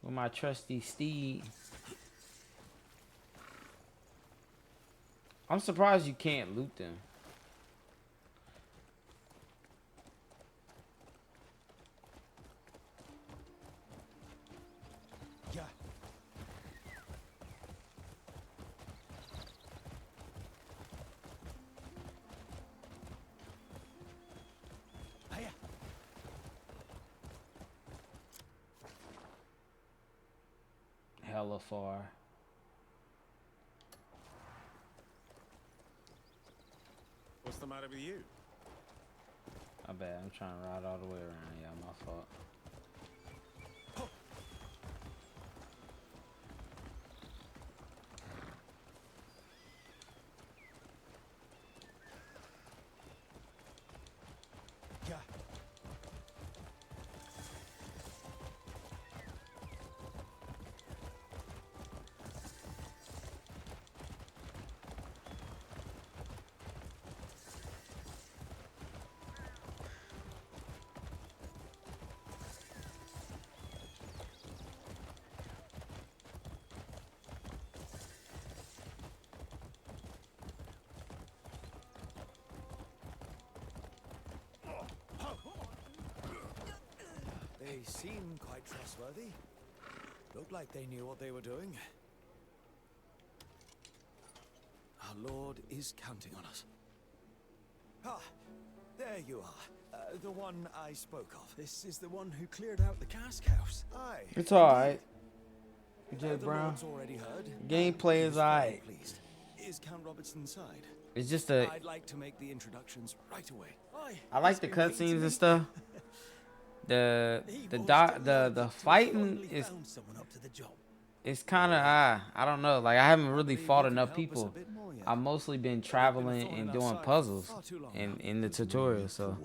With my trusty steed. I'm surprised you can't loot them. Yeah. Hiya. Hella far. What's the matter with you? I bet I'm trying to ride all the way around. Yeah, my fault. Yeah. They seem quite trustworthy. Looked like they knew what they were doing. Our Lord is counting on us. Ah, there you are. The one I spoke of. This is the one who cleared out the cask house. Aye. It's alright. Jay The Brown. Lord's already heard. Gameplay is alright. Pleased. Is Count Robertson inside? It's just a. I'd like to make the introductions right away. Aye. I like the cutscenes and stuff. The fighting is. It's kind of I don't know. Like I haven't really fought enough people. I've mostly been traveling and doing puzzles in the tutorial. So.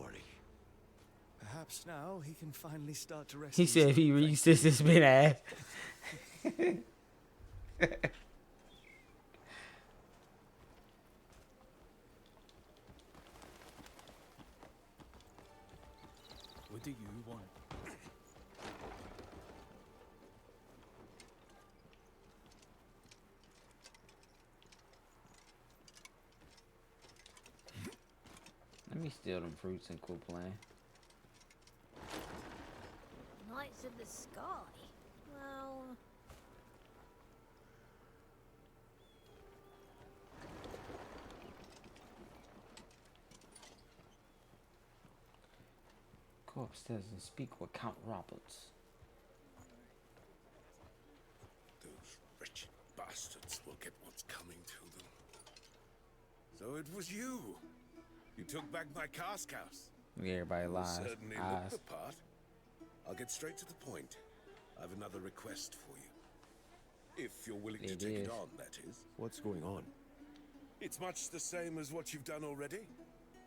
Perhaps now he can finally start to rest. He said if he reads this, it's been ass. What do you want? Let me steal them fruits and quit playing. Knights of the Sky? Well... Go upstairs and speak with Count Roberts. Those wretched bastards will get what's coming to them. So it was you. You took back my cask house. Yeah, everybody You lies. certainly look the part. I'll get straight to the point. I have another request for you. If you're willing to take it on, that is. What's going on? It's much the same as what you've done already.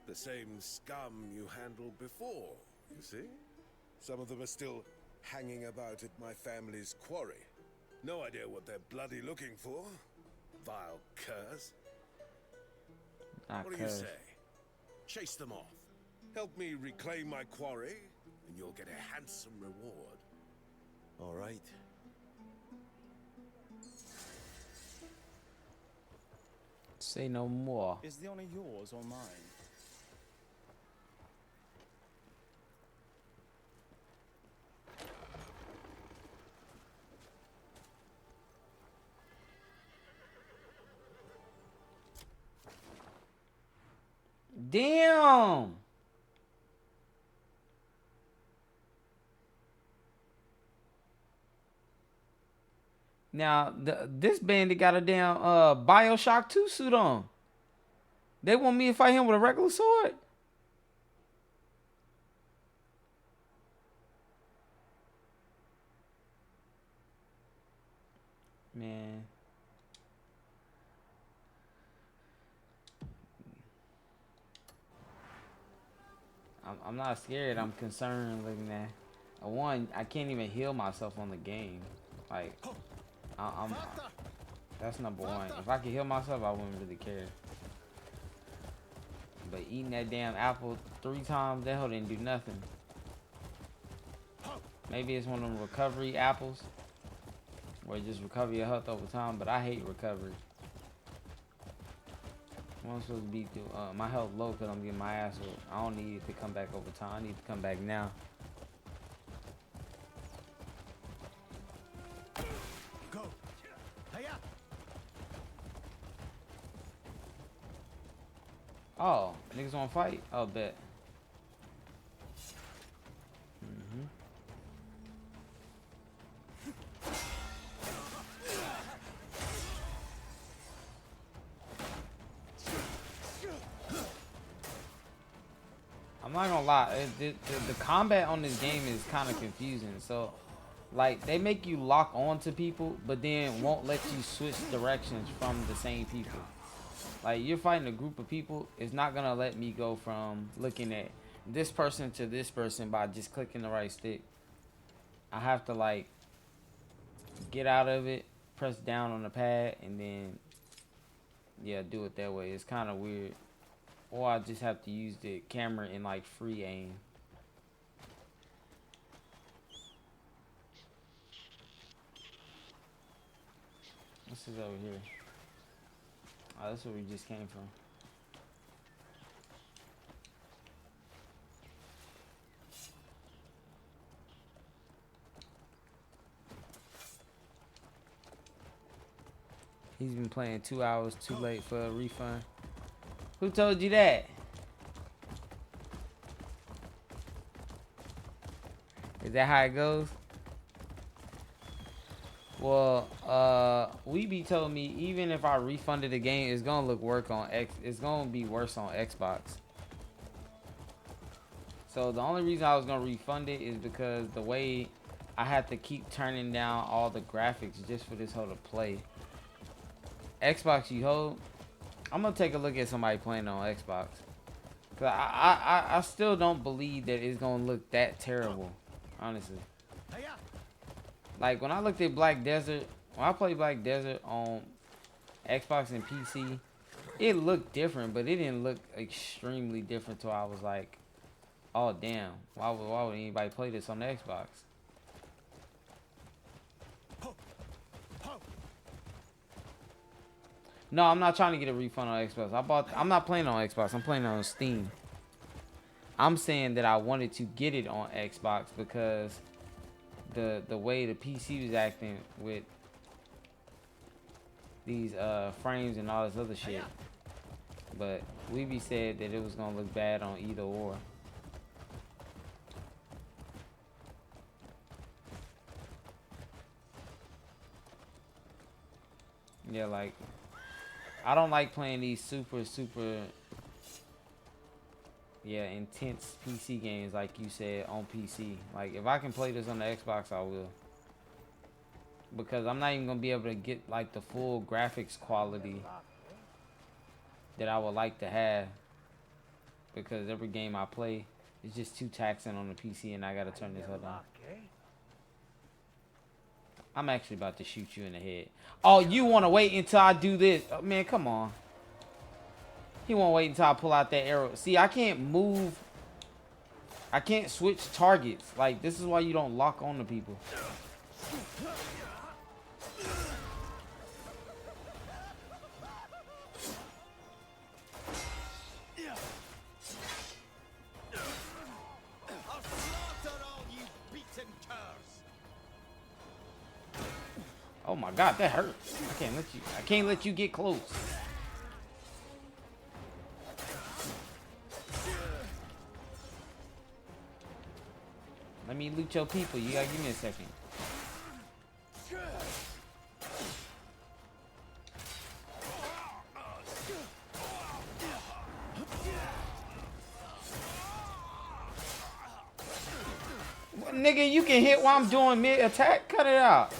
The same scum you handled before, you see? Some of them are still hanging about at my family's quarry. No idea what they're bloody looking for. Vile curs. What do you say? Chase them off. Help me reclaim my quarry, and you'll get a handsome reward. All right. Say no more. Is the honor yours or mine? Damn. Now, this bandit got a damn Bioshock 2 suit on. They want me to fight him with a regular sword? Man. I'm not scared. I'm concerned looking at. One, I can't even heal myself on the game. Like, that's number one. If I could heal myself, I wouldn't really care. But eating that damn apple 3 times, that hell didn't do nothing. Maybe it's one of them recovery apples, where it just recover your health over time. But I hate recovery. I'm supposed to be my health low because I'm getting my ass whooped. I don't need it to come back over time. I need to come back now. Go. Hiya. Oh, niggas wanna fight? I'll bet. I'm not gonna lie, the combat on this game is kind of confusing. So, like, they make you lock on to people, but then won't let you switch directions from the same people. Like, you're fighting a group of people, it's not gonna let me go from looking at this person to this person by just clicking the right stick. I have to, like, get out of it, press down on the pad, and then, yeah, do it that way. It's kind of weird. Or I just have to use the camera in like free aim. What's this over here? Oh, that's where we just came from. He's been playing 2 hours too late for a refund. Who told you that? Is that how it goes? Well, Weeby told me even if I refunded the game, it's gonna look it's gonna be worse on Xbox. So the only reason I was gonna refund it is because the way I had to keep turning down all the graphics just for this hoe to play. Xbox, you hold. I'm gonna take a look at somebody playing on Xbox. Cause I still don't believe that it's gonna look that terrible, honestly. Like when I looked at Black Desert, when I played Black Desert on Xbox and PC, it looked different, but it didn't look extremely different. So I was like, oh damn, why would anybody play this on the Xbox? No, I'm not trying to get a refund on Xbox. I'm not playing on Xbox. I'm playing on Steam. I'm saying that I wanted to get it on Xbox because the way the PC was acting with these frames and all this other shit. But Weeby said that it was gonna look bad on either or. Yeah, like I don't like playing these super intense PC games like you said on PC. Like if I can play this on the Xbox, I will. Because I'm not even gonna be able to get like the full graphics quality that I would like to have. Because every game I play is just too taxing on the PC and I gotta turn this on. I'm actually about to shoot you in the head. Oh, you want to wait until I do this? Oh, man, come on. He won't wait until I pull out that arrow. See, I can't move. I can't switch targets. Like, this is why you don't lock on to people. Oh my God, that hurt. I can't let you get close. Let me loot your people. You gotta give me a second. What, nigga, you can hit while I'm doing mid-attack? Cut it out.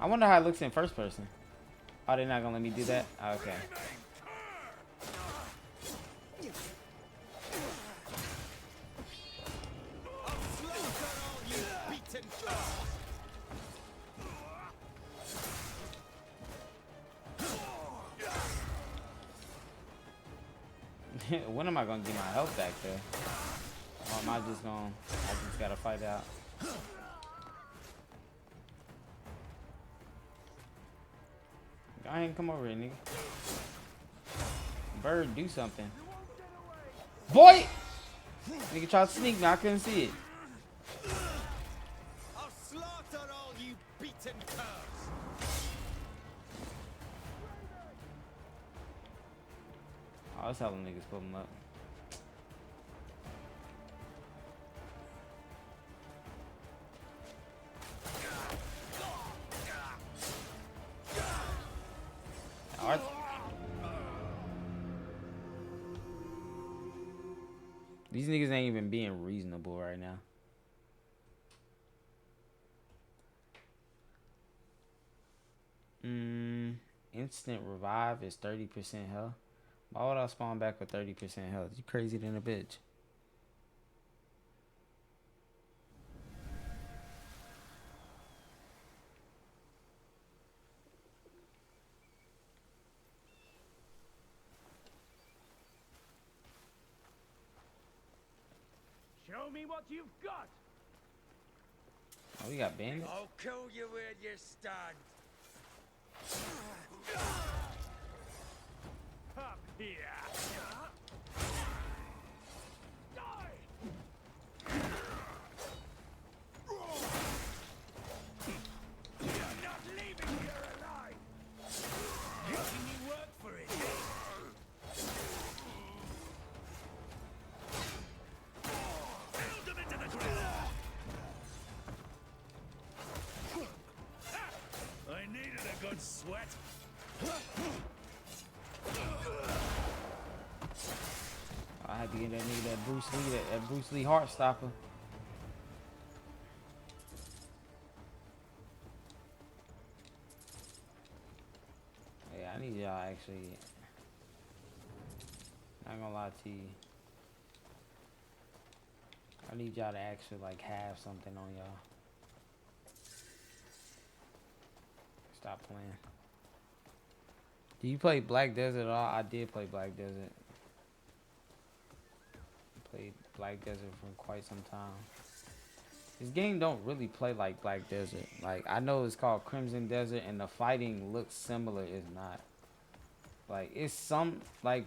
I wonder how it looks in first person. Oh, they're not gonna let me do that? Oh, okay. When am I gonna get my health back there? Or am I just gotta fight out? Go ahead and come over here, nigga. Bird, do something. Boy! Nigga tried to sneak me, I couldn't see it. I'll slaughter all you beaten curs. Oh, that's how the niggas put them up. Alright. These niggas ain't even being reasonable right now. Instant revive is 30% health. Why would I spawn back with 30% health? You crazy than a bitch. Show me what you've got. Oh, we got bandits? I'll kill you where you stand. Up here. You're not leaving here alive. Making me work for it. Build them into the ground. I needed a good sweat. I had to get that nigga that Bruce Lee heart stopper. Yeah, I need y'all actually. Not gonna lie to you. I need y'all to actually like have something on y'all. Stop playing. Do you play Black Desert at all? I did play Black Desert. Played Black Desert for quite some time. This game don't really play like Black Desert. Like, I know it's called Crimson Desert and the fighting looks similar. It's not. Like, it's some, like,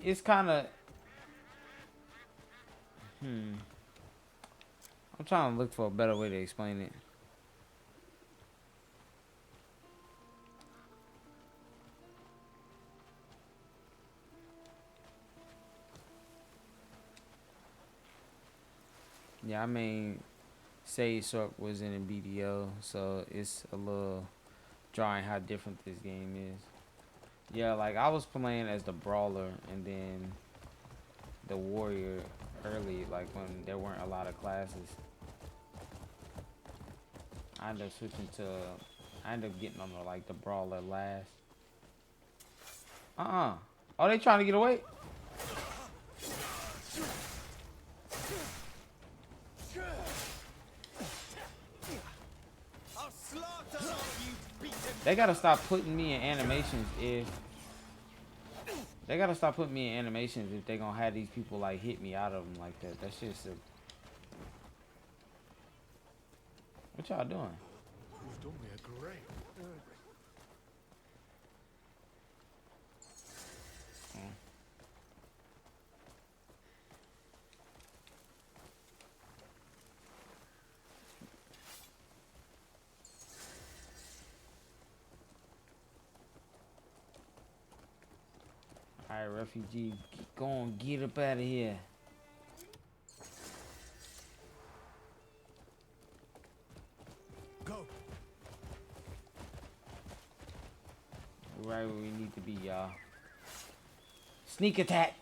it's kind of, I'm trying to look for a better way to explain it. Yeah, I mean, Sage Sork was in a BDO, so it's a little drawing how different this game is. Yeah, like, I was playing as the Brawler and then the Warrior early, like, when there weren't a lot of classes. I ended up switching to, I ended up getting on the, like, the Brawler last. Oh, they trying to get away? I'll slaughter all They gotta stop putting me in animations if they gonna have these people like hit me out of them like that. That shit's silly. What y'all doing? You've done me a great. Alright, refugee, go on, get up out of here. Go. Right where we need to be, y'all. Sneak attack.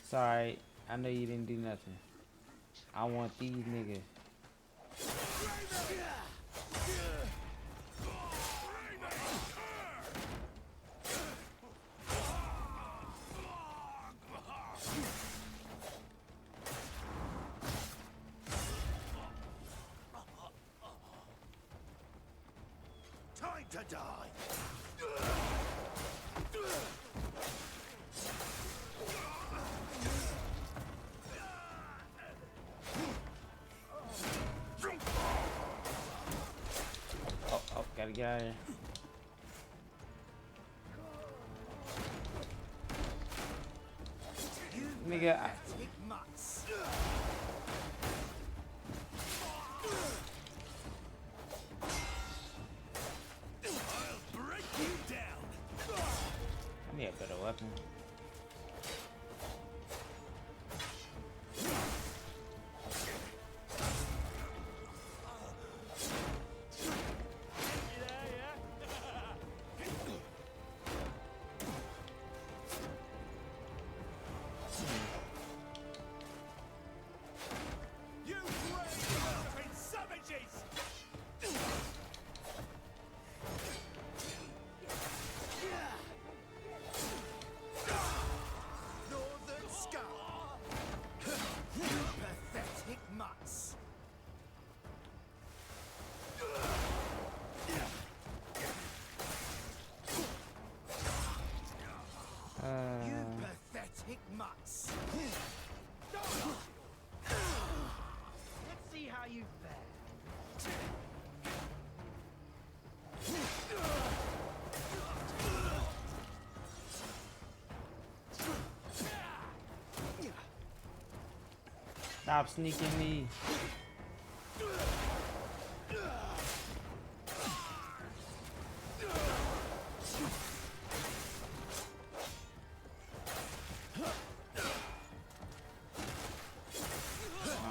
Sorry, I know you didn't do nothing. I want these niggas. Time to die. Oh, gotta get out of here. Nigga, I need a better weapon. Pathetic mutts. Let's see how you fare. Stop sneaking me.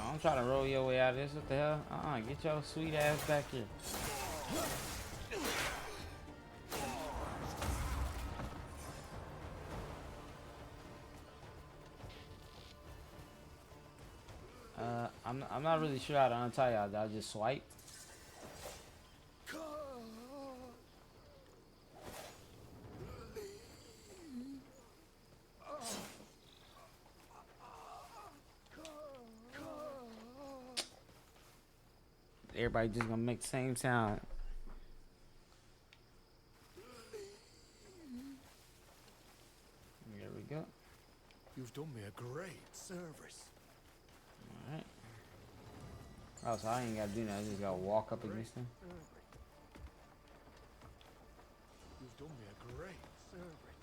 I'm trying to roll your way out of this. What the hell? Get your sweet ass back here. I'm not really sure how to untie y'all. Did I just swipe? Everybody just gonna make the same sound. There we go. You've done me a great service. Alright. Oh, so I ain't gotta do nothing. I just gotta walk up against them. You've done me a great service.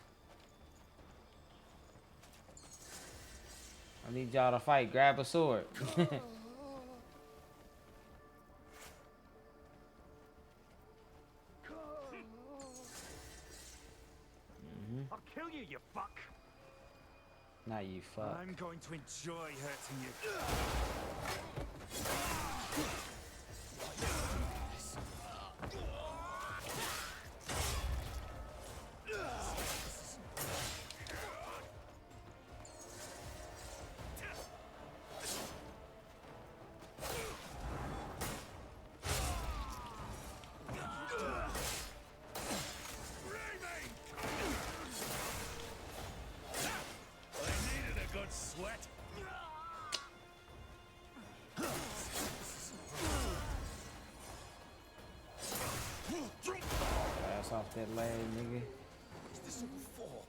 I need y'all to fight. Grab a sword. I'll kill you, you fuck. Not you fuck. I'm going to enjoy hurting you. off that leg, nigga. What's this all for?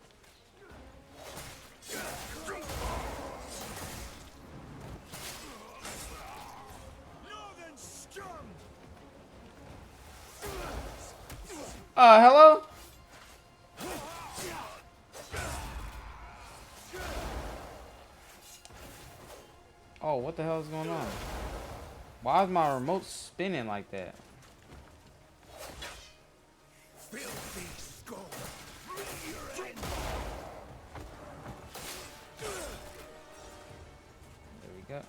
Northern scum! Hello? Oh, what the hell is going on? Why is my remote spinning like that? Filthy scum! There we go.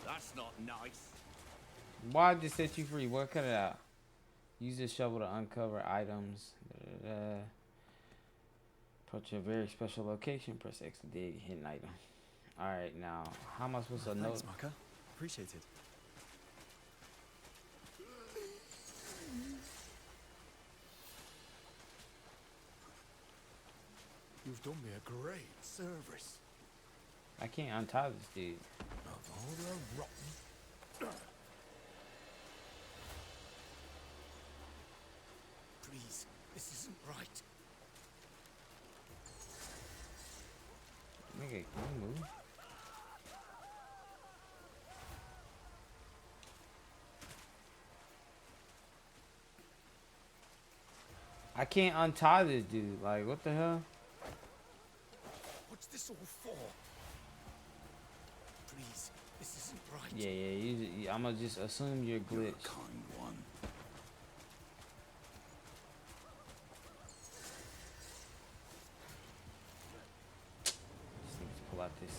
That's not nice. Why just set you free? What? Cut it out. Use this shovel to uncover items. Approach a very special location. Press X to dig. Hit an item. Alright, now, how am I supposed to know? Thanks, Maka. Appreciate it. You've done me a great service. I can't untie this dude. Of all the rotten... Please, this isn't right. Nigga, can you move? I can't untie this dude. Like, what the hell? What's this all for? Please, this isn't right. Yeah, I'm gonna just assume you're glitched. You're a kind one. Just need to pull out this.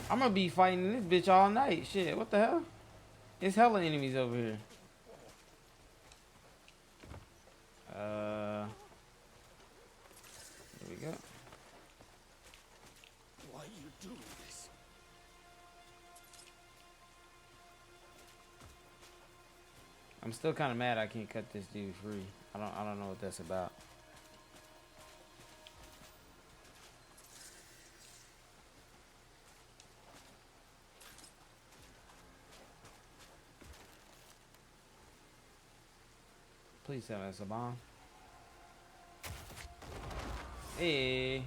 I'm gonna be fighting this bitch all night. Shit, what the hell? There's hella enemies over here. There we go. Why are you doing this? I'm still kind of mad I can't cut this dude free. I don't know what that's about. Please tell me it's a bomb. Hey.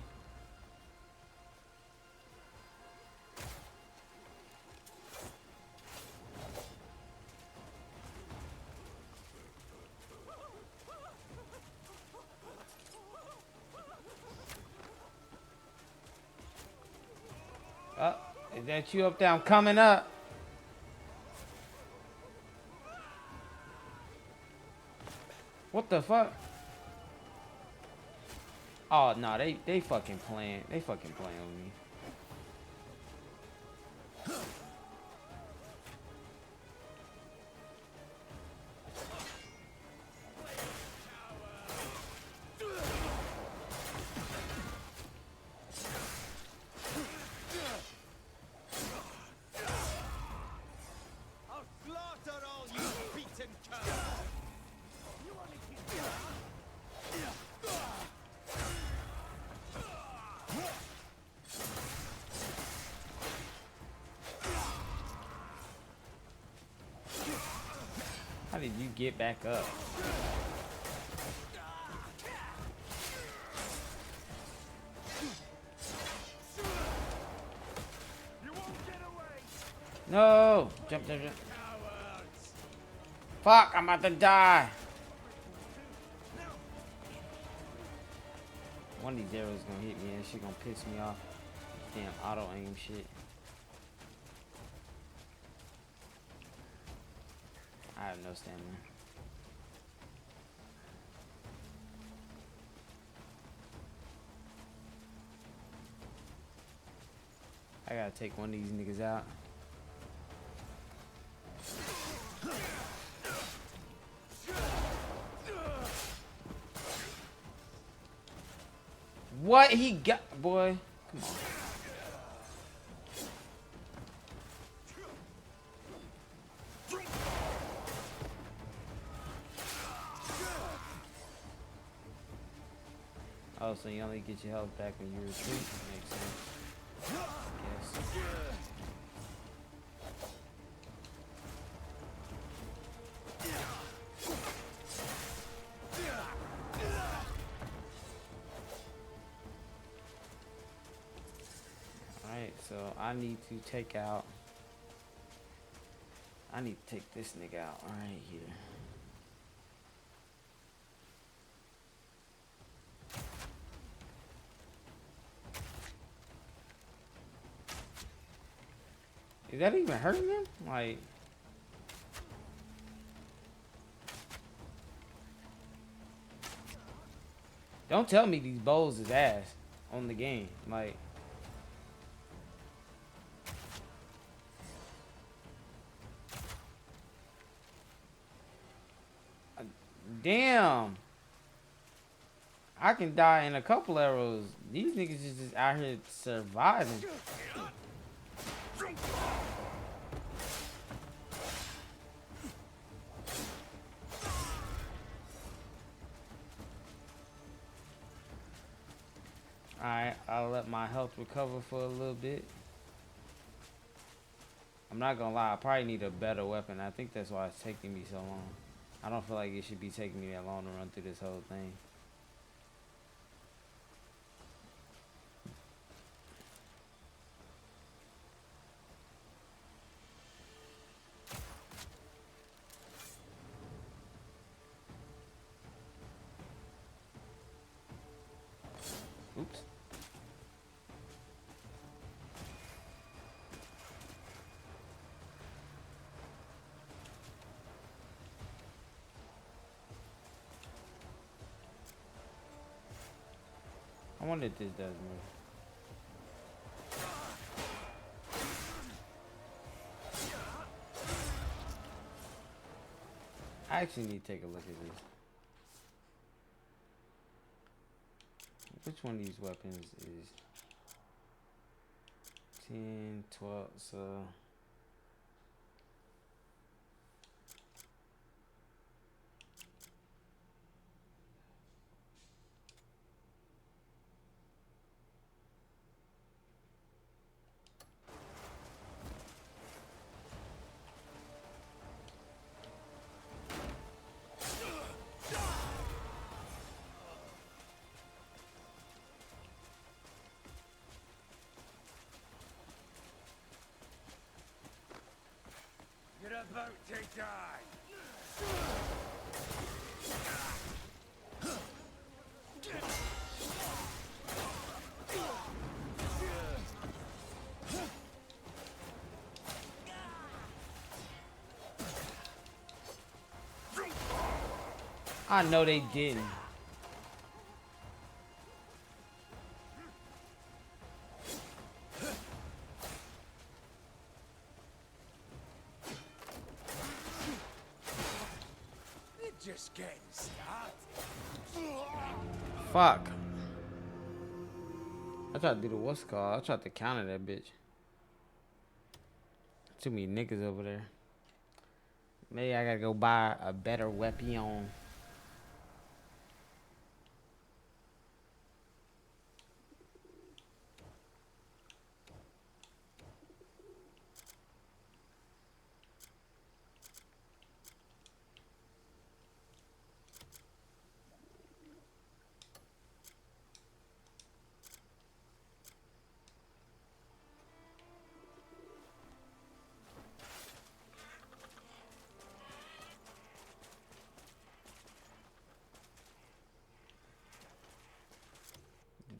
Is that you up there? I'm coming up. What the fuck? Oh no, they fucking playing. They fucking playing with me. I'll slaughter all you beaten curs! How did you get back up? No! Jump, jump, jump. Fuck, I'm about to die. One of these arrows gonna hit me and shit gonna piss me off. Damn auto aim shit. have no stamina. I gotta take one of these niggas out. What he got, boy? Come on. Oh, so you only get your health back when you retreat? Makes sense. I guess. Alright, so I need to take out... I need to take this nigga out right here. Is that even hurting him? Like... Don't tell me these bows is ass on the game. Like... Damn. I can die in a couple arrows. These niggas is just out here surviving. Alright, I'll let my health recover for a little bit. I'm not gonna lie, I probably need a better weapon. I think that's why it's taking me so long. I don't feel like it should be taking me that long to run through this whole thing. Oops. I wonder if this does move. I actually need to take a look at this. Which one of these weapons is 10, 12, so... You're about to die. I know they didn't. Just getting started. Fuck. I tried to do the what's called. I tried to counter that bitch. Too many niggas over there. Maybe I gotta go buy a better weapon.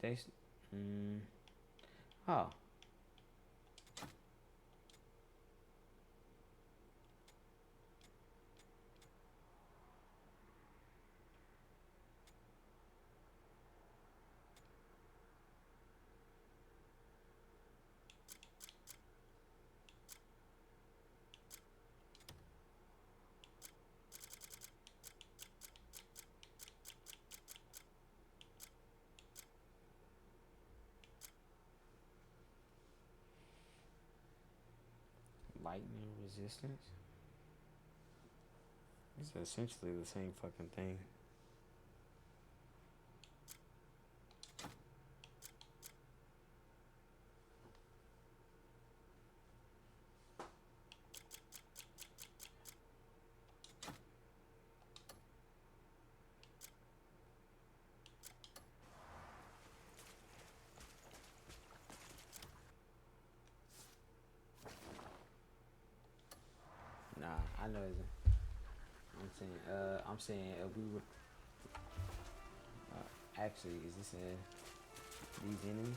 They, oh. Fighting and resistance. It's essentially the same fucking thing. Nah, I know it's. I'm saying if we would. Actually, is this these enemies?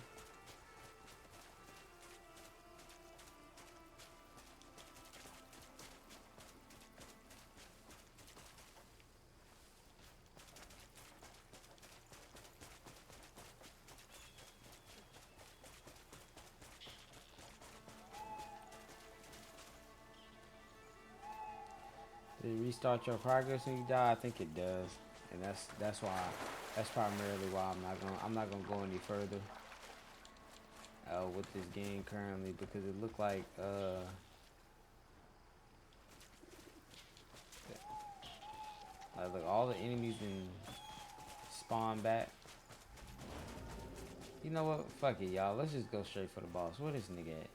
Did it restart your progress when you die? I think it does, and that's why. That's primarily why I'm not gonna go any further with this game currently, because it looked like look, all the enemies can spawn back. You know what? Fuck it, y'all. Let's just go straight for the boss. Where this nigga at?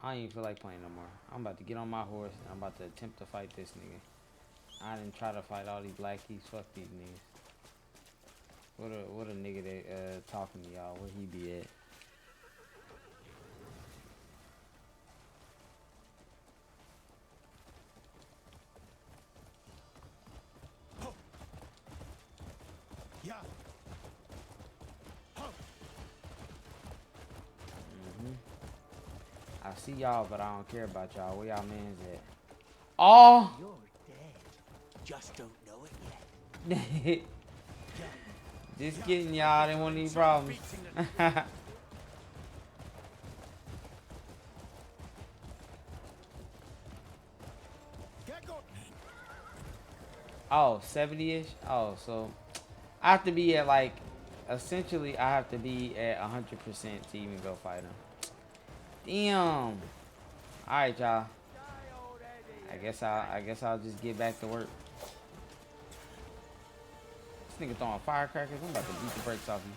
I don't even feel like playing no more. I'm about to get on my horse and I'm about to attempt to fight this nigga. I didn't try to fight all these blackies. Fuck these niggas. What a nigga that talking to y'all. Where he be at? I see y'all, but I don't care about y'all. Where y'all mans at? Oh! You're dead. Just don't know it yet. Just kidding, y'all. I didn't want any problems. Oh, 70-ish? Oh, so I have to be at like, essentially I have to be at 100% to even go fight him. Damn. Alright, y'all. I guess I'll just get back to work. This nigga throwing firecrackers. I'm about to beat the brakes off you.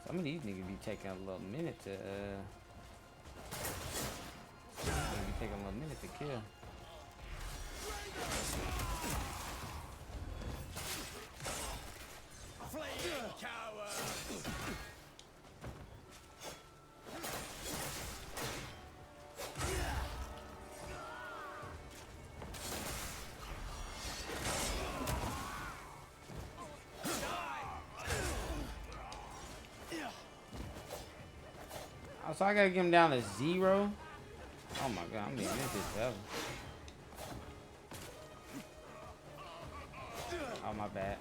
Some of these niggas be taking a little minute to kill. Oh, so I gotta get him down to 0. Oh my god, I'm being this devil. Oh my bad.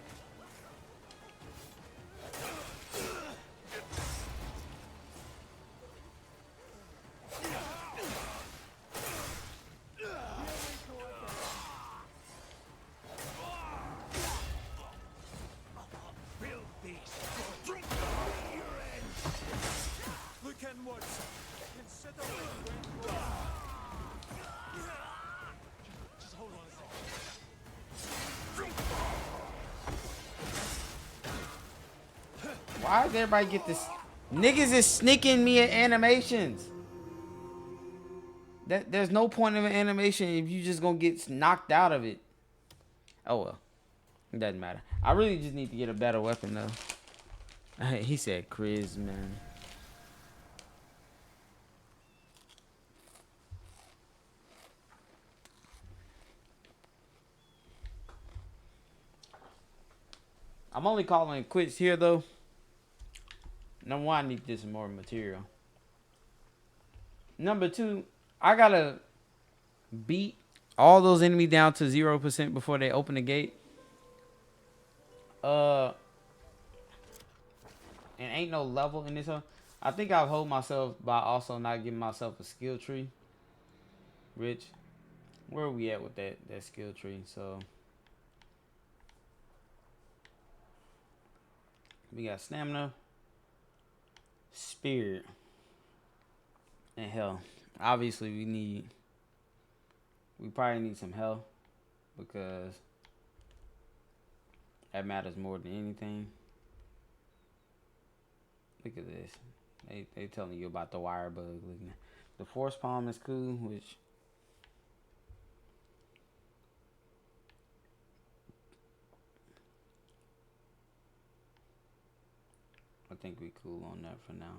Why does everybody get this? Niggas is sneaking me at animations. There's no point of an animation if you just gonna get knocked out of it. Oh well. It doesn't matter. I really just need to get a better weapon though. He said Chris, man. I'm only calling it quits here though. Number 1, I need this more material. Number 2, I gotta beat all those enemies down to 0% before they open the gate. And ain't no level in this one. I think I'll hold myself by also not giving myself a skill tree. Rich, where are we at with that skill tree? So we got stamina, spirit, and health. Obviously, we probably need some health because that matters more than anything. Look at this. They telling you about the wire bug. Looking at the force palm is cool, which I think we cool on that for now.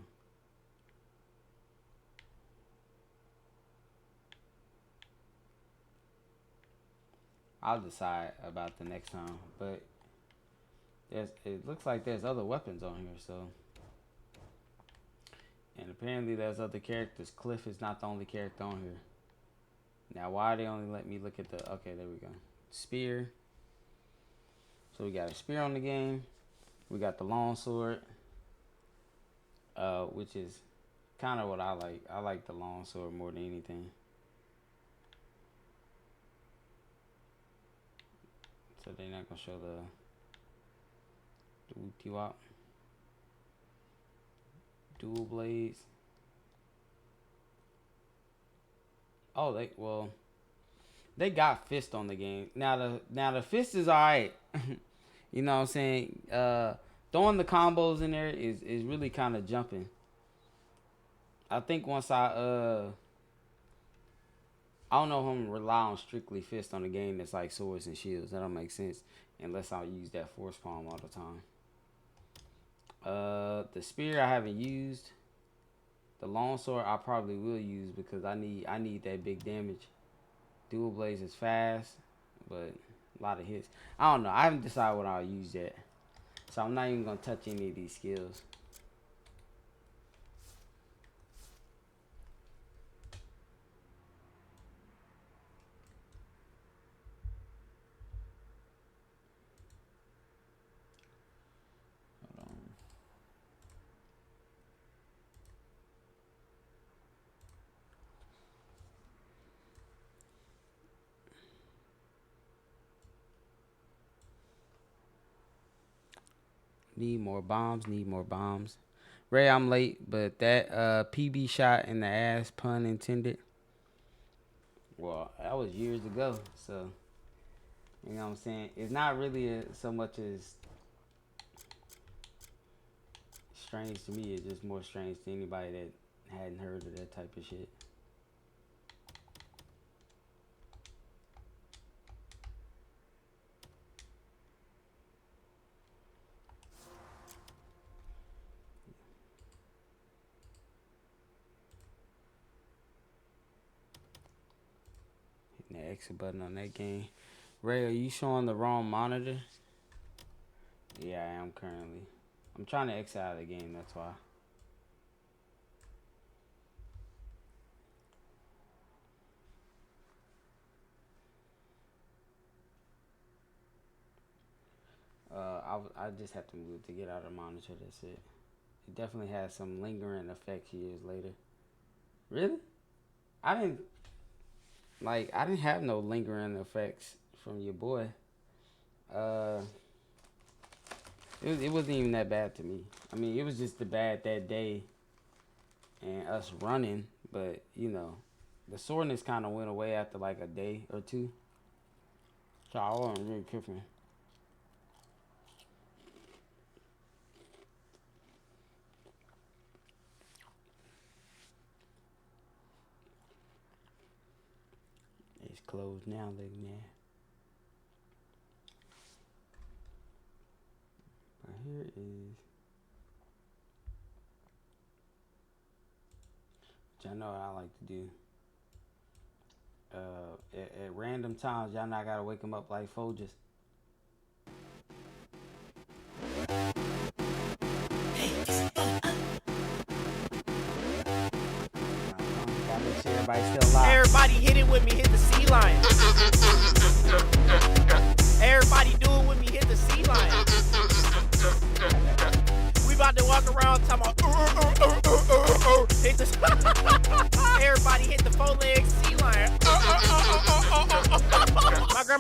I'll decide about the next time, but it looks like there's other weapons on here, so. And apparently there's other characters. Cliff is not the only character on here. Now, why they only let me look at the... Okay, there we go. Spear. So we got a spear on the game. We got the longsword. Which is kind of what I like. I like the longsword more than anything. So they're not going to show the Whoop-de-wop. Dual blades. Oh, they got fist on the game. Now the fist is alright. You know what I'm saying? Throwing the combos in there is really kind of jumping. I think once I don't know if I'm gonna rely on strictly fist on a game that's like swords and shields. That don't make sense unless I use that force palm all the time. The spear I haven't used. The longsword I probably will use because I need that big damage. Dual blades is fast, but a lot of hits. I don't know. I haven't decided what I'll use yet, so I'm not even gonna touch any of these skills. Need more bombs. Ray, I'm late, but that PB shot in the ass, pun intended. Well, that was years ago, so you know what I'm saying? It's not really so much as strange to me. It's just more strange to anybody that hadn't heard of that type of shit. The exit button on that game. Ray, are you showing the wrong monitor? Yeah, I am currently. I'm trying to exit out of the game, that's why. I just have to move to get out of the monitor, that's it. It definitely has some lingering effects years later. Really? I didn't have no lingering effects from your boy. It wasn't even that bad to me. I mean, it was just the bad that day and us running, but you know, the soreness kind of went away after like a day or two. So I wasn't really tripping. It's closed now, looking at. But here is, which I know I like to do. At random times, y'all know I gotta wake them up like Folgers. Everybody hit it with me, hit the sea lion. Everybody do it with me, hit the sea lion.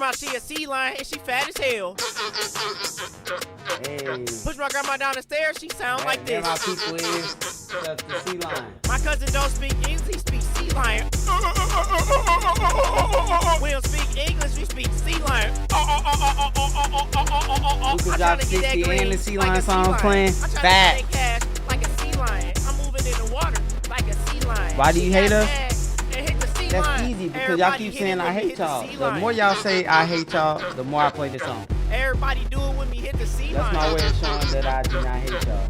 grandma, she a sea lion, and she fat as hell. Hey. Push my grandma down the stairs, she sound like this. How people is the sea lion. My cousin don't speak English, he speaks sea lion. We don't speak English, we speak sea lion. Good job, 60 and the sea lion song playing. Facts. Cash like a sea lion. I'm moving in the water like a sea lion. Why do you hate us? That's easy because y'all keep saying I hate y'all. The more y'all say I hate y'all, the more I play this song. Everybody do it with me, hit the sea line. That's my way of showing that I do not hate y'all.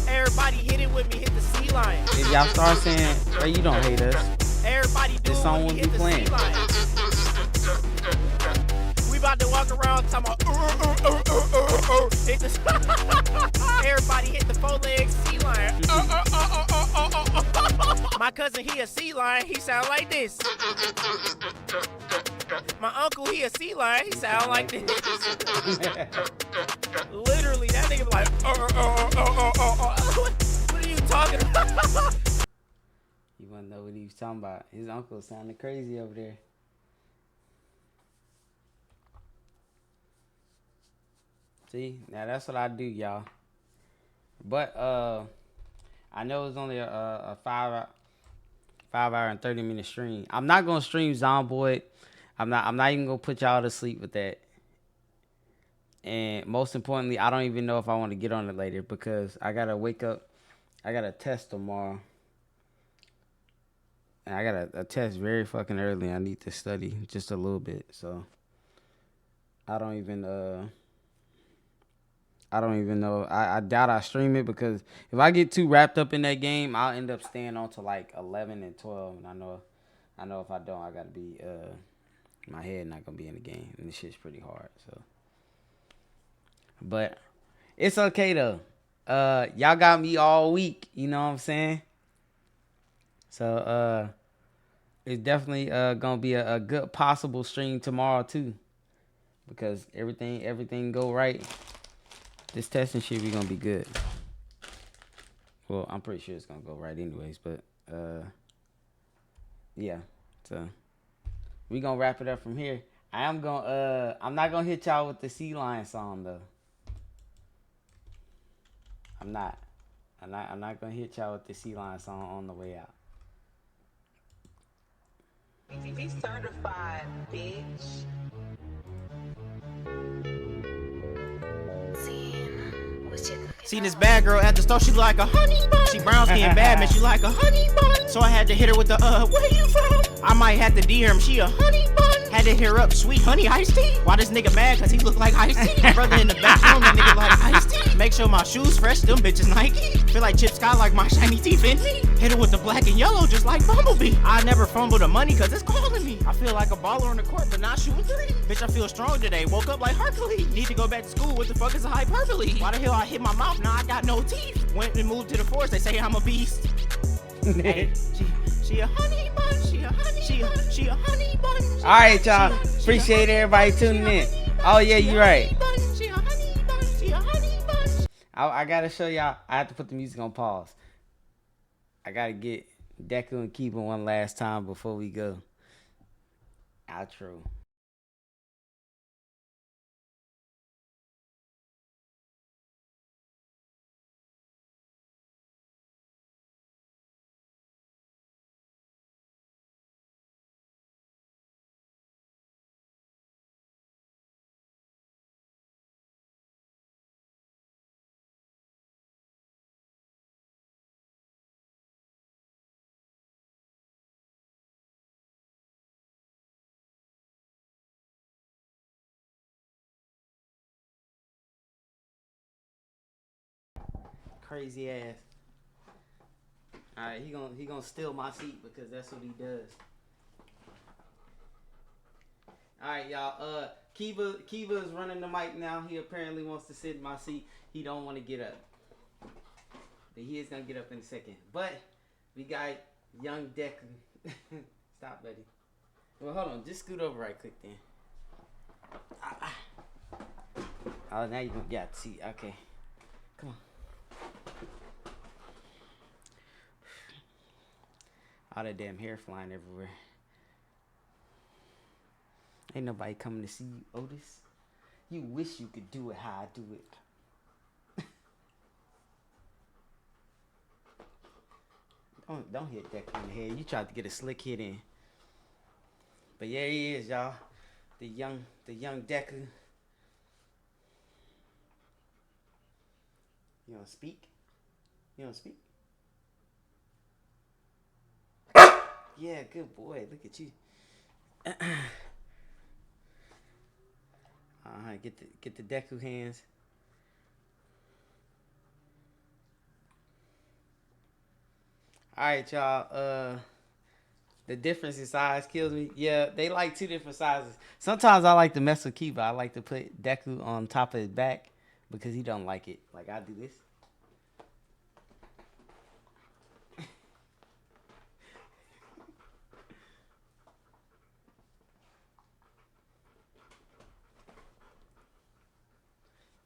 Everybody hit it with me, hit the sea line. If y'all start saying, hey, you don't hate us, everybody do this song wouldn't be playing. We about to walk around talking about hit the everybody hit the 4-leg sea lion. My cousin, he a sea lion, he sound like this. My uncle, he a sea lion, he sound like this. Literally, that nigga be like, what are you talking about? You wanna know what he was talking about? His uncle sounded crazy over there. See, now that's what I do, y'all. But I know it's only a 5 hour and 30-minute stream. I'm not gonna stream Zomboid. I'm not even gonna put y'all to sleep with that. And most importantly, I don't even know if I want to get on it later because I gotta wake up. I got a test tomorrow. And I got a test very fucking early. I need to study just a little bit. So I don't even know. I doubt I stream it because if I get too wrapped up in that game, I'll end up staying on to like 11 and 12. And I know if I don't, I gotta be my head not gonna be in the game, and this shit's pretty hard. So, but it's okay though. Y'all got me all week. You know what I'm saying? So it's definitely gonna be a good possible stream tomorrow too, because everything go right. This testing shit we gonna be good. Well, I'm pretty sure it's gonna go right anyways, but yeah. So we gonna wrap it up from here. I'm not gonna hit y'all with the Sea Lion song though. I'm not gonna hit y'all with the Sea Lion song on the way out. Be certified, bitch. Seen this bad girl at the store, she like a honey bun. She brown skin bad, man, she like a honey bun. So I had to hit her with the, where you from? I might have to DM, she a honey bun. Had to hit her up, sweet honey iced tea. Why this nigga mad? Cause he look like iced tea. Brother in the bathroom, that nigga like iced tea. Make sure my shoes fresh, them bitches Nike. Feel like Chip Scott like my shiny teeth in me. Hit her with the black and yellow, just like Bumblebee. I never fumble the money cause it's calling me. I feel like a baller on the court, but not shooting three. Bitch, I feel strong today, woke up like Hercules. Need to go back to school, what the fuck is a hyperbole? Why the hell I hit my mouth, now I got no teeth. Went and moved to the forest, they say I'm a beast. Hey, she a honey bun, she a honey bun. All right, y'all. Appreciate everybody tuning in. Oh yeah, you're right. I gotta show y'all. I have to put the music on pause. I gotta get Deku and Kiba one last time before we go. Outro. Crazy ass. All right, he gonna steal my seat because that's what he does. All right, y'all. Kiba is running the mic now. He apparently wants to sit in my seat. He don't want to get up, but he is gonna get up in a second. But we got young Deku. Stop, buddy. Well, hold on. Just scoot over right quick then. Oh, now you gonna get the seat. Okay, come on. All that damn hair flying everywhere. Ain't nobody coming to see you, Otis. You wish you could do it how I do it. Don't hit Deku in the head. You tried to get a slick hit in. But yeah, he is, y'all. The young Deku. You don't speak? You don't speak? Yeah, good boy. Look at you. Get the Deku hands. All right, y'all. The difference in size kills me. Yeah, they like two different sizes. Sometimes I like to mess with Kiba. I like to put Deku on top of his back because he don't like it. Like I do this.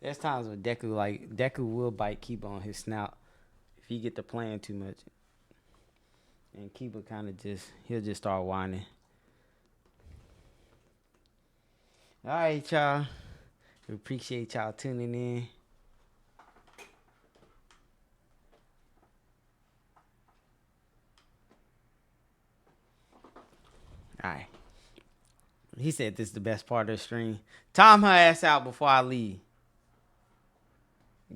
There's times when Deku will bite Kiba on his snout if he get to playing too much. And Kiba kind of he'll just start whining. All right, y'all. We appreciate y'all tuning in. All right. He said this is the best part of the stream. Time her ass out before I leave.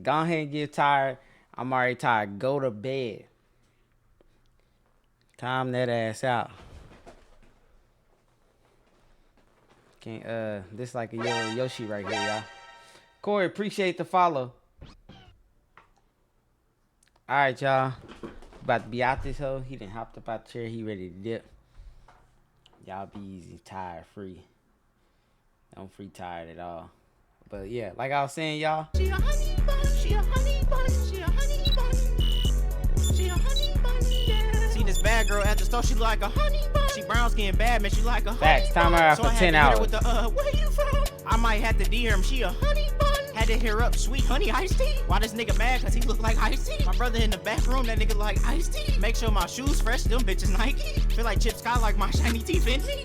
Go ahead and get tired. I'm already tired. Go to bed. Time that ass out. Can't this like a Yoshi right here, y'all. Corey, appreciate the follow. Alright, y'all. About to be out this hole. He done hopped up out the chair. He ready to dip. Y'all be easy, tired, free. Don't free tired at all. But yeah, like I was saying, y'all. She a honey bun, she a honey bun, she a honey bun. She a honey bun, yeah. Seen this bad girl at the store, she like a honey bun. She brown skin bad, man, she like a Facts, honey time bun. her out So for I had 10 to hit her hours. with the, where you from? I might have to DM, she a honey bun. Had to hear up, sweet honey iced tea. Why this nigga mad? Cause he look like iced tea. My brother in the back room, that nigga like iced tea. Make sure my shoes fresh, them bitches Nike. Feel like Chip Scott like my shiny teeth in me.